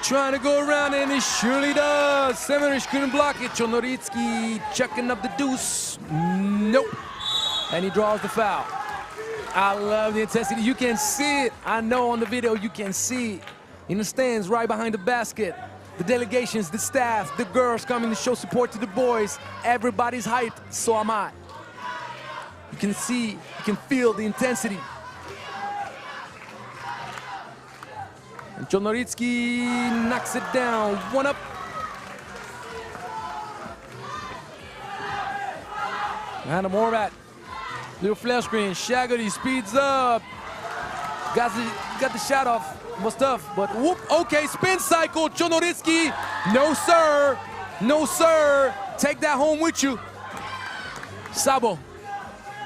trying to go around, and he surely does. Semerich couldn't block it. Jonoritsky chucking up the deuce. Nope. And he draws the foul. I love the intensity. You can see it. I know on the video you can see in the stands right behind the basket. The delegations, the staff, the girls coming to show support to the boys. Everybody's hyped, so am I. You can see, you can feel the intensity. And Chornoritsky knocks it down. One up. And Horvat. Little flash screen. Shaggerty speeds up. Got the shot off. Was tough, but whoop. Okay, spin cycle. Chornoritsky. No, sir. No, sir. Take that home with you. Sabo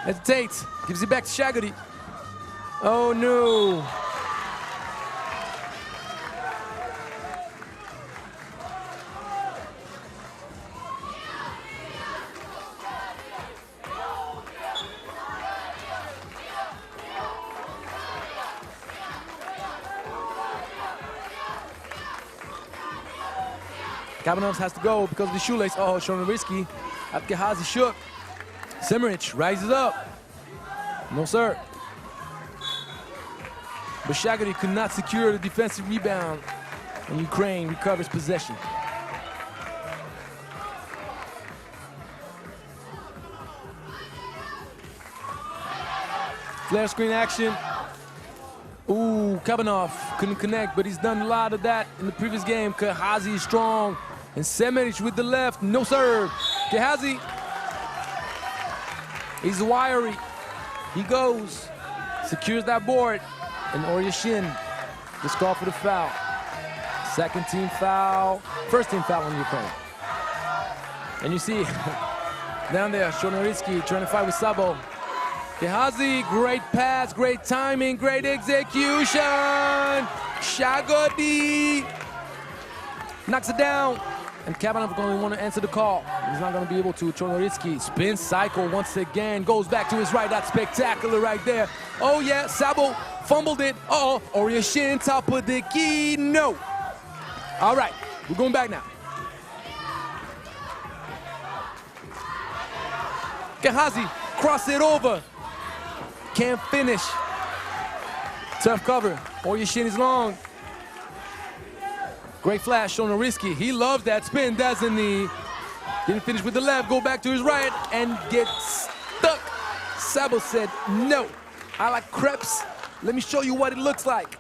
hesitates. Gives it back to Shaggerty. Oh, no. Kabanov has to go because of the shoelace. Oh, Chornoritsky. Abkehazi shook. Semerich rises up. No, sir. But Shaggerty could not secure the defensive rebound, and Ukraine recovers possession. Flare screen action. Ooh, Kabanov couldn't connect, but he's done a lot of that in the previous game. Kehazi is strong. And Semerich with the left, no serve. Kehazi, he's wiry. He goes, secures that board. And Oryashin just called for the foul. Second team foul, first team foul on Ukraine. And you see down there, Chornoritsky trying to fight with Sabo. Kehazi, great pass, great timing, great execution. Shaggerty knocks it down. And Kabanov going to want to answer the call. He's not going to be able to. Chornoritsky spin cycle once again. Goes back to his right. That's spectacular right there. Oh, yeah. Sabo fumbled it. Uh-oh. Oryashin, top of the key. No. All right. We're going back now. Kehazi, cross it over. Can't finish. Tough cover. Oryashin is long. Great flash, Chornoritsky. He loves that spin, doesn't he? Didn't finish with the left, go back to his right, and get stuck. Sabo said, no, I like crepes. Let me show you what it looks like.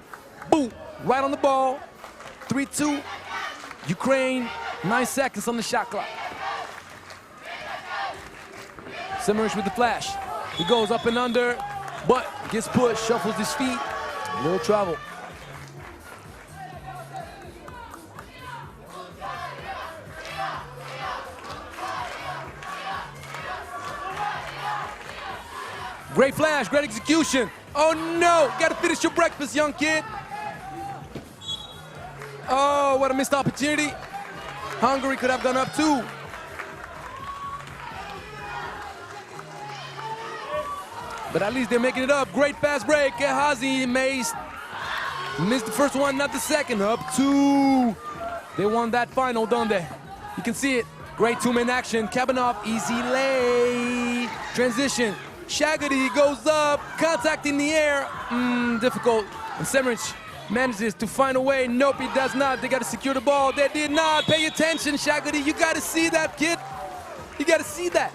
Boom, right on the ball. 3-2, Ukraine, 9 seconds on the shot clock. Semerich with the flash. He goes up and under, but gets pushed, shuffles his feet. A little travel. Great flash, great execution. Oh no, gotta finish your breakfast, young kid. Oh, what a missed opportunity. Hungary could have gone up too. But at least they're making it up. Great fast break. Kehazi missed the first one, not the second. Up 2. They won that final, don't they? You can see it. Great two-man action. Kabanov, easy lay. Transition. Shaggerty goes up, contact in the air, difficult. And Semerich manages to find a way. Nope, he does not. They got to secure the ball. They did not. Pay attention, Shaggerty. You got to see that, kid. You got to see that.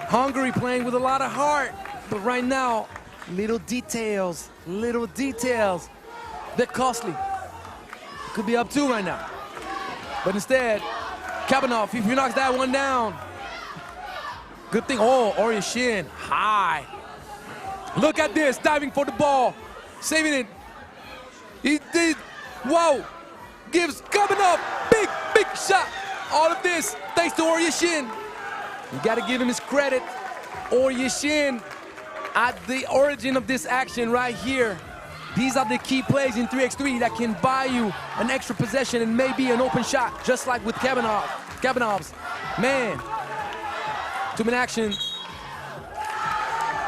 Hungary playing with a lot of heart, but right now, little details. They're costly. Could be up 2 right now. But instead, Kabanov, if he knocks that one down, good thing. Oh, Oryashin, high. Look at this, diving for the ball, saving it. He did, wow. Gives Kabanov, big shot. All of this, thanks to Oryashin. You gotta give him his credit. Oryashin, at the origin of this action right here. These are the key plays in 3x3 that can buy you an extra possession and maybe an open shot, just like with Kabanov's. Man. Two-man action.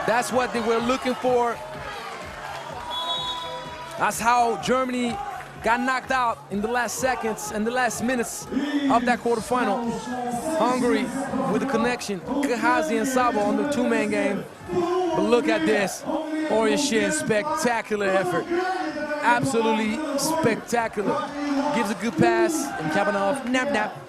That's what they were looking for. That's how Germany got knocked out in the last seconds and the last minutes of that quarterfinal. Hungary with a connection. Kahazi and Sabo on the two-man game. But look at this. Oryashin, spectacular effort. Absolutely spectacular. Gives a good pass, and Kabanov, nap nap.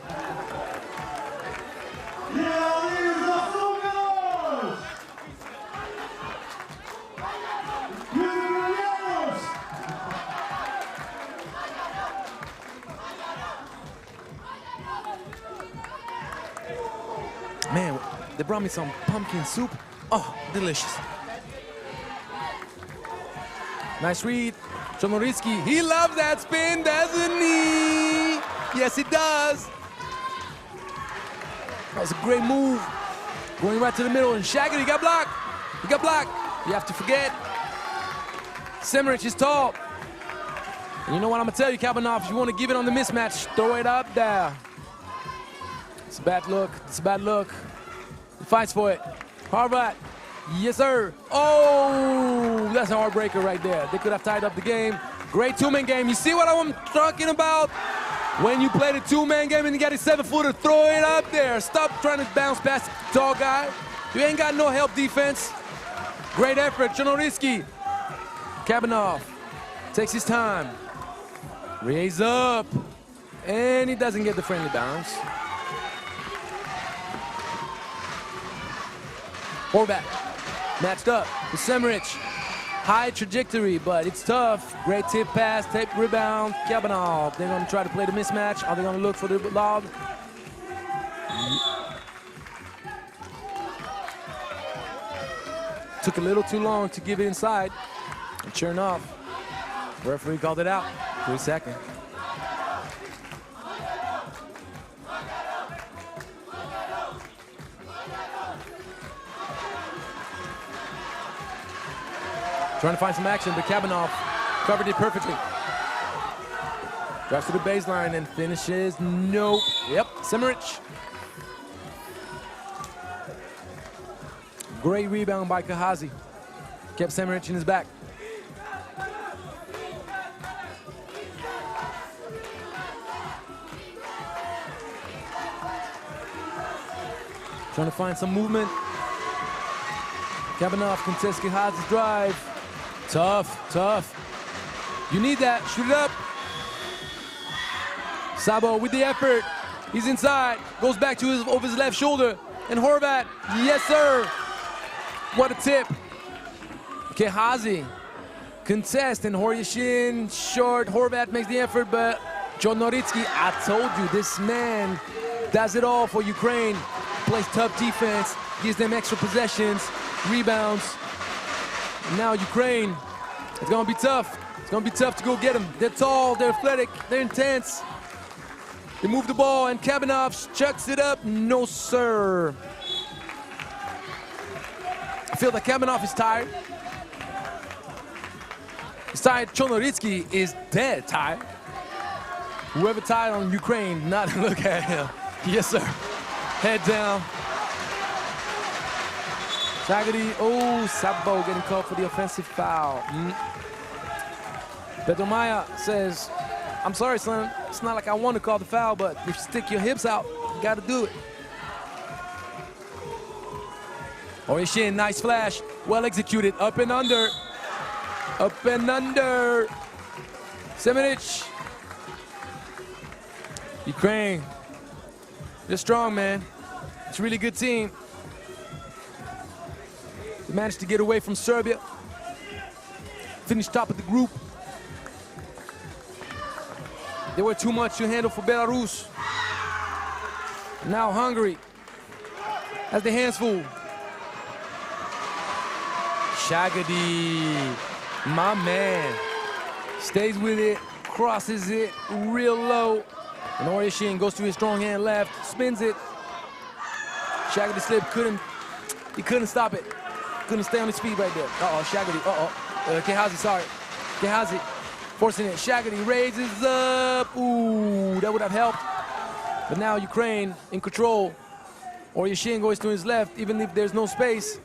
Man, they brought me some pumpkin soup. Oh, delicious. Nice read. Chonoritsky, he loves that spin, doesn't he? Yes, he does. That was a great move. Going right to the middle, and Shaggy, he got blocked. He got blocked. You have to forget. Semerich is tall. And you know what I'm gonna tell you, Kabanov, if you want to give it on the mismatch, throw it up there. It's a bad look. It's a bad look. He fights for it. Horvat. Yes, sir. Oh, that's a heartbreaker right there. They could have tied up the game. Great two-man game. You see what I'm talking about? When you play the two-man game and you got a 7-footer, throw it up there. Stop trying to bounce past the tall guy. You ain't got no help defense. Great effort, Chonoritsky. Kabanov takes his time. Raise up. And he doesn't get the friendly bounce. Horvat matched up with Semerich. High trajectory, but it's tough. Great tip pass, tape rebound. Kabanov, they're gonna try to play the mismatch. Are they gonna look for the lob? Took a little too long to give it inside. And sure enough, the referee called it out. 3 seconds. Trying to find some action, but Kabanov covered it perfectly. Drives to the baseline and finishes. Nope. Yep, Semerich. Great rebound by Kahazi. Kept Semerich in his back. Trying to find some movement. Kabanov contests Kahazi's drive. Tough, tough. You need that. Shoot it up. Sabo with the effort. He's inside. Goes back to over his left shoulder. And Horvat, yes sir. What a tip. Kahazi contest and Oryashin short. Horvat makes the effort, but Chonoritsky, I told you, this man does it all for Ukraine. Plays tough defense, gives them extra possessions, rebounds. And now Ukraine, it's gonna be tough. It's gonna be tough to go get them. They're tall, they're athletic, they're intense. They move the ball and Kabanov chucks it up. No, sir. I feel that Kabanov is tired. He's tired. Chonoritsky is dead tired. Whoever tied on Ukraine, not look at him. Yes, sir. Head down. Shagady, oh, Sabo getting called for the offensive foul. Pedro Maya says, I'm sorry, son. It's not like I want to call the foul, but if you stick your hips out, you got to do it. Oryashin, nice flash. Well executed. Up and under. Up and under. Semerich. Ukraine. They're strong, man. It's a really good team. They managed to get away from Serbia. Finished top of the group. They were too much to handle for Belarus. Now Hungary has the hands full. Shagady, my man, stays with it, crosses it real low. And Oryashin goes to his strong hand left, spins it. Shagady slip, he couldn't stop it. Couldn't stay on his feet right there. Uh-oh, Shagady, Kahazi, sorry. Kahazi forcing it. Shagady raises up. Ooh, that would have helped. But now Ukraine in control. Oryashin goes to his left, even if there's no space.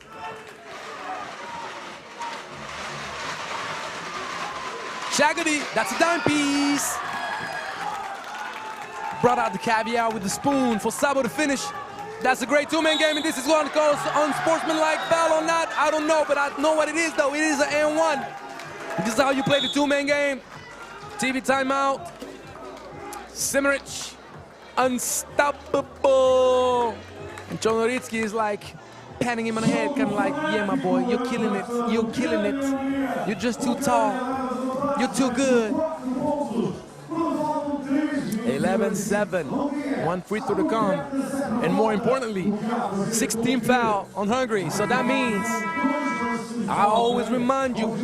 Shagady, that's a dime piece. Brought out the caviar with the spoon for Sabo to finish. That's a great two-man game, and this is going to call unsportsmanlike foul or not. I don't know, but I know what it is, though. It is an N1. This is how you play the two-man game. TV timeout. Semerich, unstoppable. And Chonoritsky is like patting him on the head, kind of like, yeah, my boy, you're killing it. You're killing it. You're just too tall. You're too good. 11-7, one free throw to come, and more importantly, 16 foul on Hungary. So that means, I always remind you,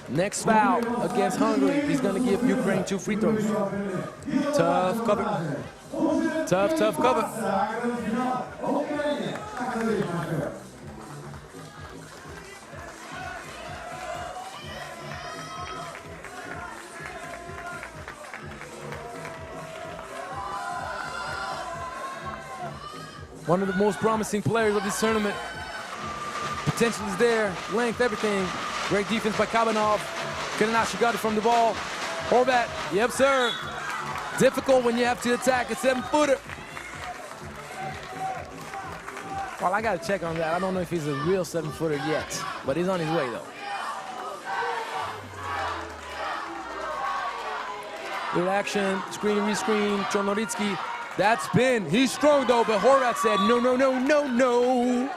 next foul against Hungary is gonna give Ukraine 2 free throws. Tough cover. Tough cover. One of the most promising players of this tournament. Potential is there, length, everything. Great defense by Kabanov. Kananashi got it from the ball. Horvat, yep sir. Difficult when you have to attack a 7-footer. Well, I gotta check on that. I don't know if he's a real 7-footer yet, but he's on his way though. Good action, screen, rescreen, Chonoritsky. That spin, he's strong though, but Horvat said no, no, no, no, no.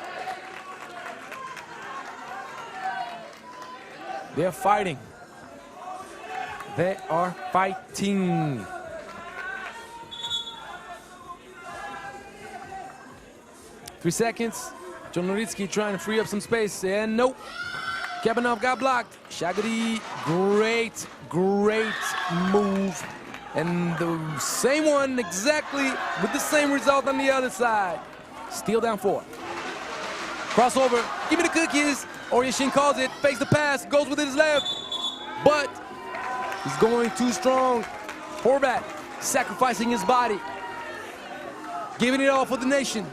They're fighting. They are fighting. Three seconds. Chonoritsky trying to free up some space, and nope. Kabanov got blocked. Shagady, great move. And the same one exactly with the same result on the other side. Steal down 4. Crossover, give me the cookies. Oryashin calls it, fakes the pass, goes with his left. But he's going too strong. Horvat sacrificing his body. Giving it all for the nation.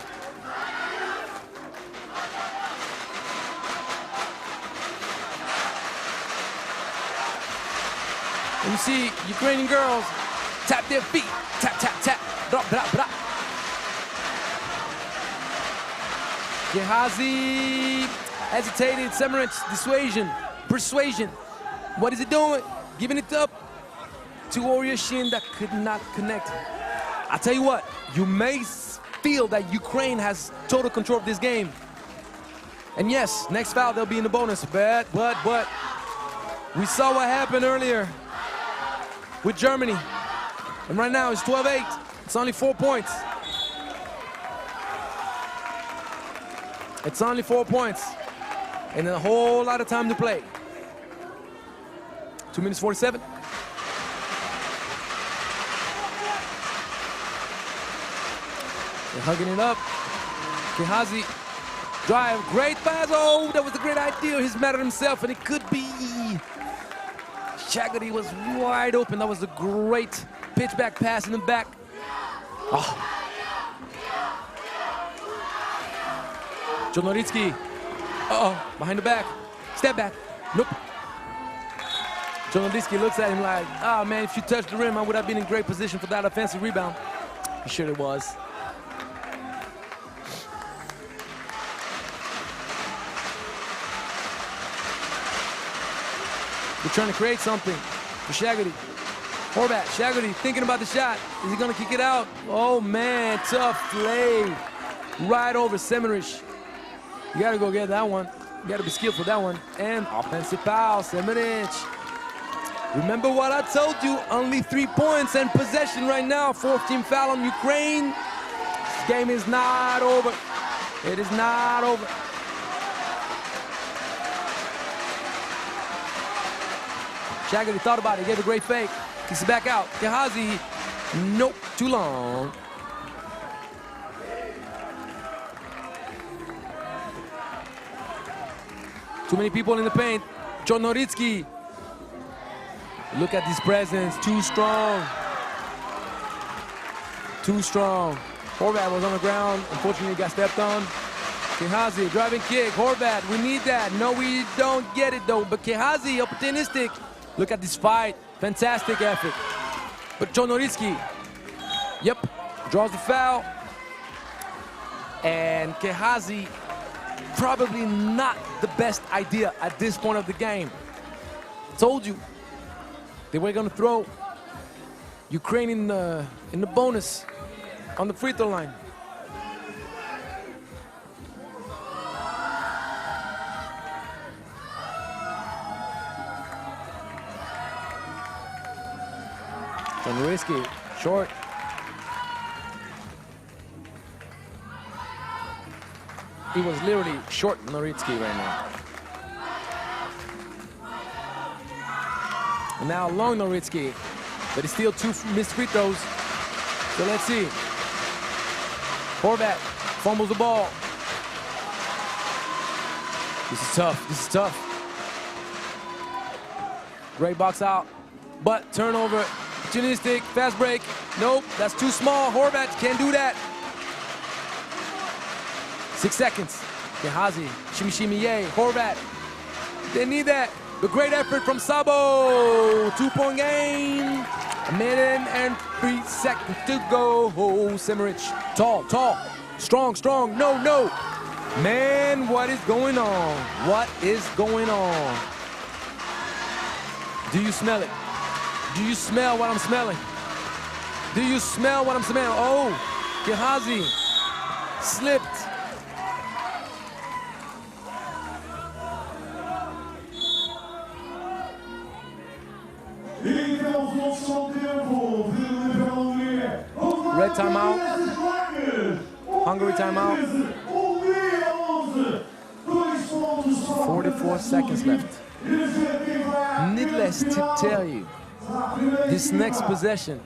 And you see Ukrainian girls tap their feet, tap, tap, tap, drop, drop, drop. Gehazi hesitated, Semerich, dissuasion, persuasion. What is he doing? Giving it up to Oryashin that could not connect. I tell you what, you may feel that Ukraine has total control of this game. And yes, next foul, they'll be in the bonus, but, we saw what happened earlier with Germany. And right now it's 12-8. It's only 4 points. It's only 4 points. And a whole lot of time to play. 2 minutes 47. They're hugging it up. Gehazi, drive, great pass. Oh, that was a great idea. He's mad at himself, and it could be. Shagady was wide open. That was a great pitch back pass in the back. Oh. Chonoritsky. Behind the back. Step back. Nope. Chonoritsky looks at him like, oh man, if you touched the rim, I would have been in great position for that offensive rebound. He sure it was. They're trying to create something for Shagady. Horvat, Shagady thinking about the shot. Is he gonna kick it out? Oh man, tough play. Right over Semerich. You gotta go get that one. You gotta be skillful for that one. And offensive foul, Semerich. Remember what I told you, only 3 points and possession right now. 14 foul on Ukraine. This game is not over. It is not over. Shagady thought about it, gave a great fake. Kicks it back out. Gehazi, nope, too long. Too many people in the paint. Chonoritsky. Look at this presence, too strong. Too strong. Horvat was on the ground, unfortunately got stepped on. Gehazi, driving kick, Horvat, we need that. No, we don't get it though, but Gehazi, opportunistic. Look at this fight. Fantastic effort. But Czarnoryski, yep, draws the foul. And Kehazi, probably not the best idea at this point of the game. Told you, they were gonna throw Ukraine in the bonus on the free throw line. Czarnoryski, short. He was literally short Nowitzki right now. And now long Nowitzki, but he's still 2 missed free throws. So let's see. Horvat fumbles the ball. This is tough, this is tough. Great box out, but turnover. Opportunistic, fast break. Nope, that's too small. Horvat can't do that. 6 seconds. Kehazi, shimmy, shimmy, yay. Horvat, they need that. But great effort from Sabo. 2-point game. 1 minute and 3 seconds to go. Semeric, tall, tall, strong, strong. No, no. Man, what is going on? What is going on? Do you smell it? Do you smell what I'm smelling? Do you smell what I'm smelling? Oh, Kehazi slipped. Red timeout. Hungary timeout. 44 seconds left. Needless to tell you, this next possession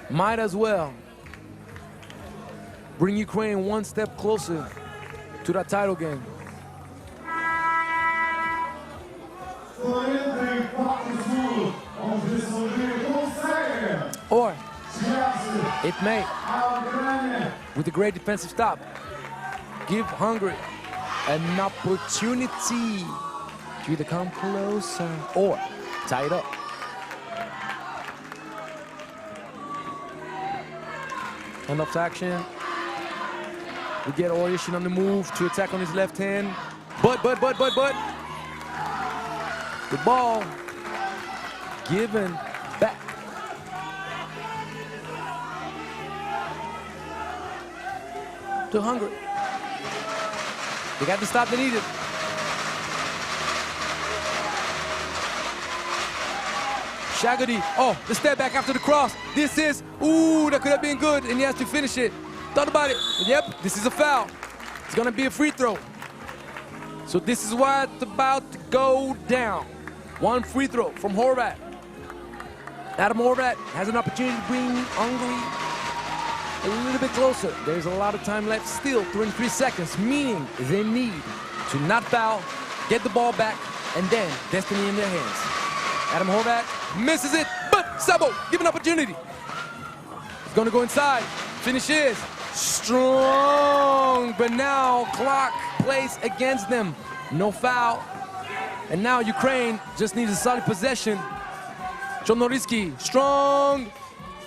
might as well bring Ukraine 1 step closer to that title game. Or it may, with a great defensive stop, give Hungary an opportunity to either come closer or tie it up. End of action. We get Oryashin on the move to attack on his left hand. But. The ball given back. To Hungary. They got the stop they needed. Shagady, oh, the step back after the cross. This is, ooh, that could have been good, and he has to finish it. Thought about it, yep, this is a foul. It's gonna be a free throw. So this is what's about to go down. 1 free throw from Horvat. Adam Horvat has an opportunity to bring Hungary a little bit closer. There's a lot of time left still, 23 seconds, meaning they need to not foul, get the ball back, and then destiny in their hands. Adam Horvat misses it, but Sabo, give an opportunity. He's gonna go inside, finishes, strong, but now clock plays against them. No foul, and now Ukraine just needs a solid possession. Czarnoryski, strong,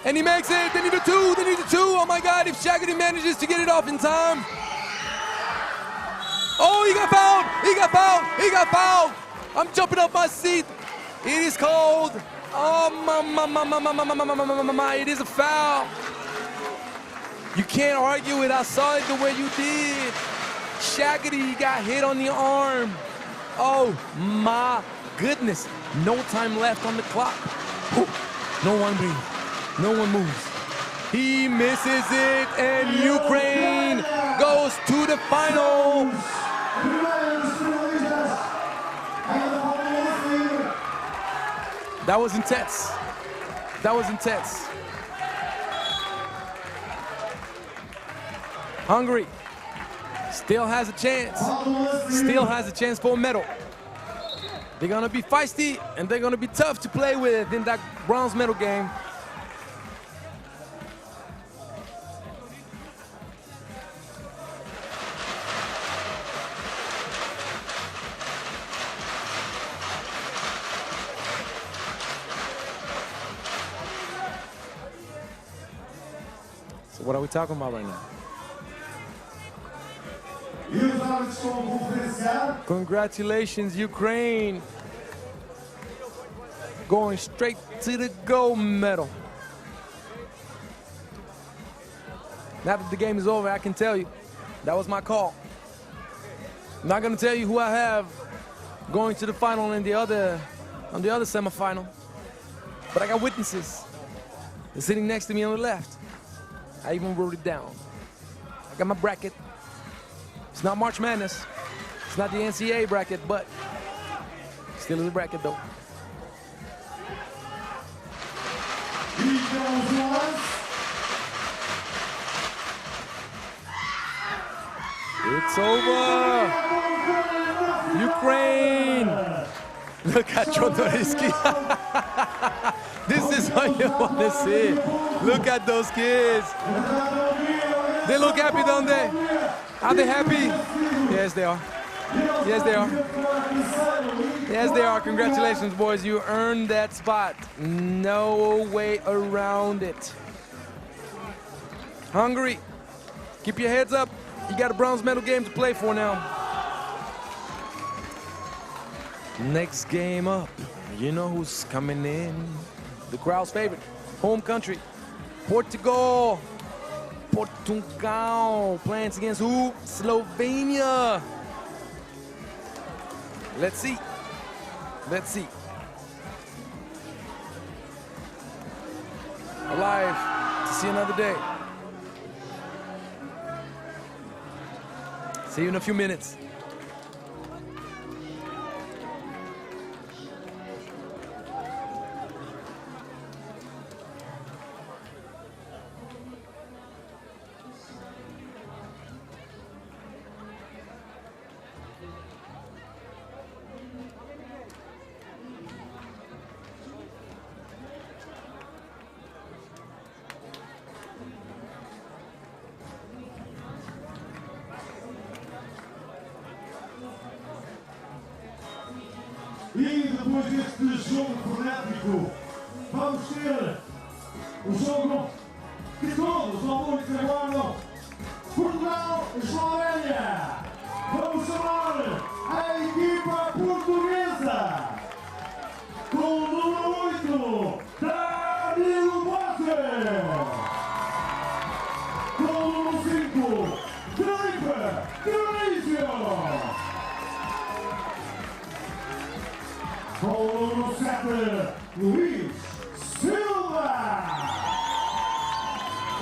and he makes it. They need a 2, they need a 2. Oh my God, if Shagady manages to get it off in time. Oh, he got fouled, he got fouled, he got fouled. I'm jumping off my seat. It is cold. Oh, it is a foul. You can't argue it. I saw it the way you did. Shagady got hit on the arm. Oh my goodness. No time left on the clock. Whew. No one breathes. No one moves. He misses it, and Ukraine goes to the final. That was intense. That was intense. Hungary still has a chance. Still has a chance for a medal. They're gonna be feisty and they're gonna be tough to play with in that bronze medal game. What are we talking about right now? E os árbitros vão conferenciar. Congratulations, Ukraine. Going straight to the gold medal. Now that the game is over, I can tell you, that was my call. I'm not gonna tell you who I have going to the final in the other semifinal, but I got witnesses. They're sitting next to me on the left. I even wrote it down. I got my bracket. It's not March Madness. It's not the NCAA bracket, but still is a bracket though. It's over. Ukraine. Look at Chodorowski. This is what you want to see. Look at those kids. They look happy, don't they? Are they happy? Yes, they are. Yes, they are. Yes, they are. Congratulations, boys. You earned that spot. No way around it. Hungary, keep your heads up. You got a bronze medal game to play for now. Next game up. You know who's coming in. The crowd's favorite. Home country. Portugal. Portugal. Playing against who? Slovenia. Let's see. Let's see. Alive to see another day. See you in a few minutes. E depois deste jogo frenético, vamos ter o jogo que todos ao mundo aguardam. Portugal e Eslovénia. Vamos chamar a equipa portuguesa com o número 8, Danilo Bote. Com o número 5, Felipe Dionísio. Com o número 7, Luís Silva.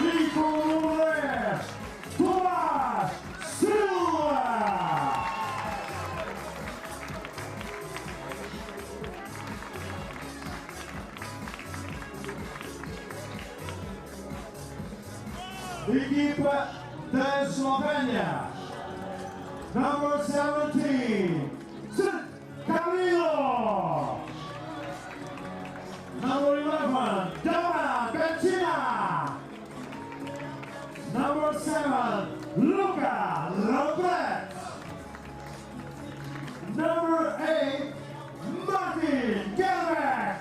E com o número 10, Tomás Silva. Equipa da Eslovénia, number 17, Camilo. Number 11, Dana Bentina. Number 7, Luka Lopez. Number 8, Martin Gelbeck.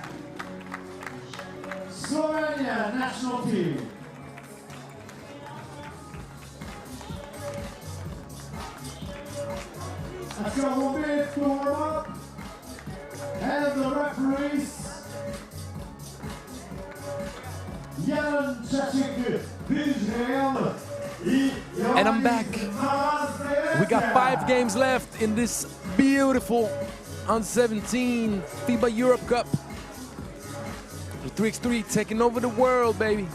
Slovenia national team. Let's go a little bit to warm up. And the referees, And I'm back. We got 5 games left in this beautiful U17 FIBA Europe Cup. The 3x3 taking over the world, baby.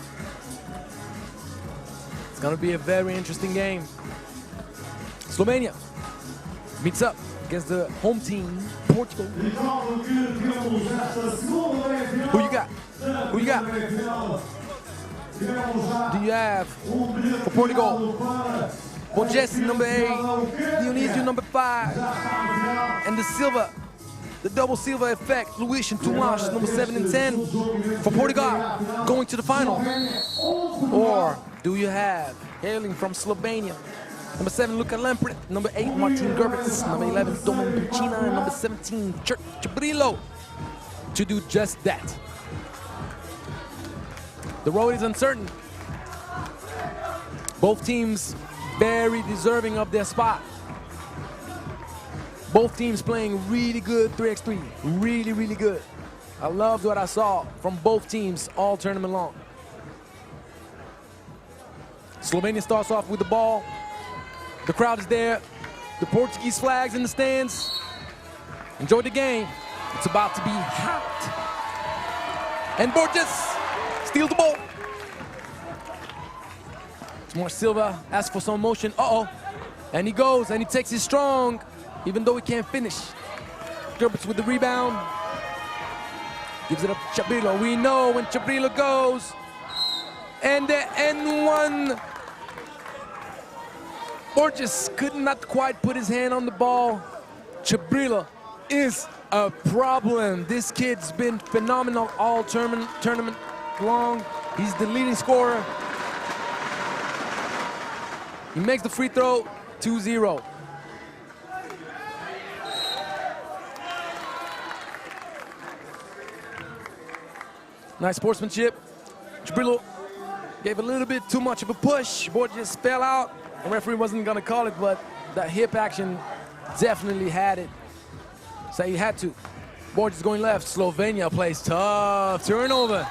It's gonna be a very interesting game. Slovenia meets up against the home team, Portugal. Who you got? Who you got? Do you have for Portugal? Jesse, number 8, Dionisio, number 5, and the silver, the double silver effect, Luís and Tomás, number 7 and 10 for Portugal, going to the final? Or do you have, hailing from Slovenia, number 7, Luka Lempret, number 8, Martin Gerbitz, number 11, Domen Bucina, and number 17, Chabrilo, to do just that? The road is uncertain. Both teams very deserving of their spot. Both teams playing really good 3x3, really, really good. I loved what I saw from both teams all tournament long. Slovenia starts off with the ball. The crowd is there. The Portuguese flags in the stands. Enjoy the game. It's about to be hot. And Borges steals the ball. Smart Silva asks for some motion. Uh-oh. And he goes and he takes it strong, even though he can't finish. Gerbits with the rebound. Gives it up to Chabrilo. We know when Chabrilo goes. And the N1. Borges could not quite put his hand on the ball. Chabrilo is a problem. This kid's been phenomenal all tournament long. He's the leading scorer. He makes the free throw, 2-0. Nice sportsmanship. Chabrilo gave a little bit too much of a push. Borges fell out. The referee wasn't gonna call it, but that hip action definitely had it. So he had to. Borges going left. Slovenia plays tough. Turnover.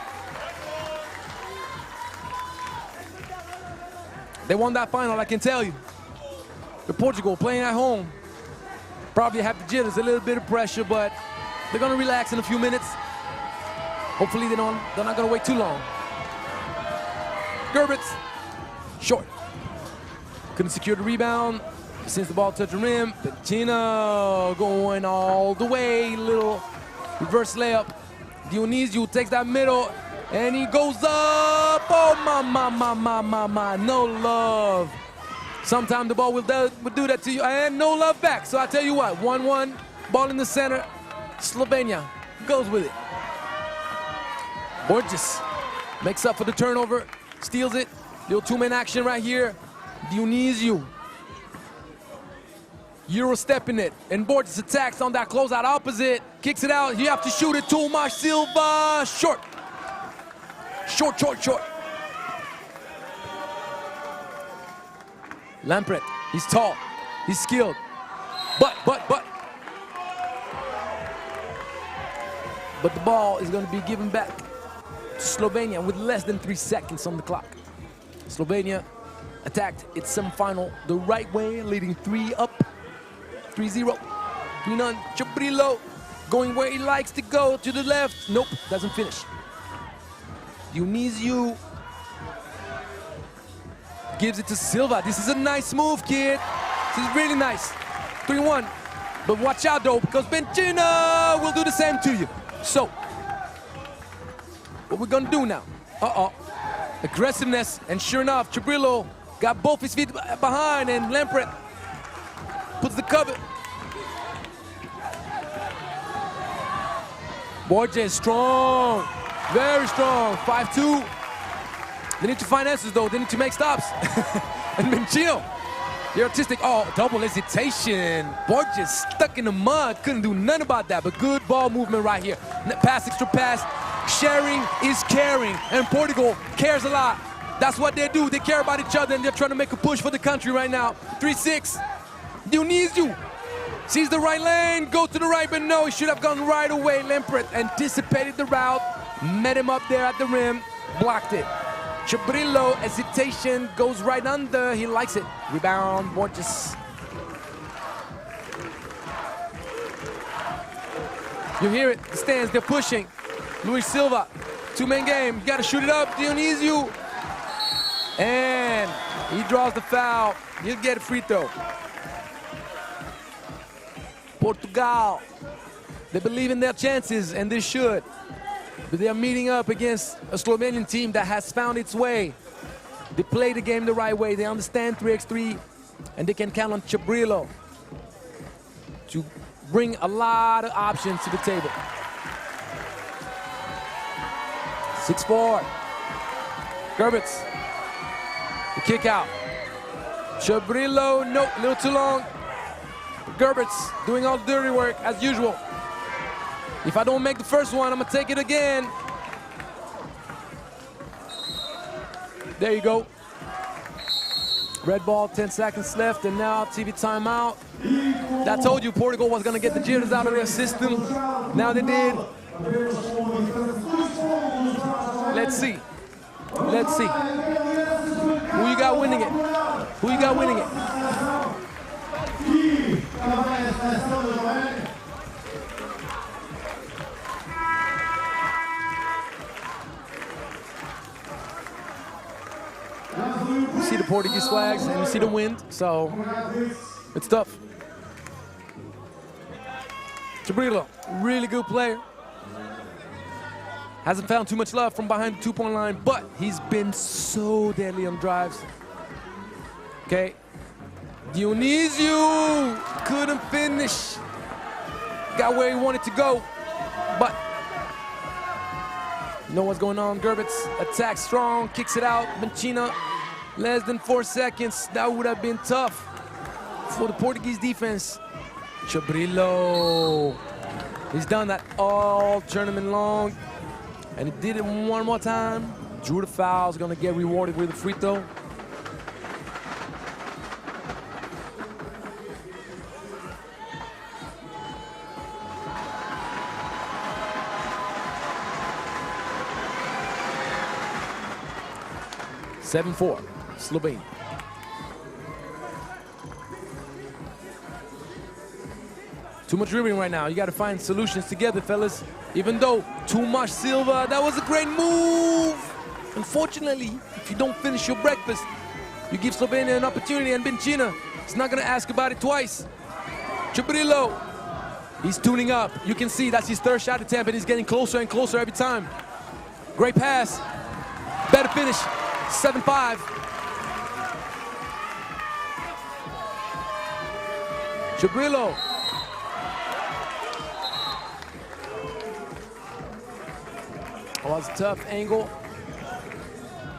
They won that final, I can tell you. The Portugal playing at home. Probably have the jitters, a little bit of pressure, but they're gonna relax in a few minutes. Hopefully they're not gonna wait too long. Gerbits, short. Couldn't secure the rebound since the ball touched the rim. Bettina going all the way, little reverse layup. Dionisio takes that middle, and he goes up. Oh, my, no love. Sometimes the ball will do that to you, and no love back. So I tell you what, 1-1, ball in the center. Slovenia goes with it. Borges makes up for the turnover, steals it. Little two-man action right here. Dionisio. Euro stepping it, and Borges attacks on that closeout opposite. Kicks it out, you have to shoot it. Tomas Silva, short. Short. Lampret, he's tall, he's skilled. But the ball is going to be given back to Slovenia with less than 3 seconds on the clock. Slovenia attacked its semifinal the right way, leading 3-up, 3-0. 3-0. Chabrilo going where he likes to go, to the left. Nope, doesn't finish. Dionisio gives it to Silva. This is a nice move, kid. This is really nice. 3-1. But watch out, though, because Benchina will do the same to you. So, what we're gonna do now? Aggressiveness, and sure enough, Chabrilo got both his feet behind, and Lampret puts the cover. Borges strong, very strong, 5-2. They need to find answers, though. They need to make stops. And Benchino, the artistic, double hesitation. Borges stuck in the mud, couldn't do nothing about that, but good ball movement right here. Pass, extra pass. Sharing is caring, and Portugal cares a lot. That's what they do. They care about each other, and they're trying to make a push for the country right now. 3-6. Dionisio sees the right lane, goes to the right, but no, he should have gone right away. Lampret anticipated the route, met him up there at the rim, blocked it. Chabrilo, hesitation, goes right under. He likes it. Rebound, Borges. You hear it, the stands, they're pushing. Luis Silva, two-man game. You gotta shoot it up, Dionisio. And he draws the foul. He'll get a free throw. Portugal, they believe in their chances, and they should. But they are meeting up against a Slovenian team that has found its way. They play the game the right way. They understand 3x3, and they can count on Chabrilo to bring a lot of options to the table. 6-4. Gerbits. The kick out. Chabrilo, no, a little too long. Gerbits doing all the dirty work as usual. If I don't make the first one, I'm gonna take it again. There you go. Red ball, 10 seconds left, and now TV timeout. I told you Portugal was gonna get the jitters out of their system. Now they did. Let's see. Let's see. Who you got winning it? Who you got winning it? You see the Portuguese flags and you see the wind, so it's tough. Chabrilo, really good player. Hasn't found too much love from behind the two-point line, but he's been so deadly on drives. Okay. Dionisio couldn't finish. Got where he wanted to go, but you know what's going on. Gerbitz attacks strong, kicks it out. Benchina, less than 4 seconds. That would have been tough for the Portuguese defense. Chabrilo, he's done that all tournament long, and he did it one more time. Drew the foul, is gonna get rewarded with a free throw. (7-4), Slovenia. Too much dribbling right now. You got to find solutions together, fellas. Even though too much Silva, that was a great move. Unfortunately, if you don't finish your breakfast, you give Slovenia an opportunity, and Benchina is not going to ask about it twice. Chabrilo, he's tuning up. You can see that's his third shot attempt, and he's getting closer and closer every time. Great pass. Better finish. 7-5. Chabrilo. Oh, that's a tough angle.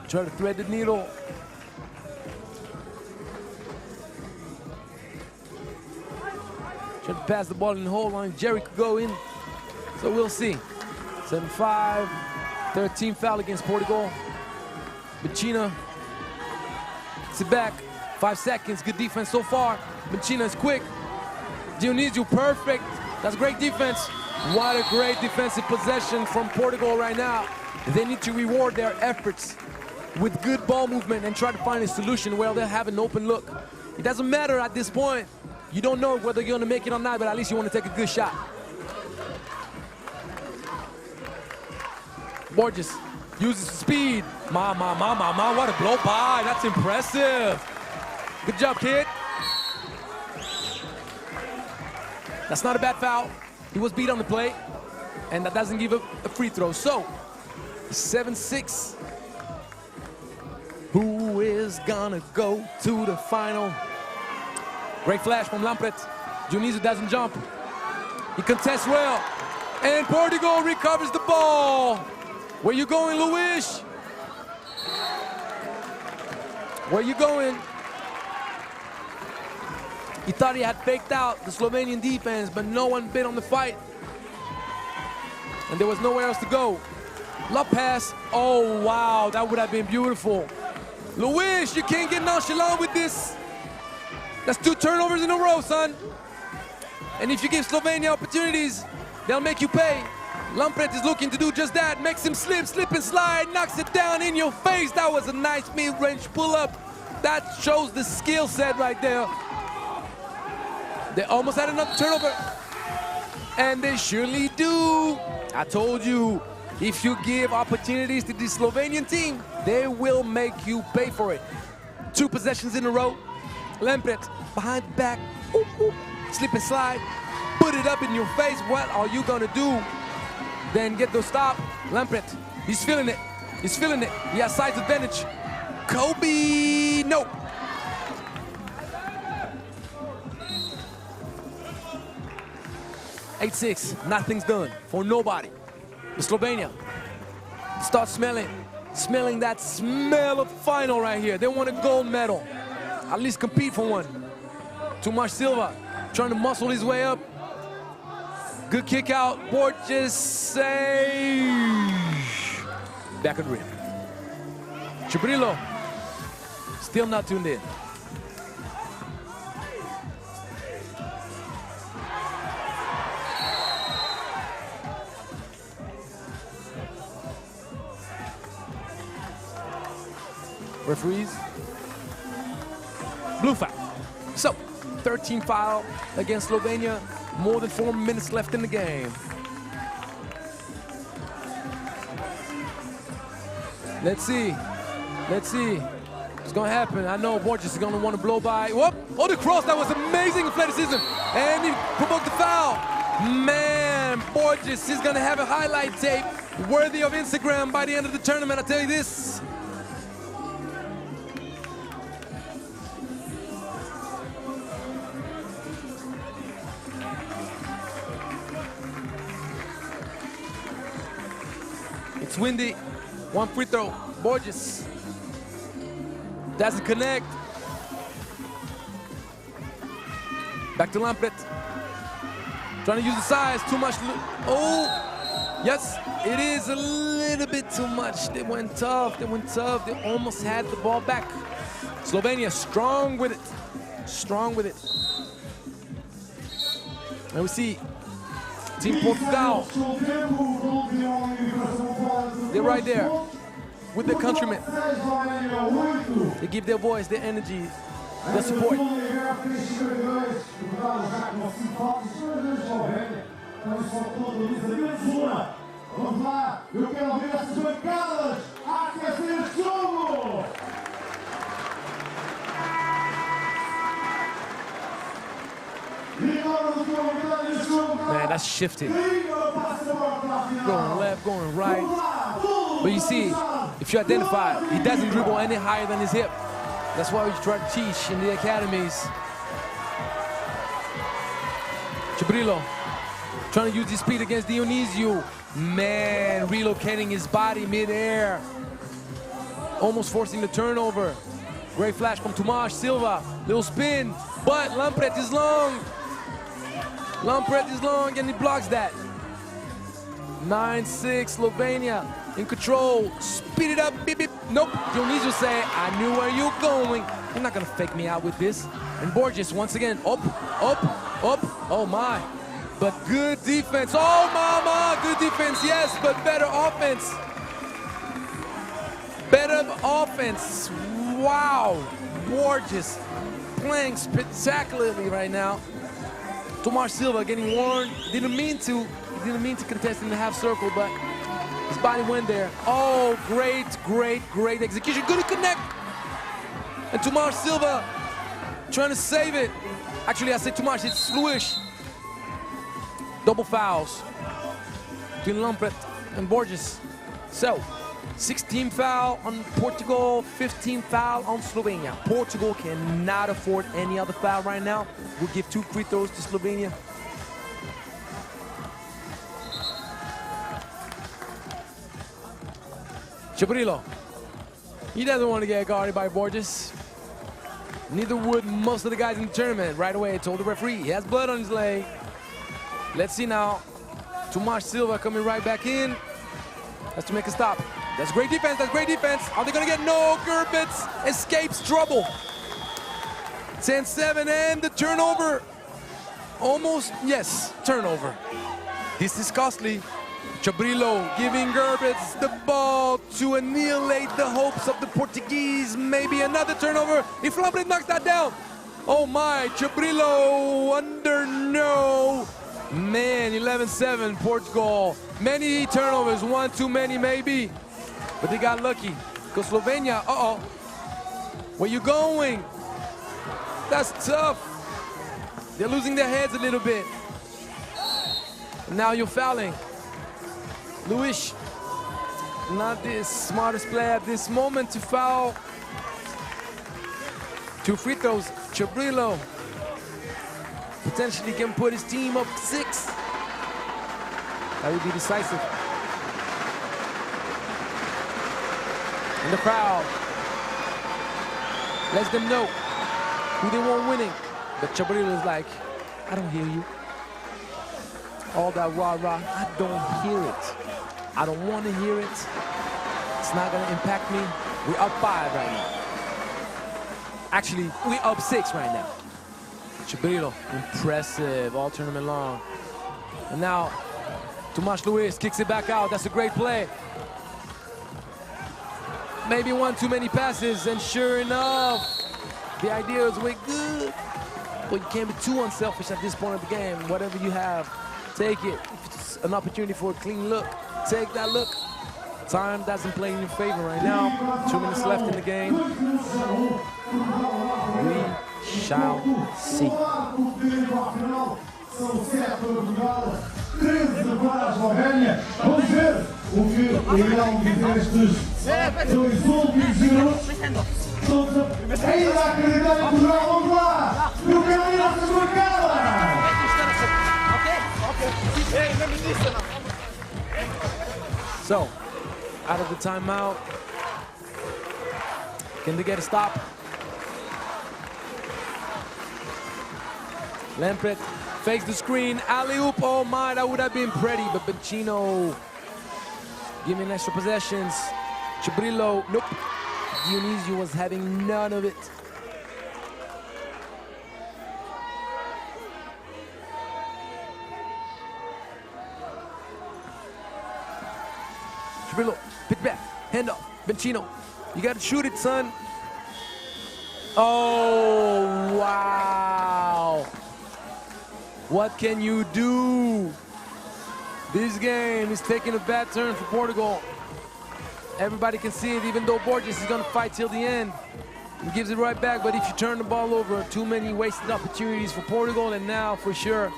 Try to thread the needle. Try to pass the ball in the hole line. Jerry could go in. So we'll see. 7-5. 13 foul against Portugal. Benchina gets it back. 5 seconds. Good defense so far. Benchina is quick. Dionisio, perfect. That's great defense. What a great defensive possession from Portugal right now. They need to reward their efforts with good ball movement and try to find a solution where they'll have an open look. It doesn't matter at this point. You don't know whether you're going to make it or not, but at least you want to take a good shot. Borges uses speed. What a blow by. That's impressive. Good job, kid. That's not a bad foul. He was beat on the play, and that doesn't give up a free throw. So, 7-6. Who is gonna go to the final? Great flash from Lampret. Dionisio doesn't jump. He contests well, and Portugal recovers the ball. Where you going, Luis? Where you going? He thought he had faked out the Slovenian defense, but no one bit on the fight. And there was nowhere else to go. Love pass. Oh, wow, that would have been beautiful. Luis, you can't get nonchalant with this. That's 2 turnovers in a row, son. And if you give Slovenia opportunities, they'll make you pay. Lampret is looking to do just that. Makes him slip and slide, knocks it down in your face. That was a nice mid-range pull-up. That shows the skill set right there. They almost had another turnover, and they surely do. I told you, if you give opportunities to the Slovenian team, they will make you pay for it. 2 possessions in a row. Lampret behind the back, slip and slide, put it up in your face. What are you gonna do? Then get the stop. Lampret, he's feeling it. He's feeling it. He has size advantage. Kobe, no. (8-6), nothing's done for nobody. The Slovenia start smelling that smell of final right here. They want a gold medal, at least compete for one. Tomas Silva trying to muscle his way up. Good kick out, Borges save. Back at rim. Chabrilo still not tuned in. Referees. Blue foul. So, 13 foul against Slovenia. More than 4 minutes left in the game. Let's see. Let's see what's going to happen. I know Borges is going to want to blow by. Whoop! Oh, the cross. That was amazing athleticism. And he provoked the foul. Man, Borges is going to have a highlight tape worthy of Instagram by the end of the tournament. I'll tell you this. It's windy. One free throw. Borges doesn't connect. Back to Lampret. Trying to use the size. Too much. Oh, yes, it is a little bit too much. They went tough. They went tough. They almost had the ball back. Slovenia strong with it. Strong with it. And we see Team Portugal. They're right there with their countrymen. They give their voice, their energy, their support. Man, that's shifting. Going left, going right. But you see, if you identify, he doesn't dribble any higher than his hip. That's why we try to teach in the academies. Chabrilo trying to use his speed against Dionisio. Man, relocating his body mid-air. Almost forcing the turnover. Great flash from Tomas Silva. Little spin, but Lampret is long. Lampret is long and he blocks that. 9-6, Slovenia in control. Speed it up, beep, beep. Nope, Dionisio say, I knew where you're going. You're not gonna fake me out with this. And Borges, once again, up, up, up. Oh my, but good defense. Oh mama, good defense, yes, but better offense. Better offense, wow. Borges playing spectacularly right now. Tomas Silva getting warned. Didn't mean to contest in the half circle, but his body went there. Oh, great, great, great execution. Good to connect. And Tomas Silva trying to save it. Actually, I said Tomas, it's Luis. Double fouls between Lampret and Borges. So, 16 foul on Portugal, 15 foul on Slovenia. Portugal cannot afford any other foul right now. We'll give 2 free throws to Slovenia. Chabrilo, he doesn't want to get guarded by Borges. Neither would most of the guys in the tournament. Right away, I told the referee, he has blood on his leg. Let's see now. Tomas Silva coming right back in. Has to make a stop. That's great defense, that's great defense. Are they gonna get no? Gerbitz escapes trouble. 10-7 and the turnover. Almost, yes, turnover. This is costly. Chabrilo giving Gerbitz the ball to annihilate the hopes of the Portuguese. Maybe another turnover. If Lampret knocks that down. Oh my, Chabrilo under no. Man, 11-7, Portugal. Many turnovers, one too many maybe. But they got lucky. Because Slovenia, where you going? That's tough. They're losing their heads a little bit. And now you're fouling. Luis, not the smartest player at this moment to foul. 2 free throws. Chabrilo potentially can put his team up 6. That would be decisive. And the crowd lets them know who they want winning. But Chabrilo is like, I don't hear you. All that rah-rah, I don't hear it. I don't want to hear it. It's not going to impact me. We're up 5 right now. Actually, we're up 6 right now. Chabrilo, impressive all tournament long. And now, Tomas Luis kicks it back out. That's a great play. Maybe one too many passes, and sure enough, the idea is way good. But you can't be too unselfish at this point of the game. Whatever you have, take it. If it's an opportunity for a clean look, take that look. Time doesn't play in your favor right now. 2 minutes left in the game. We shall see. São 7 para Portugal, 13 para a Eslovénia. Vamos ver o que irão dizer estes dois últimos minutos. Ainda acreditar em Portugal, vamos lá! No caminho nossas marcadas! So, out of the timeout, can they get a stop? Lampret fakes the screen, alley-oop, oh my, that would have been pretty, but Bencino giving extra possessions. Chibrillo, nope. Dionisio was having none of it. Chibrillo, pitch back, hand off, Bencino. You gotta shoot it, son. Oh, wow. What can you do? This game is taking a bad turn for Portugal. Everybody can see it, even though Borges is gonna fight till the end. He gives it right back, but if you turn the ball over, too many wasted opportunities for Portugal, and now, for sure,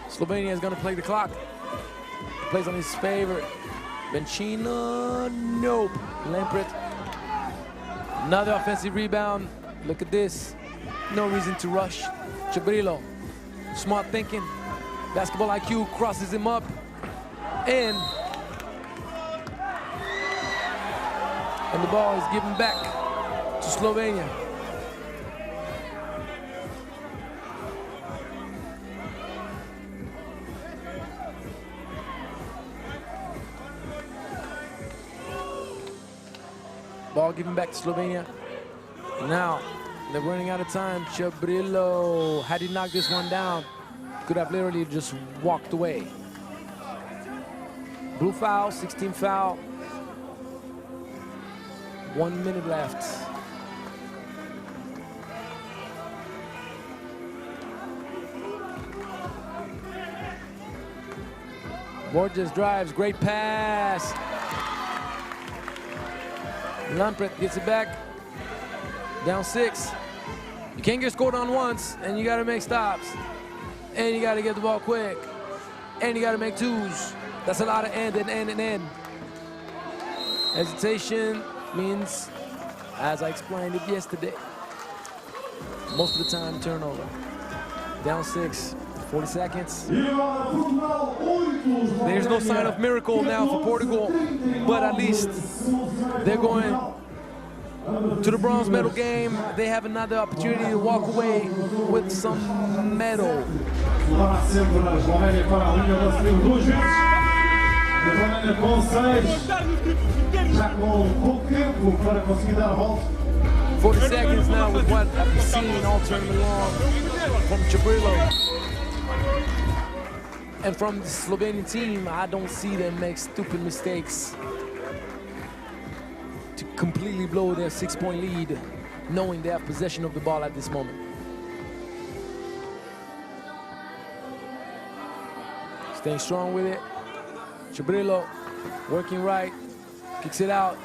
Slovenia is gonna play the clock. Plays on his favorite. Bencino, nope. Lampret, another offensive rebound. Look at this. No reason to rush. Chibrillo, smart thinking. Basketball IQ crosses him up. And the ball is given back to Slovenia. Ball given back to Slovenia. Now, they're running out of time. Chibrillo, had he knocked this one down, could have literally just walked away. Blue foul, 16 foul. 1 minute left. Borges drives, great pass. Lampret gets it back. Down 6. You can't get scored on once, and you gotta make stops. And you gotta get the ball quick. And you gotta make twos. That's a lot of end and end and end. Hesitation means, as I explained it yesterday, most of the time turnover. Down 6, 40 seconds. There's no sign of miracle now for Portugal, but at least they're going to the bronze medal game. They have another opportunity to walk away with some medal. Já com pouco tempo para conseguir dar a volta. 40 seconds now with what I've seen all tournament long from Chibrillo. And from the Slovenian team, I don't see them make stupid mistakes to completely blow their 6-point lead, knowing they have possession of the ball at this moment. Staying strong with it. Chibrillo working right. Kicks it out.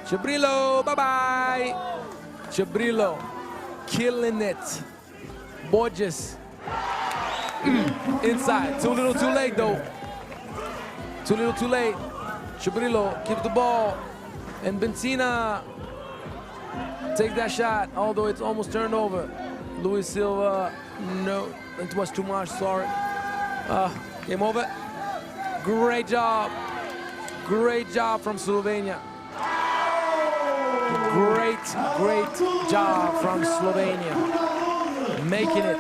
Chibrillo, bye-bye. Chibrillo, killing it. Borges, inside. Too little, too late, though. Too little, too late. Chibrillo keeps the ball. And Bencina takes that shot, although it's almost turned over. Luis Silva, no, it was too much, sorry. Game over. Great job. Great job from Slovenia. Great job from Slovenia. Making it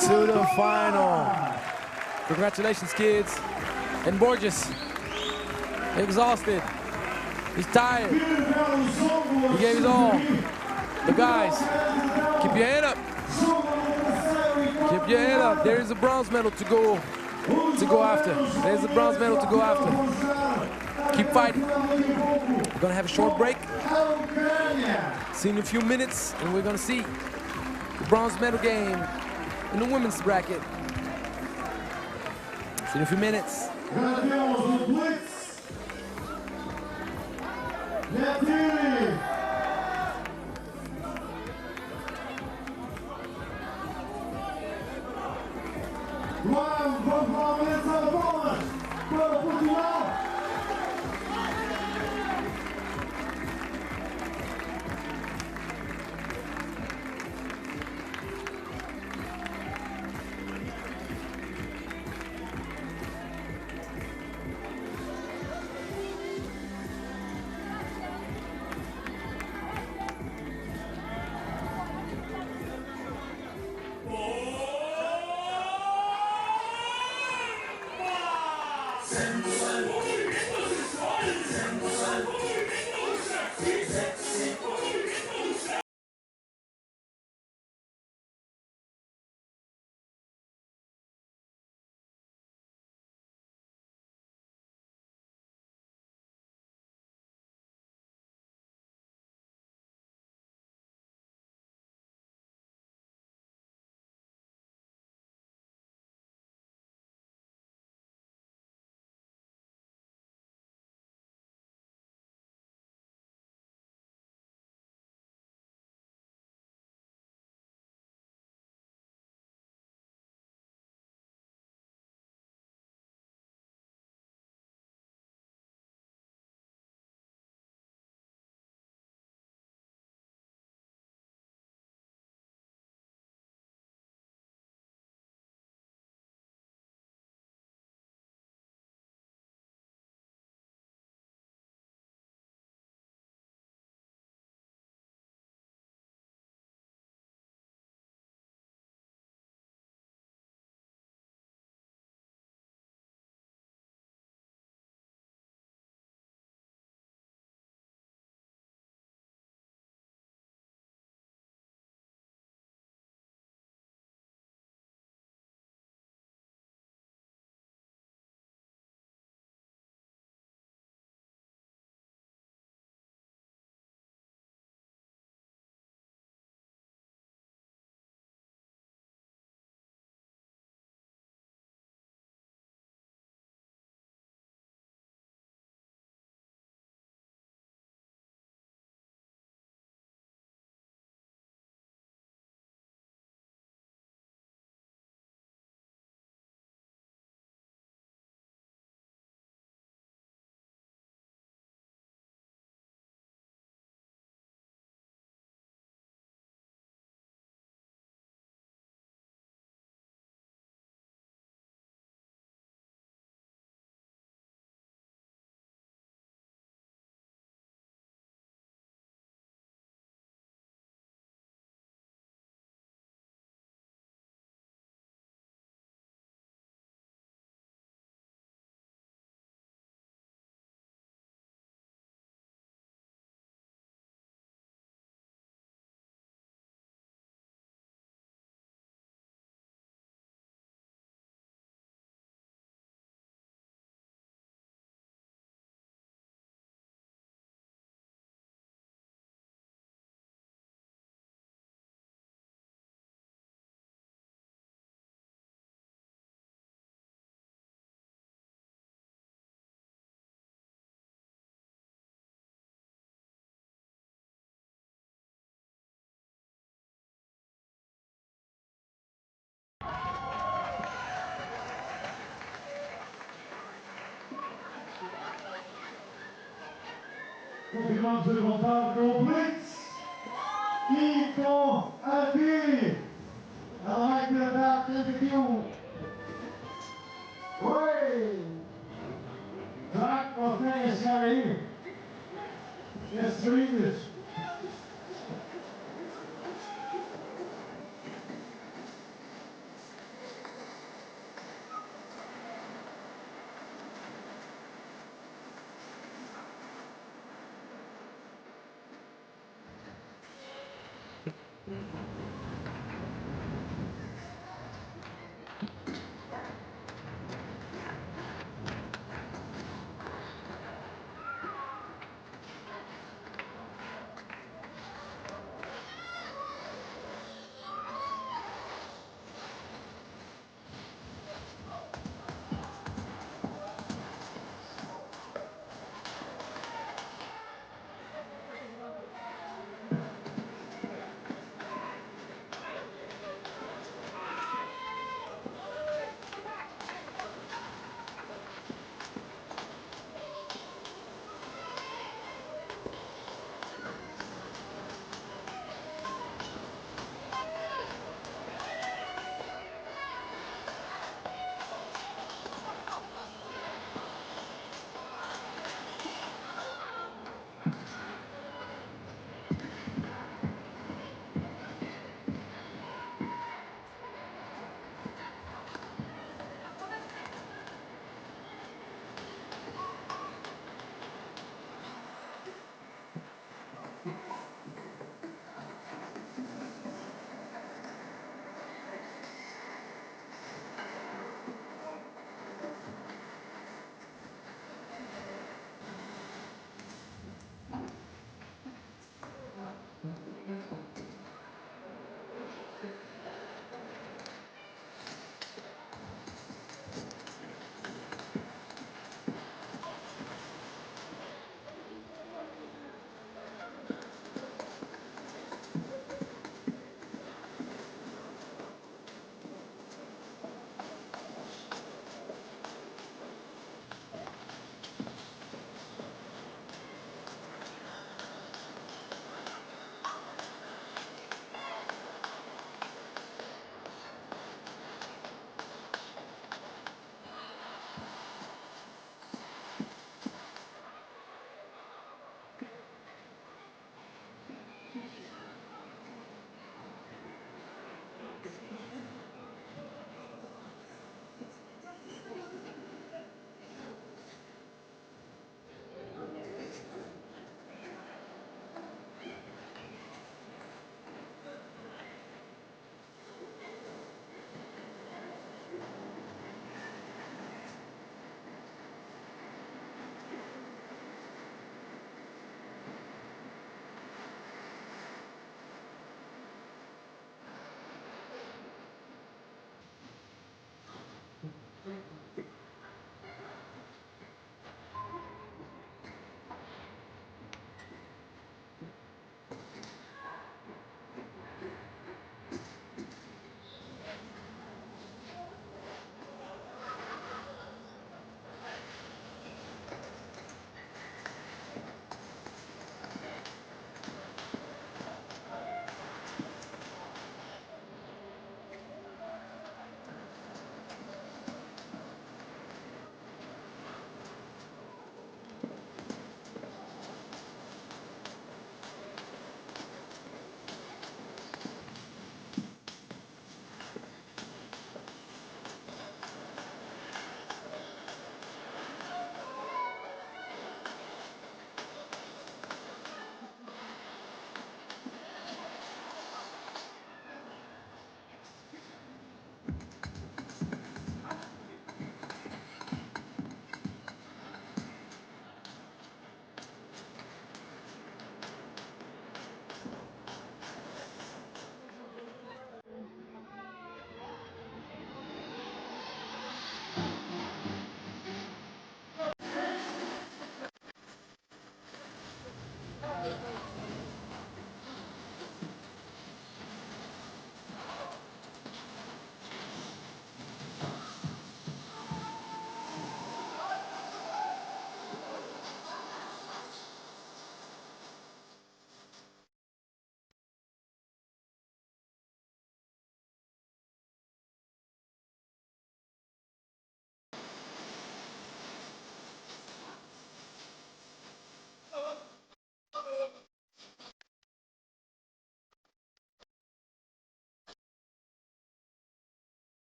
to the final. Congratulations, kids. And Borges, exhausted. He's tired. He gave his all. But guys, keep your head up. Keep your head up. There is a bronze medal to go after. There's a bronze medal to go after. Keep fighting. We're gonna have a short break. See you in a few minutes, and we're gonna see the bronze medal game in the women's bracket. See you in a few minutes. Para Portugal. Continuamos a contar com o Blitz e com a Dili. Ela vai tentar tentativa. Oi! Será que consegue chegar aí? Esses brindes.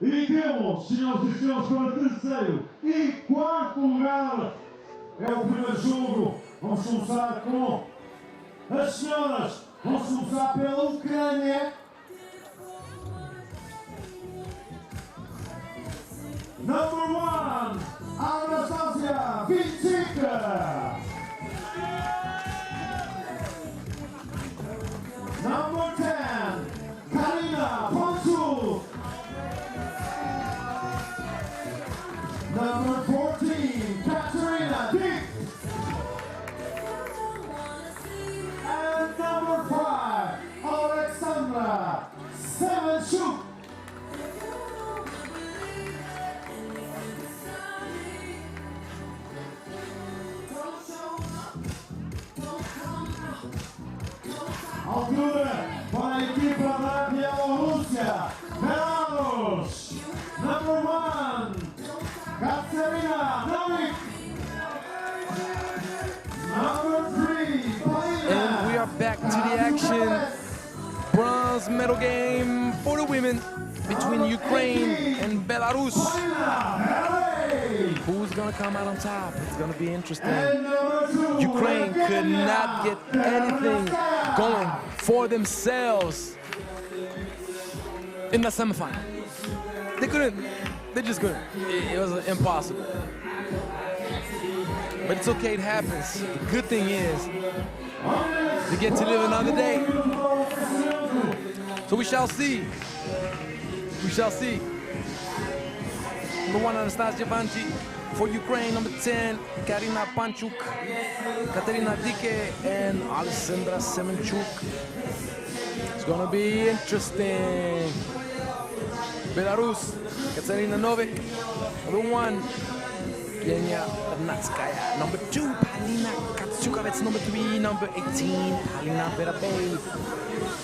E temos, senhoras e senhores, para terceiro e quarto lugar. É o primeiro jogo. Vamos começar com as senhoras. Vamos começar pela Ucrânia. Number 1, Anastasia Vichika. Number 10, Karina Panchuk. Number 14, Katerina Dick. And number 5, Alexandra Semenchuk. Altura para a equipa da Bielorrússia, Belarus. Number 1, Katerina Novik. Number 3, Polina. And we are back to the action. Bronze medal game for the women between Ukraine and Belarus. Who's gonna come out on top? It's gonna be interesting. Ukraine could not get anything going for themselves in the semifinal. They couldn't. They just couldn't. It was impossible. But it's okay, it happens. The good thing is, they get to live another day. So we shall see. We shall see. Number 1, Anastasia Vanchi. For Ukraine, number 10, Karina Panchuk, Katerina Dike, and Alexandra Semenchuk. It's gonna be interesting. Belarus, Katerina Novik. Number 1, Kenya Natskaya. Number 2, Palina Katsukavets. Number 3, number 18, Palina Verabey.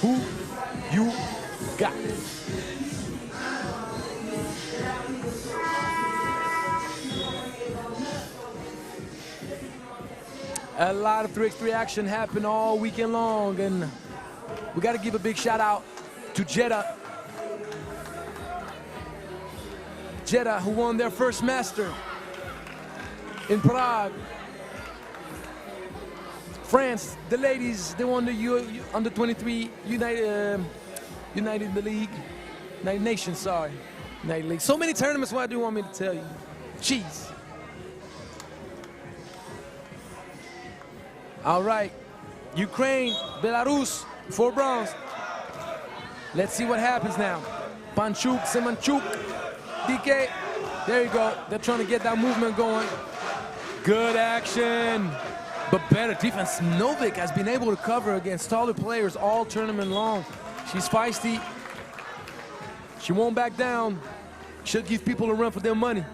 Who you got? A lot of 3x3 action happened all weekend long, and we got to give a big shout out to Jeddah. Jeddah, who won their first master in Prague. France, the ladies, they won the under 23 United Nations, sorry. United League. So many tournaments, what do you want me to tell you? Jeez. All right, Ukraine, Belarus, 4 bronze. Let's see what happens now. Panchuk, Semenchuk, DK. There you go. They're trying to get that movement going. Good action, but better defense. Novik has been able to cover against taller players all tournament long. She's feisty. She won't back down. She'll give people a run for their money.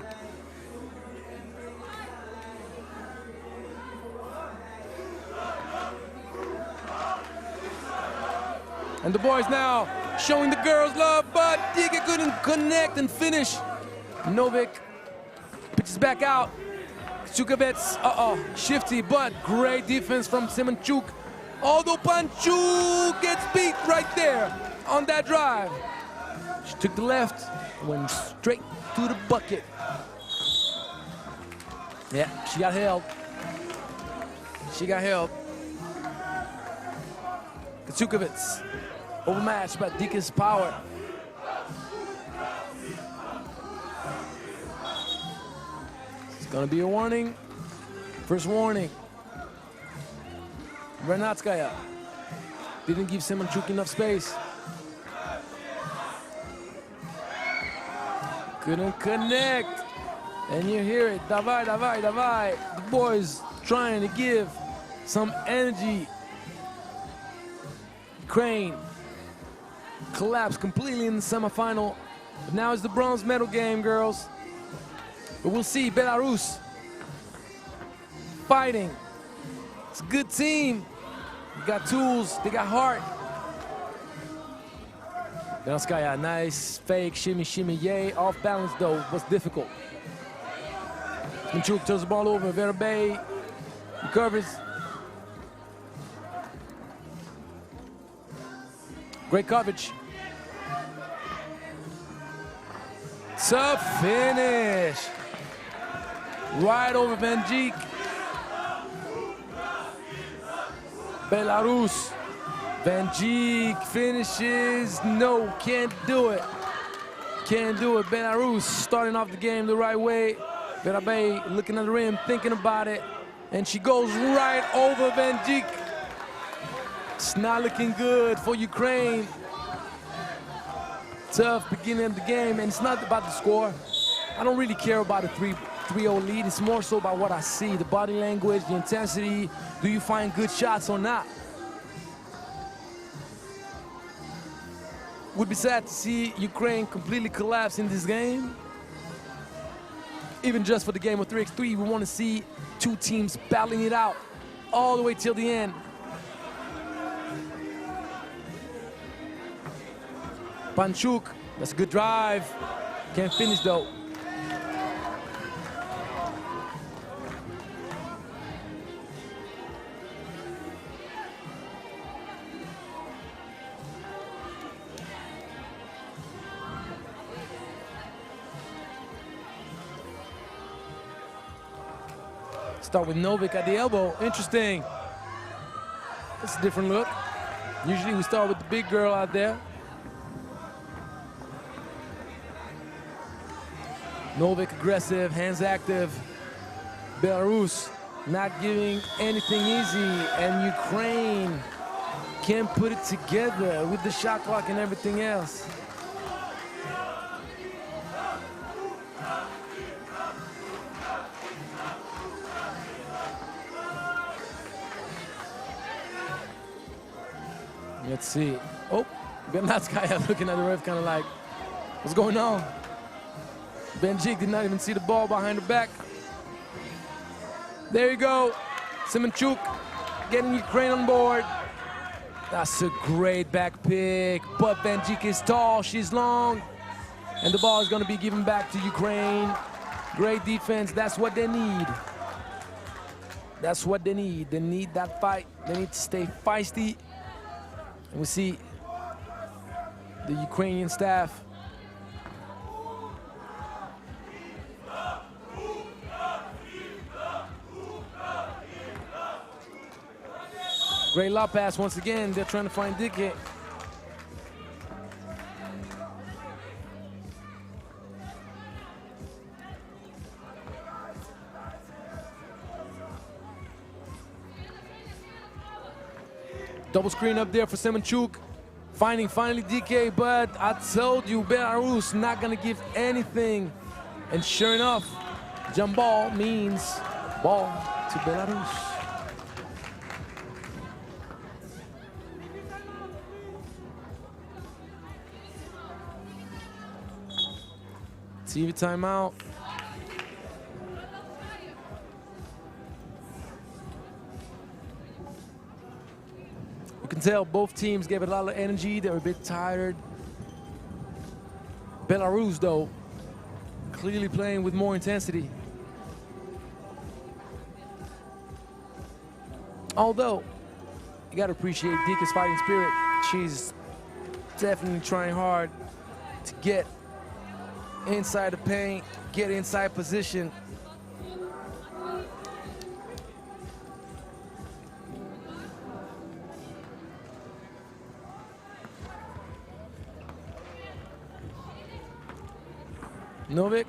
And the boys now showing the girls love, but Dika couldn't connect and finish. Novik pitches back out. Chukavets, shifty, but great defense from Semenchuk. Although Panchuk gets beat right there on that drive. She took the left, went straight to the bucket. Yeah, she got held. She got held. Katsukavets. Overmatched by Dika's power. It's gonna be a warning. First warning. Renatskaya didn't give Semenchuk enough space. Couldn't connect. And you hear it. Davai, davai, davai. The boys trying to give some energy. Ukraine collapsed completely in the semifinal. But now it's the bronze medal game, girls. But we'll see. Belarus fighting. It's a good team. They got tools. They got heart. Belarskaya, nice fake shimmy, shimmy, yay. Off balance though, was difficult. Minchuk turns the ball over. Verabey recovers. Great coverage. Tough finish. Right over Van Dijk. Belarus. Van Dijk finishes. No, can't do it. Can't do it. Belarus starting off the game the right way. Verabey looking at the rim, thinking about it. And she goes right over Van Dijk. It's not looking good for Ukraine. Tough beginning of the game, and it's not about the score. I don't really care about a 3-0 lead. It's more so about what I see, the body language, the intensity. Do you find good shots or not? Would be sad to see Ukraine completely collapse in this game. Even just for the game of 3x3, we want to see two teams battling it out all the way till the end. Panchuk, that's a good drive. Can't finish though. Start with Novik at the elbow. Interesting. It's a different look. Usually we start with the big girl out there. Novik aggressive, hands active. Belarus not giving anything easy, and Ukraine can't put it together with the shot clock and everything else. Let's see. Oh, Bernatskaya looking at the ref kind of like, what's going on? Van Dijk did not even see the ball behind her back. There you go. Semenchuk getting Ukraine on board. That's a great back pick, but Van Dijk is tall, she's long, and the ball is going to be given back to Ukraine. Great defense, that's what they need. That's what they need. They need that fight. They need to stay feisty. And we see the Ukrainian staff great lob pass once again. They're trying to find Dike. Double screen up there for Semenchuk. Finding finally DK, but I told you Belarus not gonna give anything. And sure enough, jump ball means ball to Belarus. TV timeout. You can tell both teams gave it a lot of energy. They were a bit tired. Belarus, though, clearly playing with more intensity. Although, you gotta appreciate Dika's fighting spirit. She's definitely trying hard to get inside the paint, get inside position. Novik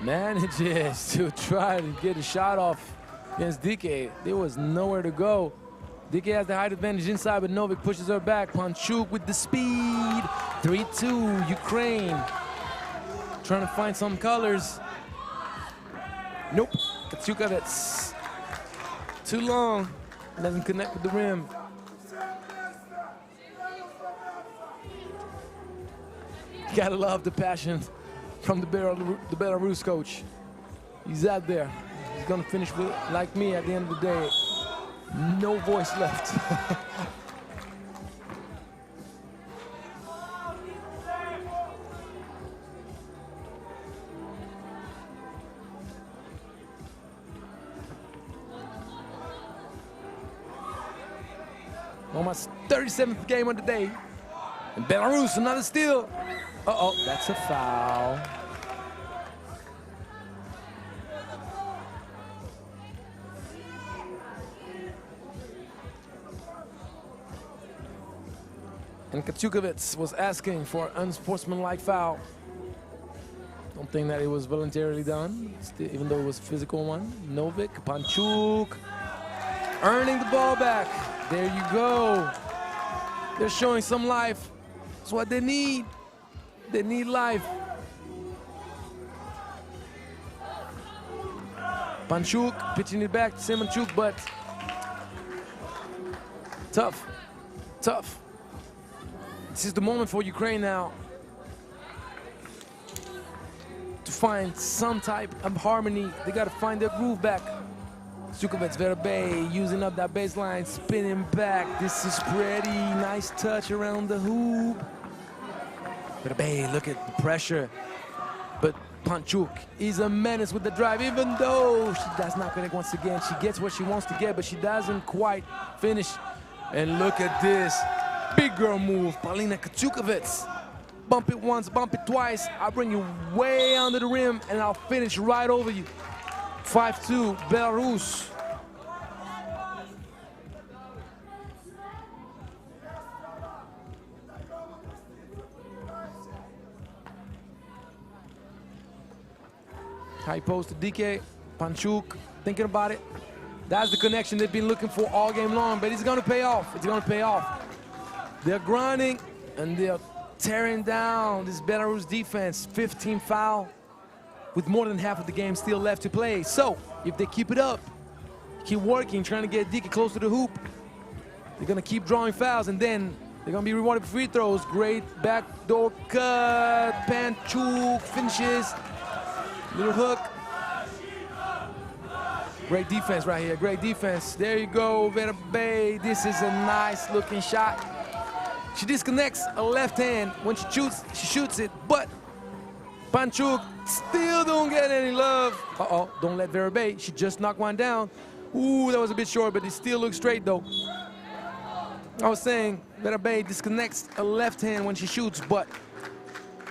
manages to try to get a shot off against Dike. There was nowhere to go. Dike has the height advantage inside, but Novik pushes her back. Panchuk with the speed. 3-2, Ukraine. Trying to find some colors. Nope. Katsuka, that's too long. Doesn't connect with the rim. Gotta love the passion from the Belarus coach. He's out there. He's gonna finish with, like me at the end of the day. No voice left. Almost 37th game of the day. And Belarus, another steal. Uh-oh, that's a foul. And Kacukovic was asking for an unsportsmanlike foul. Don't think that it was voluntarily done, even though it was a physical one. Novik, Panchuk, earning the ball back. There you go. They're showing some life. That's what they need. They need life. Panchuk pitching it back to Semenchuk, but tough, tough. This is the moment for Ukraine now to find some type of harmony. They got to find their groove back. Kacukovic, Verabey using up that baseline, spinning back. This is pretty nice touch around the hoop. Verabey, look at the pressure. But Panchuk is a menace with the drive, even though she does not get it once again. She gets what she wants to get, but she doesn't quite finish. And look at this. Big girl move, Paulina Kacukovic. Bump it once, bump it twice. I'll bring you way under the rim and I'll finish right over you. 5-2, Belarus. High post to DK, Panchuk, thinking about it. That's the connection they've been looking for all game long, but it's gonna pay off. It's gonna pay off. They're grinding and they're tearing down this Belarus defense. 15 foul with more than half of the game still left to play. So if they keep it up, keep working, trying to get DK close to the hoop, they're gonna keep drawing fouls and then they're gonna be rewarded for free throws. Great backdoor cut, Panchuk finishes, little hook. Great defense right here, great defense. There you go, Verabey. This is a nice looking shot. She disconnects a left hand. When she shoots it, but Panchuk still don't get any love. Uh-oh, don't let Verabey. She just knocked one down. Ooh, that was a bit short, but it still looks straight though. I was saying, Verabey disconnects a left hand when she shoots, but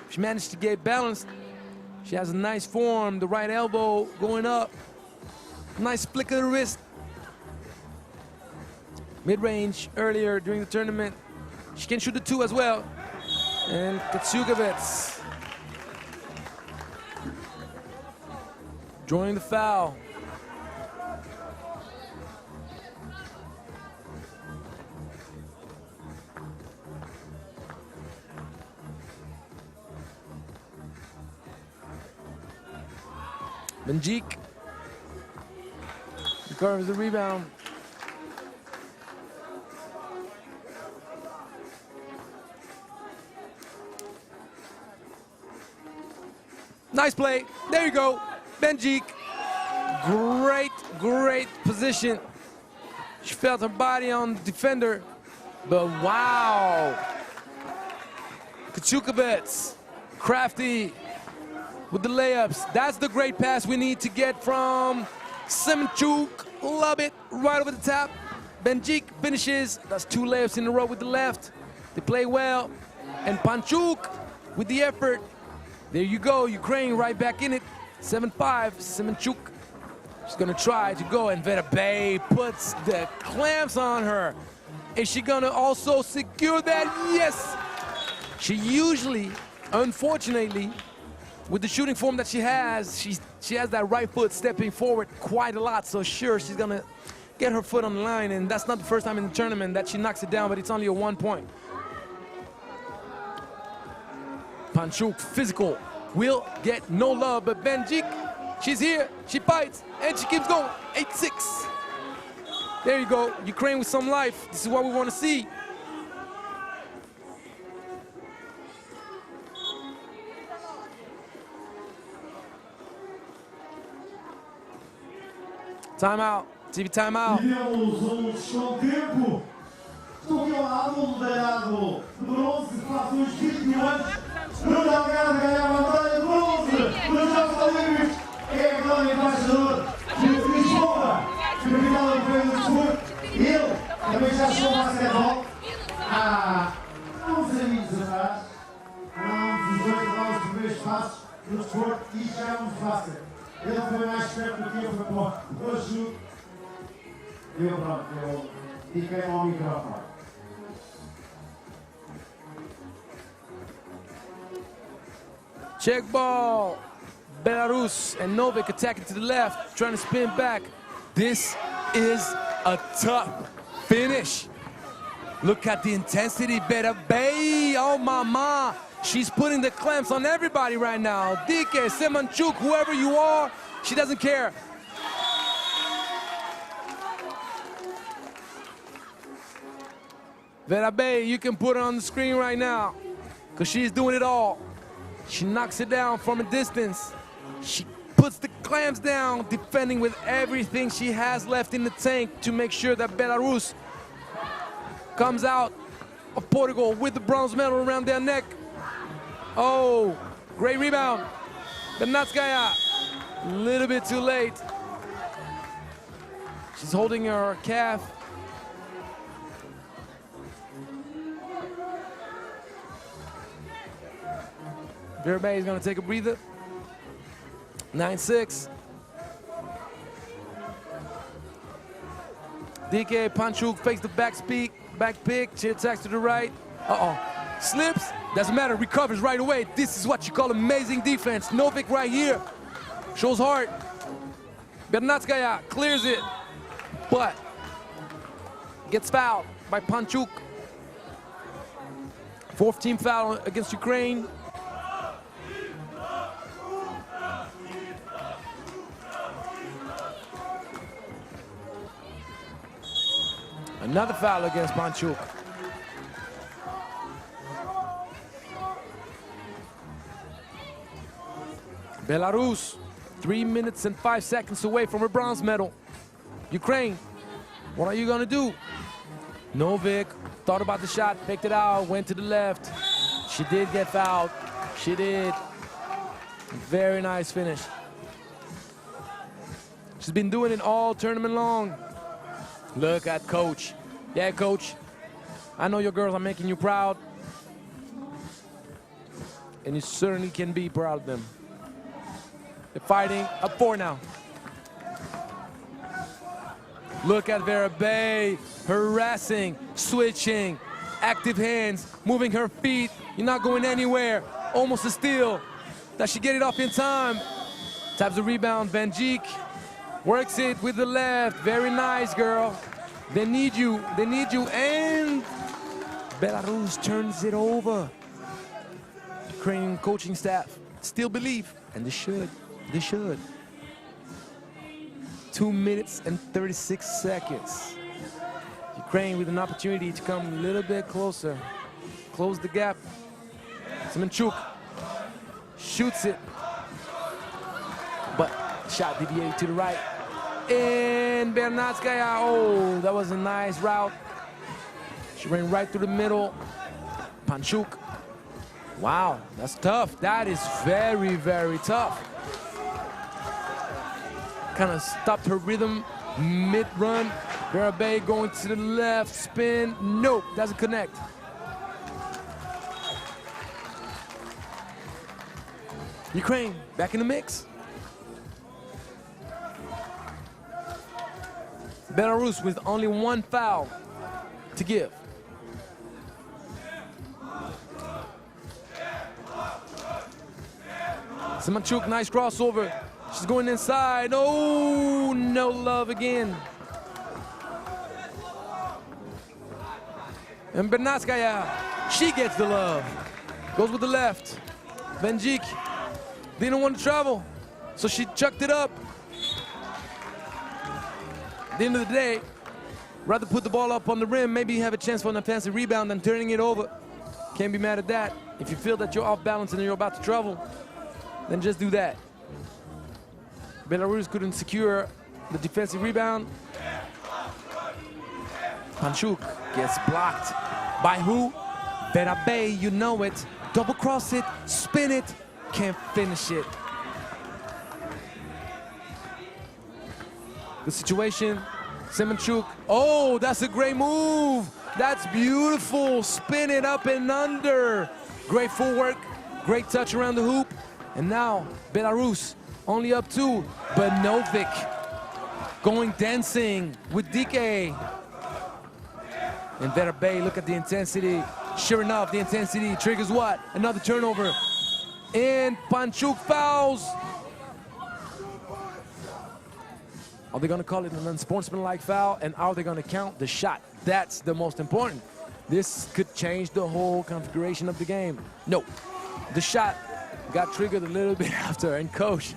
she managed to get balanced. She has a nice form, the right elbow going up. Nice flick of the wrist. Mid-range earlier during the tournament. She can shoot the two as well. And Kacukovic drawing the foul. Benjik recovers the rebound. Nice play. There you go. Benjik. Great, great position. She felt her body on the defender. But wow. Kacukovic. Crafty with the layups. That's the great pass we need to get from Semenchuk. Love it. Right over the top. Benjik finishes. That's 2 layups in a row with the left. They play well. And Panchuk with the effort. There you go, Ukraine right back in it. 7-5, Semenchuk. She's gonna try to go, and Verabey puts the clamps on her. Is she gonna also secure that? Yes! She usually, unfortunately, with the shooting form that she has, she has that right foot stepping forward quite a lot, so sure, she's gonna get her foot on the line, and that's not the first time in the tournament that she knocks it down, but it's only a 1 point. Panchuk, physical, will get no love, but Benjik, she's here, she fights, and she keeps going. 8-6. There you go, Ukraine with some life. This is what we want to see. Timeout, TV timeout. Estou aqui ao lado, moderado, bronze, faz uns 20 mil anos. Bruno Algarve ganha a medalha de bronze nos Jogos Olímpicos. É agora o embaixador de Lisboa, capital europeia do desporto. Ele também já chegou à basquetebol há uns aninhos atrás, há uns passos no desporto e já é muito fácil. Ele foi mais esperto do que eu, foi para o ajudo. Eu pronto, eu fiquei ao microfone. Check ball. Belarus and Novik attacking to the left, trying to spin back. This is a tough finish. Look at the intensity, Beta Bay. Oh, mama. She's putting the clamps on everybody right now. Dike, Semanchuk, whoever you are, she doesn't care. Vera Bay, you can put her on the screen right now, because she's doing it all. She knocks it down from a distance. She puts the clamps down, defending with everything she has left in the tank to make sure that Belarus comes out of Portugal with the bronze medal around their neck. Oh, great rebound. Bernatskaya, a little bit too late. She's holding her calf. Verbe is gonna take a breather. 9-6. DK Panchuk fakes the back pick. She attacks to the right. Slips. Doesn't matter. Recovers right away. This is what you call amazing defense. Novik right here shows heart. Bernatskaya clears it, but gets fouled by Panchuk. Fourth team foul against Ukraine. Another foul against Panchuk. Belarus, 3 minutes and 5 seconds away from her bronze medal. Ukraine, what are you gonna do? Novik thought about the shot, picked it out, went to the left. She did get fouled. She did. Very nice finish. She's been doing it all tournament long. Look at coach. Yeah, coach. I know your girls are making you proud. And you certainly can be proud of them. They're fighting up 4 now. Look at Vera Bay, harassing, switching, active hands, moving her feet. You're not going anywhere. Almost a steal. Does she get it off in time? Taps the rebound, Van Dijk. Works it with the left. Very nice, girl. They need you, and Belarus turns it over. Ukrainian coaching staff still believe, and they should. 2 minutes and 36 seconds. Ukraine with an opportunity to come a little bit closer, close the gap. Semenchuk shoots it, but shot deviated to the right. And Bernatskaya, oh, that was a nice route. She ran right through the middle. Panchuk, wow, that's tough. That is very, very tough. Kind of stopped her rhythm mid-run. Vera Bay going to the left, spin. Nope, doesn't connect. Ukraine back in the mix. Belarus with only 1 foul to give. Semanchuk, nice crossover. She's going inside. Oh, no love again. And Bernatskaya, she gets the love. Goes with the left. Van Dijk didn't want to travel, so she chucked it up. At the end of the day, rather put the ball up on the rim, maybe have a chance for an offensive rebound than turning it over. Can't be mad at that. If you feel that you're off balance and you're about to travel, then just do that. Belarus couldn't secure the defensive rebound. Panchuk gets blocked by who? Vera Bay, you know it. Double cross it, spin it, can't finish it. The situation, Semenchuk. Oh, that's a great move. That's beautiful. Spin it up and under. Great footwork, Great touch around the hoop. And now Belarus only up 2, but Novik going dancing with DK. And Vera Bay, look at the intensity. Sure enough, the intensity triggers what? Another turnover. And Panchuk fouls. Are they gonna call it an unsportsmanlike foul? And are they gonna count the shot? That's the most important. This could change the whole configuration of the game. No, the shot got triggered a little bit after, and coach,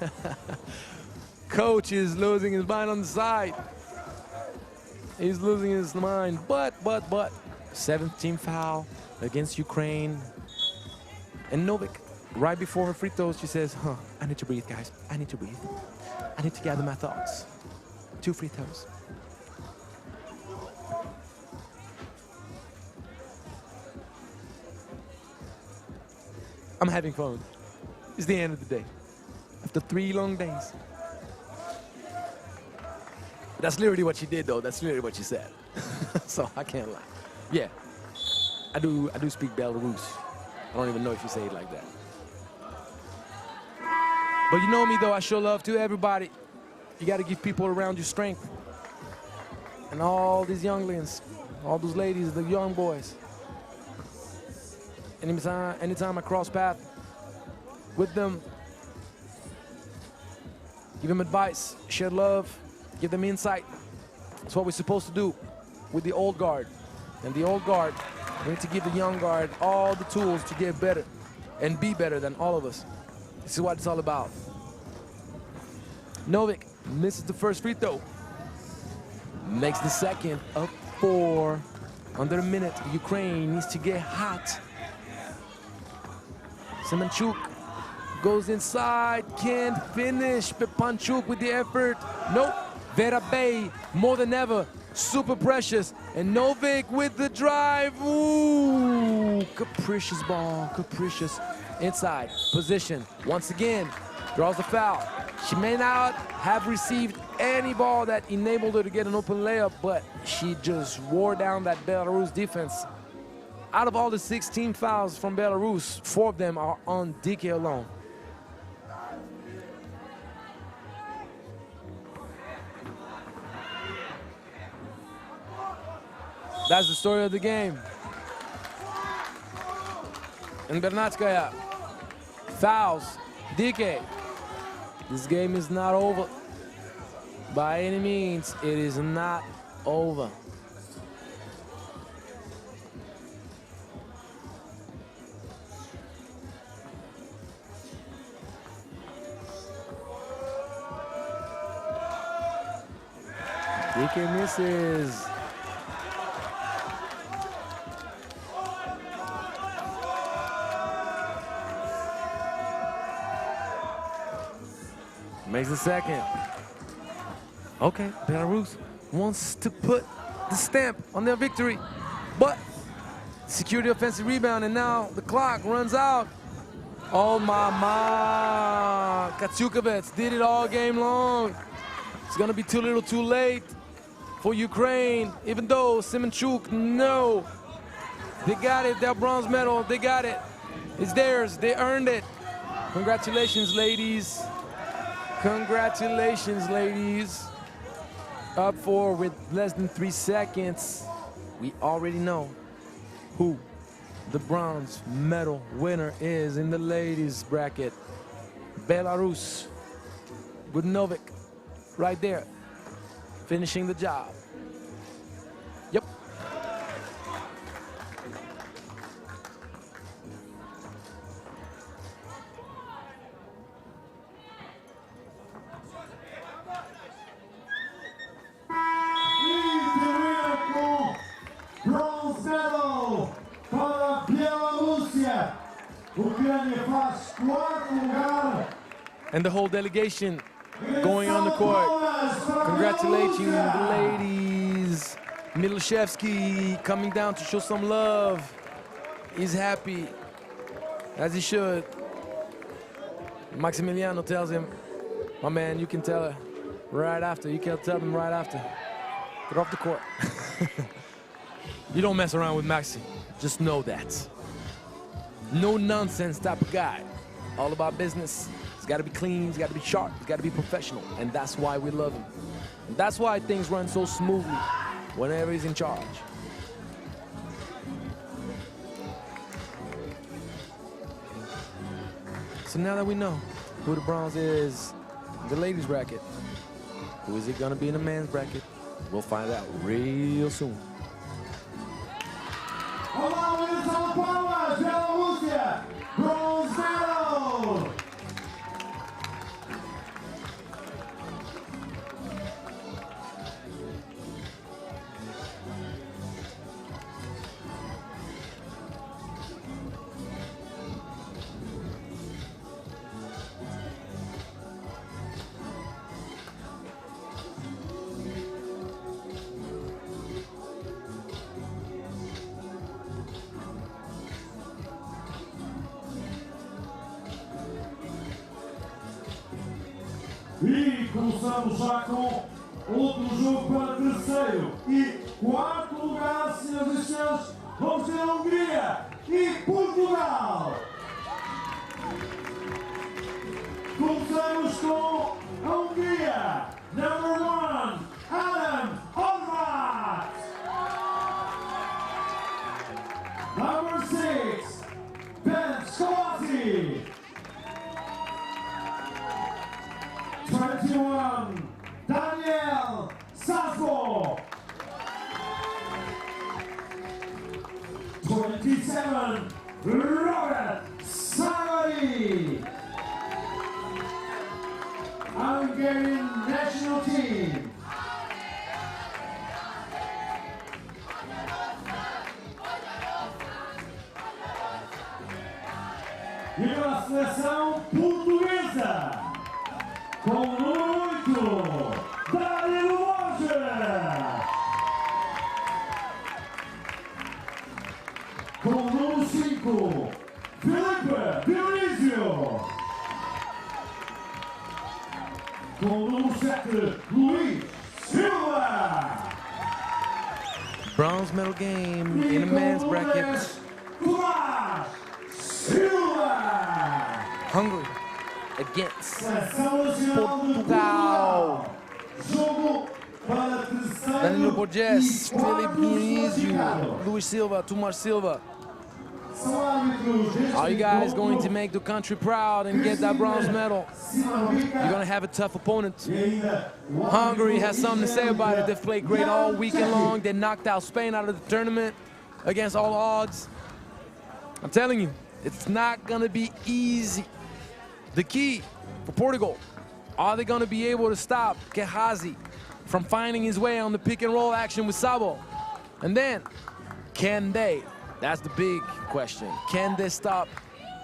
coach is losing his mind on the side. He's losing his mind, but, 17th foul against Ukraine. And Novik, right before her free throws, she says, I need to breathe, guys. I need to breathe. I need to gather my thoughts. 2 free throws. I'm having fun. It's the end of the day. After 3 long days. That's literally what she did, though. That's literally what she said. So I can't lie. Yeah, I do speak Belarus. I don't even know if you say it like that. But you know me, though. I show love to everybody. You got to give people around you strength. And all these younglings, all those ladies, the young boys. Anytime I cross paths with them, give them advice, share love, give them insight. That's what we're supposed to do with the old guard. And the old guard, we need to give the young guard all the tools to get better and be better than all of us. This is what it's all about. Novik misses the first free throw. Makes the second, up 4. Under a minute, Ukraine needs to get hot. Semenchuk goes inside, can't finish, but Panchuk with the effort. Nope, Vera Bay, more than ever, super precious. And Novik with the drive, ooh, capricious ball, capricious. Inside, position, once again, draws the foul. She may not have received any ball that enabled her to get an open layup, but she just wore down that Belarus defense. Out of all the 16 fouls from Belarus, 4 of them are on DK alone. That's the story of the game. And Bernatskaya fouls DK. This game is not over. By any means, it is not over. DK misses. Makes the second. Okay, Belarus wants to put the stamp on their victory, but secure the offensive rebound, and now the clock runs out. Oh my, Katsiukovets did it all game long. It's gonna be too little too late for Ukraine, even though Semenchuk, no. They got it, their bronze medal, they got it. It's theirs, they earned it. Congratulations, ladies. Congratulations, ladies. Up 4 with less than 3 seconds. We already know who the bronze medal winner is in the ladies bracket. Belarus with Novik right there, finishing the job. Yep. Bronze medal para Bielorrússia. Ucrânia faz 4º lugar. And the whole delegation going on the court. Congratulating the ladies. Milashevsky coming down to show some love. He's happy, as he should. Maximiliano tells him, my man, you can tell her right after. You can tell them right after. Get off the court. You don't mess around with Maxi. Just know that. no nonsense type of guy. All about business. He's got to be clean, he's got to be sharp, he's got to be professional. And that's why we love him. And that's why things run so smoothly whenever he's in charge. So now that we know who the bronze is in the ladies bracket, who is it gonna be in the men's bracket? We'll find out real soon. Olá, União São Paulo, Belarus, bronze medal! E começamos já com outro jogo para terceiro e quarto lugar, senhoras e senhores. Vamos ter a Hungria e Portugal. Começamos com a Hungria. Number 1, Adam Horvat. Number 6, Ben Skoasi. 21, Daniel Safo. 27, Robert Savary. Hungarian national team. E a seleção portuguesa. Com o número 8, Daniel Roger. Com o número 5, Felipe Dionísio. Com o número 7, Luís Silva. Bronze medal game in the men's bracket. Luís Silva. Hungary against Portugal. Jogo para terceiro. Danilo Borges, Felipe Dionísio, Luís Silva, Tomás Silva. Are you guys going to make the country proud and get that bronze medal? You're going to have a tough opponent. Hungary has something to say about it. They've played great all weekend long. They knocked out Spain out of the tournament against all odds. I'm telling you, it's not going to be easy. The key for Portugal, are they going to be able to stop Gehazi from finding his way on the pick and roll action with Sabo? And then, can they? That's the big question. Can they stop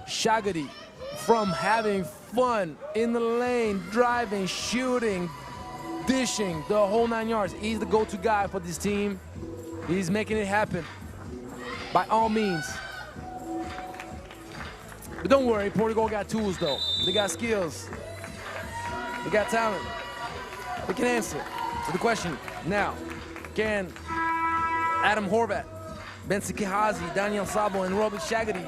Shagadi from having fun in the lane, driving, shooting, dishing, the whole 9 yards? He's the go-to guy for this team. He's making it happen by all means. But don't worry, Portugal got tools though. They got skills. They got talent. They can answer to the question. Now, can Adam Horvat, Ben Gehazi, Daniel Sabo, and Robert Shagadi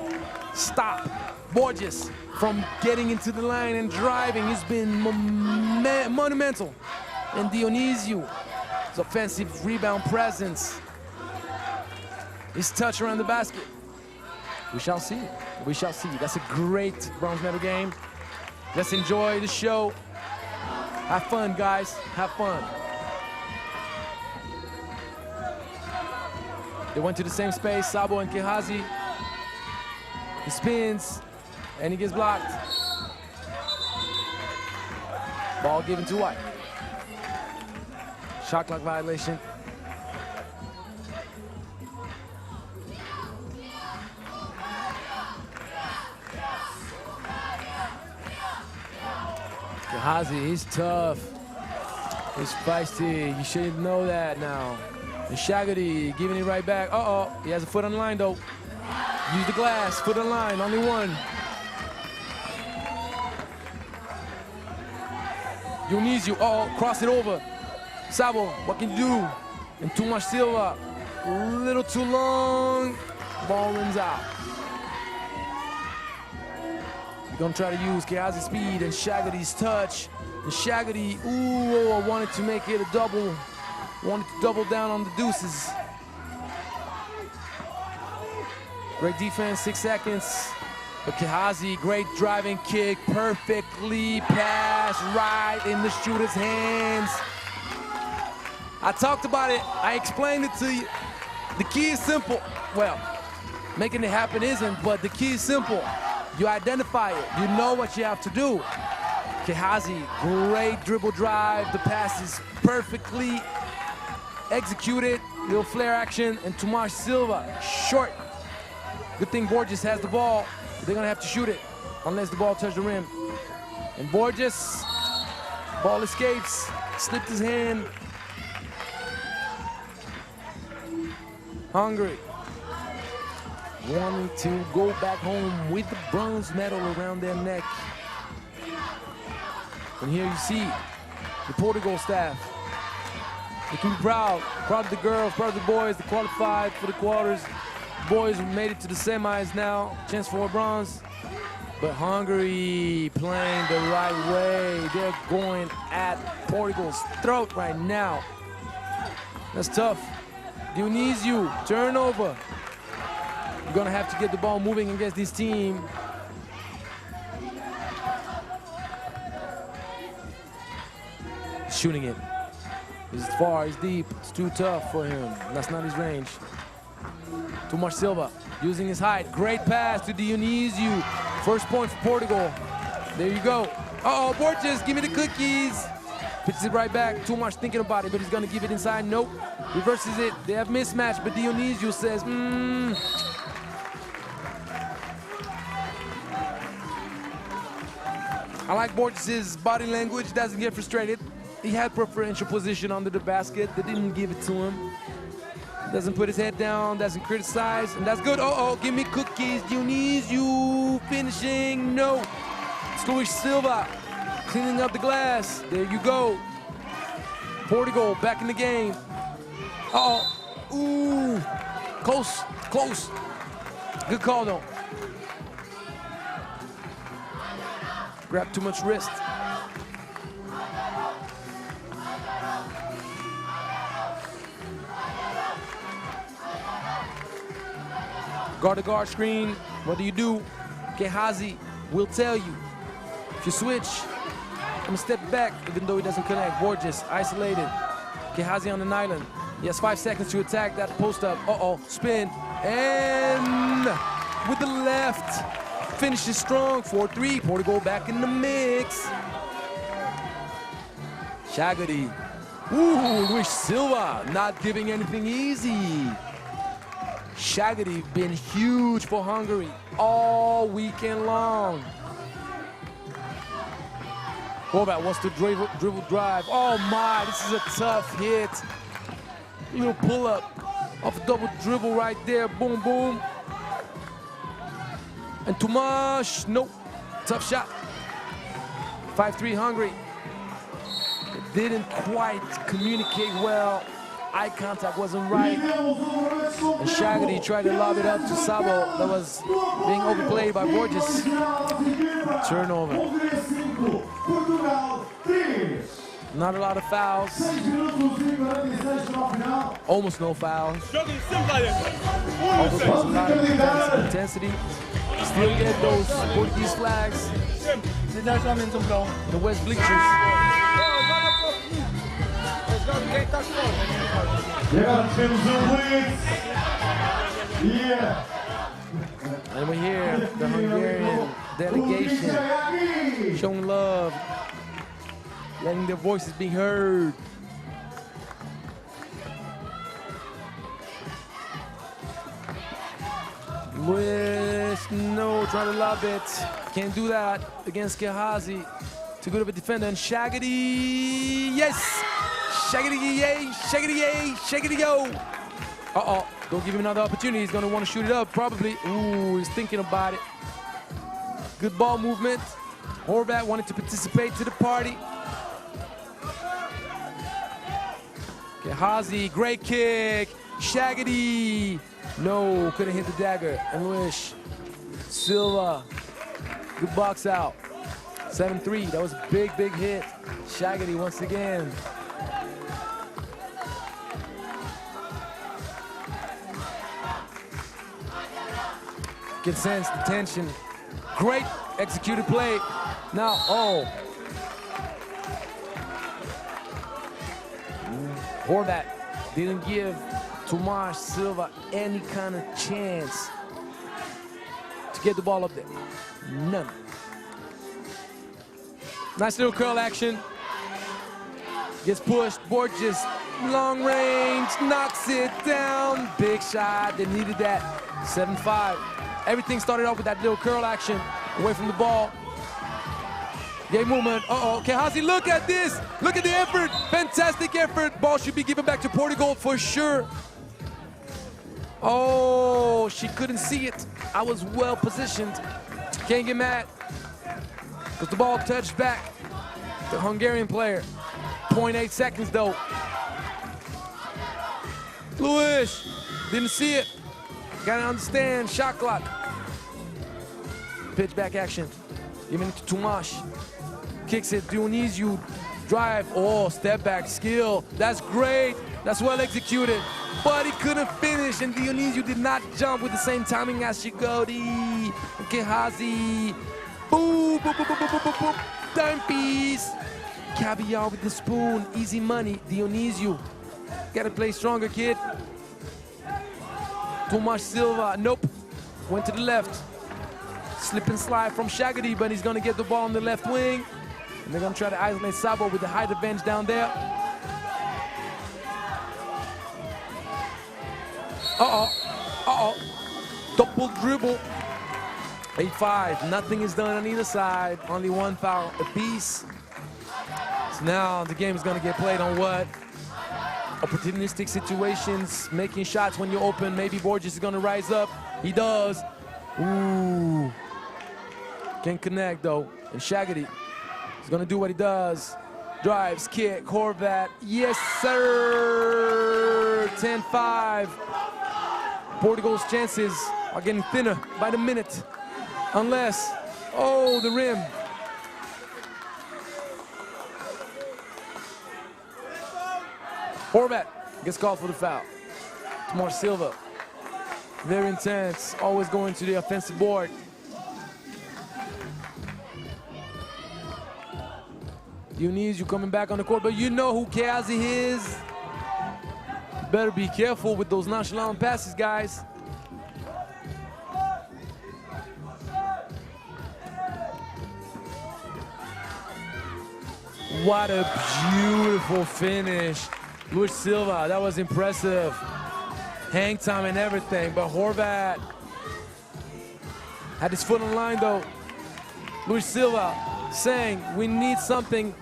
stop Borges from getting into the line and driving? He's been monumental. And Dionísio, his offensive rebound presence, his touch around the basket. We shall see. We shall see. That's a great bronze medal game. Let's enjoy the show. Have fun, guys. Have fun. They went to the same space, Sabo and Gehazi. He spins, and he gets blocked. Ball given to White. Shot clock violation. Gehazi, he's tough. He's feisty. You should know that now. And Shagadi giving it right back. Uh-oh, he has a foot on the line though. Use the glass, foot on the line, only one. Dionísio, uh-oh, cross it over. Sabo, what can you do? And Tomás Silva, a little too long. Ball runs out. Gonna try to use Kehazi's speed and Shagadi's touch. And Shagadi, ooh, wanted to make it a double. Wanted to double down on the deuces. Great defense, 6 seconds. But Kehazi, great driving kick, perfectly passed right in the shooter's hands. I talked about it, I explained it to you. The key is simple. Well, making it happen isn't, but the key is simple. You identify it, you know what you have to do. Kehazi, great dribble drive, the pass is perfectly executed, little flare action, and Tomas Silva, short. Good thing Borges has the ball. They're gonna have to shoot it, unless the ball touches the rim. And Borges, ball escapes, slipped his hand. Hungary, wanting to go back home with the bronze medal around their neck. And here you see the Portugal staff. They can be proud of the girls, proud of the boys, they qualified for the quarters. Boys made it to the semis now, chance for a bronze. But Hungary playing the right way. They're going at Portugal's throat right now. That's tough. Dionisio, turnover. You're gonna have to get the ball moving against this team. Shooting it. It's far, it's deep, it's too tough for him. That's not his range. Tomas Silva using his height. Great pass to Dionisio. First point for Portugal. There you go. Uh-oh, Borges, give me the cookies. Pitches it right back. Tomas thinking about it, but he's gonna give it inside. Nope. Reverses it. They have mismatch, but Dionisio says, I like Borges' body language, doesn't get frustrated. He had preferential position under the basket. They didn't give it to him. Doesn't put his head down, doesn't criticize, and that's good. Uh-oh, give me cookies. Dionisio finishing, no. It's Luis Silva cleaning up the glass. There you go. Portugal back in the game. Uh-oh, ooh, close, close. Good call though. Grabbed too much wrist. Guard-to-guard screen, what do you do? Kehazi will tell you. If you switch, I'm gonna step back, even though he doesn't connect. Borges, isolated. Kehazi on an island. He has 5 seconds to attack that post-up. Uh-oh, spin, and with the left, finishes strong, 4-3. Portugal back in the mix. Shagadi. Ooh, Luis Silva, not giving anything easy. Shagadi been huge for Hungary all weekend long. Horvat wants to dribble drive. Oh my, this is a tough hit. Little pull up off a double dribble right there. Boom, boom. And Tomas, nope, tough shot. 5-3 Hungary. It didn't quite communicate well. Eye contact wasn't right. And Shagadi tried to lob it up to Sabo. That was being overplayed by Borges. Turnover. Not a lot of fouls. Almost no fouls. Almost was a lot of defensive intensity. Still get those Portuguese flags. The West bleachers. And we hear the Hungarian delegation showing love, letting their voices be heard. Luis, no, trying to lob it. Can't do that against Kehazi. Too good of a defender. And Shagadi, yes! Shagadi yay, Shagadi yay, Shagadi go. Uh-oh, don't give him another opportunity. He's gonna want to shoot it up, probably. Ooh, he's thinking about it. Good ball movement. Horvat wanted to participate to the party. Kehazi, great kick. Shagadi, no, couldn't hit the dagger. And Luis Silva Good box out. 7-3, that was a big, big hit. Shaggy once again. Can sense the tension. Great executed play. Now, Horvat didn't give Tomas Silva any kind of chance to get the ball up there. None. Nice little curl action. Gets pushed. Borges, long range, knocks it down. Big shot. They needed that. 7-5. Everything started off with that little curl action away from the ball. Game movement. Kehazi, look at this. Look at the effort. Fantastic effort. Ball should be given back to Portugal for sure. Oh, she couldn't see it. I was well positioned. Can't get mad. Because the ball touched back. The Hungarian player. 0.8 seconds though. Luis didn't see it. Gotta understand, shot clock. Pitch back action. Giving it to Tomas. Kicks it, Dionysiou. Drive, step back skill. That's great, that's well executed. But he couldn't finish, and Dionysiou did not jump with the same timing as Shigodi. Kehazi. Boom, boom, boom, boom, boom, boom, boom. Timepiece. Caviar with the spoon, easy money, Dionysiou. Gotta play stronger, kid. Tomas Silva, nope, went to the left. Slip and slide from Shaggy, but he's gonna get the ball on the left wing. And they're gonna try to isolate Sabo with the height advantage down there. Double dribble. 8-5, nothing is done on either side. Only one foul apiece. So now the game is gonna get played on what? Opportunistic situations, making shots when you're open. Maybe Borges is gonna rise up. He does. Ooh. Can't connect though. And Shaggy is gonna do what he does. Drives, kick, Horvat. Yes, sir. 10-5. Portugal's chances are getting thinner by the minute. Unless, the rim. Horvat gets called for the foul. Tomas Silva, very intense, always going to the offensive board. Dionysiou coming back on the court, but you know who Kehazi is. Better be careful with those nonchalant passes, guys. What a beautiful finish. Luis Silva, that was impressive. Hang time and everything, but Horvat had his foot on the line though. Luis Silva saying, we need something.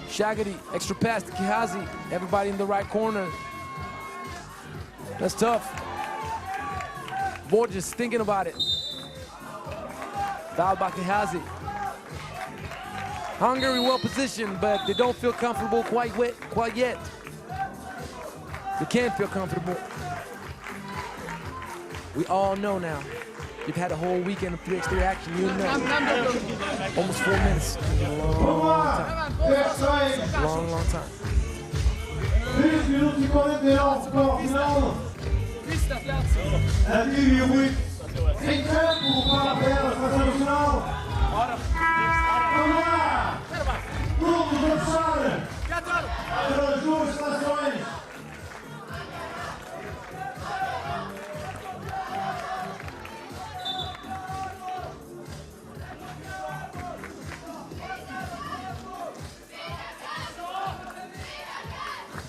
Shaggy, extra pass to Kehazi. Everybody in the right corner. That's tough. Borges thinking about it. Foul by Kehazi. Hungary well positioned, but they don't feel comfortable quite yet. They can't feel comfortable. We all know now. You've had a whole weekend of 3x3 action, you know. Almost 4 minutes. Long, long time. 3 minutos e 49 para o final. Ativem em campo para a Belarus fazer o final. Vamos lá! Vamos dançar! Para as duas seleções.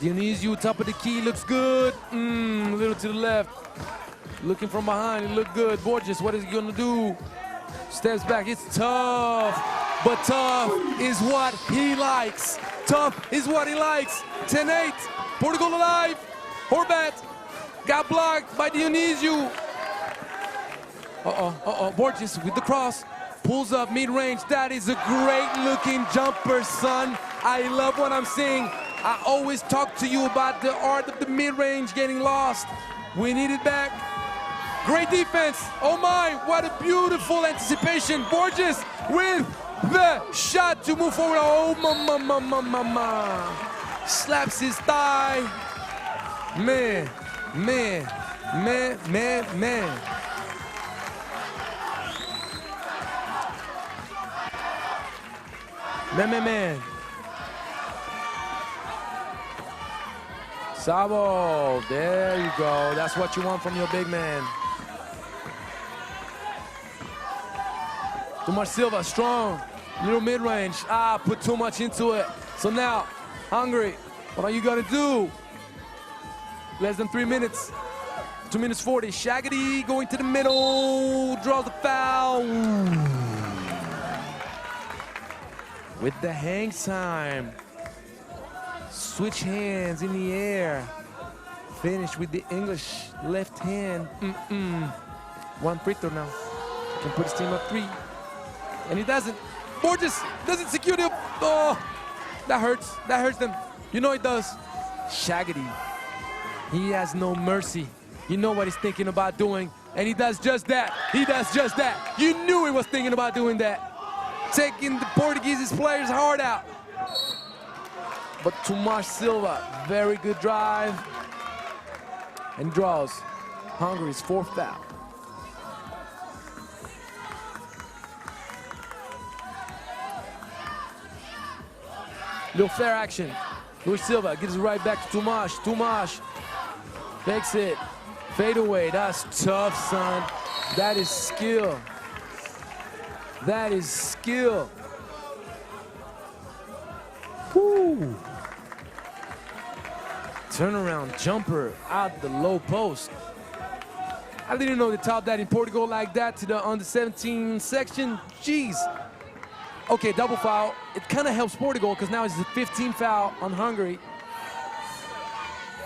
Dionysiou, top of the key, looks good. A little to the left. Looking from behind, it looked good. Borges, what is he gonna do? Steps back, it's tough. But tough is what he likes. Tough is what he likes. 10-8, Portugal alive. Horvat got blocked by Dionysiou. Borges with the cross. Pulls up mid-range. That is a great looking jumper, son. I love what I'm seeing. I always talk to you about the art of the mid-range getting lost. We need it back. Great defense. Oh my, what a beautiful anticipation. Borges with the shot to move forward. Oh, mama. Slaps his thigh. Man. Man. Sabo, there you go. That's what you want from your big man. Tomas Silva, strong, little mid-range. Put too much into it. So now, Hungary, what are you gonna do? Less than 3 minutes. 2 minutes 40. Shaggy going to the middle, draws the foul. With the hang time. Switch hands in the air. Finish with the English left hand. One free throw now. Can put his team up 3. And he doesn't. Borges doesn't secure the. Oh, that hurts. That hurts them. You know it does. Shaggy. He has no mercy. You know what he's thinking about doing. And he does just that. He does just that. You knew he was thinking about doing that. Taking the Portuguese players' heart out. But Tomas Silva, very good drive. And draws Hungary's 4th foul. Little fair action. Luis Silva gives it right back to Tomas. Tomas takes it. Fade away. That's tough, son. That is skill. That is skill. Woo. Turnaround jumper out the low post. I didn't know they taught that in Portugal like that to the under-17 section. Jeez. Okay, double foul. It kind of helps Portugal because now it's the 15th foul on Hungary.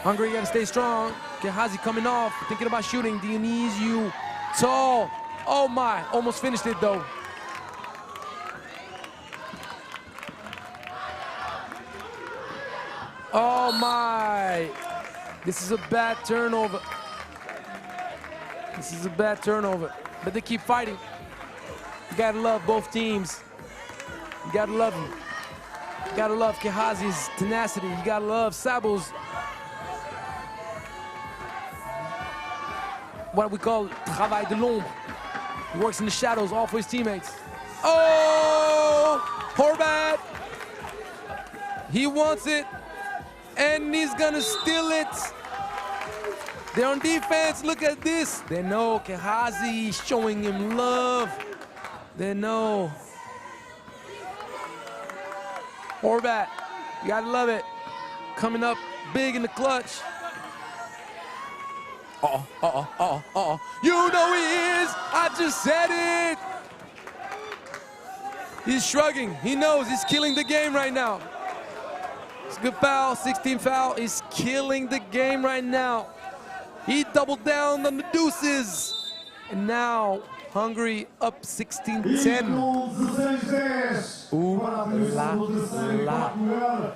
Hungary got to stay strong. Gehazi coming off, thinking about shooting. Dionisio, tall. Oh my, almost finished it though. Oh my. This is a bad turnover. This is a bad turnover. But they keep fighting. You gotta love both teams. You gotta love them. You gotta love Gehazi's tenacity. You gotta love Sabo's, what we call travail de l'ombre. He works in the shadows, all for his teammates. Oh, Horvat. He wants it, and he's gonna steal it. They're on defense, look at this. They know Gehazi showing him love. They know. Horvat, you gotta love it. Coming up big in the clutch. You know he is. I just said it. He's shrugging. He knows he's killing the game right now. It's a good foul, 16 foul. He's killing the game right now. He doubled down on the deuces. And now Hungary up 16-10. Ooh la la.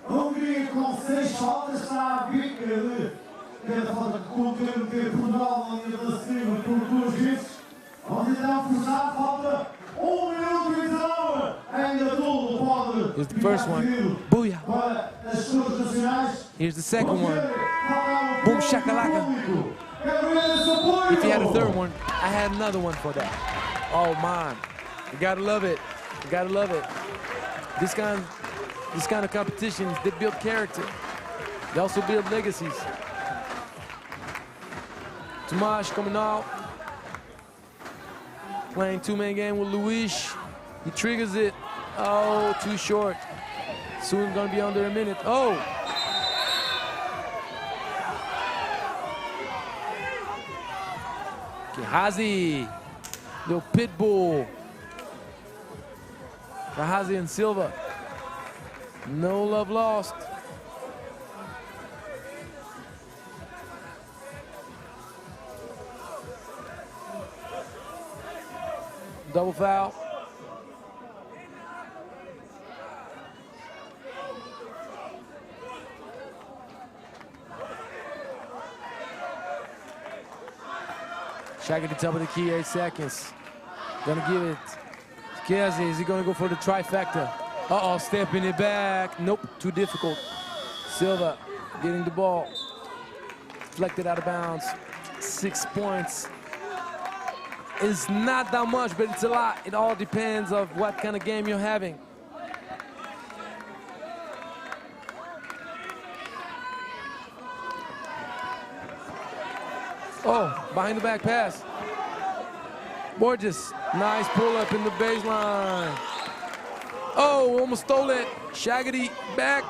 Hungary com 6 faltas está a vir cada falta que cometer Portugal onde ele se por 2 vezes, onde está forçado falta 1 minuto e 19. Ainda tudo pode. Here's the first one. Booyah. Para as suas nacionais. Here's the second one. Boom shakalaka. If you had a third one, I had another one for that. Oh man, you gotta love it. You gotta love it. This kind of competitions, they build character. They also build legacies. Tomas coming out, playing 2-man game with Luis. He triggers it. Oh, too short. Soon gonna be under a minute. Oh. Gehazi, little pit bull. Gehazi and Silva. No love lost. Double foul. Shaq at the top of the key, 8 seconds. Gonna give it to Kelsey. Is he gonna go for the trifecta? Uh-oh, stepping it back. Nope, too difficult. Silva getting the ball. Deflected out of bounds. 6 points. It's not that much, but it's a lot. It all depends on what kind of game you're having. Oh, behind the back pass. Borges, nice pull up in the baseline. Oh, almost stole it. Shaggy back.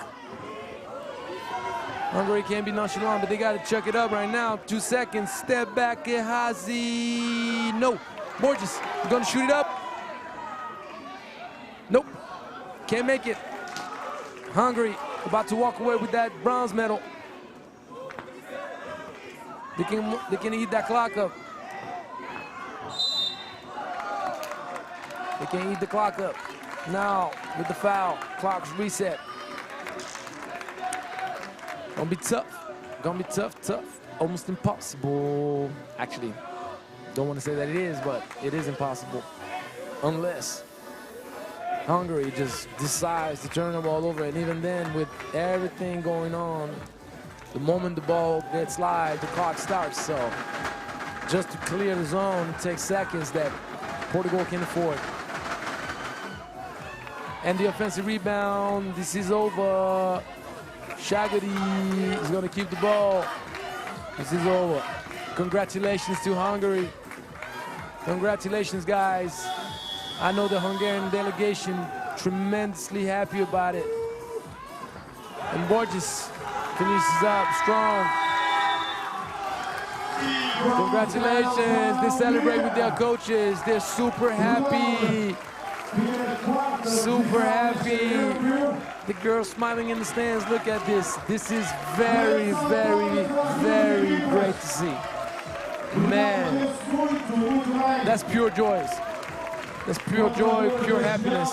Hungary can't be nonchalant, but they got to chuck it up right now. 2 seconds, step back, Gehazi. No, Borges, gonna shoot it up. Nope, can't make it. Hungary about to walk away with that bronze medal. They can eat that clock up. They can eat the clock up. Now, with the foul, clock's reset. Gonna be tough. Almost impossible. Actually, don't want to say that it is, but it is impossible. Unless Hungary just decides to turn the ball over, and even then, with everything going on, the moment the ball gets live, the clock starts. So just to clear the zone, it takes seconds that Portugal can afford. And the offensive rebound, this is over. Shaggy is gonna keep the ball. This is over. Congratulations to Hungary. Congratulations, guys. I know the Hungarian delegation tremendously happy about it. And Borges finishes up strong. Congratulations. They celebrate with their coaches. They're super happy. Super happy. The girls smiling in the stands. Look at this. This is very, very, very great to see. Man, that's pure joy. That's pure joy, pure happiness.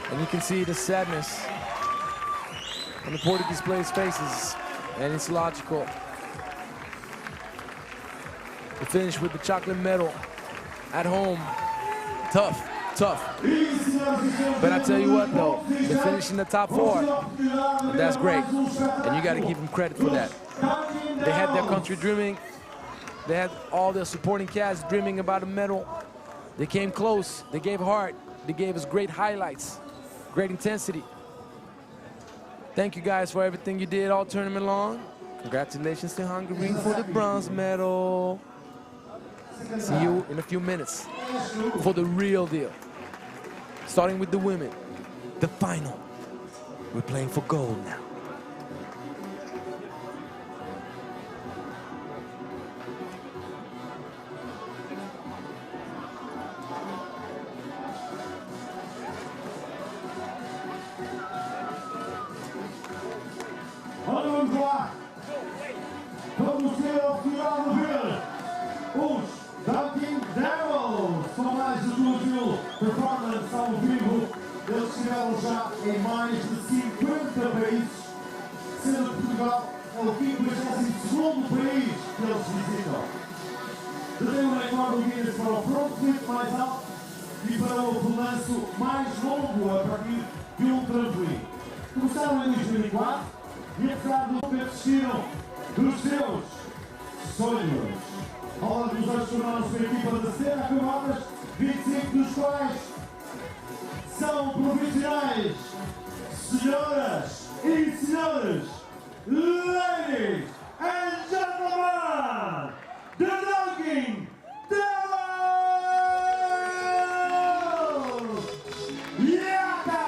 And you can see the sadness on the Portuguese players' faces, and it's logical. To finish with the chocolate medal at home, tough. But I tell you what, though, they finished in the top 4. That's great, and you got to give them credit for that. They had their country dreaming. They had all their supporting cast dreaming about a medal. They came close. They gave heart. They gave us great highlights, great intensity. Thank you guys for everything you did all tournament long. Congratulations to Hungary for the bronze medal. See you in a few minutes for the real deal. Starting with the women, the final. We're playing for gold now. Vamos lá. Vamos ver ao final do ver. Os Dunking Devils são mais de 2.000 performances ao vivo. Eles estiveram já em mais de 50 países, sendo que Portugal é o 52º país que eles visitam. Detém um recorde Guinness para o front flip mais alto e para o relanço mais longo a partir de um trampolim. Começaram em 2004 e apesar de nunca desistiram dos seus sonhos. Ao longo dos anos tornaram-se uma equipa de 70 camaradas, 25 dos quais são profissionais. Senhoras e senhores, ladies and gentlemen, the Dunking Devils! Yaka!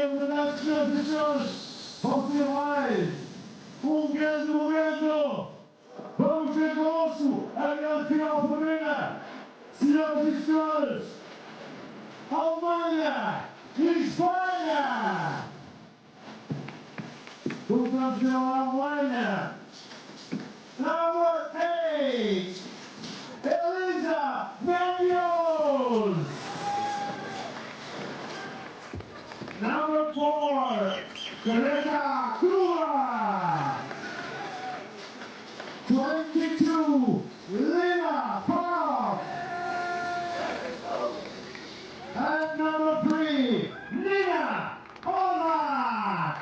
verdade, senhoras e senhores, vão ser mais grande momento. Vamos ver conosco a grande final feminina. Senhoras e senhores, Alemanha e Espanha. Voltamos a Alemanha. Number 8, Elisa Daniels. Number 4, Greta Kula. 22, Lena Pop. And number 3, Nina Polak.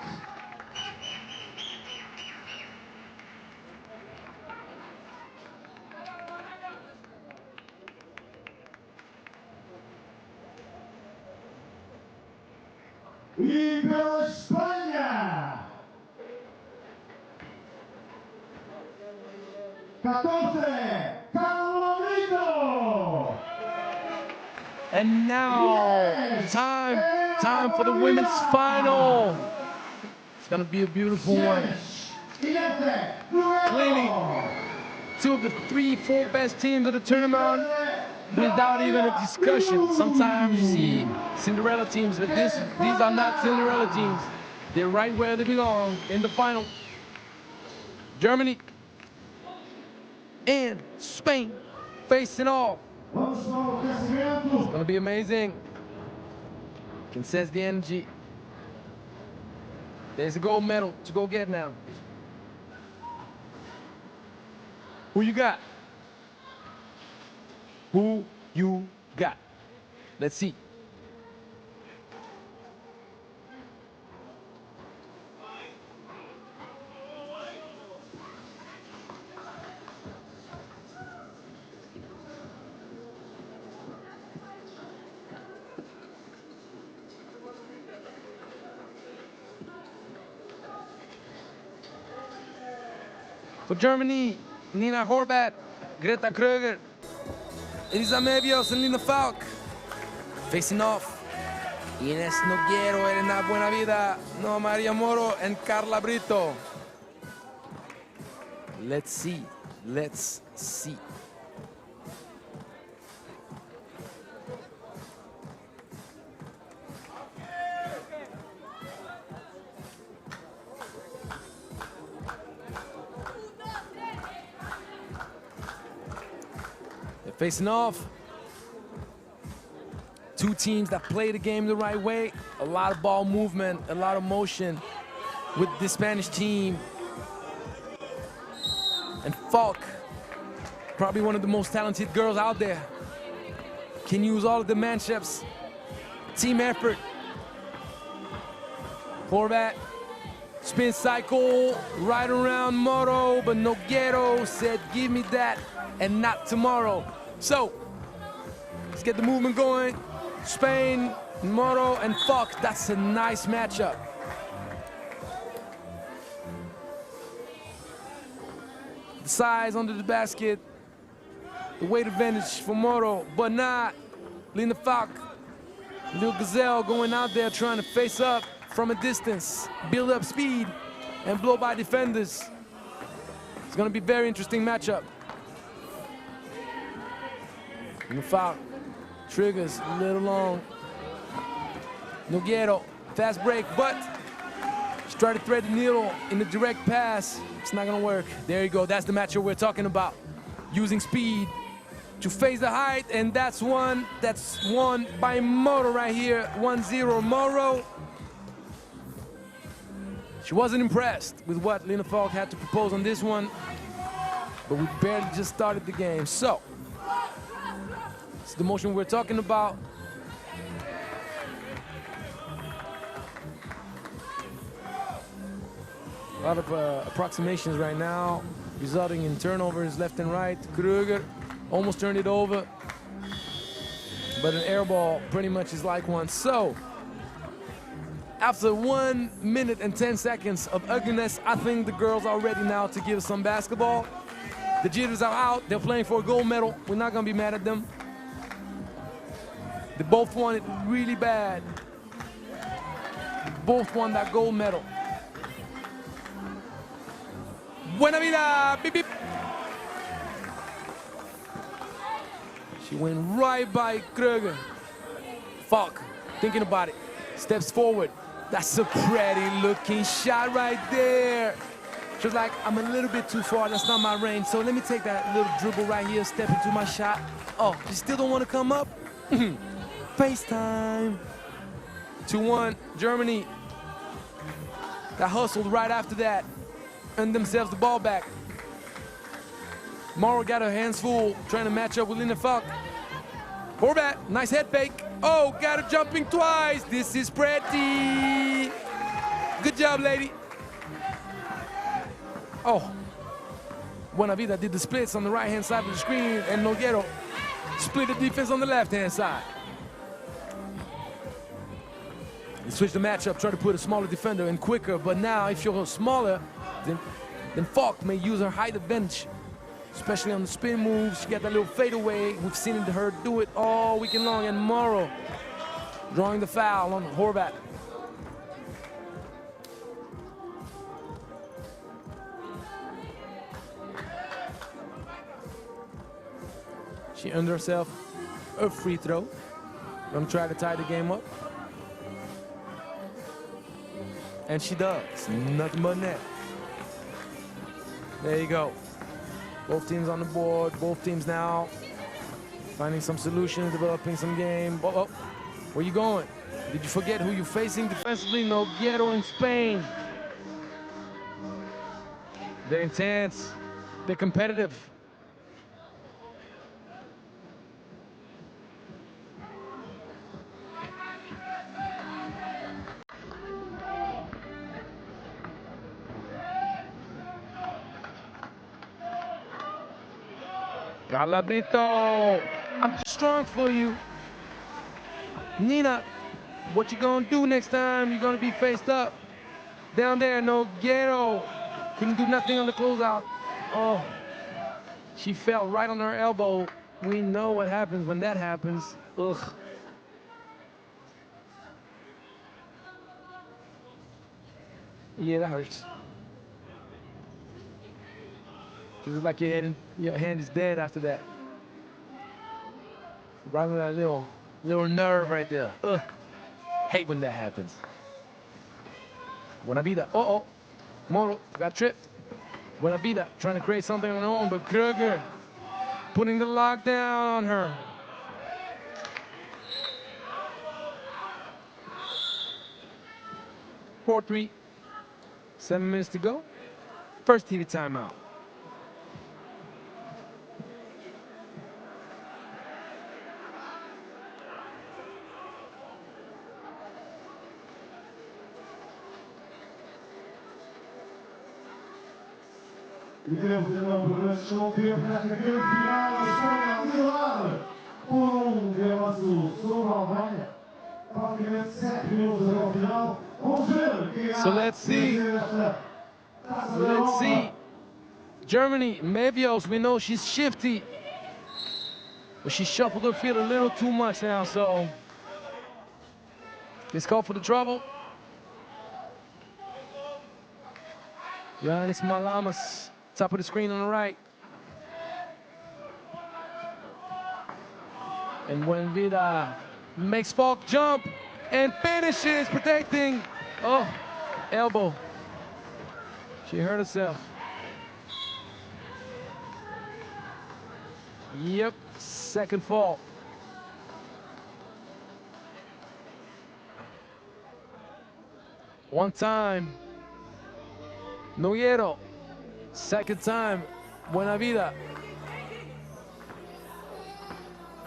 E pela Espanha, 14, Carolito. And now, time for the women's final. It's gonna be a beautiful one. Clearly, two of the 3-4 best teams of the tournament without even a discussion. Sometimes you see Cinderella teams, but these are not Cinderella teams. They're right where they belong, in the final. Germany and Spain facing off. It's gonna be amazing. You can sense the energy. There's a gold medal to go get now. Who you got? Who you got? Let's see. For Germany, Nina Horvath, Greta Kröger, Elisa Mebios, and Lina Falk. Facing off, Ines Noguero, Elena Buenavida, No Maria Moro, and Carla Brito. Let's see. Facing off, two teams that play the game the right way. A lot of ball movement, a lot of motion with the Spanish team. And Falk, probably one of the most talented girls out there, can use all of the manships, team effort. Horvath, spin cycle, right around Moro, but Noguero said, give me that and not tomorrow. So, let's get the movement going. Spain, Moro, and Falk, that's a nice matchup. The size under the basket, the weight advantage for Moro, but not Lina Falk. Little Gazelle going out there trying to face up from a distance, build up speed, and blow by defenders. It's gonna be a very interesting matchup. Lina Falk triggers a little long. Noguero, fast break, but she tried to thread the needle in the direct pass. It's not gonna work. There you go, that's the matchup we're talking about. Using speed to face the height, and that's won by Moro right here, 1-0 Moro. She wasn't impressed with what Lina Falk had to propose on this one, but we barely just started the game. So, it's the motion we're talking about. A lot of approximations right now, resulting in turnovers left and right. Kröger almost turned it over, but an air ball pretty much is like one. So, after 1 minute and 10 seconds of ugliness, I think the girls are ready now to give us some basketball. The jitters are out, they're playing for a gold medal. We're not gonna be mad at them. They both want it really bad. both won that gold medal. Buena vida, beep, beep. She went right by Kröger. Falk, thinking about it, steps forward. That's a pretty looking shot right there. She was like, I'm a little bit too far, that's not my range, so let me take that little dribble right here, step into my shot. Oh, you still don't want to come up? FaceTime. 2-1, Germany. That hustled right after that. Earned themselves the ball back. Morrow got her hands full, trying to match up with Linda Falk. Horvat, nice head fake. Oh, got her jumping twice. This is pretty. Good job, lady. Oh, Buena Vida did the splits on the right-hand side of the screen, and Noguero split the defense on the left-hand side. He switched the matchup, tried to put a smaller defender in quicker, but now if you're smaller, then Falk may use her height advantage, especially on the spin moves. She got that little fadeaway. We've seen her do it all weekend long, and Morrow drawing the foul on Horvat. She earned herself a free throw. Gonna try to tie the game up. And she does, nothing but net. There you go. Both teams on the board, both teams now finding some solutions, developing some game. Oh, where you going? Did you forget who you're facing defensively? Noguero in Spain. They're intense, they're competitive. Calabrito, I'm too strong for you. Nina, what you gonna do next time? You're gonna be faced up. Down there, Noguero. Couldn't do nothing on the closeout. Oh, she fell right on her elbow. We know what happens when that happens. Ugh. Yeah, that hurts. It's like your hand is dead after that. Right on that little nerve right there. Ugh. Hate when that happens. Buena Vida. Uh-oh. Morrow got tripped. Buena Vida trying to create something on her own, but Kröger putting the lockdown on her. Court 3. 7 minutes to go. First TV timeout. E temos então por grande contempo nesta grande final da Espanha a liderar por gama azul sobre a Alemanha. Praticamente 7 minutos até o final. Vamos ver quem So let's see. Let's see. Germany, Mebios, we know she's shifty, but she shuffled her feet a little too much now, so let's call for the trouble. Yanis Malamas, top of the screen on the right. And Buena Vida makes Falk jump and finishes, protecting. Oh, elbow. She hurt herself. Yep, second fault. One time, Noguero. Second time, Buena Vida.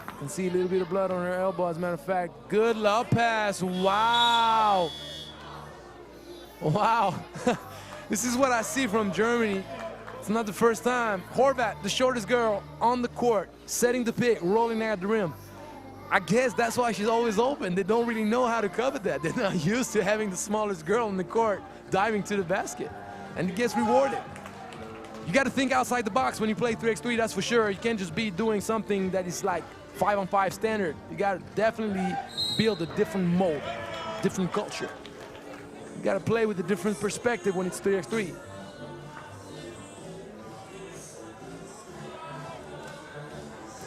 You can see a little bit of blood on her elbow, as a matter of fact. Good love pass, wow. Wow, this is what I see from Germany. It's not the first time. Horvat, the shortest girl on the court, setting the pick, rolling at the rim. I guess that's why she's always open. They don't really know how to cover that. They're not used to having the smallest girl on the court diving to the basket, and it gets rewarded. You got to think outside the box when you play 3x3, that's for sure. You can't just be doing something that is like 5-on-5 standard. You got to definitely build a different mold, different culture. got to play with a different perspective when it's 3x3.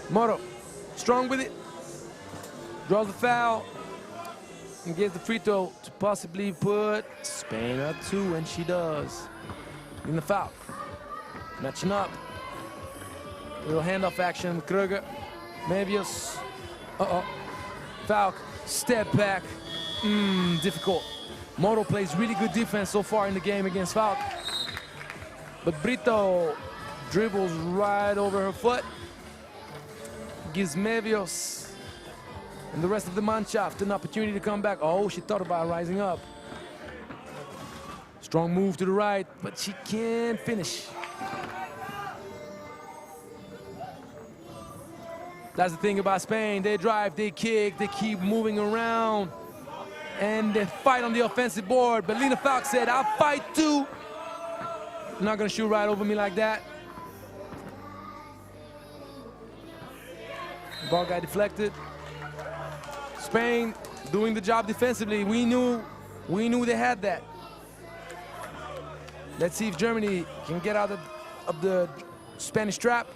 Moro, strong with it. Draws the foul. And gives the free throw to possibly put Spain up 2, and she does. In the foul. Matching up. Little handoff action with Kruger. Mevius. Falk. Step back. Difficult. Moro plays really good defense so far in the game against Falk. But Brito dribbles right over her foot. Gives Mevius and the rest of the Mannschaft an opportunity to come back. Oh, she thought about rising up. Strong move to the right, but she can't finish. That's the thing about Spain. They drive, they kick, they keep moving around, and they fight on the offensive board. But Lena Falk said, I'll fight too. You're not gonna shoot right over me like that. Ball got deflected. Spain doing the job defensively. We knew they had that. Let's see if Germany can get out of the Spanish trap.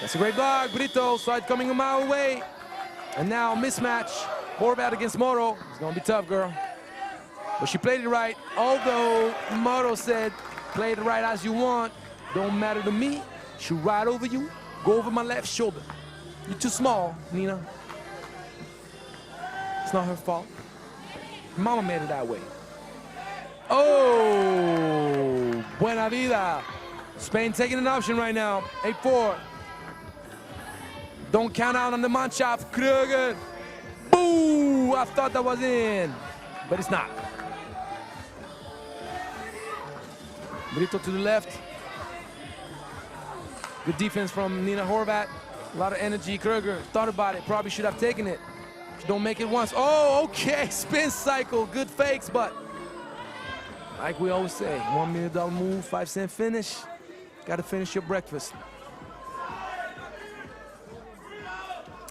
That's a great block. Brito saw it coming a mile away. And now mismatch. Horvath against Moro. It's gonna be tough, girl. But she played it right. Although Moro said, play it right as you want. Don't matter to me. Shoot right over you. Go over my left shoulder. You're too small, Nina. It's not her fault. Mama made it that way. Oh, buena vida. Spain taking an option right now. 8-4. Don't count out on the Mannschaft. Kruger. Boo! I thought that was in, but it's not. Brito to the left. Good defense from Nina Horvath. A lot of energy. Kruger thought about it. Probably should have taken it. Don't make it once. Oh, okay. Spin cycle. Good fakes, but like we always say, $1 million move, 5-cent finish. Got to finish your breakfast.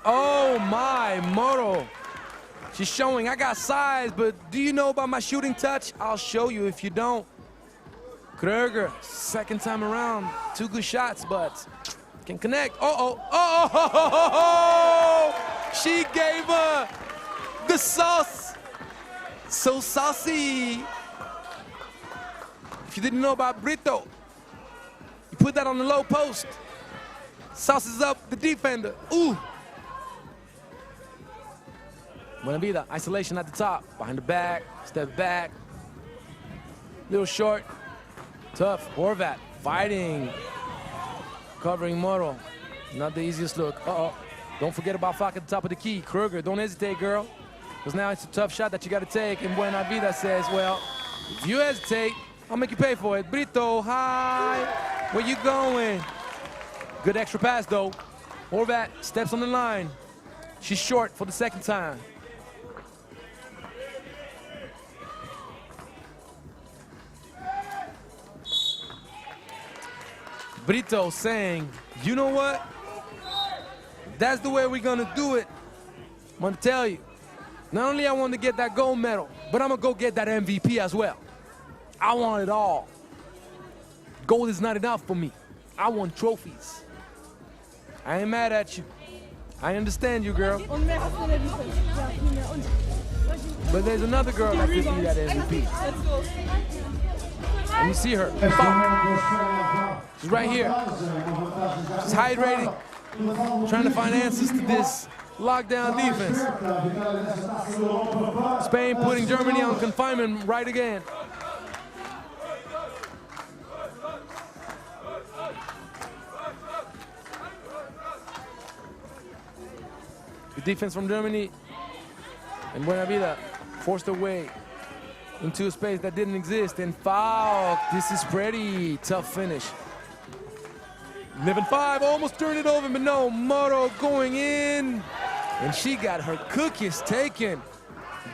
Oh my, Moro. She's showing I got size, but do you know about my shooting touch? I'll show you if you don't. Kruger, second time around, 2 good shots, but can connect. She gave her the sauce. So saucy. If you didn't know about Brito, you put that on the low post. Sauces up the defender. Ooh. Buena vida, isolation at the top. Behind the back, step back. Little short. Tough. Horvath fighting. Covering Moro. Not the easiest look. Don't forget about Falk at the top of the key. Kruger, don't hesitate, girl. Because now it's a tough shot that you got to take. And Buena Vida says, well, if you hesitate, I'll make you pay for it. Brito, hi. Where you going? Good extra pass, though. Horvath steps on the line. She's short for the second time. Brito saying, you know what? That's the way we're gonna do it. I'm gonna tell you, not only I want to get that gold medal, but I'm gonna go get that MVP as well. I want it all. Gold is not enough for me. I want trophies. I ain't mad at you. I understand you, girl. But there's another girl that could be that MVP. And you see her. She's right here. She's hydrating, trying to find answers to this lockdown defense. Spain putting Germany on confinement right again. The defense from Germany, and Buena Vida forced their way into a space that didn't exist. And Falk, this is pretty tough finish. 11-5, almost turned it over, but no, Moro going in. And she got her cookies taken.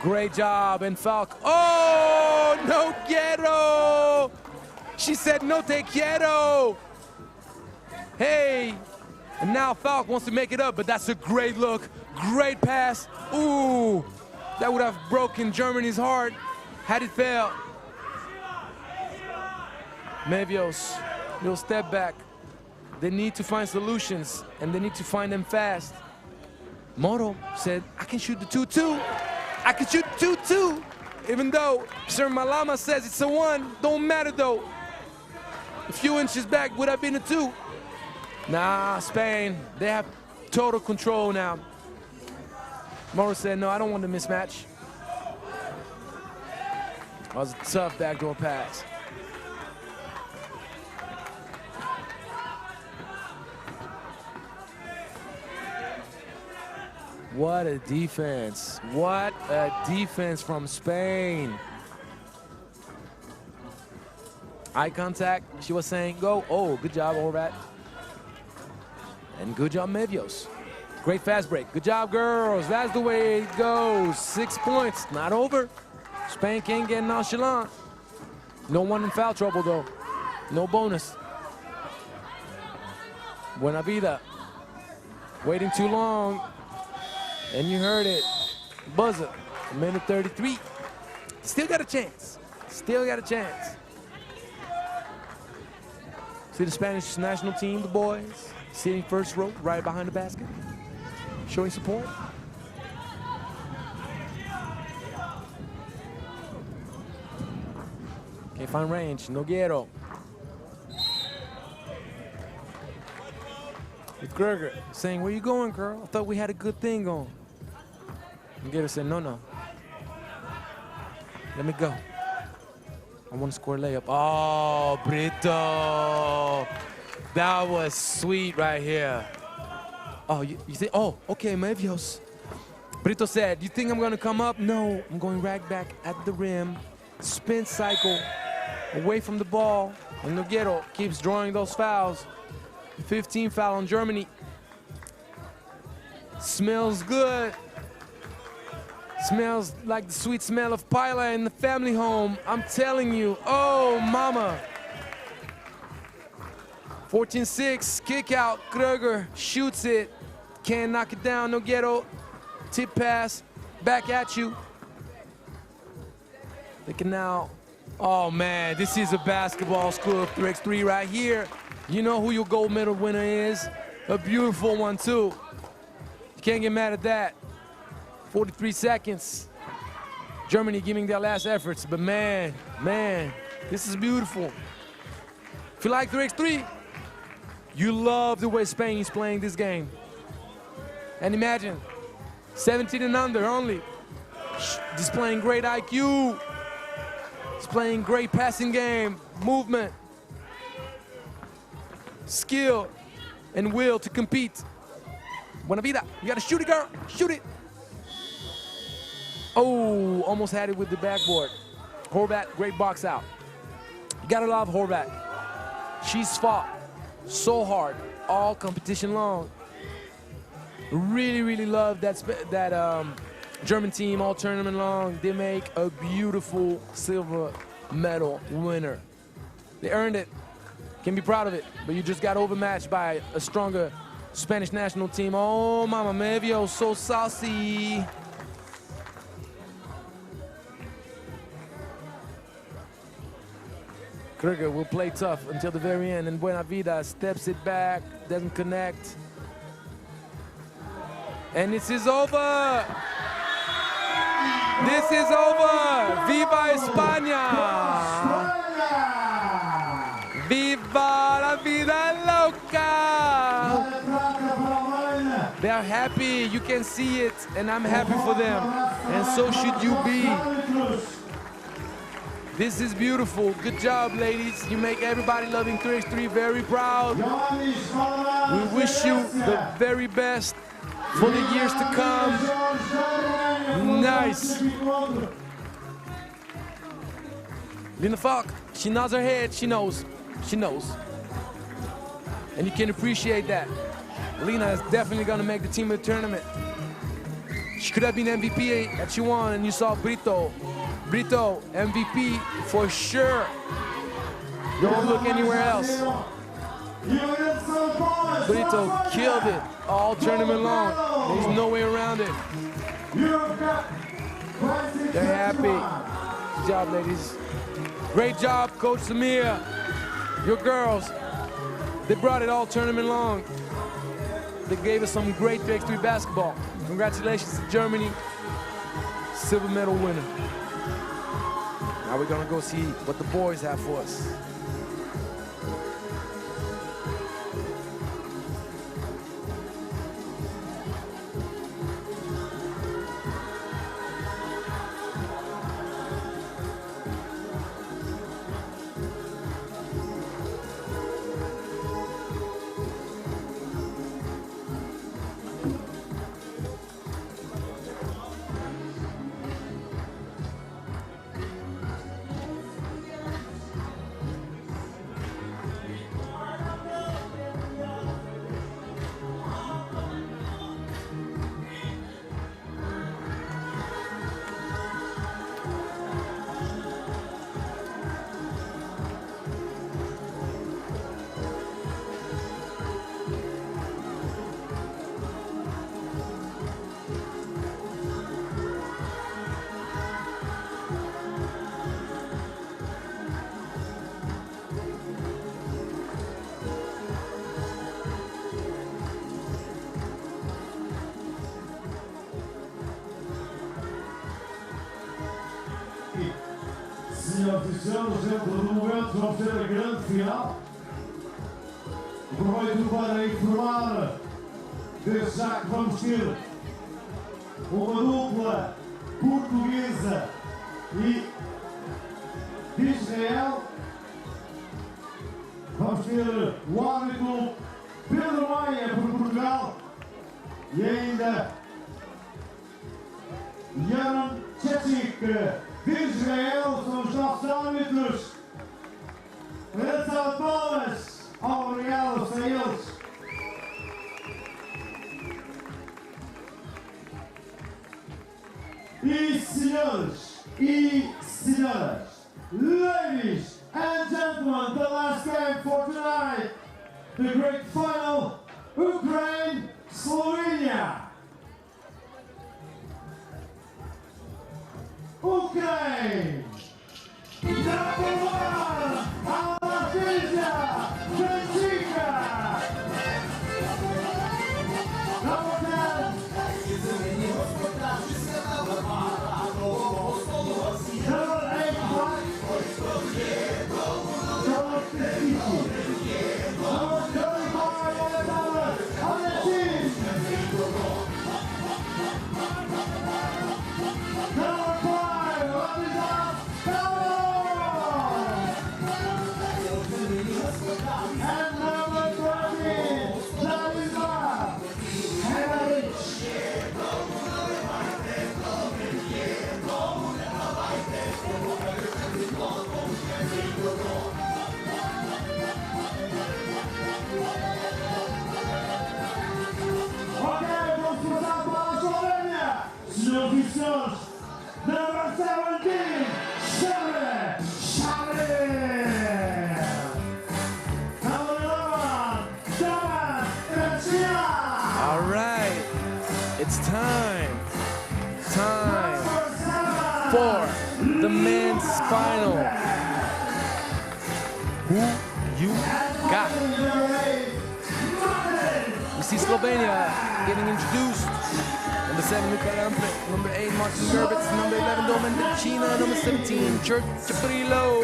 Great job, and Falk, oh, no quiero. She said no te quiero. Hey, and now Falk wants to make it up, but that's a great look, great pass. Ooh, That would have broken Germany's heart had it failed. Mevios, little step back. They need to find solutions, and they need to find them fast. Moro said, I can shoot the 2-2. I can shoot the 2-2. Even though Sir Malama says it's a 1, don't matter though. A few inches back would have been a 2. Nah, Spain, they have total control now. Moro said, no, I don't want the mismatch. That was a tough backdoor pass. What a defense. What a defense from Spain. Eye contact, she was saying, go. Oh, good job, Horvat. And good job, Mevios. Great fast break. Good job, girls. That's the way it goes. 6 points, not over. Spain can't get nonchalant. No one in foul trouble, though. No bonus. Buena vida. Waiting too long. And you heard it. Buzzer. Minute 33. Still got a chance. Still got a chance. See the Spanish national team, the boys, sitting first row, right behind the basket, showing support. Can't find range. Noguero. With Kruger saying, where you going, girl? I thought we had a good thing going. Noguero said, no, no. Let me go. I want to score a layup. Oh, Brito. That was sweet right here. Oh, you think, oh, okay, Mevios. Brito said, you think I'm going to come up? No, I'm going right back at the rim. Spin cycle away from the ball. And Noguero keeps drawing those fouls. 15 foul on Germany. Smells good. Smells like the sweet smell of paella in the family home. I'm telling you. Oh, mama. 14-6, kick out. Kruger shoots it. Can't knock it down. Noguero. Tip pass. Back at you. They can now. Oh, man. This is a basketball school of 3x3 right here. You know who your gold medal winner is. A beautiful one, too. You can't get mad at that. 43 seconds. Germany giving their last efforts, but man, this is beautiful. If you like 3x3, you love the way Spain is playing this game. And imagine, 17 and under only. Displaying great IQ. Displaying great passing game, movement, skill, and will to compete. Buena vida, you gotta shoot it, girl, shoot it. Oh, almost had it with the backboard. Horvat, great box out. You gotta love Horvat. She's fought so hard, all competition long. Really, really love that German team all tournament long. They make a beautiful silver medal winner. They earned it. Can be proud of it, but you just got overmatched by a stronger Spanish national team. Oh, Mama Mevio, so saucy. Kruger will play tough until the very end, and Buena Vida steps it back, doesn't connect. And this is over. This is over. Viva España. Viva la vida loca. They are happy, you can see it, and I'm happy for them. And so should you be. This is beautiful. Good job, ladies. You make everybody loving 3x3 very proud. We wish you the very best for the years to come. Nice. Lina Falk, she nods her head. She knows. She knows. And you can appreciate that. Lina is definitely going to make the team of the tournament. She could have been MVP that she won, and you saw Brito. Brito, MVP for sure. Don't look anywhere else. Brito killed it all tournament long. There's no way around it. They're happy. Good job, ladies. Great job, Coach Samir. Your girls, they brought it all tournament long. They gave us some great X3 basketball. Congratulations to Germany, silver medal winner. Now we're gonna go see what the boys have for us. Senhoras e senhores, dentro do momento vamos ter a grande final. Aproveito para informar, desde já que vamos ter uma dupla portuguesa e de Israel. Vamos ter o árbitro Pedro Maia por Portugal e ainda U17 de Israel, são os nossos árbitros. Grande salva de palmas. Obrigado a eles. E senhores e senhoras, ladies and gentlemen, the last game for tonight, the great final, Ukraine, Slovenia. Ukraine, number one, Anastasia Krejcika. Number 10, number 8, number 35, Alexander Alexis. Number 5, Vladislav Pavlov. And number 20, Vladislav Henrich. Okay, vamos passar para a Eslovénia. Senhoras e senhores, number 17, Serbia. Number 11, German, Estonia. All right, it's time for the men's final. Who you got? We see Slovenia getting introduced. Number 7, Luka Lampret. Number 8, Martin Gerbitz. Number 11, Domen Decina. Number 17, Churchiprilo.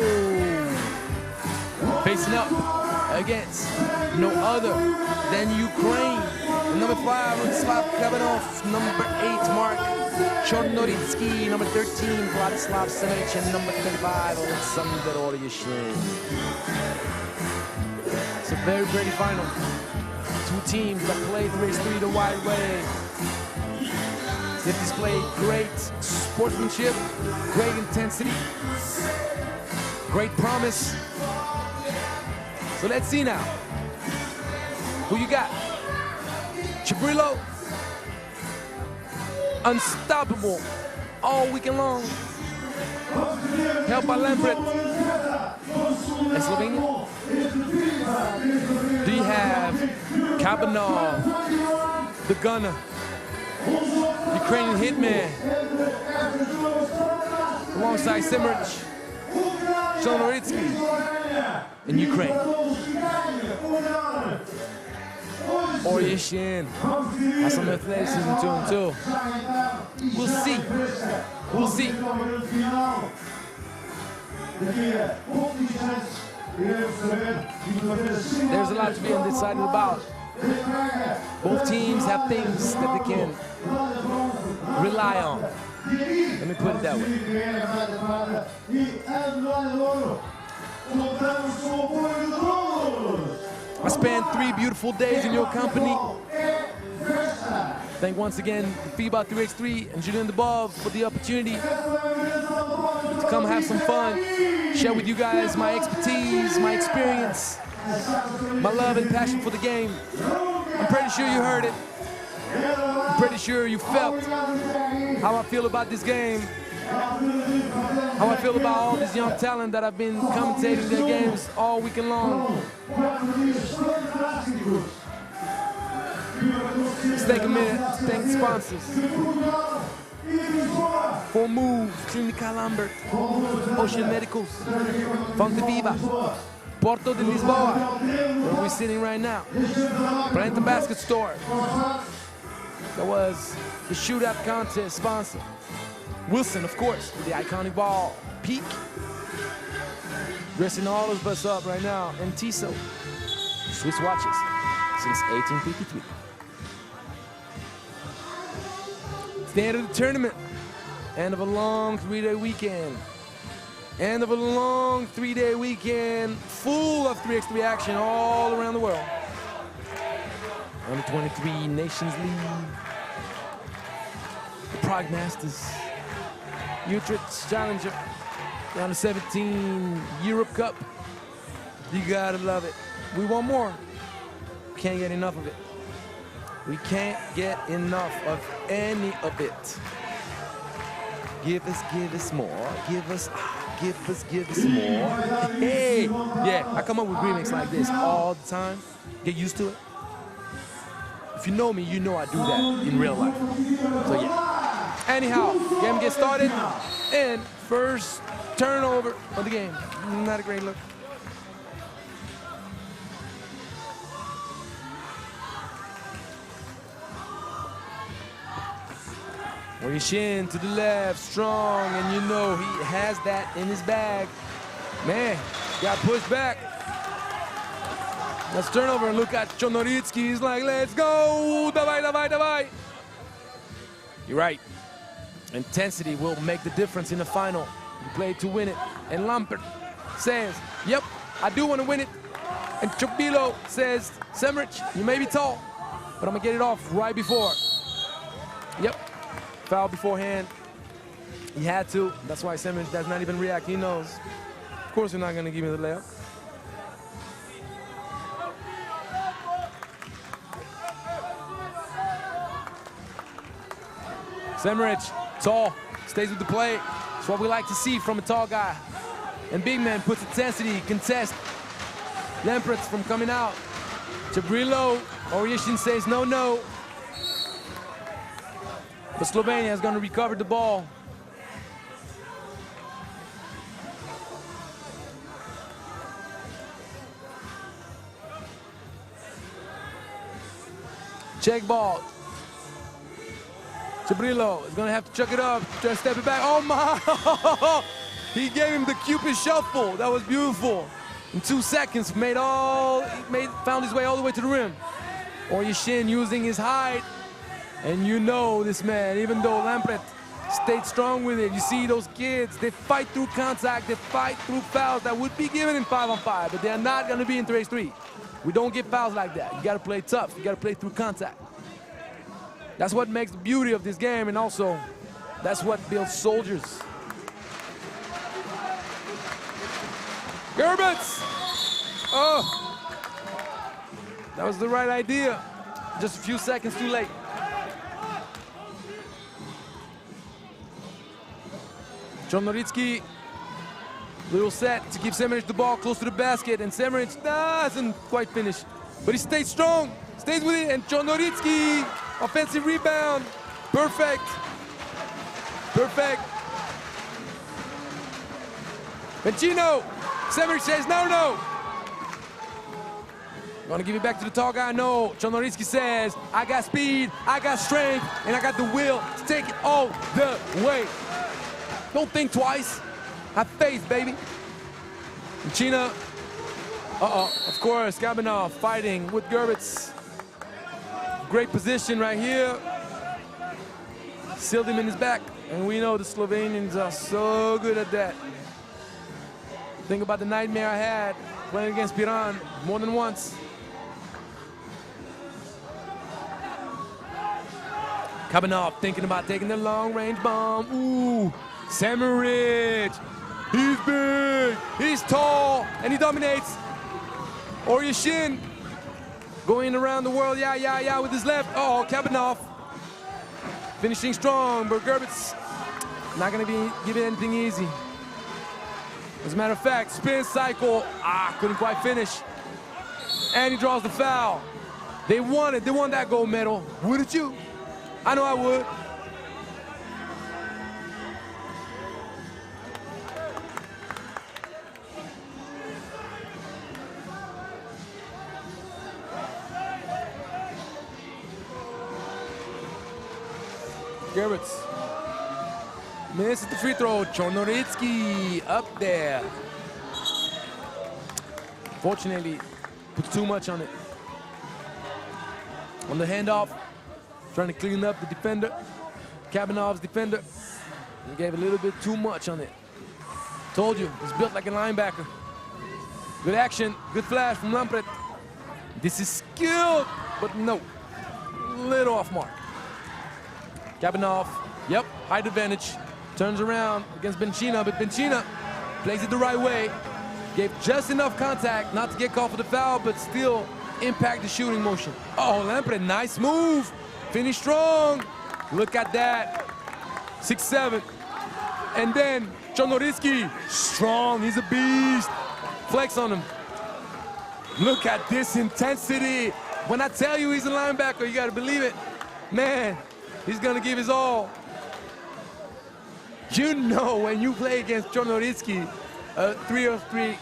Facing up against no other than Ukraine. And number 5, Vladislav Kabanov. Number 8, Mark Chornoritsky. Number 13, Vladislav Semerich. And number 25, Alexander Oryashin. It's a very pretty final. Two teams that played race 3 the wide way. They displayed great sportsmanship, great intensity, great promise. So let's see now. Who you got? Chibrillo, unstoppable all weekend long. Helped by Lampret. And Slovenia? Do you have Kabanov, the gunner? You Ukrainian hitman. Alongside Semerich, Chornoritsky in Ukraine. Oryashin has some athleticism to him too. We'll see. We'll see. There's a lot to be undecided about. Both teams have things that they can rely on. Let me put it that way. I spent 3 beautiful days in your company. Thank once again FIBA 3x3 and Julien Debov for the opportunity to come have some fun, share with you guys my expertise, my experience, my love and passion for the game. I'm pretty sure you heard it. I'm pretty sure you felt how I feel about this game, how I feel about all this young talent that I've been commentating their games all weekend long. Let's take a minute to thank the sponsors. For Move, Clínica Lambert, Ocean Medicals, Fonte Viva, Porto de Lisboa, where we're sitting right now, Planeta Basket Store. That was the shootout contest sponsor. Wilson, of course, with the iconic ball. Peak, dressing all of us up right now. And Tissot, Swiss watches since 1853. It's the end of the tournament. End of a long 3-day weekend. End of a long 3-day weekend full of 3x3 action all around the world. Under 23 Nations League, the Prague Masters, Utrecht Challenger, the U17 Europe Cup. You gotta love it. We want more. Can't get enough of it. We can't get enough of any of it. Give us more. Give us more. Hey, yeah, I come up with remixes like this all the time. Get used to it. If you know me, you know I do that in real life. So yeah. Anyhow, game gets started, and first turnover of the game. Not a great look. Oryashin to the left, strong, and you know he has that in his bag. Man, got pushed back. Let's turn over and look at Chornoritsky. He's like, let's go, davai, davai, davai. You're right. Intensity will make the difference in the final. You play to win it. And Lampert says, yep, I do want to win it. And Chobilo says, Semerich, you may be tall, but I'm going to get it off right before. Yep. Foul beforehand. He had to. That's why Semerich does not even react. He knows. Of course, you're not going to give me the layup. Semerich, tall, stays with the play. That's what we like to see from a tall guy. And big man puts intensity, contest. Lampert's from coming out. Chabrilo, Oryashin says no, no. But Slovenia is going to recover the ball. Check ball. Chabrilo is going to have to chuck it up, try to step it back. Oh my! He gave him the Cupid shuffle. That was beautiful. In 2 seconds, found his way all the way to the rim. Oryashin using his height. And you know this man, even though Lampret stayed strong with it, you see those kids, they fight through contact, they fight through fouls that would be given in 5-on-5, but they're not going to be in 3x3. We don't get fouls like that. You got to play tough. You got to play through contact. That's what makes the beauty of this game, and also that's what builds soldiers. Gerbitz! Oh! That was the right idea. Just a few seconds too late. Chornoritsky, little set to give Semerich the ball close to the basket, and Semerich doesn't quite finish, but he stays strong, stays with it, and Chornoritsky, offensive rebound, Perfect. Perfect. Bencino. Semeric says no. Gonna give it back to the tall guy. No. Czarnoryski says, I got speed, I got strength, and I got the will to take it all the way. Don't think twice. Have faith, baby. Bencina. Of course, Gabanov fighting with Gerbitz. Great position right here. Sealed him in his back. And we know the Slovenians are so good at that. Think about the nightmare I had playing against Piran more than once. Gabanov thinking about taking the long-range bomb. Ooh, Semeric. He's big, he's tall, and he dominates. Oryashin going around the world, yeah, with his left. Oh, Gabanov finishing strong, but Gerbitz not gonna be giving anything easy. As a matter of fact, spin cycle, couldn't quite finish. And he draws the foul. They won that gold medal. Wouldn't you? I know I would. Gerbitz misses the free throw. Czarnoryski up there. Fortunately, puts too much on it. On the handoff, trying to clean up the defender, Gabanov's defender. He gave a little bit too much on it. Told you, he's built like a linebacker. Good action, good flash from Lampret. This is skilled, but no, little off mark. Gabanov, yep, height advantage. Turns around against Bencina, but Bencina plays it the right way. Gave just enough contact not to get called for the foul, but still impact the shooting motion. Oh, Lampret, nice move. Finish strong. Look at that. 6-7. And then Czarnoryski, strong, he's a beast. Flex on him. Look at this intensity. When I tell you he's a linebacker, you gotta believe it. Man, he's gonna give his all. You know when you play against Czarnoryski, 3x3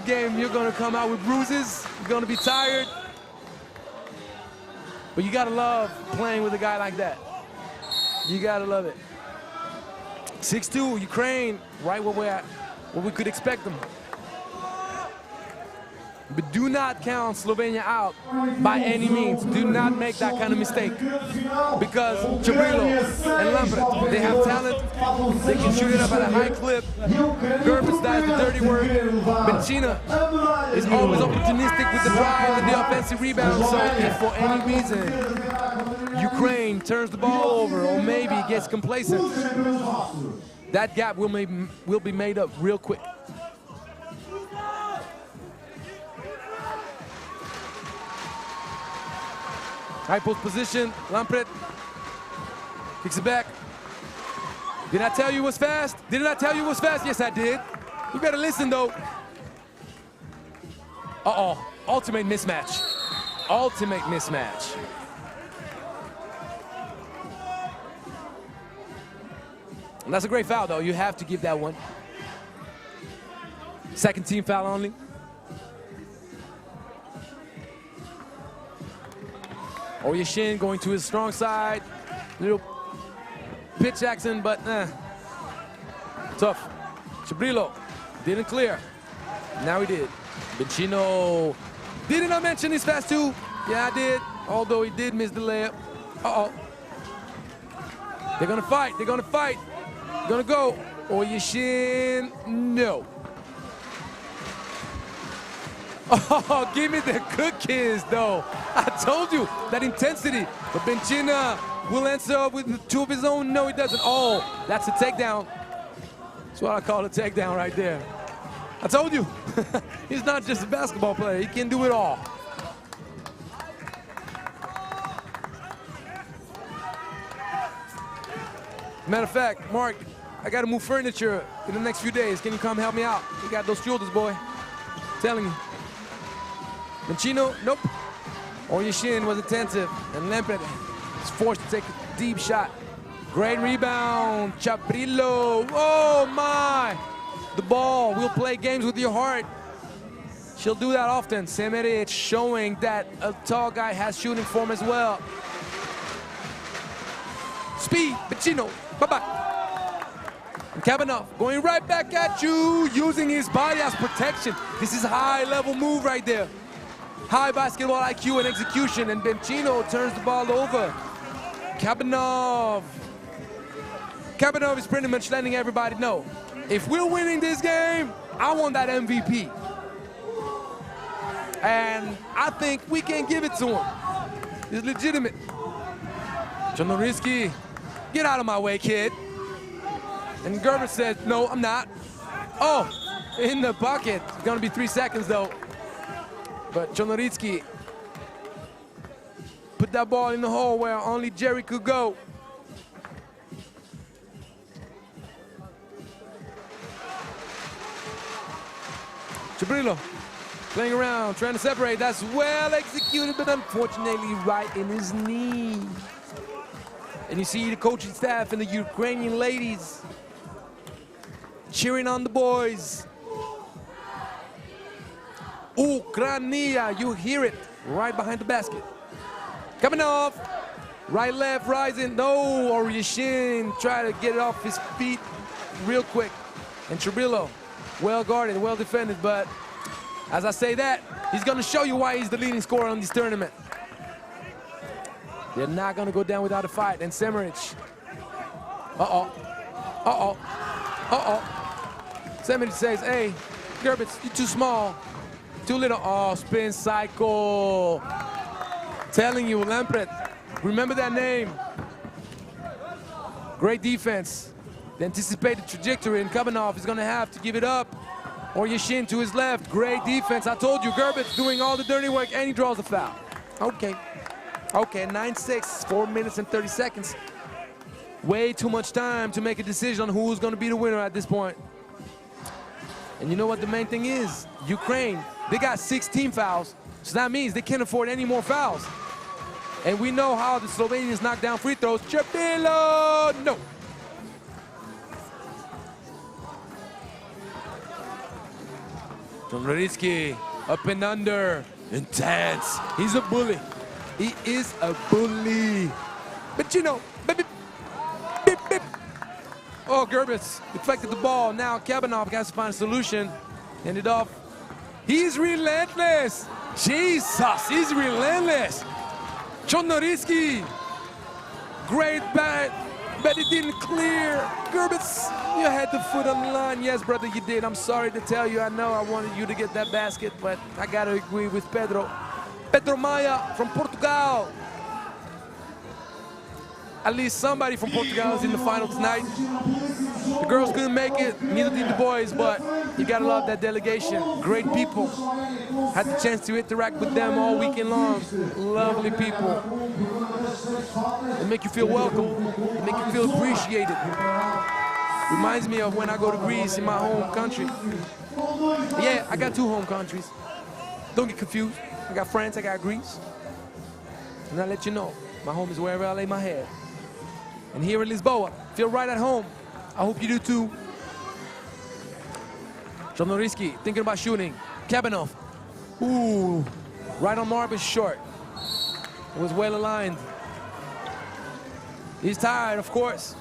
game, you're gonna come out with bruises, you're gonna be tired. But you gotta love playing with a guy like that. You gotta love it. 6'2", Ukraine, right where we could expect them. But do not count Slovenia out by any means. Do not make that kind of mistake. Because Chabrilo and Lampret, they have talent. They can shoot it up at a high clip. Gerbitz does the dirty work. Bencina is always opportunistic with the drive and the offensive rebound. So if for any reason Ukraine turns the ball over or maybe gets complacent, that gap will be made up real quick. High post position, Lampret kicks it back. Did I tell you it was fast? Didn't I tell you it was fast? Yes, I did. You better listen, though. Ultimate mismatch. Ultimate mismatch. And that's a great foul, though. You have to give that one. Second team foul only. Oryashin going to his strong side. Little pitch action, but tough. Chabrilo didn't clear. Now he did. Bencino. Didn't I mention he's fast too? Yeah, I did. Although he did miss the layup. They're gonna fight. They're gonna fight. Gonna go. Oryashin. No. Oh, give me the cookies, though. I told you, that intensity. But Bencina will answer up with two of his own. No, he doesn't. Oh, that's a takedown. That's what I call a takedown right there. I told you. He's not just a basketball player. He can do it all. Matter of fact, Mark, I got to move furniture in the next few days. Can you come help me out? You got those shoulders, boy. I'm telling you. Bencino, nope. Oryashin was attentive, and Lampret He's forced to take a deep shot. Great rebound, Chaprillo. Oh my! The ball will play games with your heart. She'll do that often. Semeric showing that a tall guy has shooting form as well. Speed, Pacino, bye-bye. And Kabanov going right back at you, using his body as protection. This is a high-level move right there. High basketball IQ and execution, and Bencino turns the ball over. Kabanov is pretty much letting everybody know, if we're winning this game, I want that MVP. And I think we can give it to him. It's legitimate. Chonoriski, get out of my way, kid. And Gerber says, no, I'm not. Oh, in the bucket. It's gonna be 3 seconds though. But Chonoriski put that ball in the hole where only Jerry could go. Chaprillo playing around, trying to separate. That's well executed, but unfortunately right in his knee. And you see the coaching staff and the Ukrainian ladies cheering on the boys. Ukraina, you hear it right behind the basket. Coming off, right, left, rising. No, Oryashin try to get it off his feet real quick. And Chaprillo, well guarded, well defended, but as I say that, he's gonna show you why he's the leading scorer on this tournament. They're not gonna go down without a fight. And Semeric. Semeric says, hey, Gerbitz, you're too small, too little. Oh, spin cycle. Telling you, Lampret, remember that name. Great defense. The anticipated trajectory, and Kabanov is gonna have to give it up. Or Yashin to his left. Great defense. I told you, Gerbitz doing all the dirty work, and he draws a foul. Okay. Okay, 9-6, 4 minutes and 30 seconds. Way too much time to make a decision on who's going to be the winner at this point. And you know what the main thing is? Ukraine, they got 16 fouls, so that means they can't afford any more fouls. And we know how the Slovenians knock down free throws. Chaprillo, no. Chonoriski, up and under, intense. He's a bully. He is a bully. But you know, beep, beep, beep. Oh, Gerbitz deflected the ball. Now Kabanov has to find a solution. End it off. He's relentless. Jesus, he's relentless. Chonoriski, great bat, but it didn't clear. Gerbitz, you had the foot on the line. Yes, brother, you did. I'm sorry to tell you. I know I wanted you to get that basket, but I gotta agree with Pedro. Pedro Maia from Portugal. At least somebody from Portugal is in the final tonight. The girls couldn't make it, neither did the boys, but you gotta love that delegation. Great people. Had the chance to interact with them all weekend long. Lovely people. They make you feel welcome. They make you feel appreciated. Reminds me of when I go to Greece in my home country. Yeah, I got 2 home countries. Don't get confused. I got France, I got Greece. And I let you know, my home is wherever I lay my head. And here in Lisboa, feel right at home. I hope you do too. Chonoriski thinking about shooting. Kabanov. Ooh, right on mark is short. It was well aligned. He's tired, of course.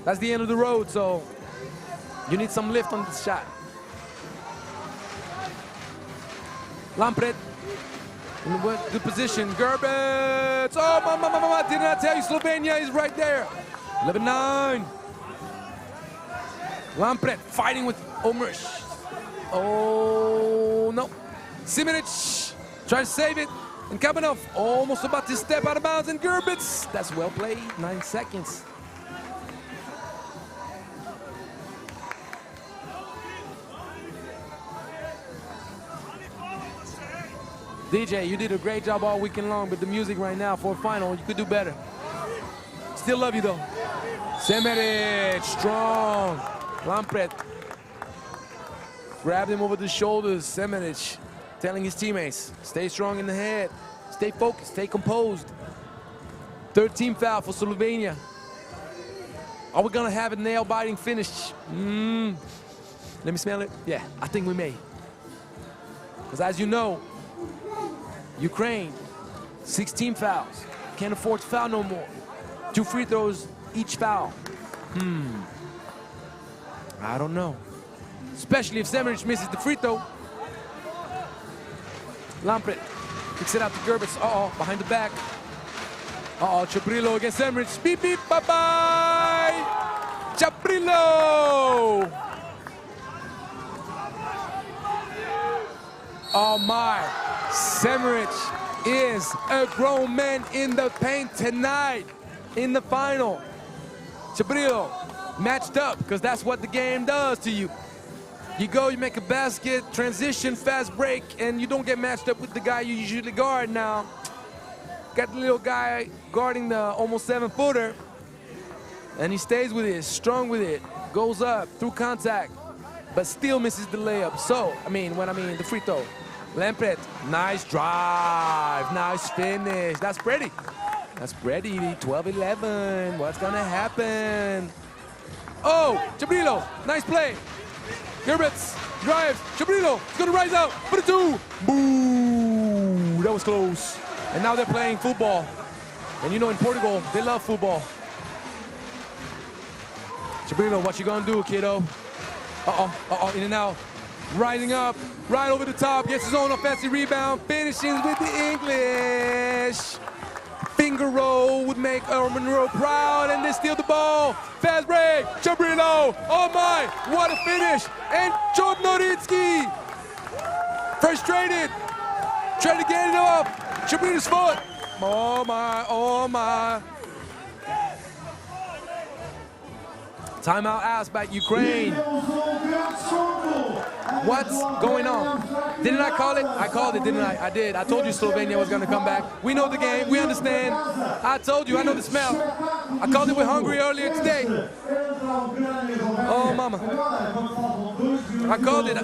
That's the end of the road, so you need some lift on this shot. Lampret in the good position. Gerbitz. Oh, mama, didn't I tell you Slovenia is right there? 11-9. Lampret fighting with Omrish. Oh, no. Semeric trying to save it. And Kabanov almost about to step out of bounds. And Gerbitz. That's well played. 9 seconds. DJ, you did a great job all weekend long, but the music right now for a final, you could do better. Still love you though. Semeric, strong. Lampret grabbed him over the shoulders. Semeric telling his teammates, stay strong in the head, stay focused, stay composed. 13 foul for Slovenia. Are we gonna have a nail-biting finish? Let me smell it. Yeah, I think we may. Because as you know, Ukraine, 16 fouls. Can't afford to foul no more. 2 free throws each foul. I don't know. Especially if Semrich misses the free throw. Lampret kicks it out to Gerbitz. Behind the back. Chabrilo against Semrich. Beep, beep, bye-bye! Chabrilo! Oh my, Semrich is a grown man in the paint tonight in the final. Chabrilo matched up, because that's what the game does to you. You go, you make a basket, transition, fast break, and you don't get matched up with the guy you usually guard now. Got the little guy guarding the almost 7-footer, and he stays with it, strong with it, goes up through contact, but still misses the layup. So, the free throw. Lampret, nice drive, nice finish. That's pretty. That's pretty, 12-11. What's gonna happen? Oh, Chabrilo, nice play. Gerbitz drives, Chabrilo, he's gonna rise out for the 2. Boo, that was close. And now they're playing football. And you know in Portugal, they love football. Chabrilo, what you gonna do, kiddo? In and out. Rising up, right over the top, gets his own offensive rebound, finishes with the English. Finger roll would make Monroe proud, and they steal the ball. Fast break, Chabrilo, oh my, what a finish. And Chodnoritsky, frustrated, trying to get it off. Chabrilo's foot, oh my. Timeout asked by Ukraine. What's going on? Didn't I call it? I called it, didn't I? I did. I told you Slovenia was going to come back. We know the game. We understand. I told you. I know the smell. I called it with Hungary earlier today. Oh, mama. I called it.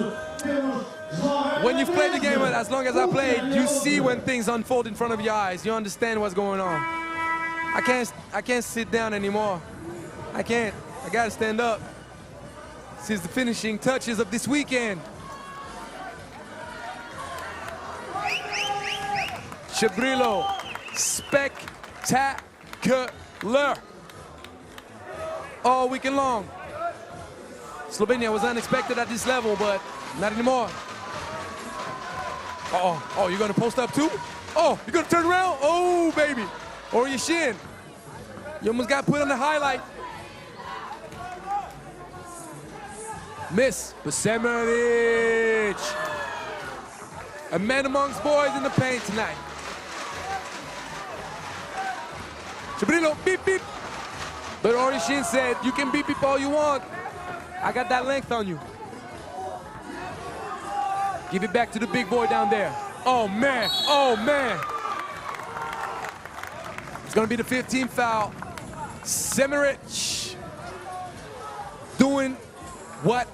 When you've played the game as long as I played, you see when things unfold in front of your eyes. You understand what's going on. I can't sit down anymore. I can't. I gotta stand up. This is the finishing touches of this weekend. Chabrilo, spectacular. All weekend long. Slovenia was unexpected at this level, but not anymore. Oh, you're gonna post up too? Oh, you're gonna turn around? Oh, baby. Or your shin. You almost got put on the highlight. Miss, but Semrich. A man amongst boys in the paint tonight. Chabrilo, beep, beep. But Orishin said, you can beep, beep all you want. I got that length on you. Give it back to the big boy down there. Oh, man. Oh, man. It's going to be the 15th foul. Semrich doing what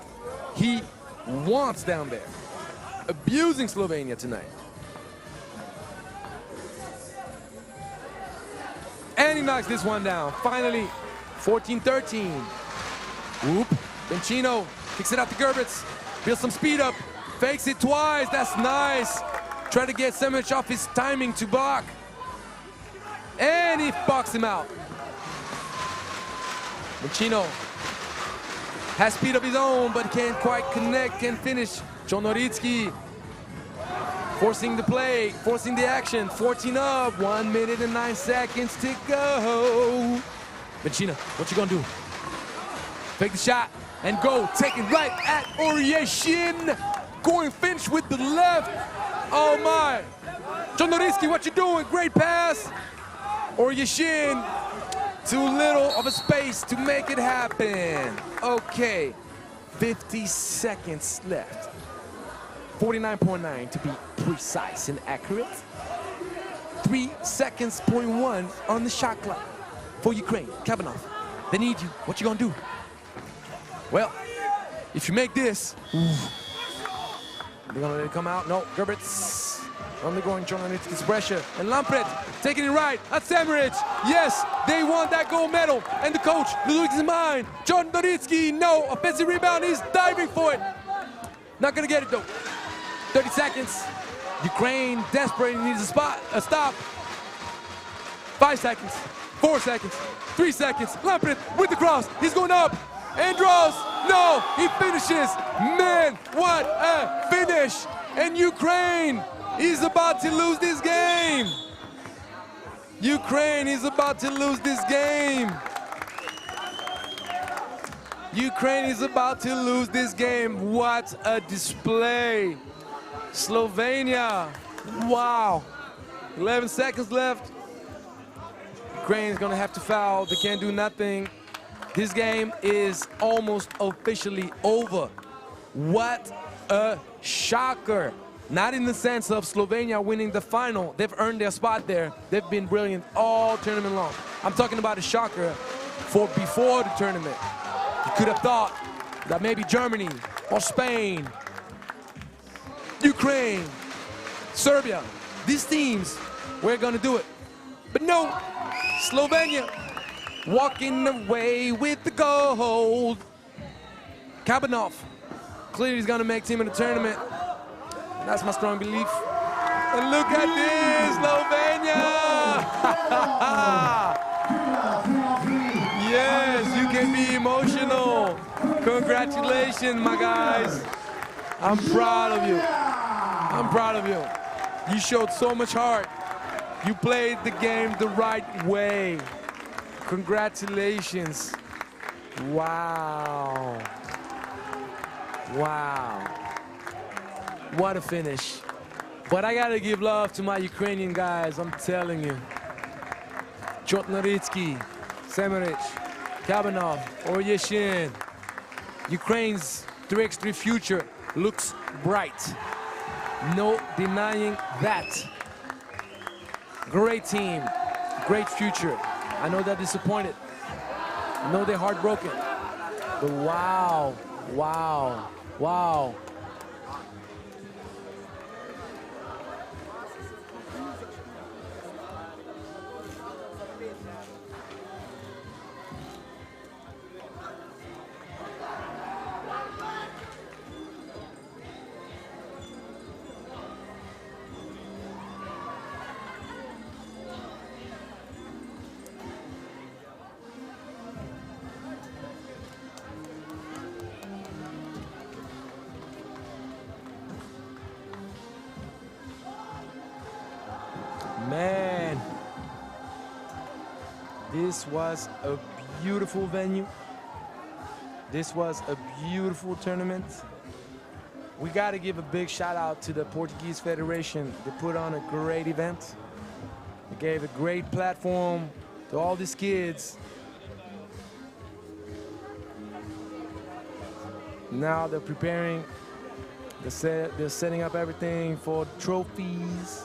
he wants down there. Abusing Slovenia tonight. And he knocks this one down. Finally, 14-13. Whoop. Benchino kicks it out to Gerbitz. Builds some speed up. Fakes it twice. That's nice. Try to get Semrich off his timing to block. And he boxed him out. Benchino has speed of his own, but can't quite connect, can't finish. Chodnoritsky forcing the play, forcing the action. 14 up, 1 minute and 9 seconds to go. Benchino, what you gonna do? Take the shot and go. Take it right at Oryashin. Going finish with the left. Oh my. Chodnoritsky, what you doing? Great pass. Oryashin. Too little of a space to make it happen. Okay, 50 seconds left. 49.9 to be precise and accurate. 3 seconds, .1 on the shot clock for Ukraine. Kabanov, they need you. What you gonna do? Well, if you make this, they're gonna let it come out. No, Gerbitz. undergoing Chornoritski's pressure. And Lampret taking it right at Semeric. Yes, they want that gold medal. And the coach, Ludwig's in mind. Chornoritski, no, offensive rebound, he's diving for it. Not gonna get it though. 30 seconds. Ukraine desperate, needs a stop. 5 seconds, 4 seconds, 3 seconds. Lampret with the cross, he's going up and draws. No, he finishes. Man, what a finish. And Ukraine is about to lose this game. Ukraine is about to lose this game. Ukraine is about to lose this game. What a display. Slovenia, wow. 11 seconds left. Ukraine's gonna have to foul. They can't do nothing. This game is almost officially over. What a shocker. Not in the sense of Slovenia winning the final. They've earned their spot there. They've been brilliant all tournament long. I'm talking about a shocker for before the tournament. You could have thought that maybe Germany or Spain, Ukraine, Serbia, these teams were gonna do it. But no, Slovenia walking away with the gold. Kabanov clearly is gonna make team in the tournament. That's my strong belief. And look at this, Slovenia! Yes, you can be emotional. Congratulations, my guys. I'm proud of you. I'm proud of you. You showed so much heart. You played the game the right way. Congratulations. Wow. Wow. What a finish. But I gotta give love to my Ukrainian guys, I'm telling you. Chornoritski, Semeric, Kabanov, Oryeshin. Ukraine's 3x3 future looks bright. No denying that. Great team, great future. I know they're disappointed. I know they're heartbroken. But wow, wow, wow. Man, this was a beautiful venue. This was a beautiful tournament. We got to give a big shout out to the Portuguese Federation. They put on a great event. They gave a great platform to all these kids. Now they're preparing, they're setting up everything for trophies.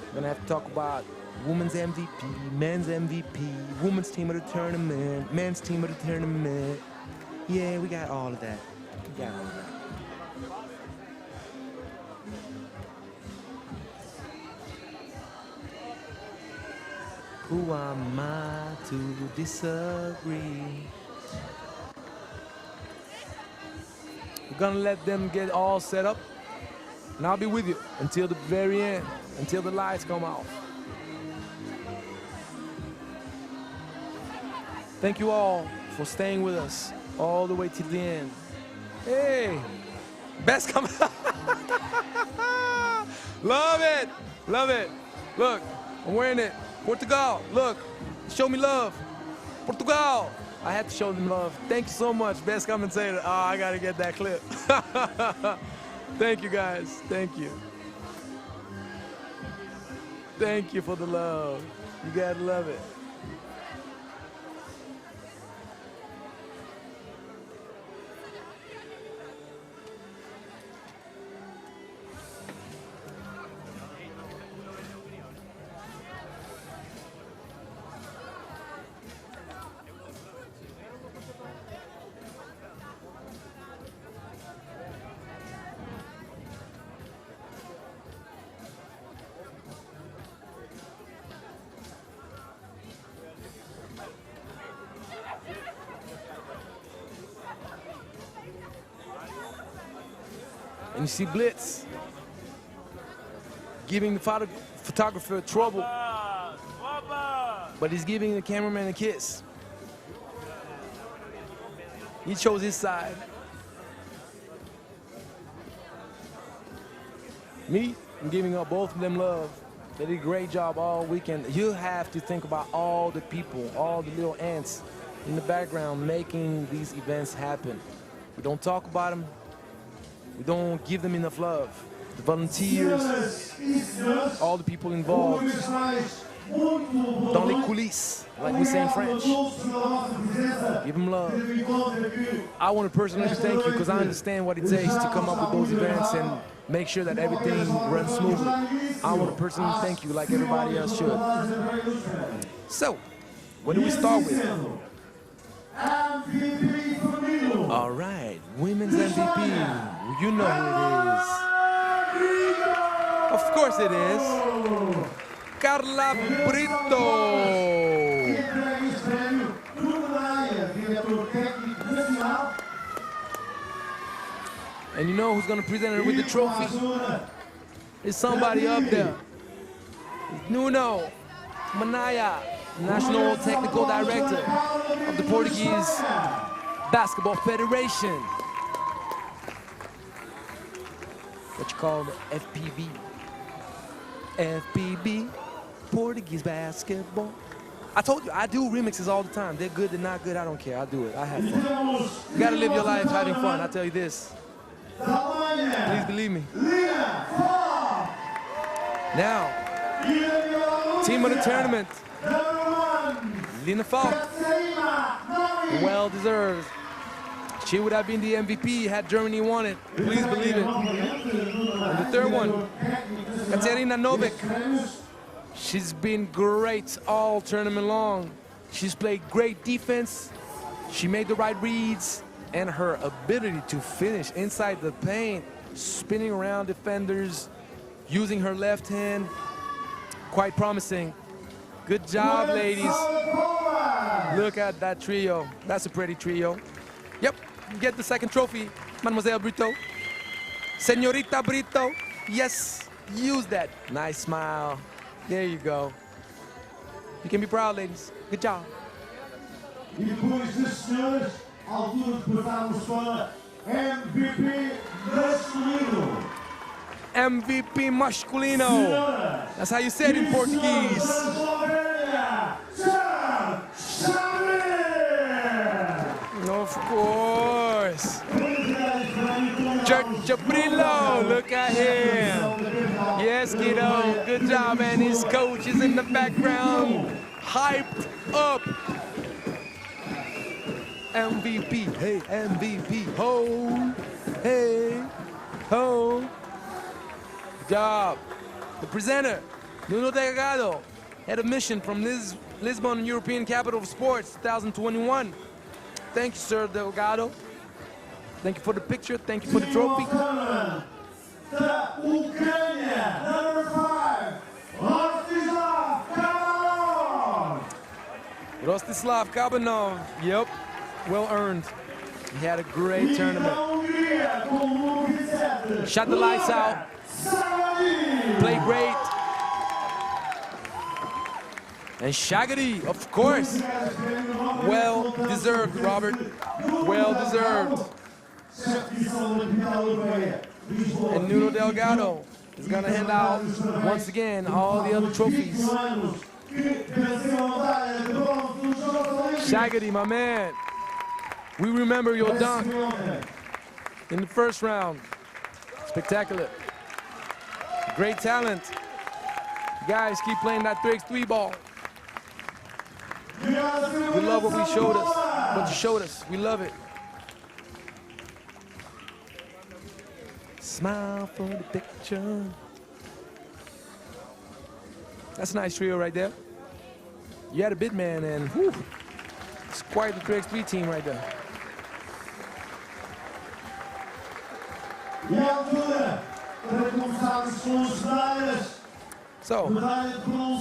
We're gonna have to talk about women's MVP, men's MVP, women's team of the tournament, men's team of the tournament. Yeah, we got all of that. We got all of that. Who am I to disagree? We're gonna let them get all set up, and I'll be with you until the very end, until the lights come off. Thank you all for staying with us all the way to the end. Hey, best come. Love it, love it. Look, I'm wearing it. Portugal, look, show me love. Portugal. I had to show them love. Thank you so much, best commentator. Oh, I gotta get that clip. Thank you guys, thank you. Thank you for the love. You gotta love it. And you see Blitz giving the photographer trouble, but he's giving the cameraman a kiss. He chose his side. Me, I'm giving up both of them love. They did a great job all weekend. You have to think about all the people, all the little ants in the background making these events happen. We don't talk about them. We don't give them enough love. The volunteers, all the people involved. Dans les coulisses, like we say in French. Give them love. I want to personally thank you because I understand what it takes to come up with those events and make sure that everything runs smoothly. I want to personally thank you like everybody else should. So, what do we start with? All right, women's MVP. You know who it is. Of course it is. Carla Brito. And you know who's going to present her with the trophy? There's somebody up there. Nuno Manaya, National Technical Director of the Portuguese Basketball Federation. What you call the FPB. FPB, Portuguese basketball. I told you, I do remixes all the time. They're good, they're not good, I don't care. I do it, I have fun. You gotta live your life having fun, I'll tell you this. Please believe me. Now, team of the tournament, Lina Falk. Well deserved. She would have been the MVP had Germany won it. Please believe it. And the third one, Katerina Novik. She's been great all tournament long. She's played great defense. She made the right reads. And her ability to finish inside the paint, spinning around defenders, using her left hand, quite promising. Good job, ladies. Look at that trio. That's a pretty trio. Yep, get the second trophy, Mademoiselle Brito. Señorita Brito, yes, use that. Nice smile. There you go. You can be proud, ladies. Good job. Altura de passarmos para MVP masculino. MVP masculino. That's how you say it in Portuguese. Of course. Jabrilo, look at him. Yes, kiddo, good job, and his coach is in the background, hyped up. MVP, hey, MVP, ho, hey, ho. Good job. The presenter, Nuno Delgado, had a mission from Lisbon, European Capital of Sports, 2021. Thank you, Sir Delgado. Thank you for the picture. Thank you for the trophy. Number 5, Rostislav Kabanov. Yep, well earned. He had a great tournament. Shot the lights out. Played great. And Shagady, of course. Well deserved, Robert. Well deserved. And Nuno Delgado is going to hand out, once again, all the other trophies. Shagady, my man. We remember your dunk in the first round. Spectacular. Great talent. You guys keep playing that 3x3 ball. We love what we showed us, what you showed us. We love it. Smile for the picture. That's a nice trio right there. You had a big man, and whew, it's quite the 3x3 team right there. So,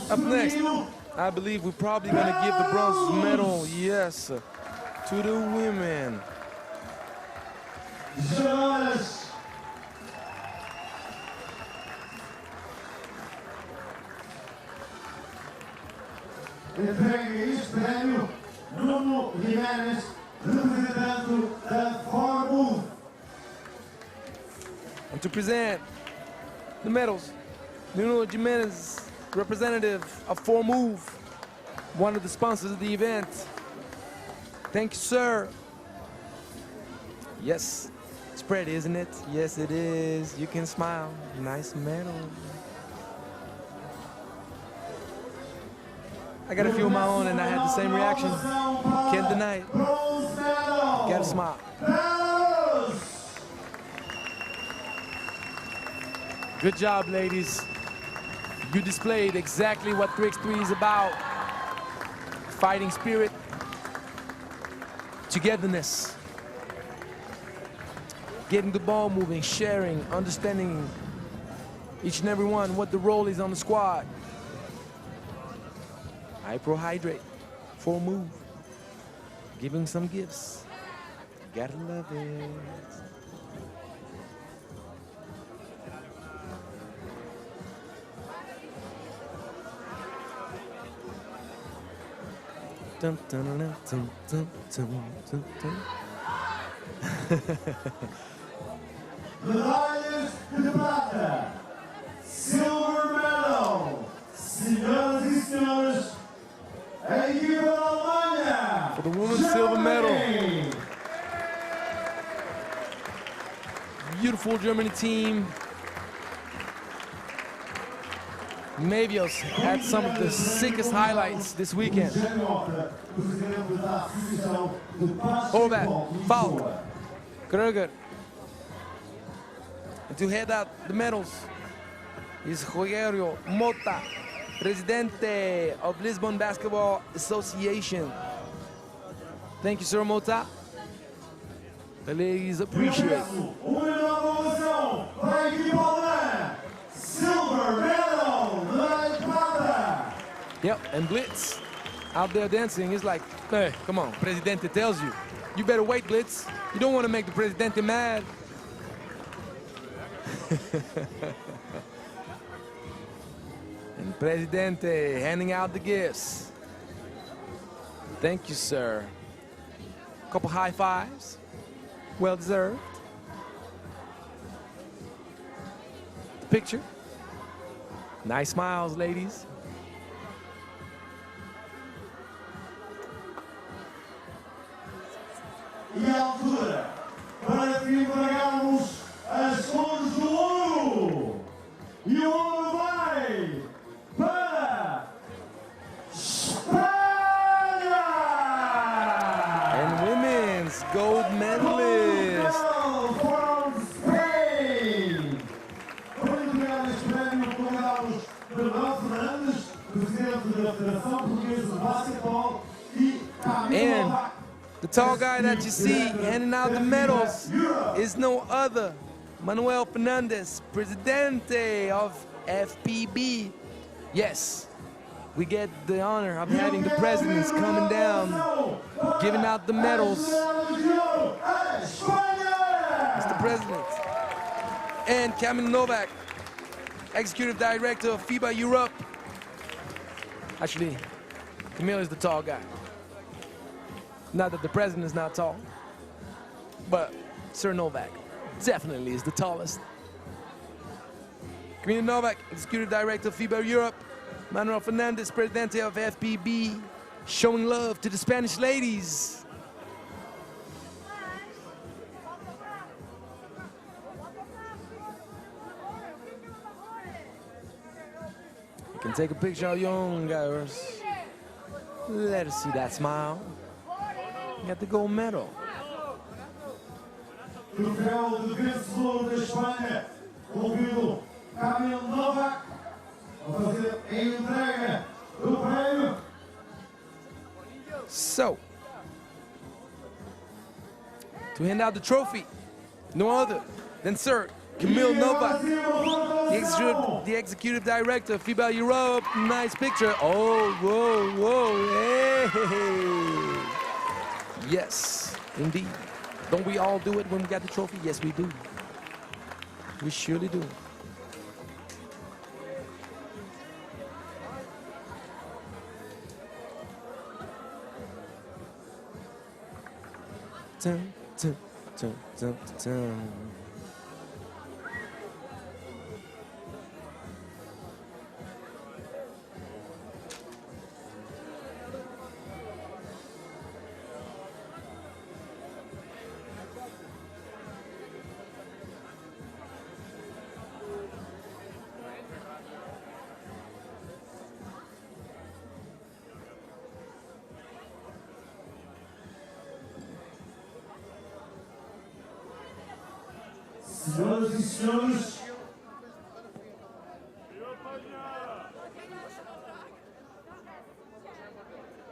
up next, I believe we're probably going to give the bronze medal, yes, to the women. entrega este prémio Nuno Jiménez, representante da Formu. And to present the medals, Nuno Jimenez, representative of Formu, one of the sponsors of the event. Thank you, sir. Yes, spread, isn't it? Yes, it is. You can smile. Nice medal. I got a few of my own and I had the same reaction. Can't deny it. Gotta smile. Good job, ladies. You displayed exactly what 3x3 is about. Fighting spirit, togetherness, getting the ball moving, sharing, understanding each and every one what the role is on the squad. Hyperhydrate, full move, giving some gifts. Gotta love it. Dun, dun, dun, dun, dun, dun, dun, dun. Medalhas de prata, silver medal, senhoras e senhores, a equipa da Alemanha. For the women's silver medal. Beautiful Germany team. Mavios had some of the sickest highlights this weekend. Horvath, Falk, Kruger. And to head out the medals is Rogerio Mota, Presidente of Lisbon Basketball Association. Thank you, Sir Mota. The ladies appreciate. Silver medal, yep, and Blitz out there dancing is like, hey, come on, Presidente tells you. You better wait, Blitz. You don't want to make the Presidente mad. And Presidente handing out the gifts. Thank you, sir. Couple high fives. Well deserved. The picture. Nice smiles, ladies. E a altura para que empregarmos as cores do ouro. E o ouro vai para Espanha! And women's gold medalist. From Spain. Para entregar este prémio, convidamos Bernardo Fernandes, presidente da Federação Portuguesa de Basquetebol, e And the tall guy that you see handing out the medals is no other, Manuel Fernandez, Presidente of FIBA. Yes, we get the honor of having the presidents coming down, giving out the medals. It's the president. And Kamil Novak, Executive Director of FIBA Europe. Actually, Kamil is the tall guy. Not that the president is not tall, but Sir Novak definitely is the tallest. Kamil Novak, Executive Director of FIBA Europe. Manuel Fernandez, Presidente of FIBA, showing love to the Spanish ladies. You can take a picture of your own, guys. Let us see that smile. You got the gold medal. Troféu de vencedor da Espanha, ouvido Kamil Novak, a fazer a entrega do prémio. So, to hand out the trophy, no other than Sir Kamil Novak, the executive director of FIBA Europe. Nice picture. Oh, whoa, whoa, hey. Yes, indeed. Don't we all do it when we got the trophy? Yes, we do. We surely do. Dun, dun, dun, dun, dun. Senhoras e senhores,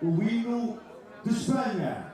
o hino de Espanha.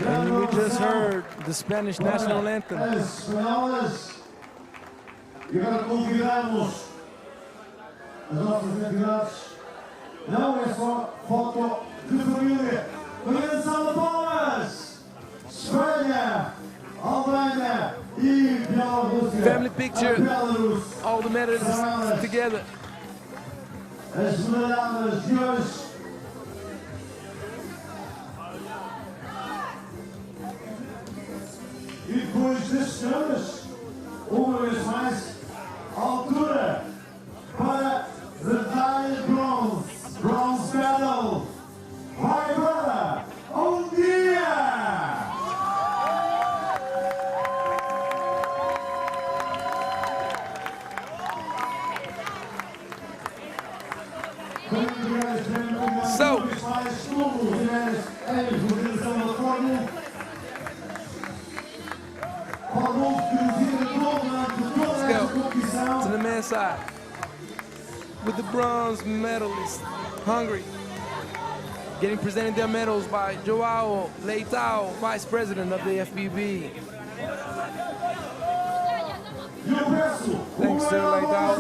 And we just heard the Spanish national anthem. As espanholas, e agora convidamos as nossas entidades. Não é só foto de família. Uma grande salva de palmas! Espanha, Alemanha e Belarus. Family picture, all the medalists together. As medalhas de hoje. E depois das senhoras, uma vez mais, a altura para medalha de bronze, bronze medal, vai para Hungria! So, let's go to the men's side with the bronze medalists, Hungary, getting presented their medals by Joao Leitao, Vice President of the FIBA. Thanks, Sir Leitao.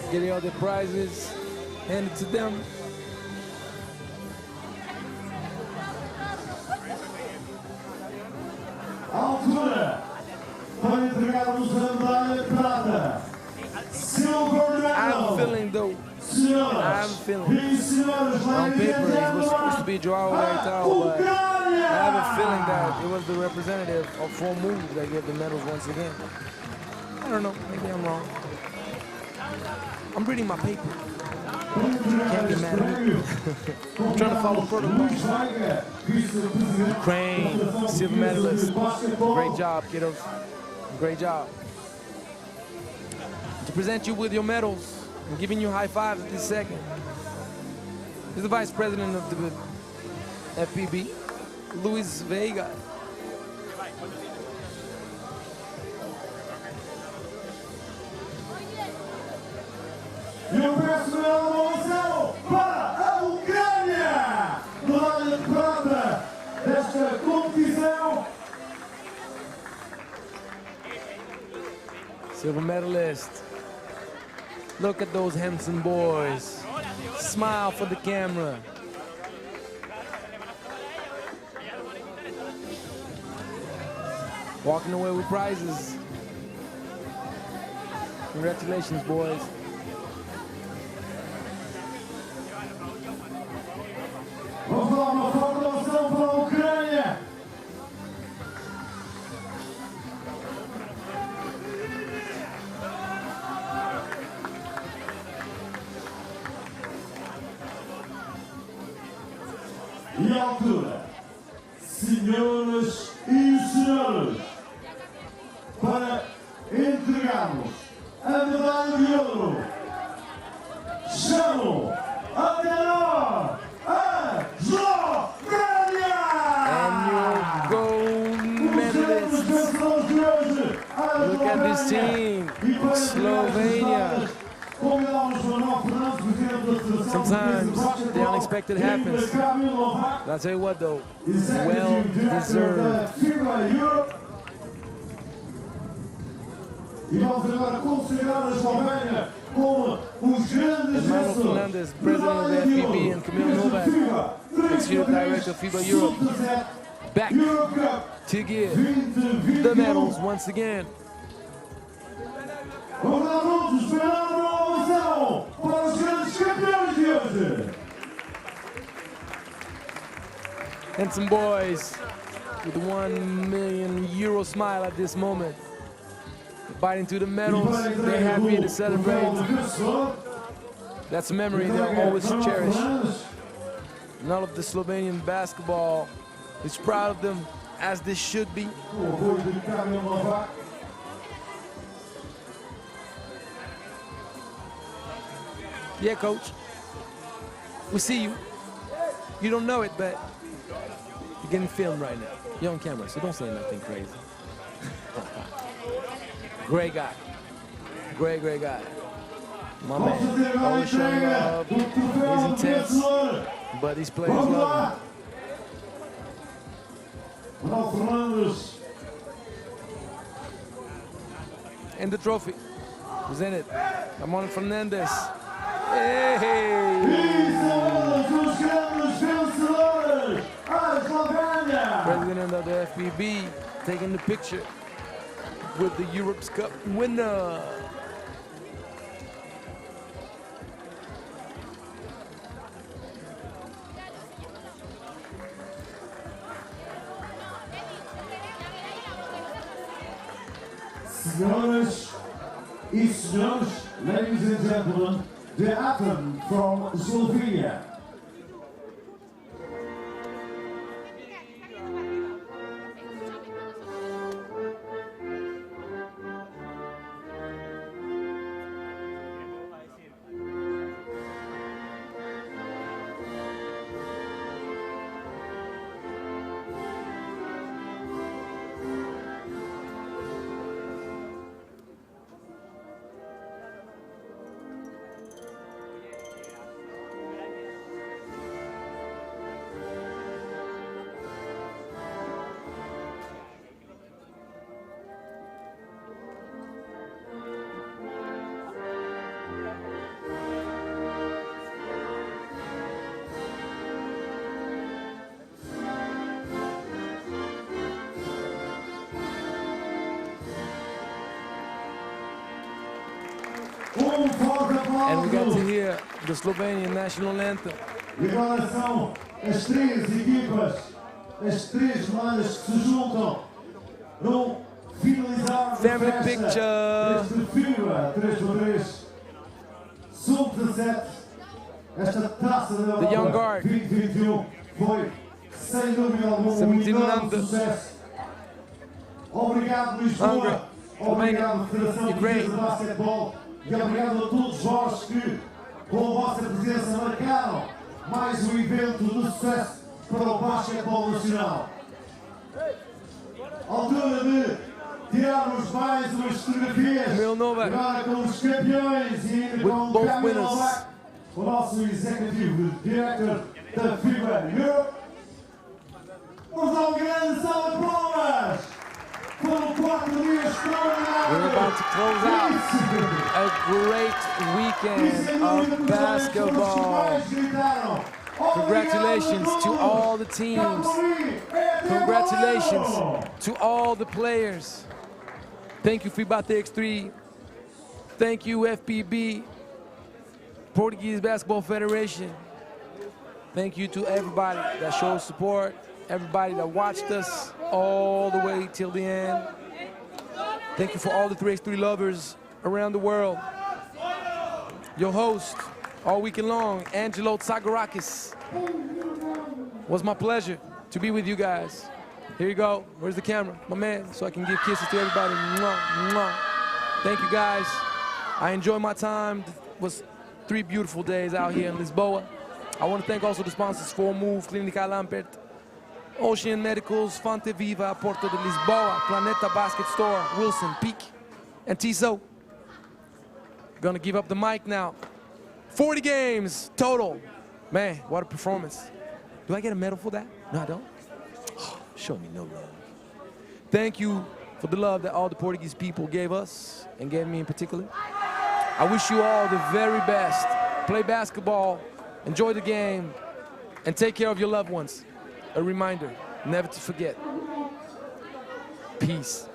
Getting all the prizes handed to them. Altura para entregarmos a medalha de prata. Silver medal. I'm feeling though. I'm feeling. On paper, it was supposed to be Joao Leitao, but I have a feeling that it was the representative of 4 moves that gave the medals once again. I don't know. Maybe I'm wrong. I'm reading my paper. Can't get mad at me. I'm trying to follow protocol. Ukraine, silver medalist. Great job, kiddos. Great job. To present you with your medals, I'm giving you high fives at this second. This is the Vice President of the FIBA, Luis Veiga. E o personal avançado para a Ucrânia! Medalha de prata desta competição. Silver medalist. Look at those handsome boys. Smile for the camera. Walking away with prizes. Congratulations, boys. Vamos lá, uma forte ovação para a Ucrânia. E a altura, senhoras e senhores, para entregarmos a medalha de ouro, chamo até nós a Eslovénia! And your gold medalists. Look at this team, Slovenia. Sometimes the unexpected happens. But I'll tell you what though, well deserved. FIBA Europe. E vamos agora considerar a Eslovénia como os grandes Fernandez, president of the FIBA, and Camille Novak, executive director of FIBA Europe, back to give the medals once again. Vamos lá juntos, esperando uma ovação para os grandes campeões de hoje. And some boys with a €1 million smile at this moment. Biting through the medals, they're happy to celebrate. That's a memory they'll always cherish. And all of the Slovenian basketball is proud of them, as this should be. Yeah, coach. We see you. You don't know it, but you're getting filmed right now. You're on camera, so don't say nothing crazy. Great guy. Great guy. My man. Always showing love. He's intense, but these players love him. And the trophy. Presented by Mona Fernandez. Hey! President of the FIBA taking the picture with the Europe Cup winner. Senhoras e senhores, ladies and gentlemen, the anthem from Slovenia. And we got to hear the Slovenian national anthem. E agora são as três equipas, as três medalhas que se juntam no finalizar da Family festa picture. deste FIBA 3x3 Sub-17. Esta taça da The young Europa guard. 2021 foi, sem dúvida alguma, 17 enorme under. sucesso. Obrigado, Hungary. Lisboa. Obrigado, Federação Ukraine. Portuguesa de Basquetebol. E obrigado a todos vós que, com a vossa presença, marcaram mais um evento de sucesso para o basquetebol nacional. Altura de tirarmos mais umas fotografias Camille Novak. agora com os campeões e ainda With com o both Camille winners. Novak, o nosso executivo diretor da FIBA Europe. Vamos dar uma grande salva de palmas! Foram 4 dias extraordinários! We're about to close out a great weekend of basketball. Congratulations to all the teams. Congratulations to all the players. Thank you, FIBA TX3. Thank you, FIBA, Portuguese Basketball Federation. Thank you to everybody that showed support, everybody that watched us all the way till the end. Thank you for all the 3x3 lovers around the world. Your host, all weekend long, Angelo Tsagarakis. Was my pleasure to be with you guys. Here you go. Where's the camera? My man, so I can give kisses to everybody. Mwah, mwah. Thank you, guys. I enjoyed my time. It was 3 beautiful days out here in Lisboa. I want to thank also the sponsors for Move, Clínica Lampert, Ocean Medicals, Fonte Viva, Porto de Lisboa, Planeta Basket Store, Wilson, Peak, and Tiso. Gonna give up the mic now. 40 games total. Man, what a performance. Do I get a medal for that? No, I don't. Oh, show me no love. Thank you for the love that all the Portuguese people gave us and gave me in particular. I wish you all the very best. Play basketball, enjoy the game, and take care of your loved ones. A reminder, never to forget. Peace.